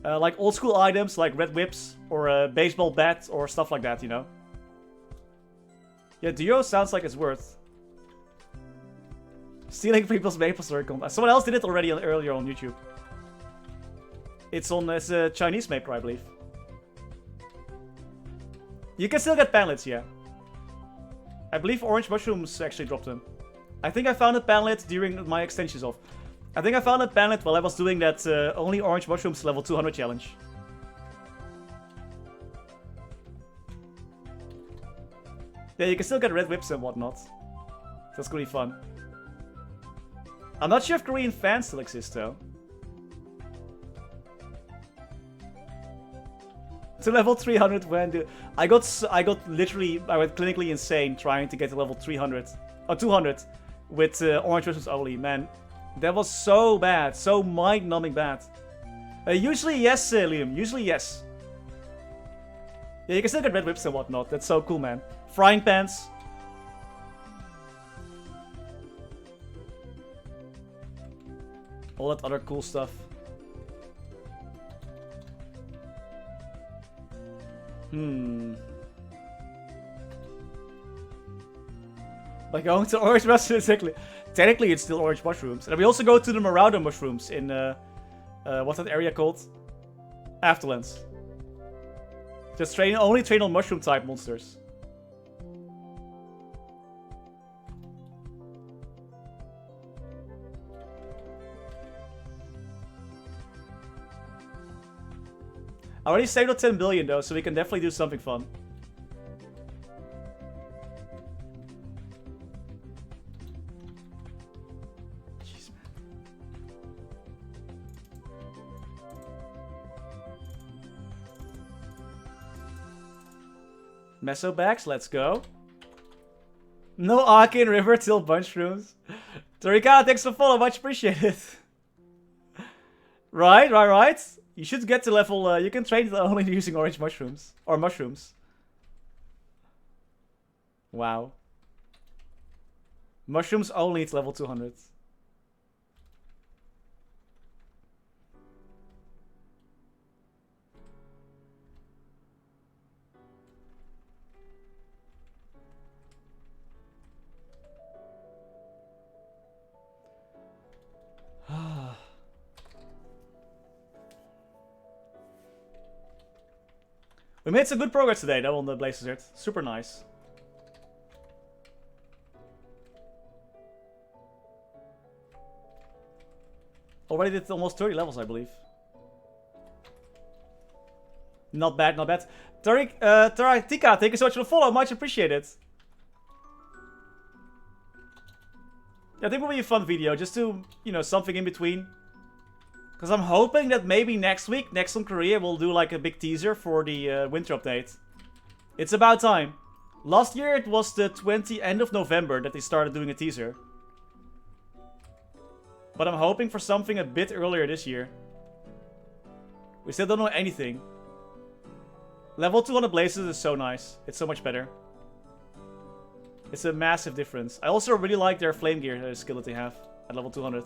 Like old school items, like red whips, or a baseball bat, or stuff like that, you know? Yeah, Duo sounds like it's worth. Stealing people's MapleStory content. Someone else did it already earlier on YouTube. It's a Chinese maker, I believe. You can still get panlets, yeah. I believe orange mushrooms actually dropped them. I think I found a panlet during my extensions off. I think I found a panlet while I was doing that only orange mushrooms level 200 challenge. Yeah, you can still get red whips and whatnot. That's gonna be fun. I'm not sure if Korean fans still exist though. To level 300 when I went clinically insane trying to get to level 300 or 200 with orange mushrooms only, man. That was so bad, so mind-numbing bad. Usually yes, Liam, usually yes. Yeah, you can still get red whips and whatnot, that's so cool, man. Frying pans. All that other cool stuff. By going to orange mushrooms, technically it's still orange mushrooms. And we also go to the Marauder mushrooms in, what's that area called? Afterlands. Just only train on mushroom type monsters. I already saved up 10 billion though, so we can definitely do something fun. Jeez, man. Meso bags, let's go. No Arcane River till mushrooms. Torikana, thanks for follow, much appreciated. Right. You should get to level, you can train only using orange mushrooms. Or mushrooms. Wow. Mushrooms only to level 200. We made some good progress today, though, on the Blaze Desert. Super nice. Already did almost 30 levels, I believe. Not bad. Taratika, thank you so much for the follow. Much appreciated. Yeah, I think it will be a fun video, just to, something in between. Because I'm hoping that maybe next week, next on Korea, we'll do like a big teaser for the winter update. It's about time. Last year it was the end of November that they started doing a teaser. But I'm hoping for something a bit earlier this year. We still don't know anything. Level 200 Blazes is so nice. It's so much better. It's a massive difference. I also really like their flame gear skill that they have at level 200.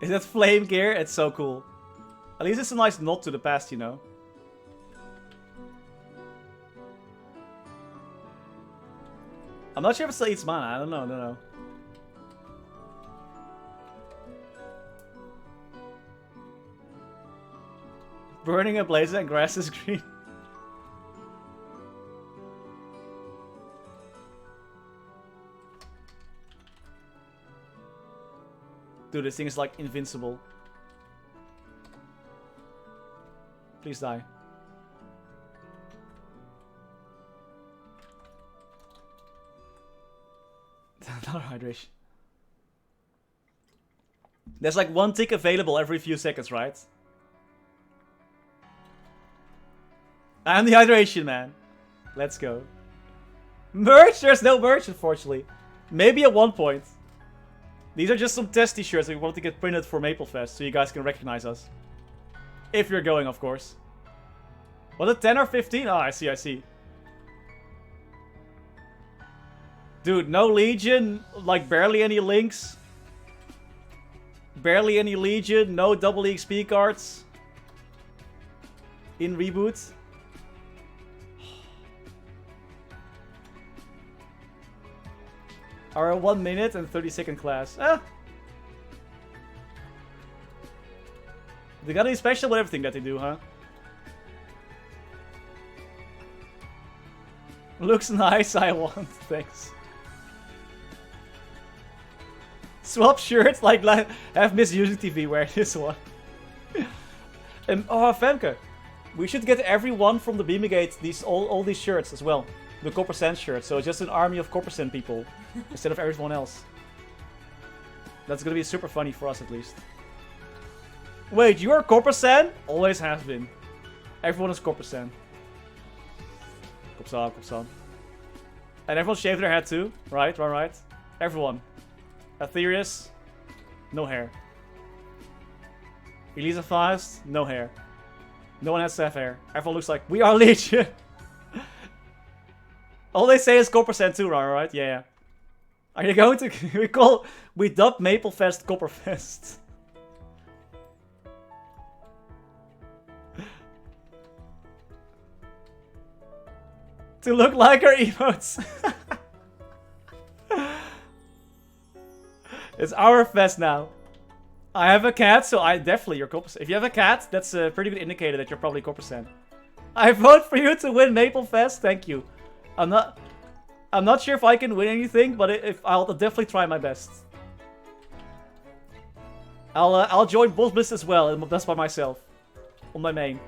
Is that flame gear? It's so cool. At least it's a nice nod to the past, you know. I'm not sure if it still eats mana. I don't know. Burning a blaze and grass is green. Dude, this thing is like invincible. Please die. Another hydration. There's like one tick available every few seconds, right? I'm the hydration man. Let's go. Merch? There's no merch, unfortunately. Maybe at one point. These are just some test t-shirts that we want to get printed for MapleFest, so you guys can recognize us. If you're going, of course. Was it 10 or 15? Oh, I see. Dude, no Legion, like barely any links. Barely any Legion, no double XP cards. In Reboot. Our 1 minute and 30-second class. They got any special with everything that they do, huh? Looks nice, I want. Thanks. Swap shirts, like have Miss Music TV wear this one. Oh, Femke. We should get everyone from the Beamigate all these shirts as well. The Coppersan shirts, so just an army of Coppersan people instead of everyone else. That's gonna be super funny for us at least. Wait, you are Coppersan? Always has been. Everyone is Coppersan. Coppersan. And everyone shaved their head too, right? Everyone. Aetherius, no hair. Elisa Fast, no hair. No one has to have hair. Everyone looks like, we are Legion! All they say is Coppersan too, right? Yeah. Are you going to... We dub MapleFest Copperfest. To look like our emotes. It's our fest now. I have a cat, so I definitely you're Coppersan. If you have a cat, that's a pretty good indicator that you're probably Coppersan. I vote for you to win MapleFest. Thank you. I'm not sure if I can win anything, but I'll definitely try my best. I'll join Boss Blitz as well, and that's by myself. On my main.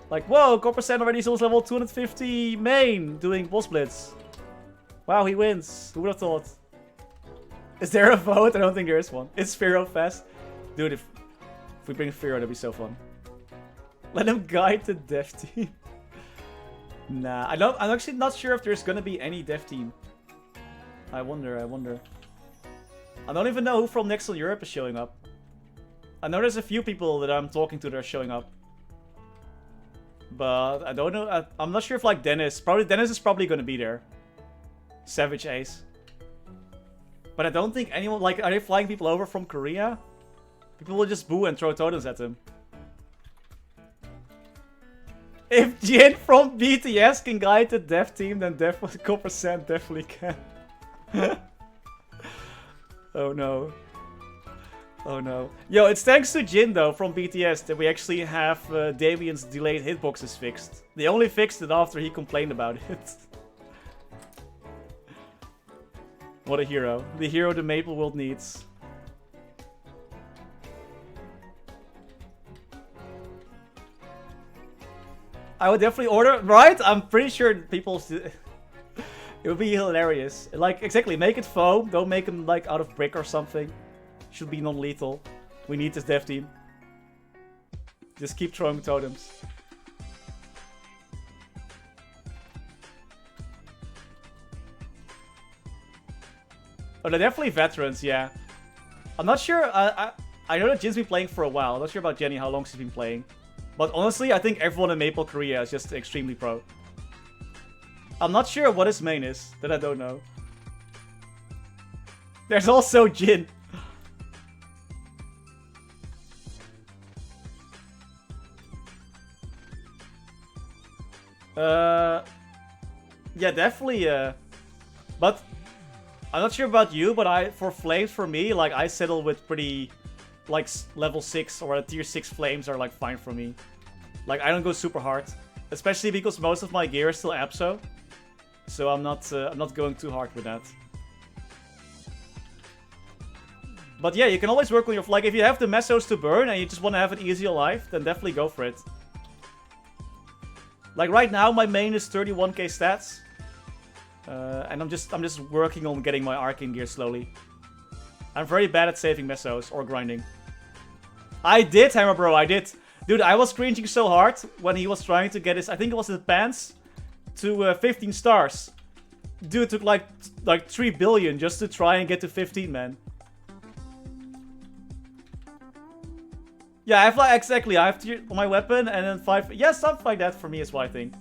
Like, whoa, Coppersan already is level 250 main doing Boss Blitz. Wow, he wins. Who would have thought? Is there a vote? I don't think there is one. It's Pharaoh Fest. Dude, if we bring Pharaoh, that'd be so fun. Let him guide the dev team. Nah, I'm actually not sure if there's gonna be any dev team. I wonder. I don't even know who from Next on Europe is showing up. I know there's a few people that I'm talking to that are showing up. But I don't know. I'm not sure if like Dennis. Dennis is probably gonna be there. Savage Ace. But I don't think anyone, like, are they flying people over from Korea? People will just boo and throw totems at them. If Jin from BTS can guide the dev team, then definitely Coppersan definitely can. Oh no. Oh no. Yo, it's thanks to Jin though from BTS that we actually have Damien's delayed hitboxes fixed. They only fixed it after he complained about it. What a hero. The hero the Maple world needs. I would definitely order, right? I'm pretty sure people... It would be hilarious. Like, exactly, make it foam. Don't make them, like, out of brick or something. Should be non-lethal. We need this dev team. Just keep throwing totems. Oh, they're definitely veterans, yeah. I'm not sure, I know that Jin's been playing for a while. I'm not sure about Jenny, how long she's been playing. But honestly, I think everyone in Maple Korea is just extremely pro. I'm not sure what his main is, that I don't know. There's also Jin. Yeah, definitely. But I'm not sure about you, but for flames, for me, like I settle with pretty, like level 6 or tier 6 flames are like fine for me. Like I don't go super hard, especially because most of my gear is still Abso, so I'm not going too hard with that. But yeah, you can always work on your... Like, if you have the mesos to burn and you just want to have an easier life, then definitely go for it. Like, right now, my main is 31k stats. And I'm just working on getting my arcane gear slowly. I'm very bad at saving mesos or grinding. I did, Hammer Bro, I did. Dude, I was cringing so hard when he was trying to get his... I think it was the pants to 15 stars. Dude, it took like 3 billion just to try and get to 15, man. Yeah, I have like, exactly, I have tier on my weapon and then 5... Yeah, something like that for me as well, I think.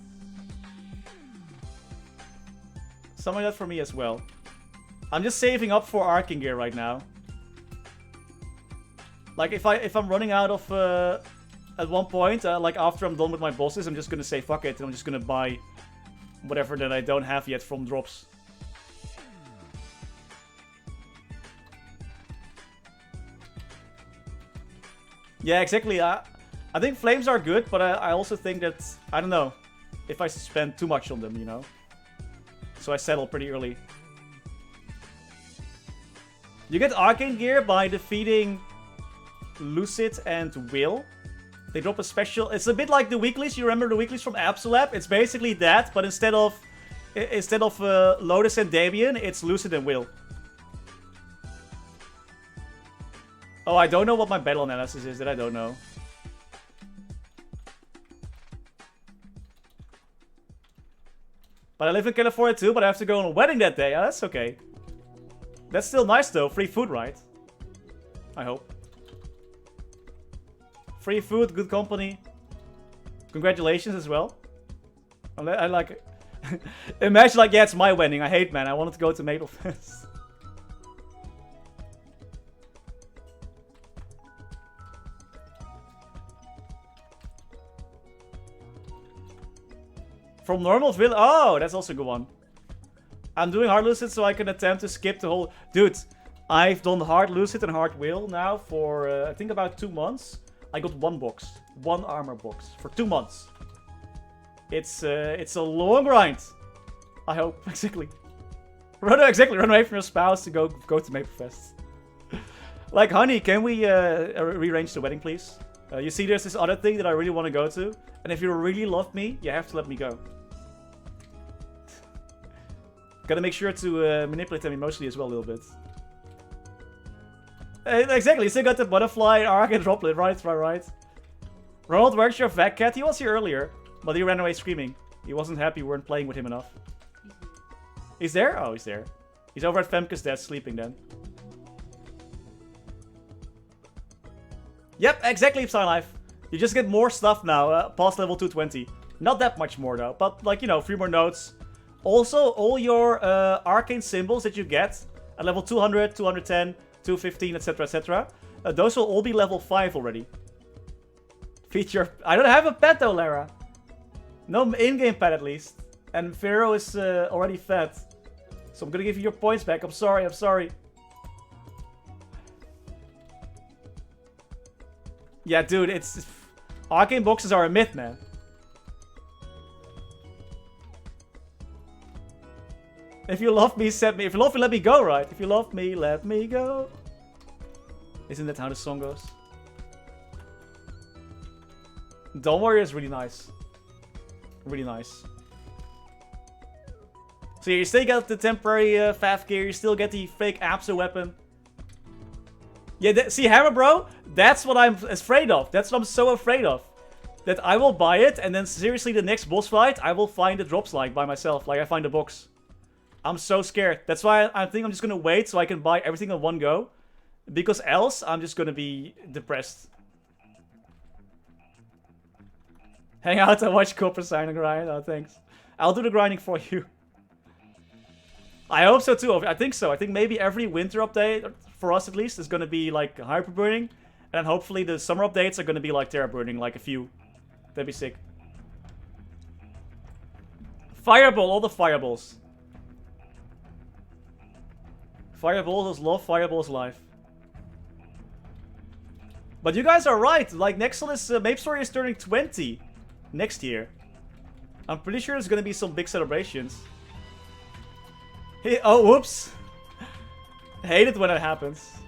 Something like that for me as well. I'm just saving up for arcane gear right now. Like, if I'm running out of... at one point, like after I'm done with my bosses, I'm just gonna say fuck it and I'm just gonna buy whatever that I don't have yet from drops. Yeah, exactly. I think flames are good, but I also think that, I don't know, if I spend too much on them, you know? So I settle pretty early. You get arcane gear by defeating Lucid and Will. They drop a special... It's a bit like the weeklies. You remember the weeklies from Absolab? It's basically that, but instead of Lotus and Damien, it's Lucid and Will. Oh, I don't know what my battle analysis is. That I don't know. But I live in California too, but I have to go on a wedding that day. Oh, that's okay. That's still nice though. Free food, right? I hope. Free food, good company. Congratulations as well. I like... Imagine like, yeah, it's my wedding. I hate, man. I wanted to go to MapleStory. From normal villain. Oh, that's also a good one. I'm doing hard lucid so I can attempt to skip the whole... Dude, I've done hard lucid and hard will now for I think about 2 months. I got 1 box. 1 armor box. For 2 months. It's a long grind. I hope. Exactly. Run away from your spouse to go to MapleFest. Like, honey, can we rearrange the wedding, please? You see, there's this other thing that I really want to go to. And if you really love me, you have to let me go. Gotta make sure to manipulate them emotionally as well a little bit. Exactly, you still got the butterfly, arc, and droplet, right? Ronald, where's your vac cat? He was here earlier, but he ran away screaming. He wasn't happy we weren't playing with him enough. He's there? Oh, he's there. He's over at Femke's desk sleeping then. Yep, exactly, Psylife. You just get more stuff now, past level 220. Not that much more though, but like, you know, 3 more nodes. Also, all your arcane symbols that you get at level 200, 210, 215, etc, etc. Those will all be level 5 already. Feature... I don't have a pet though, Lara. No in-game pet at least. And Pharaoh is already fed. So I'm gonna give you your points back. I'm sorry. Yeah, dude, it's... Arcane boxes are a myth, man. If you love me, set me. If you love me, let me go, right? If you love me, let me go. Isn't that how the song goes? Dawn Warrior is really nice. Really nice. So you still get the temporary fav gear. You still get the fake Abso weapon. Yeah, see, Hammer Bro? That's what I'm afraid of. That's what I'm so afraid of. That I will buy it, and then seriously, the next boss fight, I will find the drops like by myself. Like I find the box. I'm so scared. That's why I think I'm just gonna wait so I can buy everything in one go. Because else, I'm just gonna be depressed. Hang out and watch Coppersan and grind. Oh, thanks. I'll do the grinding for you. I hope so too. I think so. I think maybe every winter update, for us at least, is gonna be like hyper burning. And then hopefully the summer updates are gonna be like terra burning, like a few. That'd be sick. Fireball, all the fireballs. Fireballs love, fireballs life. But you guys are right. Like, next on this MapleStory is turning 20 next year. I'm pretty sure there's gonna be some big celebrations. Hey, oh, whoops. Hate it when it happens.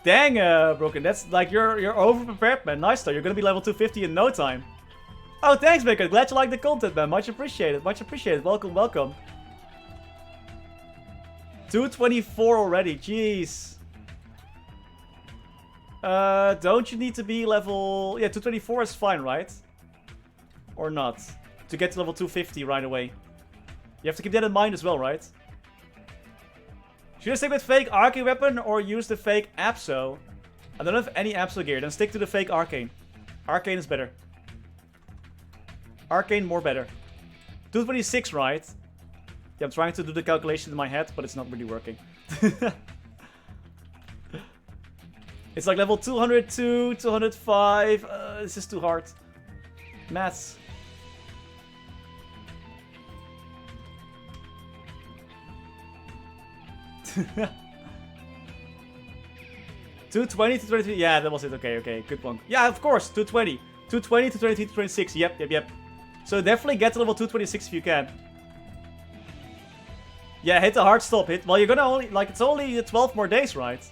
Dang, Broken. That's like you're over prepared, man. Nice though. You're gonna be level 250 in no time. Oh, thanks, Baker. Glad you like the content, man. Much appreciated. Much appreciated. Welcome, welcome. 224 already. Jeez. Don't you need to be level... Yeah, 224 is fine, right? Or not? To get to level 250 right away. You have to keep that in mind as well, right? Should I stick with fake arcane weapon or use the fake Apso? I don't have any Apso gear. Then stick to the fake arcane. Arcane is better. Arcane more better. 226, right? Yeah, I'm trying to do the calculation in my head, but it's not really working. It's like level 202, 205. This is too hard. Maths. $220 to 23. Yeah, that was it. Okay, okay, good one. Yeah, of course, 220. 220 to 23 to 26. Yep. So definitely get to level 226 if you can. Yeah, hit the hard stop. Well, you're gonna only it's only 12 more days, right?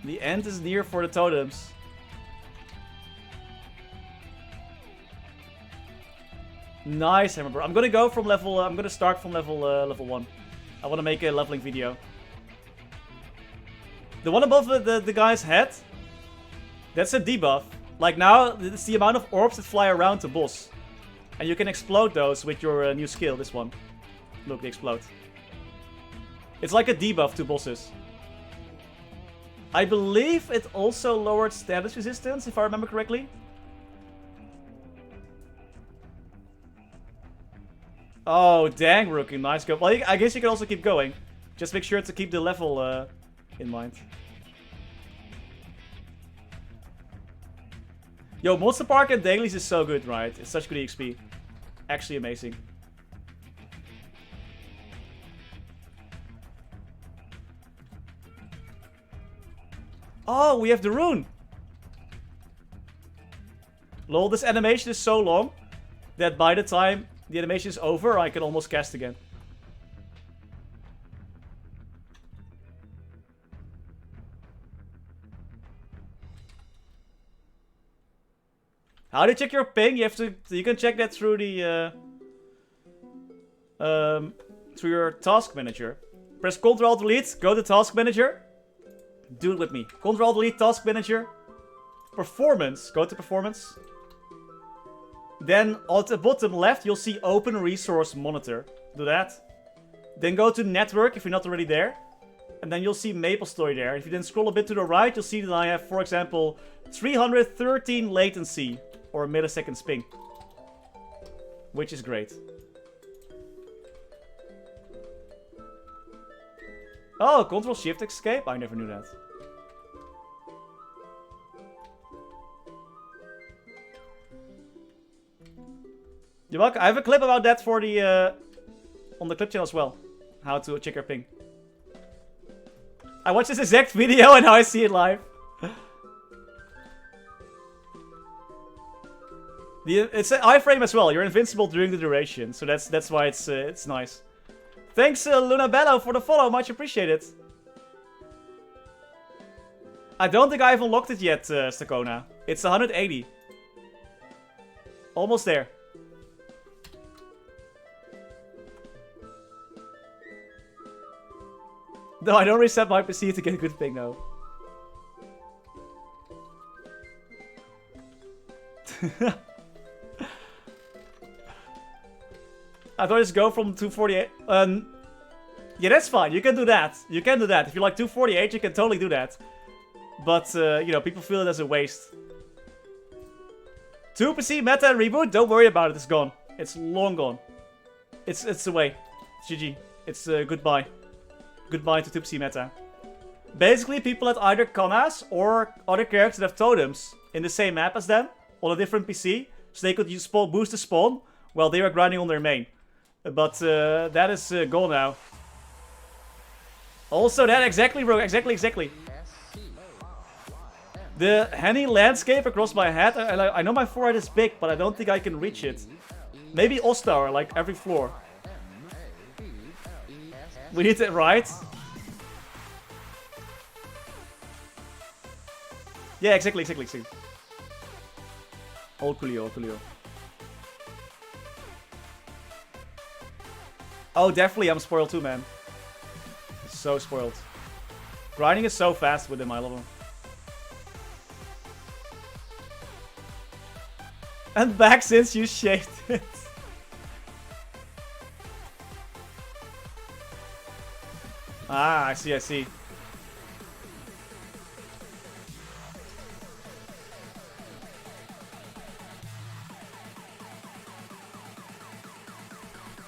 The end is near for the totems. Nice, Hammer Bro. I'm gonna go from level. I'm gonna start from level 1. I want to make a leveling video. The one above the guy's head. That's a debuff. Like now, it's the amount of orbs that fly around the boss, and you can explode those with your new skill. This one. Look, they explode. It's like a debuff to bosses. I believe it also lowered status resistance, if I remember correctly. Oh, dang, Rookie. Nice go. Well, I guess you can also keep going. Just make sure to keep the level in mind. Yo, Monster Park and dailies is so good, right? It's such good EXP. Actually amazing. Oh, we have the rune. Lol, this animation is so long that by the time the animation is over, I can almost cast again. How do you check your ping? You can check that through the through your task manager. Press Ctrl Delete, go to task manager. Do it with me. Ctrl Delete task manager. Performance, go to performance. Then at the bottom left, you'll see Open Resource Monitor. Do that. Then go to Network if you're not already there. And then you'll see MapleStory there. If you then scroll a bit to the right, you'll see that I have, for example, 313 latency or milliseconds ping. Which is great. Oh, Control Shift Escape? I never knew that. You're welcome. I have a clip about that for the on the clip channel as well. How to check your ping. I watched this exact video and now I see it live. It's an iframe as well. You're invincible during the duration, so that's why it's nice. Thanks, Luna Bello, for the follow. Much appreciated. I don't think I've unlocked it yet, Stakona. It's 180. Almost there. No, I don't reset my PC to get a good ping, though. I thought just go from 248. Yeah, that's fine. You can do that. You can do that. If you like 248, you can totally do that. But, you know, people feel it as a waste. 2PC meta and reboot? Don't worry about it. It's gone. It's long gone. It's away. It's GG. It's goodbye. Goodbye to 2PC meta. Basically, people let either Kanas or other characters that have totems in the same map as them on a different PC, so they could use boost the spawn while they were grinding on their main. But that is gone now. Also, that exactly, bro. Exactly. The Henny landscape across my head. I know my forehead is big, but I don't think I can reach it. Maybe Ostower, like every floor. We need it right. Yeah, exactly. All coolio. Oh, definitely, I'm spoiled too, man. So spoiled. Grinding is so fast within my level. And back since you shaved it. Ah, I see.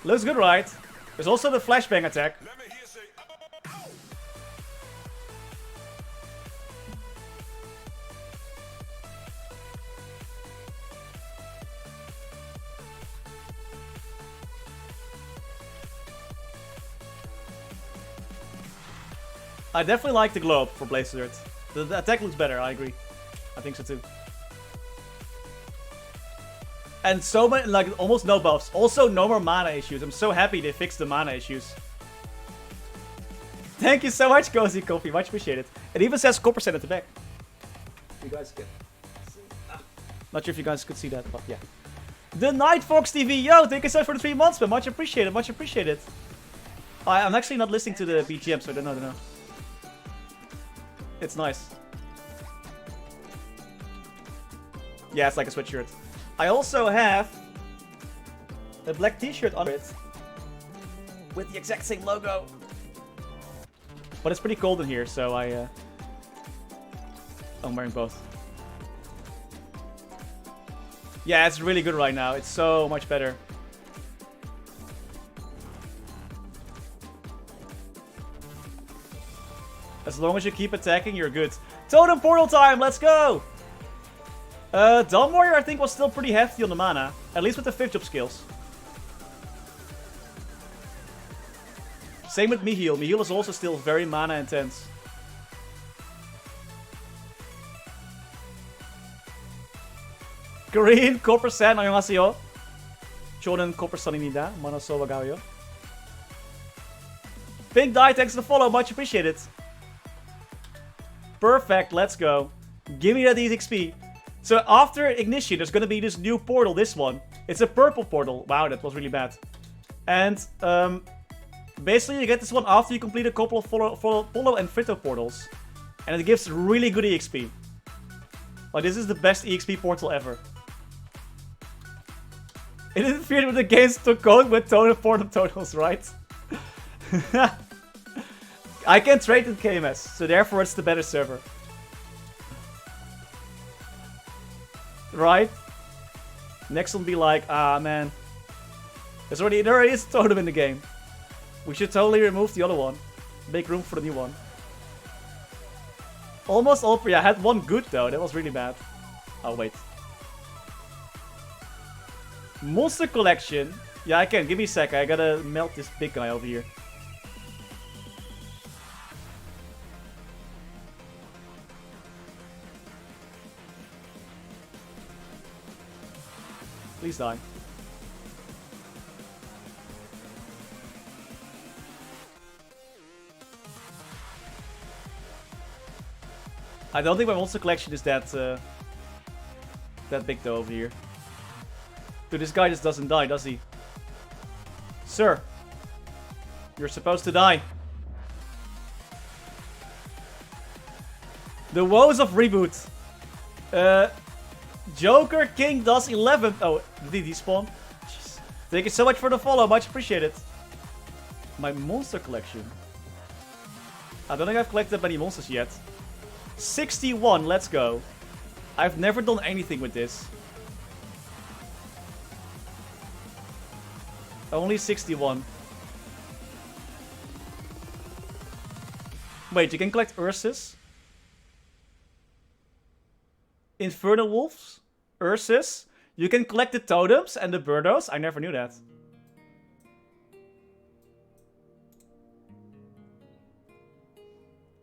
Looks good, right? There's also the flashbang attack. I definitely like the globe for Blaze Desert. The attack looks better, I agree. I think so too. And so many, like, almost no buffs. Also, no more mana issues. I'm so happy they fixed the mana issues. Thank you so much, Cozy Coffee. Much appreciated. It even says Coppersan at the back. You guys can see. Not sure if you guys could see that, but yeah. The Night Fox TV. Yo, thank you so much for the 3 months, man. Much appreciated. I'm actually not listening to the BGM, so I don't know. It's nice. Yeah, it's like a sweatshirt. I also have a black t-shirt under it with the exact same logo. But it's pretty cold in here, so I'm wearing both. Yeah, it's really good right now. It's so much better. As long as you keep attacking, you're good. Totem portal time, let's go! Dawn Warrior, I think, was still pretty hefty on the mana. At least with the 5th job skills. Same with Mihiel. Mihiel is also still very mana intense. Korean, Coppersan, 안녕하세요. 저는 Coppersan입니다. 만나서 반가워요. Pink Die, thanks for the follow. Much appreciated. Perfect, let's go. Give me that EXP. So after Ignition, there's gonna be this new portal, this one. It's a purple portal. Wow, that was really bad. And basically you get this one after you complete a couple of Polo and Frito portals. And it gives really good EXP. Like, this is the best EXP portal ever. It interfered with the game's code with total portal totals, right? I can trade in KMS, so therefore it's the better server. Right? Next one be like, ah man. There already is a totem in the game. We should totally remove the other one. Make room for the new one. Almost all, yeah, I had one good though, that was really bad. Oh wait. Monster Collection. Yeah, I can, give me a sec, I gotta melt this big guy over here. Please die. I don't think my monster collection is that big though over here. Dude, this guy just doesn't die, does he? Sir, you're supposed to die. The woes of Reboot. Joker King does 11. Oh, did he despawn? Jeez. Thank you so much for the follow, much appreciated. My monster collection. I don't think I've collected many monsters yet. 61, let's go. I've never done anything with this. Only 61. Wait, you can collect Ursus? Infernal Wolves? Ursus. You can collect the totems and the birdos. I never knew that.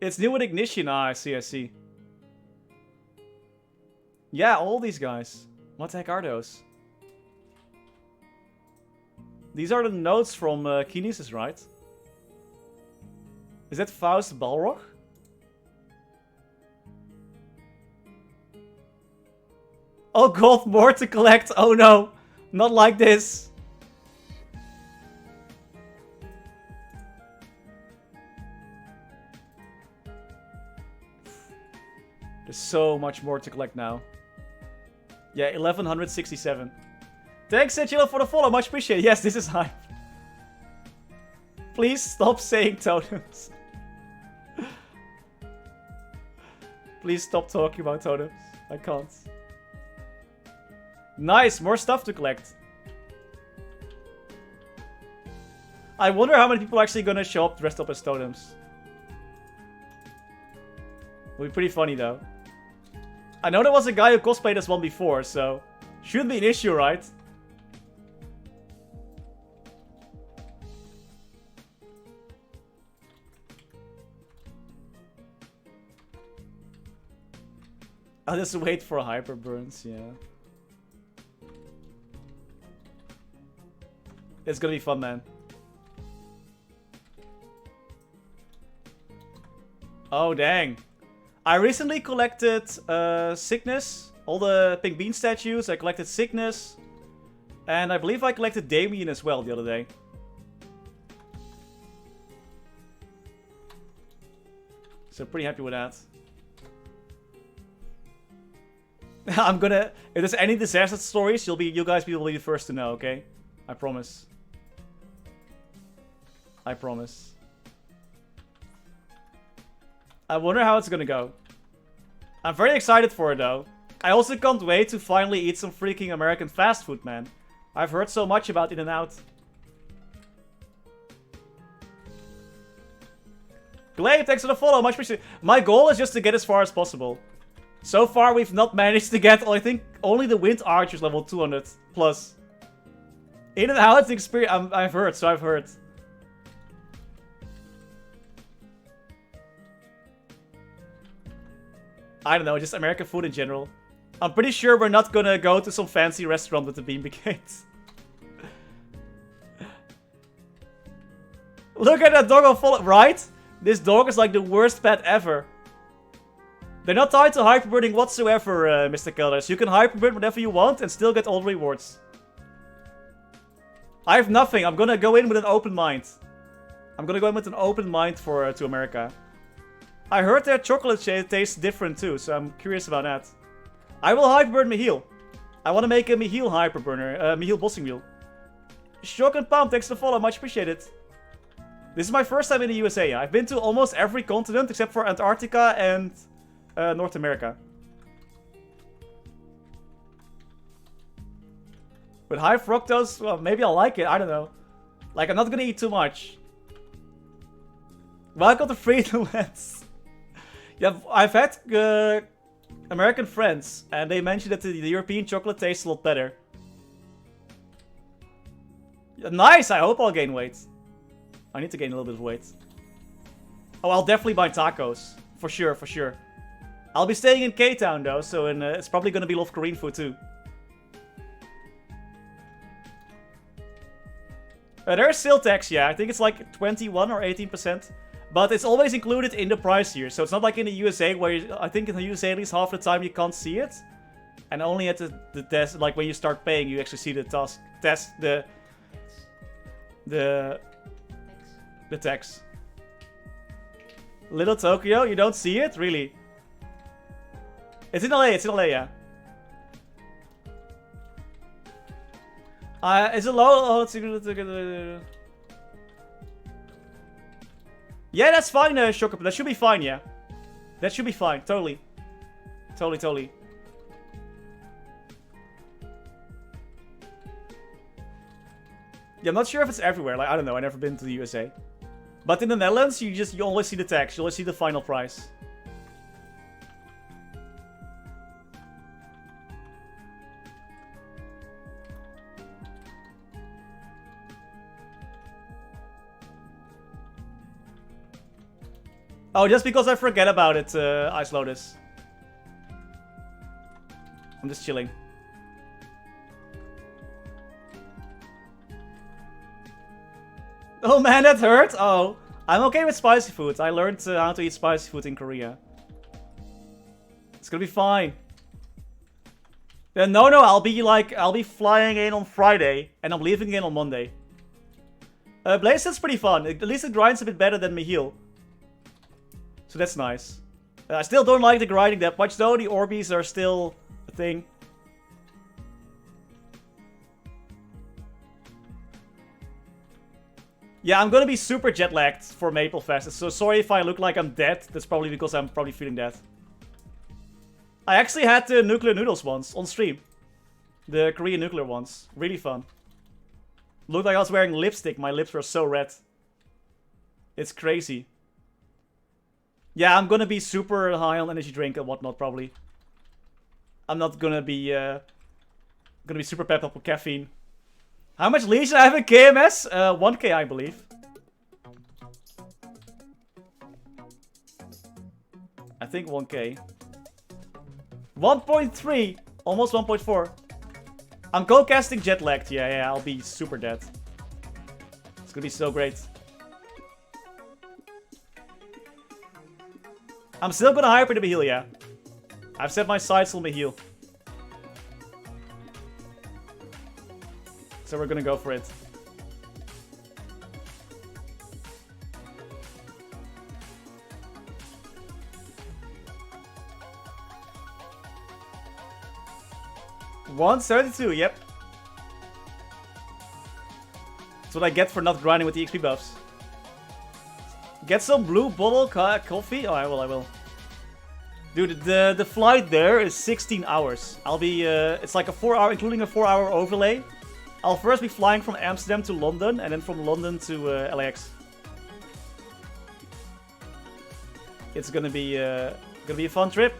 It's new with Ignition. Ah, I see, I see. Yeah, all these guys. What the heck are those? These are the notes from Kinesis, right? Is that Faust Balrog? Oh god, more to collect. Oh no. Not like this. There's so much more to collect now. Yeah, 1167. Thanks, Chilla, for the follow. Much appreciated. Yes, this is hype. Please stop saying totems. Please stop talking about totems. I can't. Nice, more stuff to collect. I wonder how many people are actually gonna show up dressed up as totems. Would be pretty funny though. I know there was a guy who cosplayed as one before, so shouldn't be an issue, right? I'll just wait for hyper burns, yeah. It's gonna be fun, man. Oh, dang. I recently collected Sickness. All the Pink Bean statues. I collected Sickness. And I believe I collected Damien as well the other day. So pretty happy with that. I'm gonna... If there's any disaster stories, you guys will be the first to know, okay? I promise. I promise. I wonder how it's gonna go. I'm very excited for it though. I also can't wait to finally eat some freaking American fast food, man. I've heard so much about In-N-Out. Glade, thanks for the follow. Much appreciated. My goal is just to get as far as possible. So far, we've not managed to get, I think, only the Wind Archers level 200 plus. In-N-Out experience, I've heard, so I've heard. I don't know, just American food in general. I'm pretty sure we're not gonna go to some fancy restaurant with the bean brigades. Look at that dog on follow, right? This dog is like the worst pet ever. They're not tied to hyperbirding whatsoever, Mr. Kelders. You can hyperbird whatever you want and still get all the rewards. I have nothing. I'm gonna go in with an open mind. I'm gonna go in with an open mind for to America. I heard their chocolate tastes different too, so I'm curious about that. I will hyperbird Michiel. I want to make a Michiel hyperburner, Michiel bossing wheel. Shock and Pump, thanks for the follow, much appreciated. This is my first time in the USA. I've been to almost every continent except for Antarctica and North America. With high fructose, well, maybe I'll like it, I don't know. Like, I'm not gonna eat too much. Welcome to Freedomlands. Yeah, I've had American friends, and they mentioned that the European chocolate tastes a lot better. Yeah, nice! I hope I'll gain weight. I need to gain a little bit of weight. Oh, I'll definitely buy tacos. For sure, for sure. I'll be staying in K-Town, though, so it's probably gonna be a lot of Korean food, too. There's sale tax, yeah. I think it's like 21 or 18%. But it's always included in the price here. So it's not like in the USA where I think in the USA at least half the time you can't see it. And only at the test, like when you start paying, you actually see the tax. Little Tokyo, you don't see it? Really? It's in LA, yeah. Is it low? Oh, let's see. Yeah, that's fine, Shocker. That should be fine, yeah. That should be fine, totally. Totally. Yeah, I'm not sure if it's everywhere. Like, I don't know. I've never been to the USA. But in the Netherlands, you always see the tax. You always see the final price. Oh, just because I forget about it, Ice Lotus. I'm just chilling. Oh man, that hurt! Oh, I'm okay with spicy food. I learned how to eat spicy food in Korea. It's gonna be fine. No, I'll be flying in on Friday, and I'm leaving in on Monday. Blaze's pretty fun. At least it grinds a bit better than Mihil. So that's nice. I still don't like the grinding that much though. The Orbeez are still a thing. Yeah, I'm gonna be super jet lagged for Maplefest. So sorry if I look like I'm dead. That's probably because I'm probably feeling dead. I actually had the nuclear noodles once on stream. The Korean nuclear ones. Really fun. Looked like I was wearing lipstick. My lips were so red. It's crazy. Yeah, I'm gonna be super high on energy drink and whatnot probably. I'm not gonna be super pepped up with caffeine. How much leash do I have in KMS? 1k I believe. I think 1k. 1.3, almost 1.4. I'm co-casting jet lagged. Yeah, I'll be super dead. It's gonna be so great. I'm still gonna hyper the Mihil, yeah. I've set my sights on Mihil. So we're gonna go for it. $132, yep. That's what I get for not grinding with the XP buffs. Get some blue bottle coffee? Oh, I will. Dude, the flight there is 16 hours. I'll be, it's like a 4-hour, including a 4-hour overlay. I'll first be flying from Amsterdam to London, and then from London to LAX. It's gonna be a fun trip.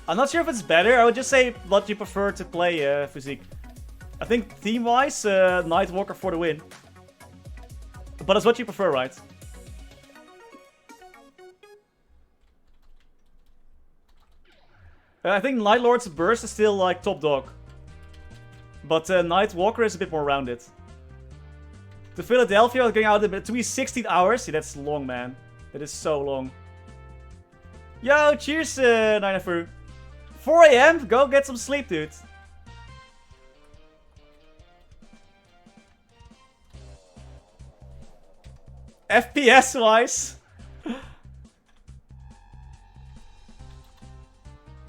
I'm not sure if it's better. I would just say what you prefer to play, Physique. I think theme-wise, Nightwalker for the win. But it's what you prefer, right? I think Nightlord's burst is still like top dog. But Nightwalker is a bit more rounded. To Philadelphia, going out in between 16 hours. See, that's long, man. That is so long. Yo, cheers, Ninafu. 4 AM? Go get some sleep, dude. FPS-wise.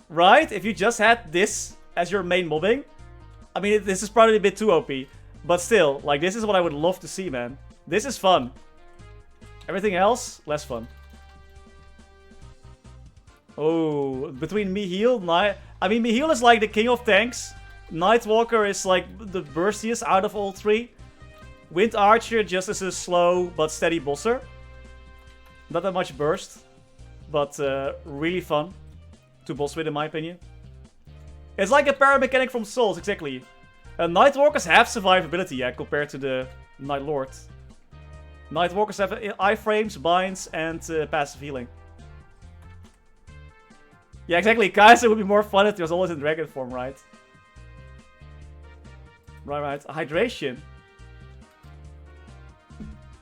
Right? If you just had this as your main mobbing. I mean, this is probably a bit too OP. But still, like, this is what I would love to see, man. This is fun. Everything else, less fun. Oh, between Mihil, I mean, Mihil is like the king of tanks. Nightwalker is like the burstiest out of all three. Wind Archer just is a slow but steady bosser. Not that much burst, but really fun to boss with, in my opinion. It's like a paramechanic from Souls, exactly. Nightwalkers have survivability, yeah, compared to the Nightlord. Nightwalkers have iframes, binds, and passive healing. Yeah, exactly. Kaiser would be more fun if he was always in dragon form, right? Right. Hydration.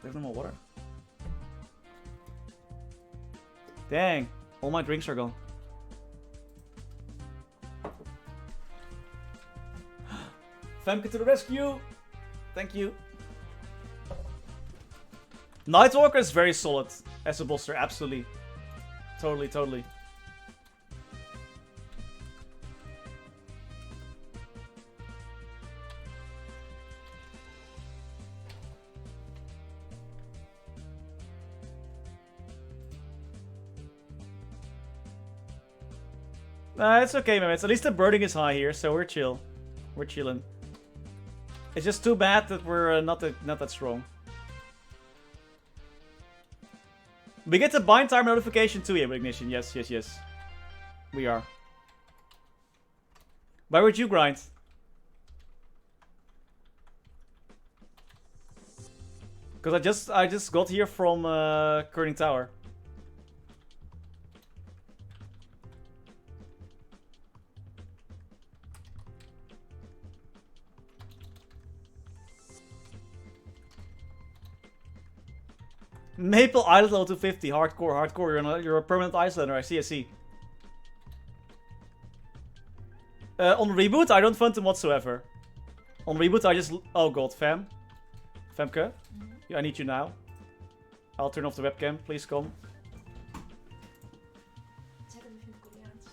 There's no more water. Dang. All my drinks are gone. Femke to the rescue. Thank you. Nightwalker is very solid as a bosser. Absolutely. Totally. It's okay, man. At least the birding is high here, so we're chill. We're chilling. It's just too bad that we're not that strong. We get the bind time notification too here with Ignition. Yes. We are. Why would you grind? Because I just got here from Curling Tower. Maple Island level 250, hardcore. You're a permanent Icelander. I see. On Reboot, I don't fund him whatsoever. On Reboot, I just... Oh god, Femke? I need you now. I'll turn off the webcam. Please come. Zet hem in het Koreaans.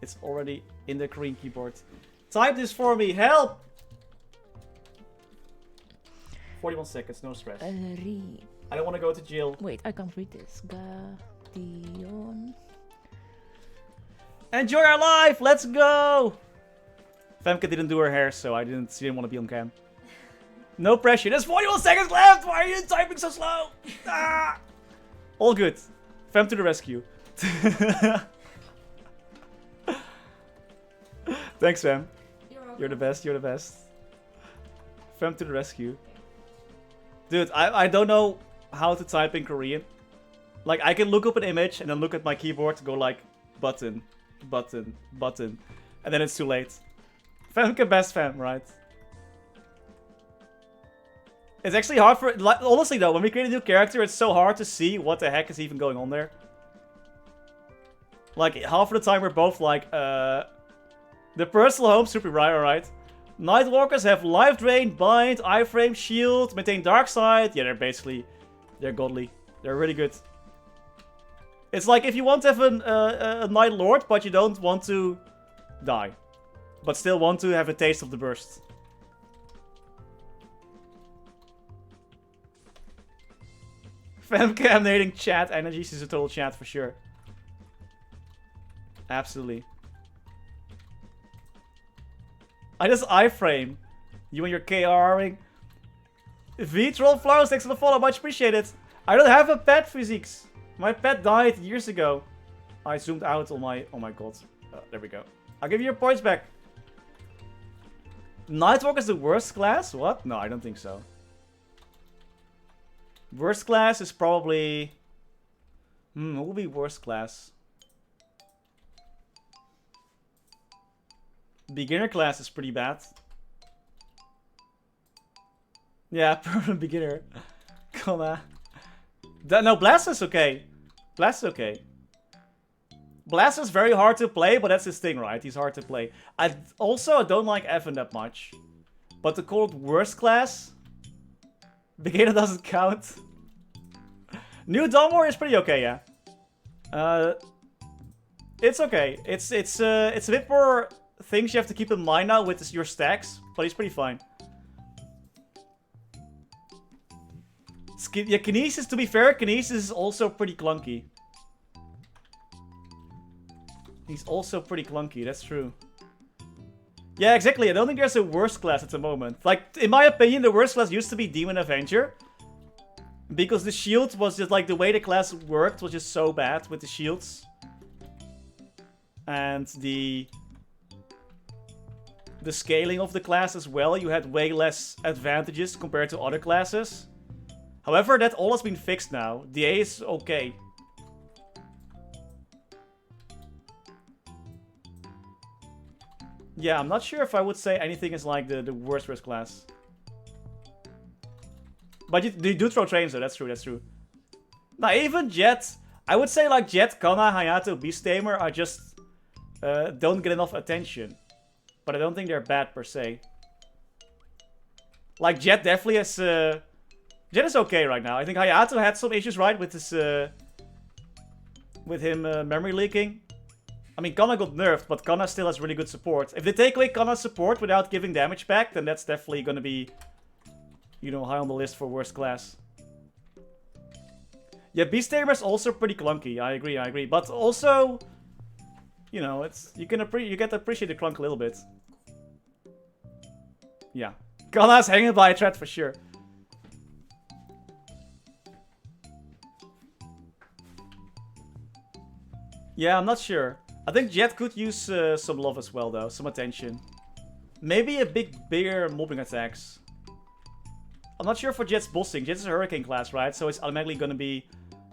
It's already in the Korean keyboard. Type this for me. Help! 41 seconds. No stress. I don't want to go to jail. Wait, I can't read this. Gation. Enjoy our life! Let's go! Femke didn't do her hair, so she didn't want to be on cam. No pressure. There's 41 seconds left! Why are you typing so slow? Ah! All good. Fem to the rescue. Thanks, Fem. You're the best. Fem to the rescue. Dude, I don't know how to type in Korean. Like, I can look up an image and then look at my keyboard to go like, button. And then it's too late. Femke best fam, right? It's actually hard for... Like, honestly though, when we create a new character, it's so hard to see what the heck is even going on there. Like, half of the time we're both like, the personal home, super right, alright. Nightwalkers have life drain, bind, iframe, shield, maintain dark side. Yeah, they're godly. They're really good. It's like if you want to have a Night Lord, but you don't want to die. But still want to have a taste of the burst. Femke emanating chat energy. She's a total chat for sure. Absolutely. I just iframe. You and your KRing. V-Troll Flowers, thanks for the follow. Much appreciated. I don't have a pet, Physiques. My pet died years ago. I zoomed out on my... Oh my god. There we go. I'll give you your points back. Nightwalk is the worst class? What? No, I don't think so. Worst class is probably... what will be worst class? Beginner class is pretty bad. Yeah, permanent beginner. Come on. No, Blast is okay. Blast is okay. Blast is very hard to play, but that's his thing, right? He's hard to play. I don't like Evan that much. But to call it worst class? Beginner doesn't count. New Domor is pretty okay, yeah. It's okay. It's a bit more things you have to keep in mind now with your stacks, but he's pretty fine. Yeah, Kinesis, to be fair, Kinesis is also pretty clunky. He's also pretty clunky, that's true. Yeah, exactly. I don't think there's a worst class at the moment. Like, in my opinion, the worst class used to be Demon Avenger. Because the shield was just like, the way the class worked was just so bad with the shields. And the scaling of the class as well. You had way less advantages compared to other classes. However, that all has been fixed now. DA is okay. Yeah, I'm not sure if I would say anything is like the worst class. But you do throw trains though, that's true. Now even Jet, I would say like Jet, Kana, Hayato, Beast Tamer are just don't get enough attention. But I don't think they're bad per se. Like Jet definitely has... Jet is okay right now. I think Hayato had some issues, right, with his... with him memory leaking. I mean, Kana got nerfed, but Kana still has really good support. If they take away Kana's support without giving damage back, then that's definitely gonna be, you know, high on the list for worst class. Yeah, Beast Tamer is also pretty clunky. I agree. But also, you know, it's you get to appreciate the clunk a little bit. Yeah, Kana's hanging by a thread for sure. Yeah, I'm not sure. I think Jet could use some love as well, though. Some attention. Maybe bigger mobbing attacks. I'm not sure for Jet's bossing. Jet is a Hurricane class, right? So it's automatically gonna be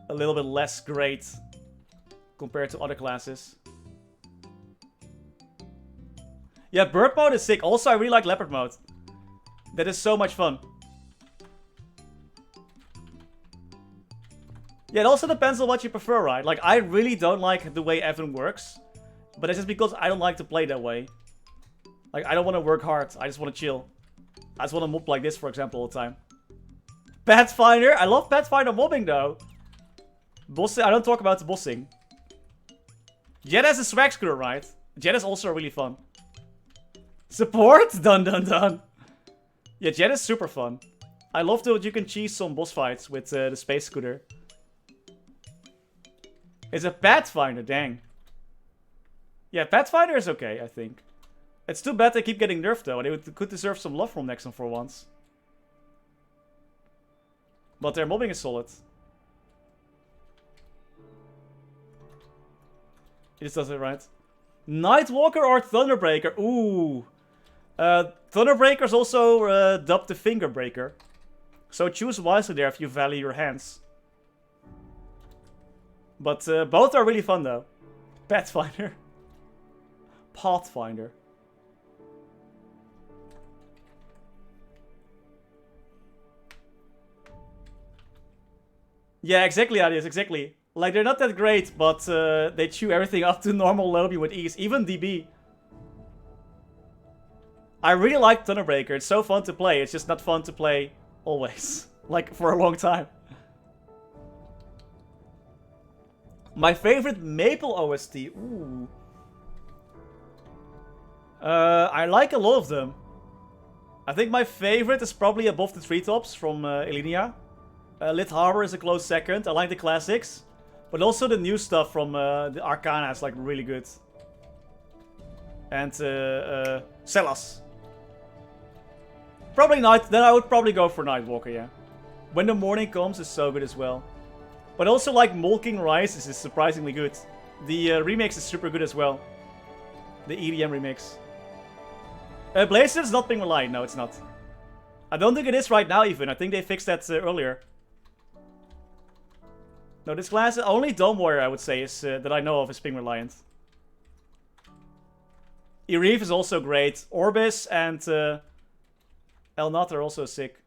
a little bit less great compared to other classes. Yeah, Bird mode is sick. Also, I really like Leopard mode. That is so much fun. Yeah, it also depends on what you prefer, right? Like, I really don't like the way Evan works. But it's just because I don't like to play that way. Like, I don't want to work hard. I just want to chill. I just want to mob like this, for example, all the time. Pathfinder? I love Pathfinder mobbing, though. Bossing? I don't talk about the bossing. Jet has a swag screw, right? Jet is also really fun. Support? Dun dun dun. Yeah, Jet is super fun. I love that you can cheese some boss fights with the space scooter. It's a Pathfinder, dang. Yeah, Pathfinder is okay, I think. It's too bad they keep getting nerfed, though. They could deserve some love from Nexon for once. But their mobbing is solid. It just does it right. Nightwalker or Thunderbreaker? Ooh. Thunderbreaker is also dubbed the Finger Breaker. So choose wisely there if you value your hands. But both are really fun, though. Pathfinder. Pathfinder. Yeah, exactly, Adios, exactly. Like, they're not that great, but they chew everything up to normal lobby with ease. Even DB. I really like Thunderbreaker. It's so fun to play. It's just not fun to play always. Like, for a long time. My favorite Maple OST. Ooh. I like a lot of them. I think my favorite is probably Above the Treetops from Elinia. Lit Harbor is a close second. I like the classics. But also the new stuff from the Arcana is like really good. And Celas. Probably Night. Then I would probably go for Nightwalker, yeah. When the Morning Comes is so good as well. But also like Molking Rises is surprisingly good. The remix is super good as well. The EDM remix. Blazer is not being relied. No, it's not. I don't think it is right now even. I think they fixed that earlier. No, this class, only Dome Warrior I would say is that I know of is ping reliant. Ireve is also great. Orbis and Elnat are also sick.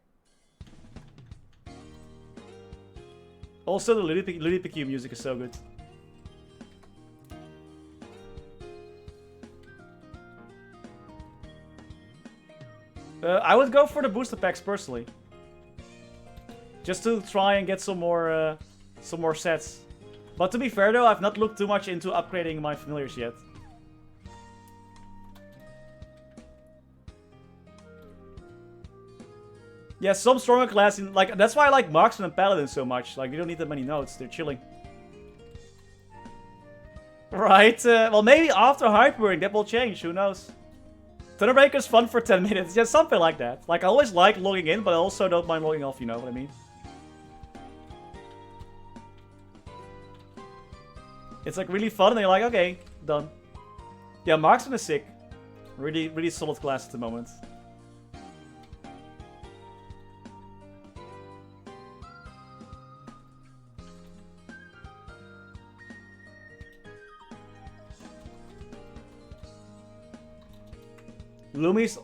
Also the Ludipq music is so good. I would go for the booster packs personally. Just to try and get some more sets. But to be fair though, I've not looked too much into upgrading my familiars yet. Yeah, some stronger class in, like, that's why I like Marksman and Paladin so much. Like, you don't need that many nodes, they're chilling. Right, well maybe after Hypering that will change, who knows. Thunderbreaker is fun for 10 minutes, just something like that. Like, I always like logging in, but I also don't mind logging off, you know what I mean? It's like really fun, and you're like, okay, done. Yeah, Marksman is sick. Really, really solid class at the moment. Lumi's,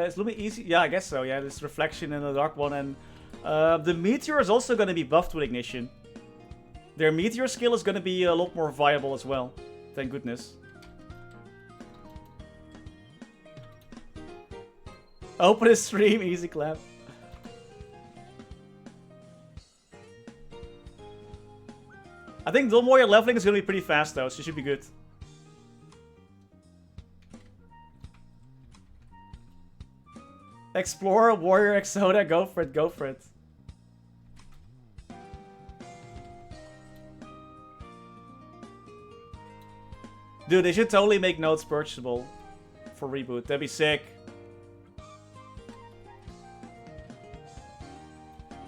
is Lumi easy? Yeah, I guess so. Yeah, this Reflection and the Dark One. And the Meteor is also going to be buffed with Ignition. Their Meteor skill is going to be a lot more viable as well. Thank goodness. Open a stream, easy clap. I think Dawn Warrior leveling is going to be pretty fast though, so it should be good. Explorer, Warrior, Exoda, go for it, go for it. Dude, they should totally make nodes purchasable for Reboot. That'd be sick.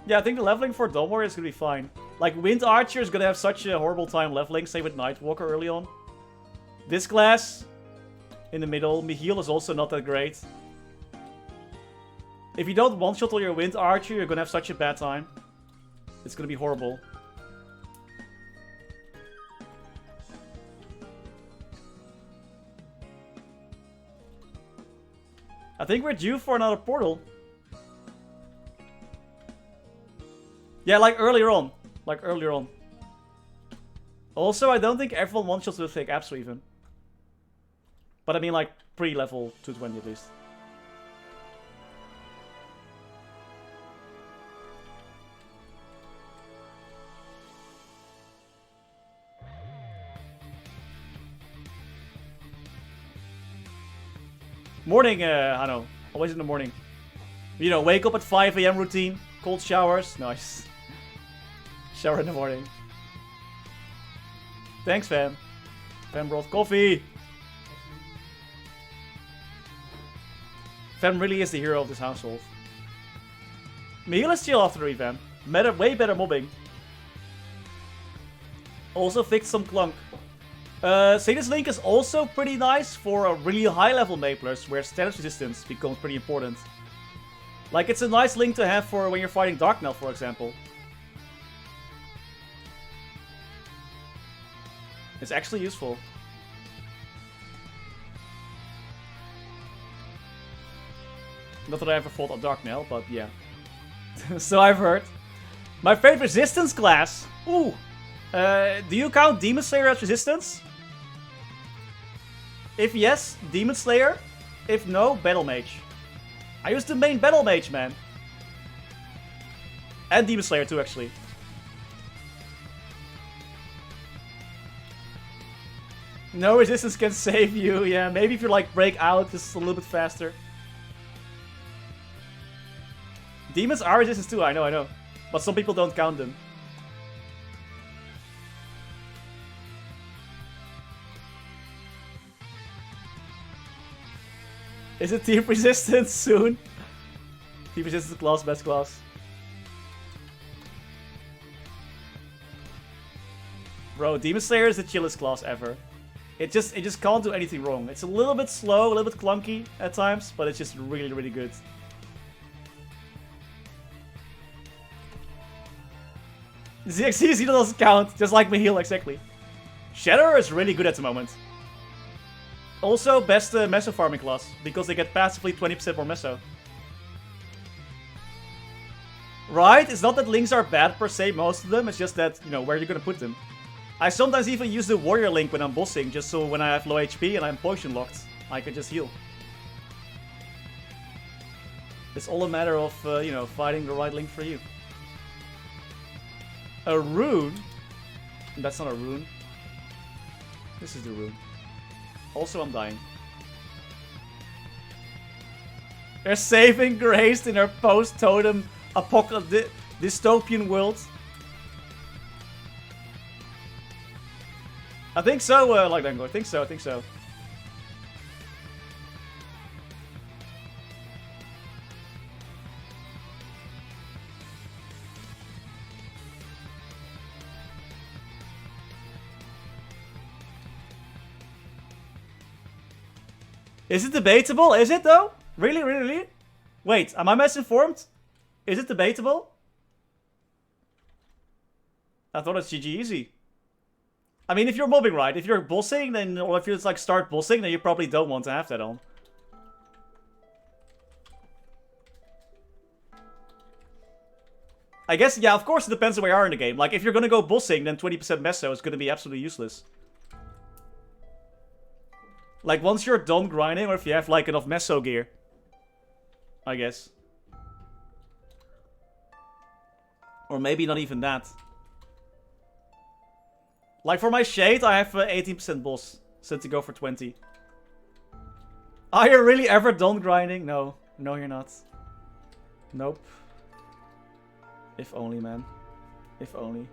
Yeah, I think the leveling for Dawn Warrior is gonna be fine. Like, Wind Archer is gonna have such a horrible time leveling, same with Nightwalker early on. This class, in the middle, Michiel is also not that great. If you don't one-shot all your wind archer, you're gonna have such a bad time. It's gonna be horrible. I think we're due for another portal. Yeah, like earlier on. Like earlier on. Also, I don't think everyone one-shots with fake apps even. But I mean like pre-level 220 at least. Morning, I know. Always in the morning. You know, wake up at 5 AM routine. Cold showers. Nice. Shower in the morning. Thanks, fam. Fam brought coffee. Fam really is the hero of this household. Mihil is chill after the revamp. Way better mobbing. Also fixed some clunk. Sadie's Link is also pretty nice for a really high level maplers where status resistance becomes pretty important. Like, it's a nice link to have for when you're fighting Dark Knell, for example. It's actually useful. Not that I ever fought a Dark Knell, but yeah. So I've heard. My favorite resistance class. Ooh. Do you count Demon Slayer as resistance? If yes, Demon Slayer. If no, Battle Mage. I use the main Battle Mage, man. And Demon Slayer too, actually. No resistance can save you. Yeah, maybe if you like break out just a little bit faster. Demons are resistance too, I know. But some people don't count them. Is it Thief Resistance soon? Thief Resistance class, best class. Bro, Demon Slayer is the chillest class ever. It just can't do anything wrong. It's a little bit slow, a little bit clunky at times, but it's just really, really good. ZXC doesn't count, just like Mihil, exactly. Shatter is really good at the moment. Also, best meso farming class, because they get passively 20% more meso. Right? It's not that links are bad per se, most of them, it's just that, you know, where you're gonna put them. I sometimes even use the warrior link when I'm bossing, just so when I have low HP and I'm potion locked, I can just heal. It's all a matter of, you know, finding the right link for you. A rune? That's not a rune. This is the rune. Also, I'm dying. They're saving Grace in her post-totem apocalyptic dystopian world. I think so, like Dango. I think so. Is it debatable? Is it though? Really? Wait, am I misinformed? Is it debatable? I thought it's GG easy. I mean, if you're mobbing, right? If you're bossing, then, or if you just like start bossing, then you probably don't want to have that on. I guess, yeah, of course it depends on where you are in the game. Like, if you're gonna go bossing, then 20% meso is gonna be absolutely useless. Like, once you're done grinding, or if you have, like, enough meso gear. I guess. Or maybe not even that. Like, for my shade, I have 18% boss. Set to go for 20. Are you really ever done grinding? No. No, you're not. Nope. If only, man. If only.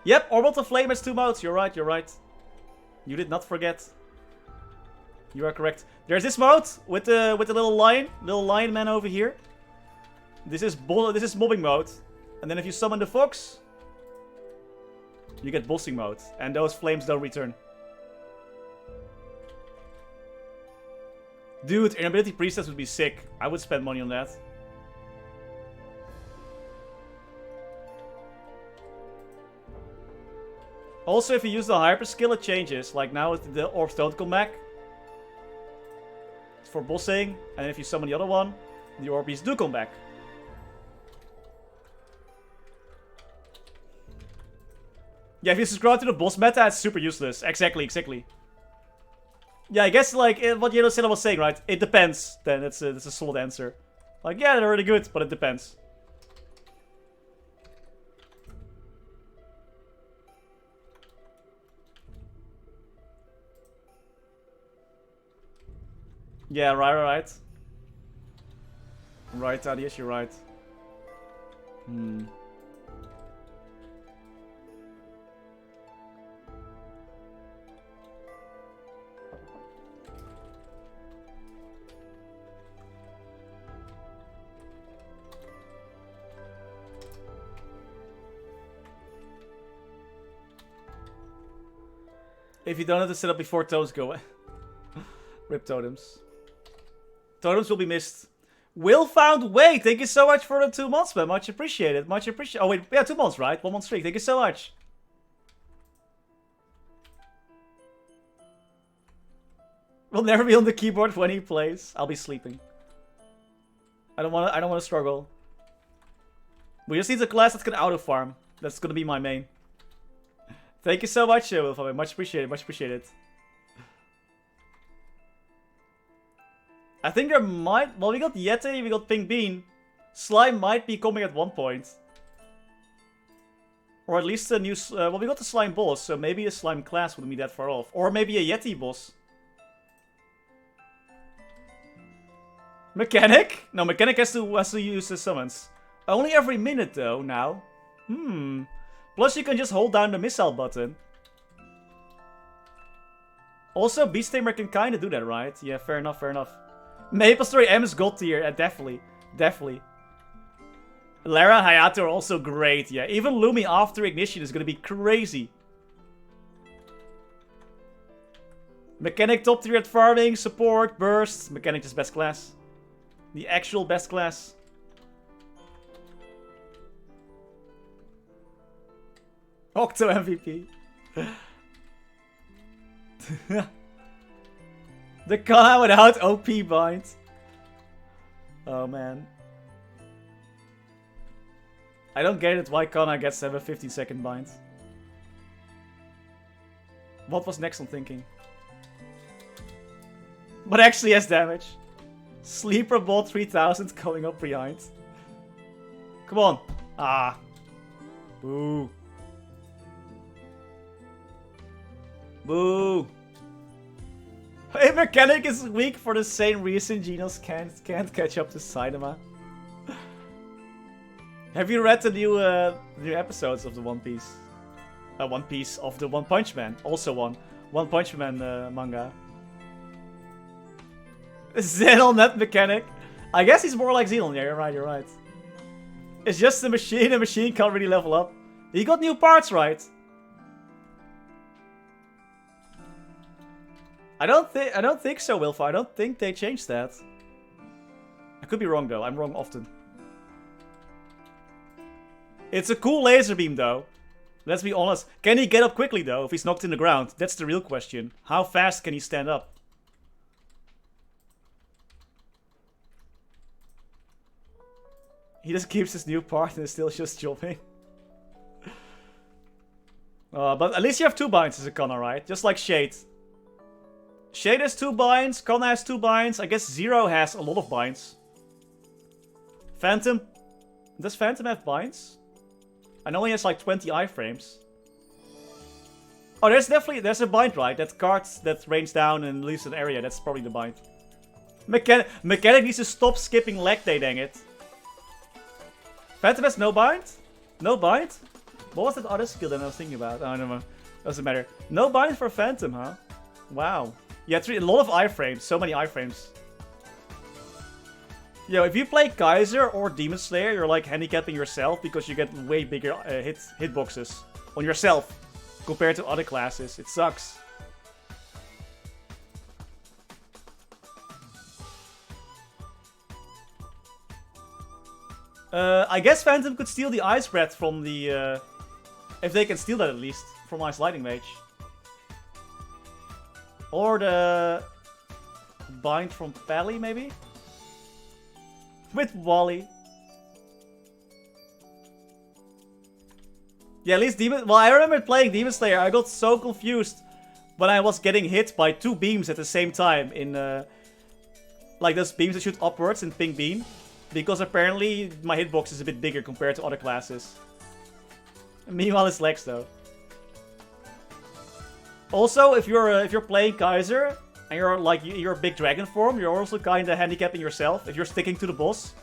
Yep, Orbital Flame has 2 modes. You're right. You did not forget. You are correct. There's this mode with the little lion man over here. This is mobbing mode. And then if you summon the fox, you get bossing mode. And those flames don't return. Dude, inability presets would be sick. I would spend money on that. Also, if you use the hyper skill, it changes. Like now, the orbs don't come back for bossing, and if you summon the other one, the orbs do come back. Yeah, if you subscribe to the boss meta, it's super useless. Exactly, exactly. Yeah, I guess like what Yellow Sinner was saying, right? It depends. Then that's a solid answer. Like, yeah, they're really good, but it depends. Yeah, right. Right, Thaddeus, you're right. If you don't have to set up before totems go away. Rip totems. Totems will be missed. Will found way. Thank you so much for the 2 months, man. Much appreciated. Much appreciated. Oh, wait. Yeah, 2 months, right? 1 month streak. Thank you so much. We'll never be on the keyboard when he plays. I'll be sleeping. I don't wanna struggle. We just need a class that's gonna auto farm. That's gonna be my main. Thank you so much, Will. Much appreciated. Much appreciated. I think there might... Well, we got Yeti, we got Pink Bean. Slime might be coming at one point. Or at least a new... well, we got the Slime boss, so maybe a Slime class wouldn't be that far off. Or maybe a Yeti boss. Mechanic? No, Mechanic has to use the summons. Only every minute, though, now. Plus, you can just hold down the missile button. Also, Beast Tamer can kind of do that, right? Yeah, fair enough, fair enough. MapleStory M is god tier, definitely. Definitely. Lara and Hayato are also great, yeah. Even Lumi after Ignition is gonna be crazy. Mechanic top tier at farming, support, burst. Mechanic is best class. The actual best class. Octo MVP. The Kana without OP bind. Oh man. I don't get it why Kana gets to have a 15-second bind. What was next on thinking? But actually has damage. Sleeper bot 3000 coming up behind. Come on. Ah. Boo. Boo. Hey, Mechanic is weak for the same reason Genos can't catch up to Cinema. Have you read the new episodes of the One Piece? One Piece of the One Punch Man. Also One Punch Man manga. Xenon, not Mechanic. I guess he's more like Xenon. Yeah, you're right. It's just a machine can't really level up. He got new parts, right? I don't think so, Wilfa. I don't think they changed that. I could be wrong though. I'm wrong often. It's a cool laser beam though. Let's be honest. Can he get up quickly though if he's knocked in the ground? That's the real question. How fast can he stand up? He just keeps his new part and is still just jumping. But at least you have 2 binds as a Kana, right? Just like Shade. Shade has 2 binds, Kana has 2 binds. I guess Zero has a lot of binds. Phantom... Does Phantom have binds? I know he has like 20 iframes. Oh, there's a bind, right? That card that rains down and leaves an area. That's probably the bind. Mechanic needs to stop skipping leg day, dang it. Phantom has no bind? No bind? What was that other skill that I was thinking about? Oh, no, doesn't matter. No bind for Phantom, huh? Wow. Yeah, a lot of iframes. So many iframes. Yo, if you play Kaiser or Demon Slayer, you're like handicapping yourself because you get way bigger hitboxes on yourself compared to other classes. It sucks. I guess Phantom could steal the Ice Breath from the... if they can steal that at least. From Ice Lightning Mage. Or the... Bind from Pally, maybe? With Wally. Yeah, at least Demon... Well, I remember playing Demon Slayer. I got so confused when I was getting hit by 2 beams at the same time in... like those beams that shoot upwards in Pink Beam. Because apparently my hitbox is a bit bigger compared to other classes. Meanwhile, it's Lex though. Also, if you're playing Kaiser and you're a big dragon form, you're also kind of handicapping yourself if you're sticking to the boss,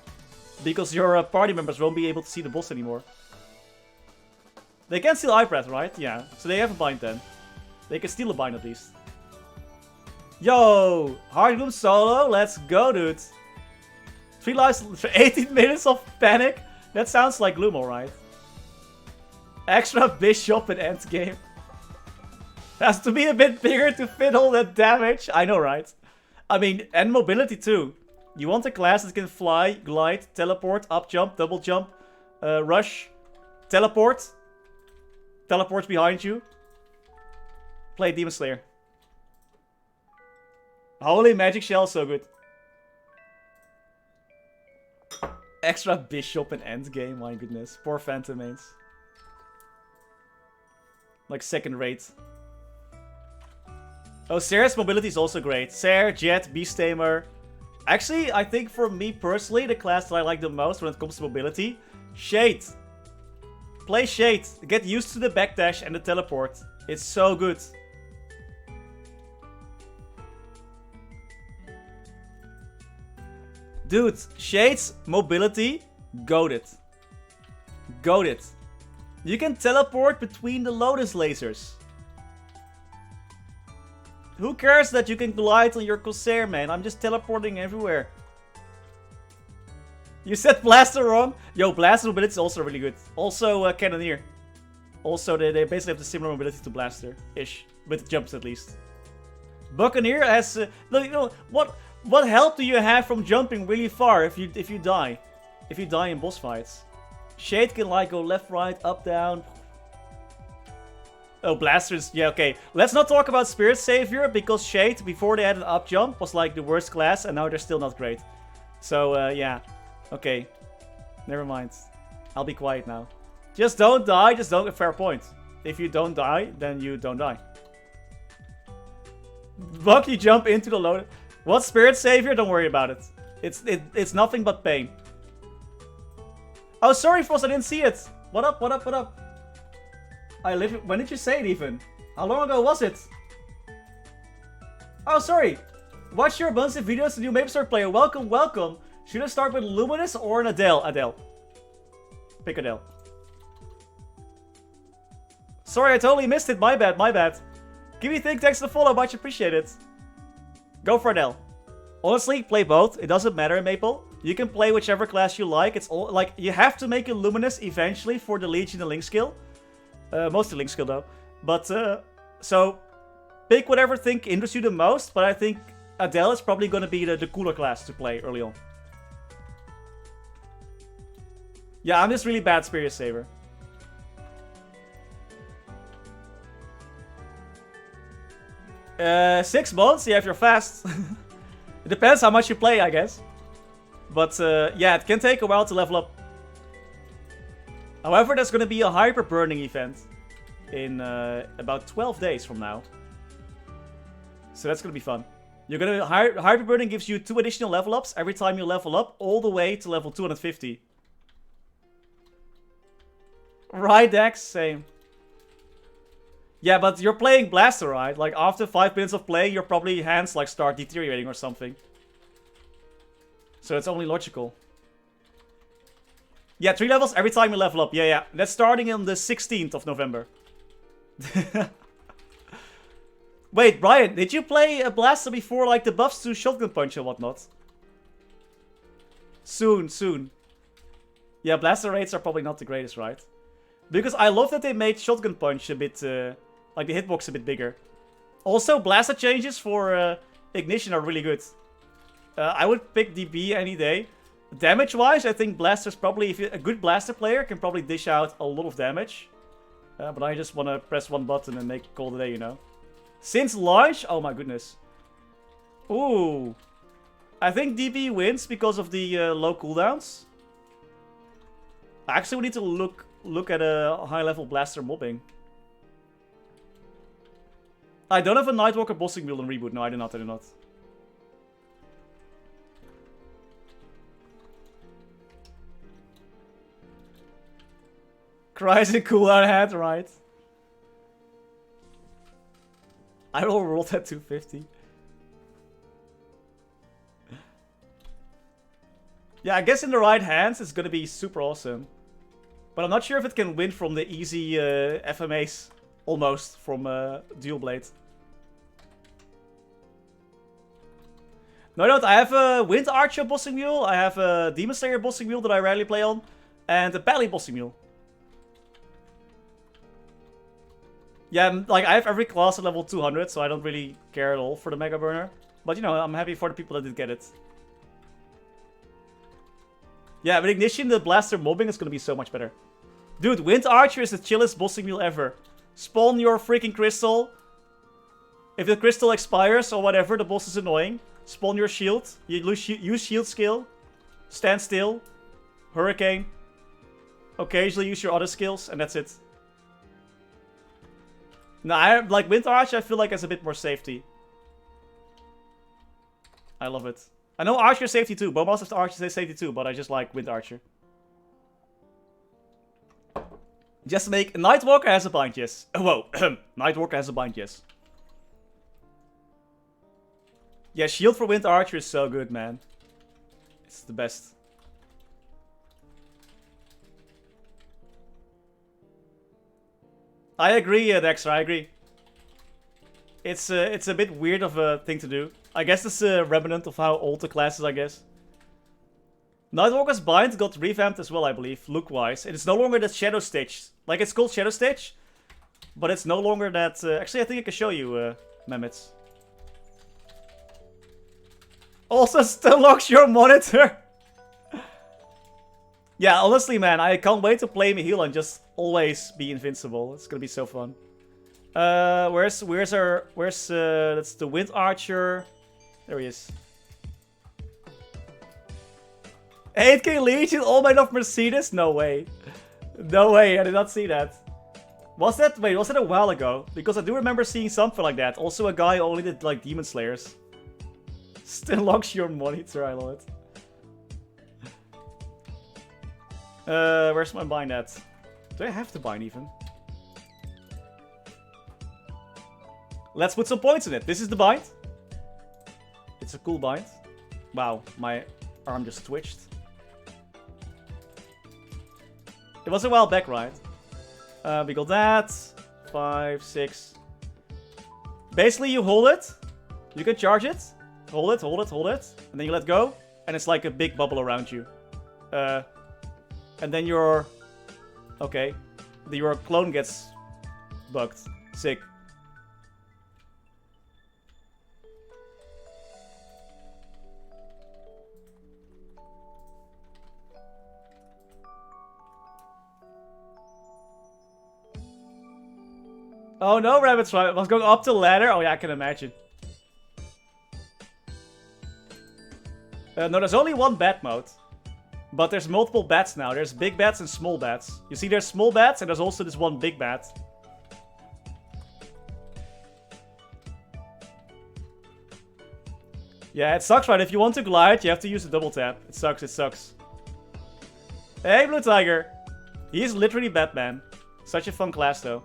because your party members won't be able to see the boss anymore. They can steal Eye Breath, right? Yeah. So they have a bind then. They can steal a bind at least. Yo, Heartgloom solo, let's go, dude. 3 lives for 18 minutes of panic. That sounds like Gloom, alright. Extra bishop in endgame. Has to be a bit bigger to fit all that damage. I know, right? I mean, and mobility too. You want a class that can fly, glide, teleport, up jump, double jump, rush, teleport. Teleports behind you. Play Demon Slayer. Holy Magic Shell, so good. Extra bishop in endgame, my goodness. Poor Phantom mains. Like second rate. Oh, Sarah's mobility is also great. Sarah, Jet, Beast Tamer. Actually, I think for me personally, the class that I like the most when it comes to mobility, Shade. Play Shade. Get used to the backdash and the teleport. It's so good. Dude, Shade's mobility, goated. Goated. You can teleport between the Lotus lasers. Who cares that you can glide on your Corsair, man? I'm just teleporting everywhere. You said Blaster wrong? Yo, Blaster mobility is also really good. Also, Cannoneer. Also, they basically have the similar mobility to Blaster-ish. With jumps, at least. Buccaneer has... you know, what help do you have from jumping really far if you die? If you die in boss fights? Shade can like go left, right, up, down. Oh, Blasters. Yeah, okay. Let's not talk about Spirit Savior, because Shade, before they had an up jump, was like the worst class, and now they're still not great. So, yeah. Okay. Never mind. I'll be quiet now. Just don't die, just don't... Fair point. If you don't die, then you don't die. Buck, you jump into the load. What, Spirit Savior? Don't worry about it. It's nothing but pain. Oh, sorry, Frost, I didn't see it. What up, what up, what up? When did you say it even? How long ago was it? Oh, sorry. Watch your bunch of videos to new MapleStory player. Welcome, welcome. Should I start with Luminous or an Adele? Adele. Pick Adele. Sorry, I totally missed it. My bad, my bad. Give me think, thanks for the follow. Much appreciated. Go for Adele. Honestly, play both. It doesn't matter, Maple. You can play whichever class you like. It's all like you have to make a Luminous eventually for the Legion and Link skill. Mostly Link skill though. But so pick whatever thing interests you the most. But I think Adele is probably going to be the cooler class to play early on. Yeah, I'm just really bad Spirit Saver. Uh, 6 months? Yeah, if you're fast. It depends how much you play, I guess. But yeah, it can take a while to level up. However, there's going to be a Hyper Burning event in about 12 days from now. So that's going to be fun. You're gonna Hyper Burning gives you 2 additional level ups every time you level up, all the way to level 250. Right, Dex? Same. Yeah, but you're playing Blaster, right? Like, after 5 minutes of play, your probably hands, like, start deteriorating or something. So it's only logical. Yeah, 3 levels every time you level up. Yeah, yeah. That's starting on the 16th of November. Wait, Brian, did you play a Blaster before, like, the buffs to Shotgun Punch and whatnot? Soon, soon. Yeah, Blaster rates are probably not the greatest, right? Because I love that they made Shotgun Punch a bit... like the hitbox a bit bigger. Also, Blaster changes for Ignition are really good. I would pick DB any day. Damage-wise, I think Blaster's probably, if you're a good Blaster player, can probably dish out a lot of damage. But I just want to press one button and make call the day, you know. Since launch, oh my goodness. Ooh. I think DB wins because of the low cooldowns. Actually, we need to look at a high-level Blaster mobbing. I don't have a Nightwalker bossing mule in Reboot. No, I do not. I do not. Crazy cooldown head, right? I will roll that 250. Yeah, I guess in the right hands it's gonna be super awesome. But I'm not sure if it can win from the easy FMAs, almost, from Dual Blade. No, I don't. I have a Wind Archer bossing mule, I have a Demon Slayer bossing mule that I rarely play on, and a Pally bossing mule. Yeah, like, I have every class at level 200, so I don't really care at all for the Mega Burner. But, you know, I'm happy for the people that did get it. Yeah, with Ignition, the Blaster mobbing is gonna be so much better. Dude, Wind Archer is the chillest bossing mule ever. Spawn your freaking crystal. If the crystal expires or whatever, the boss is annoying. Spawn your shield. You use shield skill. Stand still. Hurricane. Occasionally use your other skills, and that's it. No, I like Wind Archer, I feel like has a bit more safety. I love it. I know Archer safety too. Bombas has Archer safety too, but I just like Wind Archer. Just make Nightwalker has a bind, yes. Whoa, Nightwalker has a bind, yes. Yeah, shield for Wind Archer is so good, man. It's the best. I agree, Dexter, I agree. It's a bit weird of a thing to do. I guess it's a remnant of how old the class is, I guess. Nightwalker's Bind got revamped as well, I believe, look-wise. It is no longer that Shadow Stitch. Like, it's called Shadow Stitch, but it's no longer that... actually, I think I can show you, Mehmet. Also still locks your monitor! Yeah, honestly, man, I can't wait to play Mihila and just always be invincible. It's gonna be so fun. Where's that's the Wind Archer. There he is. 8k Legion, all made of Mercedes? No way. No way, I did not see that. Was that a while ago? Because I do remember seeing something like that. Also a guy who only did like Demon Slayers. Still locks your monitor, I love it. Where's my bind at? Do I have to bind even? Let's put some points in it. This is the bind. It's a cool bind. Wow, my arm just twitched. It was a while back, right? We got that. 5, 6. Basically, you hold it. You can charge it. Hold it, hold it, hold it. And then you let go. And it's like a big bubble around you. And then your... Okay. Your clone gets bugged. Sick. Oh no, Rabbit's right. I was going up the ladder. Oh yeah, I can imagine. No, there's only one bat mode. But there's multiple bats now. There's big bats and small bats. You see, there's small bats and there's also this one big bat. Yeah, it sucks, right? If you want to glide, you have to use the double tap. It sucks, it sucks. Hey, Blue Tiger. He's literally Batman. Such a fun class, though.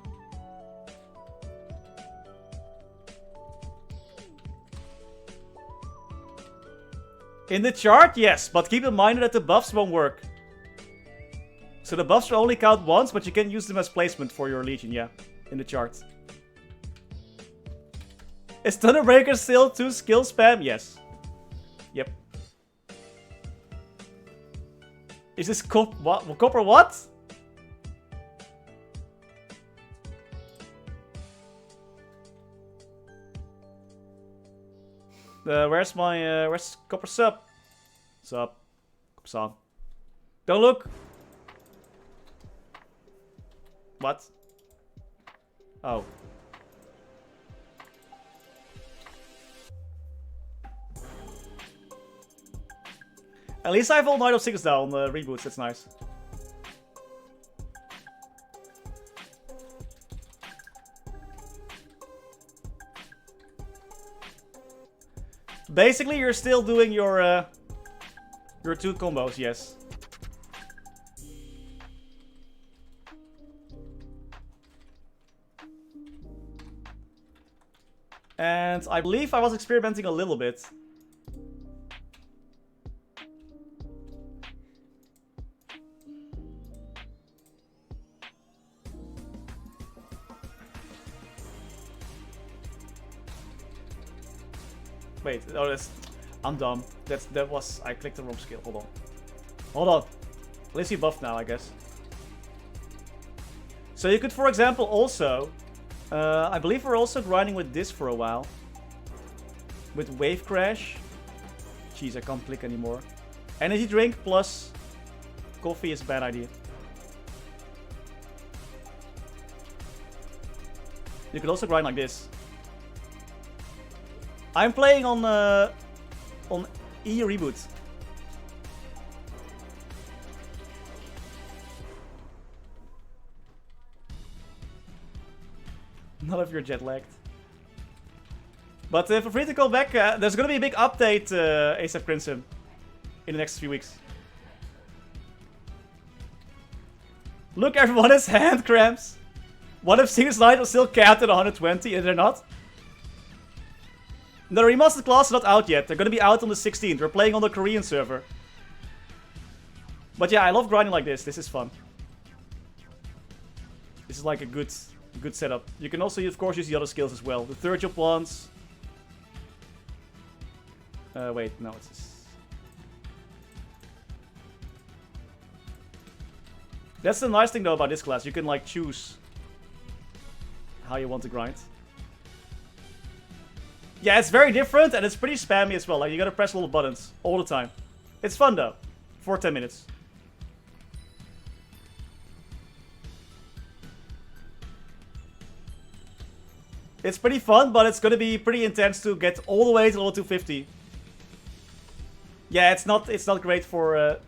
In the chart, yes, but keep in mind that the buffs won't work. So the buffs will only count once, but you can use them as placement for your Legion, yeah. In the chart. Is Thunderbreaker still 2 skill spam? Yes. Yep. Is this Copper what? Where's Copper Sub? Sup? Coppersan. Don't look! What? Oh. At least I have all Knight of Six now on the reboots, that's nice. Basically, you're still doing your 2 combos, yes. And I believe I was experimenting a little bit. Wait, oh, I'm dumb. I clicked the wrong skill. Hold on. Hold on. At least he buffed now, I guess. So you could, for example, also... I believe we're also grinding with this for a while. With Wave Crash. Jeez, I can't click anymore. Energy drink plus coffee is a bad idea. You could also grind like this. I'm playing on E Reboot. None of your jet lagged. But feel free to call back. There's gonna be a big update, ASAP Crimson, in the next few weeks. Look, everyone has hand cramps. What if Sinus Knight was still capped at 120 and they're not? The remastered class is not out yet. They're gonna be out on the 16th. We're playing on the Korean server. But yeah, I love grinding like this. This is fun. This is like a good setup. You can also, of course, use the other skills as well. The third job ones. Wait, no, it's just... That's the nice thing though about this class. You can like choose how you want to grind. Yeah, it's very different and it's pretty spammy as well. Like you gotta press little buttons all the time. It's fun though. For 10 minutes. It's pretty fun, but it's gonna be pretty intense to get all the way to level 250. Yeah, it's not great for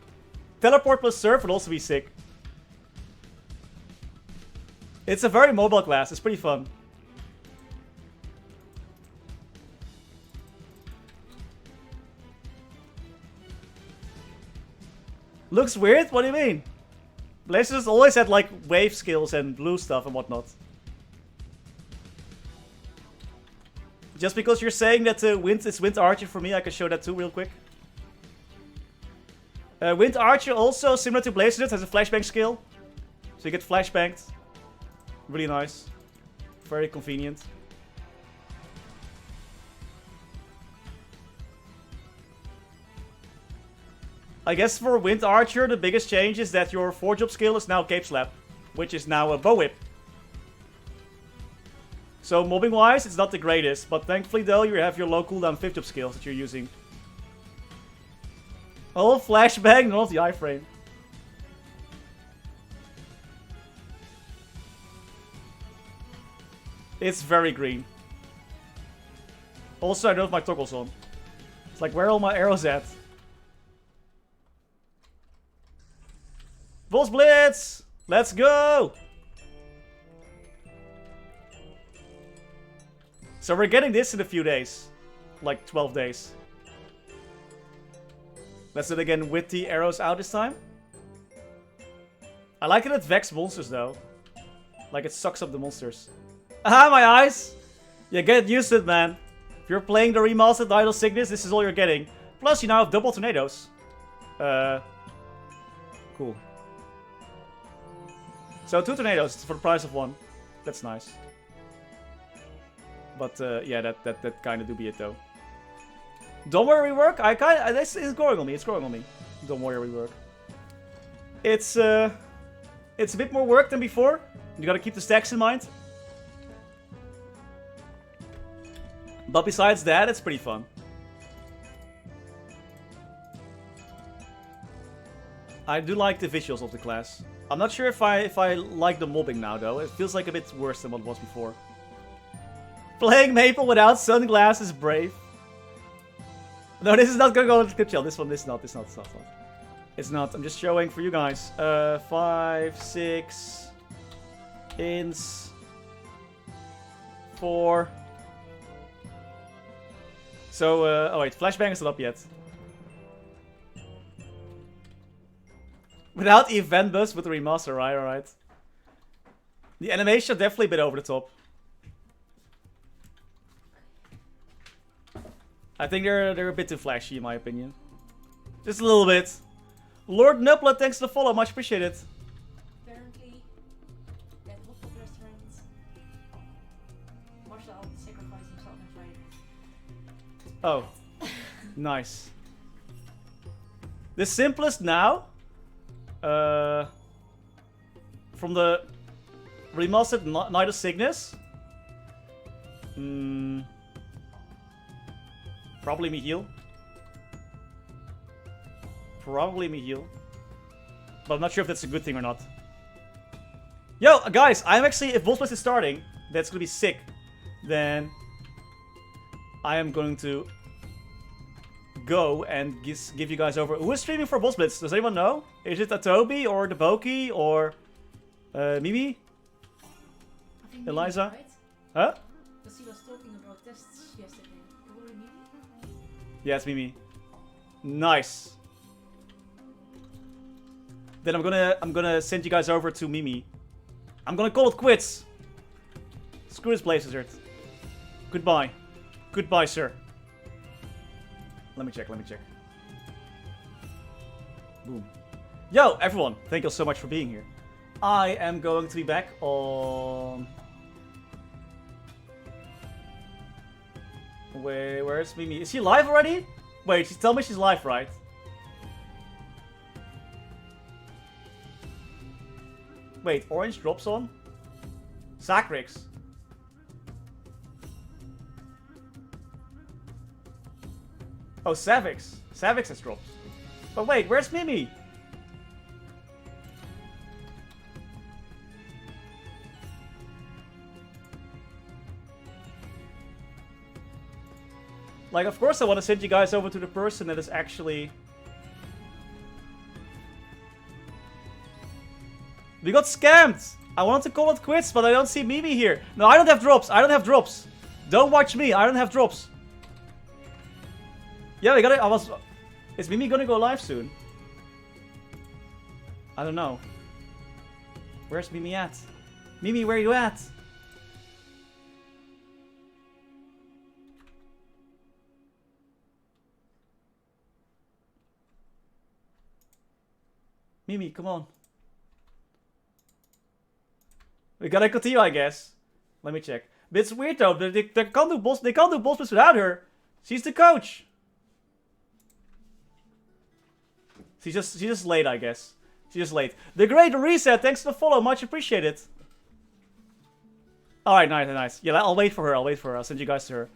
teleport plus surf would also be sick. It's a very mobile class. It's pretty fun. Looks weird? What do you mean? Blazers always had like wave skills and blue stuff and whatnot. Just because you're saying that Wind is Wind Archer for me, I can show that too real quick. Wind Archer also, similar to Blazers, has a flashbang skill. So you get flashbanged. Really nice. Very convenient. I guess for Wind Archer, the biggest change is that your 4-job skill is now Cape Slap, which is now a Bow Whip. So mobbing wise, it's not the greatest, but thankfully though, you have your low cooldown 5th job skills that you're using. Oh, flashbang, not the iframe. It's very green. Also, I don't have my toggles on. It's like, where are all my arrows at? Boss Blitz! Let's go! So we're getting this in a few days. Like 12 days. Let's do it again with the arrows out this time. I like it vex monsters though. Like it sucks up the monsters. Aha, my eyes! Yeah, get used to it, man. If you're playing the remastered Idle Cygnus, this is all you're getting. Plus, you now have double tornadoes. Cool. So 2 tornadoes for the price of 1. That's nice. But yeah, that kind of do be it though. Don't worry, rework. It's growing on me. It's growing on me. Don't worry, rework. It's a bit more work than before. You gotta keep the stacks in mind. But besides that, it's pretty fun. I do like the visuals of the class. I'm not sure if I like the mobbing now though. It feels like a bit worse than what it was before. Playing Maple without sunglasses, brave. No, this is not gonna go on the clip channel. This is not. It's not. I'm just showing for you guys. 5, 6, ins, 4. So, oh wait, flashbang is not up yet. Without event bus with the remaster, right? Alright. The animation are definitely a bit over the top. I think they're a bit too flashy in my opinion. Just a little bit. Lord Nuplet, thanks for the follow, much appreciated. Apparently, at local restaurants, Marshall sacrificed himself and tried. Oh, nice. The simplest now, from the remastered Night of Cygnus, probably me heal. Probably me heal. But I'm not sure if that's a good thing or not. Yo, guys, I'm actually, if Boss is starting, that's gonna be sick. Then I am going to go and give you guys over. Who is streaming for Boss Blitz? Does anyone know? Is it Atobi or Deboki or Mimi? I think Eliza? Mimi, right? Huh? Because he was talking about tests yesterday. Probably Mimi? Yeah, it's Mimi. Nice. Then I'm gonna send you guys over to Mimi. I'm gonna call it quits. Screw this Blaze Lizard. Goodbye. Goodbye, sir. Let me check. Boom. Yo, everyone. Thank you so much for being here. I am going to be back on... Where's Mimi? Is she live already? Wait, she tell me she's live, right? Wait, orange drops on? Sacrix. Oh, Savix. Savix has dropped. But wait, where's Mimi? Like, of course I want to send you guys over to the person that is actually... We got scammed! I wanted to call it quits, but I don't see Mimi here. No, I don't have drops. Don't watch me. I don't have drops. Yeah, Is Mimi gonna go live soon? I don't know. Where's Mimi at? Mimi, where are you at? Mimi, come on. We gotta continue, I guess. Let me check. But it's weird though. They can't do boss without her. She's the coach. She's just late, I guess. She's just late. The Great Reset, thanks for the follow, much appreciated. Alright, nice. Yeah, I'll wait for her. I'll send you guys to her.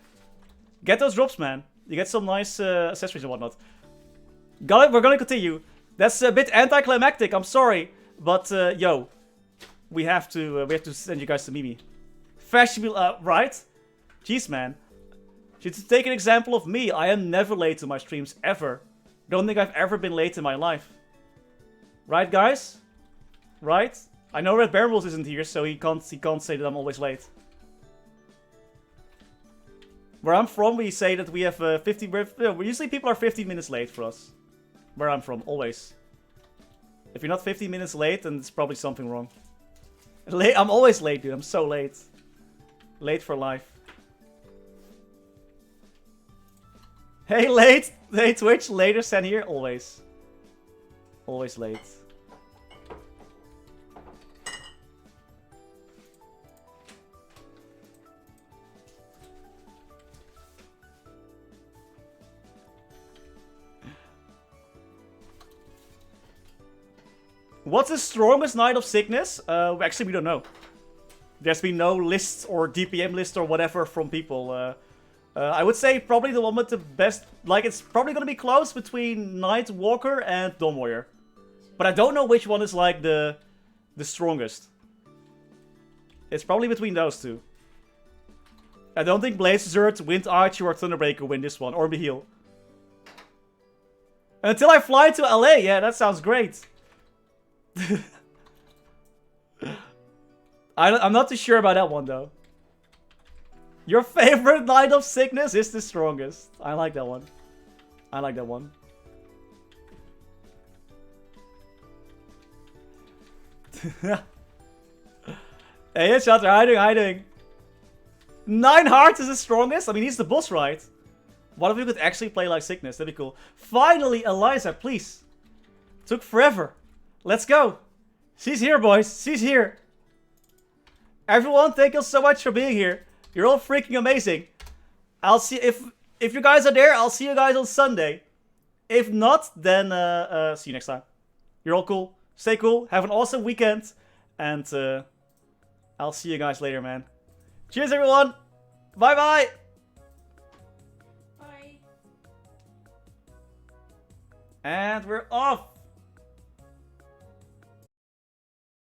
Get those drops, man. You get some nice accessories and whatnot. Got it, we're gonna continue. That's a bit anticlimactic, I'm sorry. But, yo. We have to send you guys to Mimi. Fashionable, right? Jeez, man. To take an example of me, I am never late to my streams, ever. Don't think I've ever been late in my life. Right, guys? Right? I know Red Baron Rules isn't here, so he can't say that I'm always late. Where I'm from, we say that we have 15... Usually people are 15 minutes late for us. Where I'm from, always. If you're not 15 minutes late, then it's probably something wrong. I'm always late, dude. I'm so late. Late for life. Hey, late! Hey, Twitch. Later, San here. Always. Always late. What's the strongest Night of Sickness? Actually, we don't know. There's been no list or DPM list or whatever from people. I would say probably the one with the best... Like, it's probably gonna be close between Night Walker and Dawn Warrior. But I don't know which one is like the strongest. It's probably between those two. I don't think Blaze Zerd, Wind Archer, or Thunderbreaker win this one, or Beheel. Until I fly to LA, yeah, that sounds great. I'm not too sure about that one though. Your favorite Night of Sickness is the strongest. I like that one. I like that one. Hey, Shatter, how you doing? 9 hearts is the strongest? I mean, he's the boss, right? What if we could actually play like Sickness? That'd be cool. Finally, Eliza, please. Took forever. Let's go. She's here, boys. She's here. Everyone, thank you so much for being here. You're all freaking amazing. I'll see if you guys are there. I'll see you guys on Sunday. If not, then see you next time. You're all cool. Stay cool. Have an awesome weekend, and I'll see you guys later, man. Cheers, everyone. Bye bye. Bye. And we're off.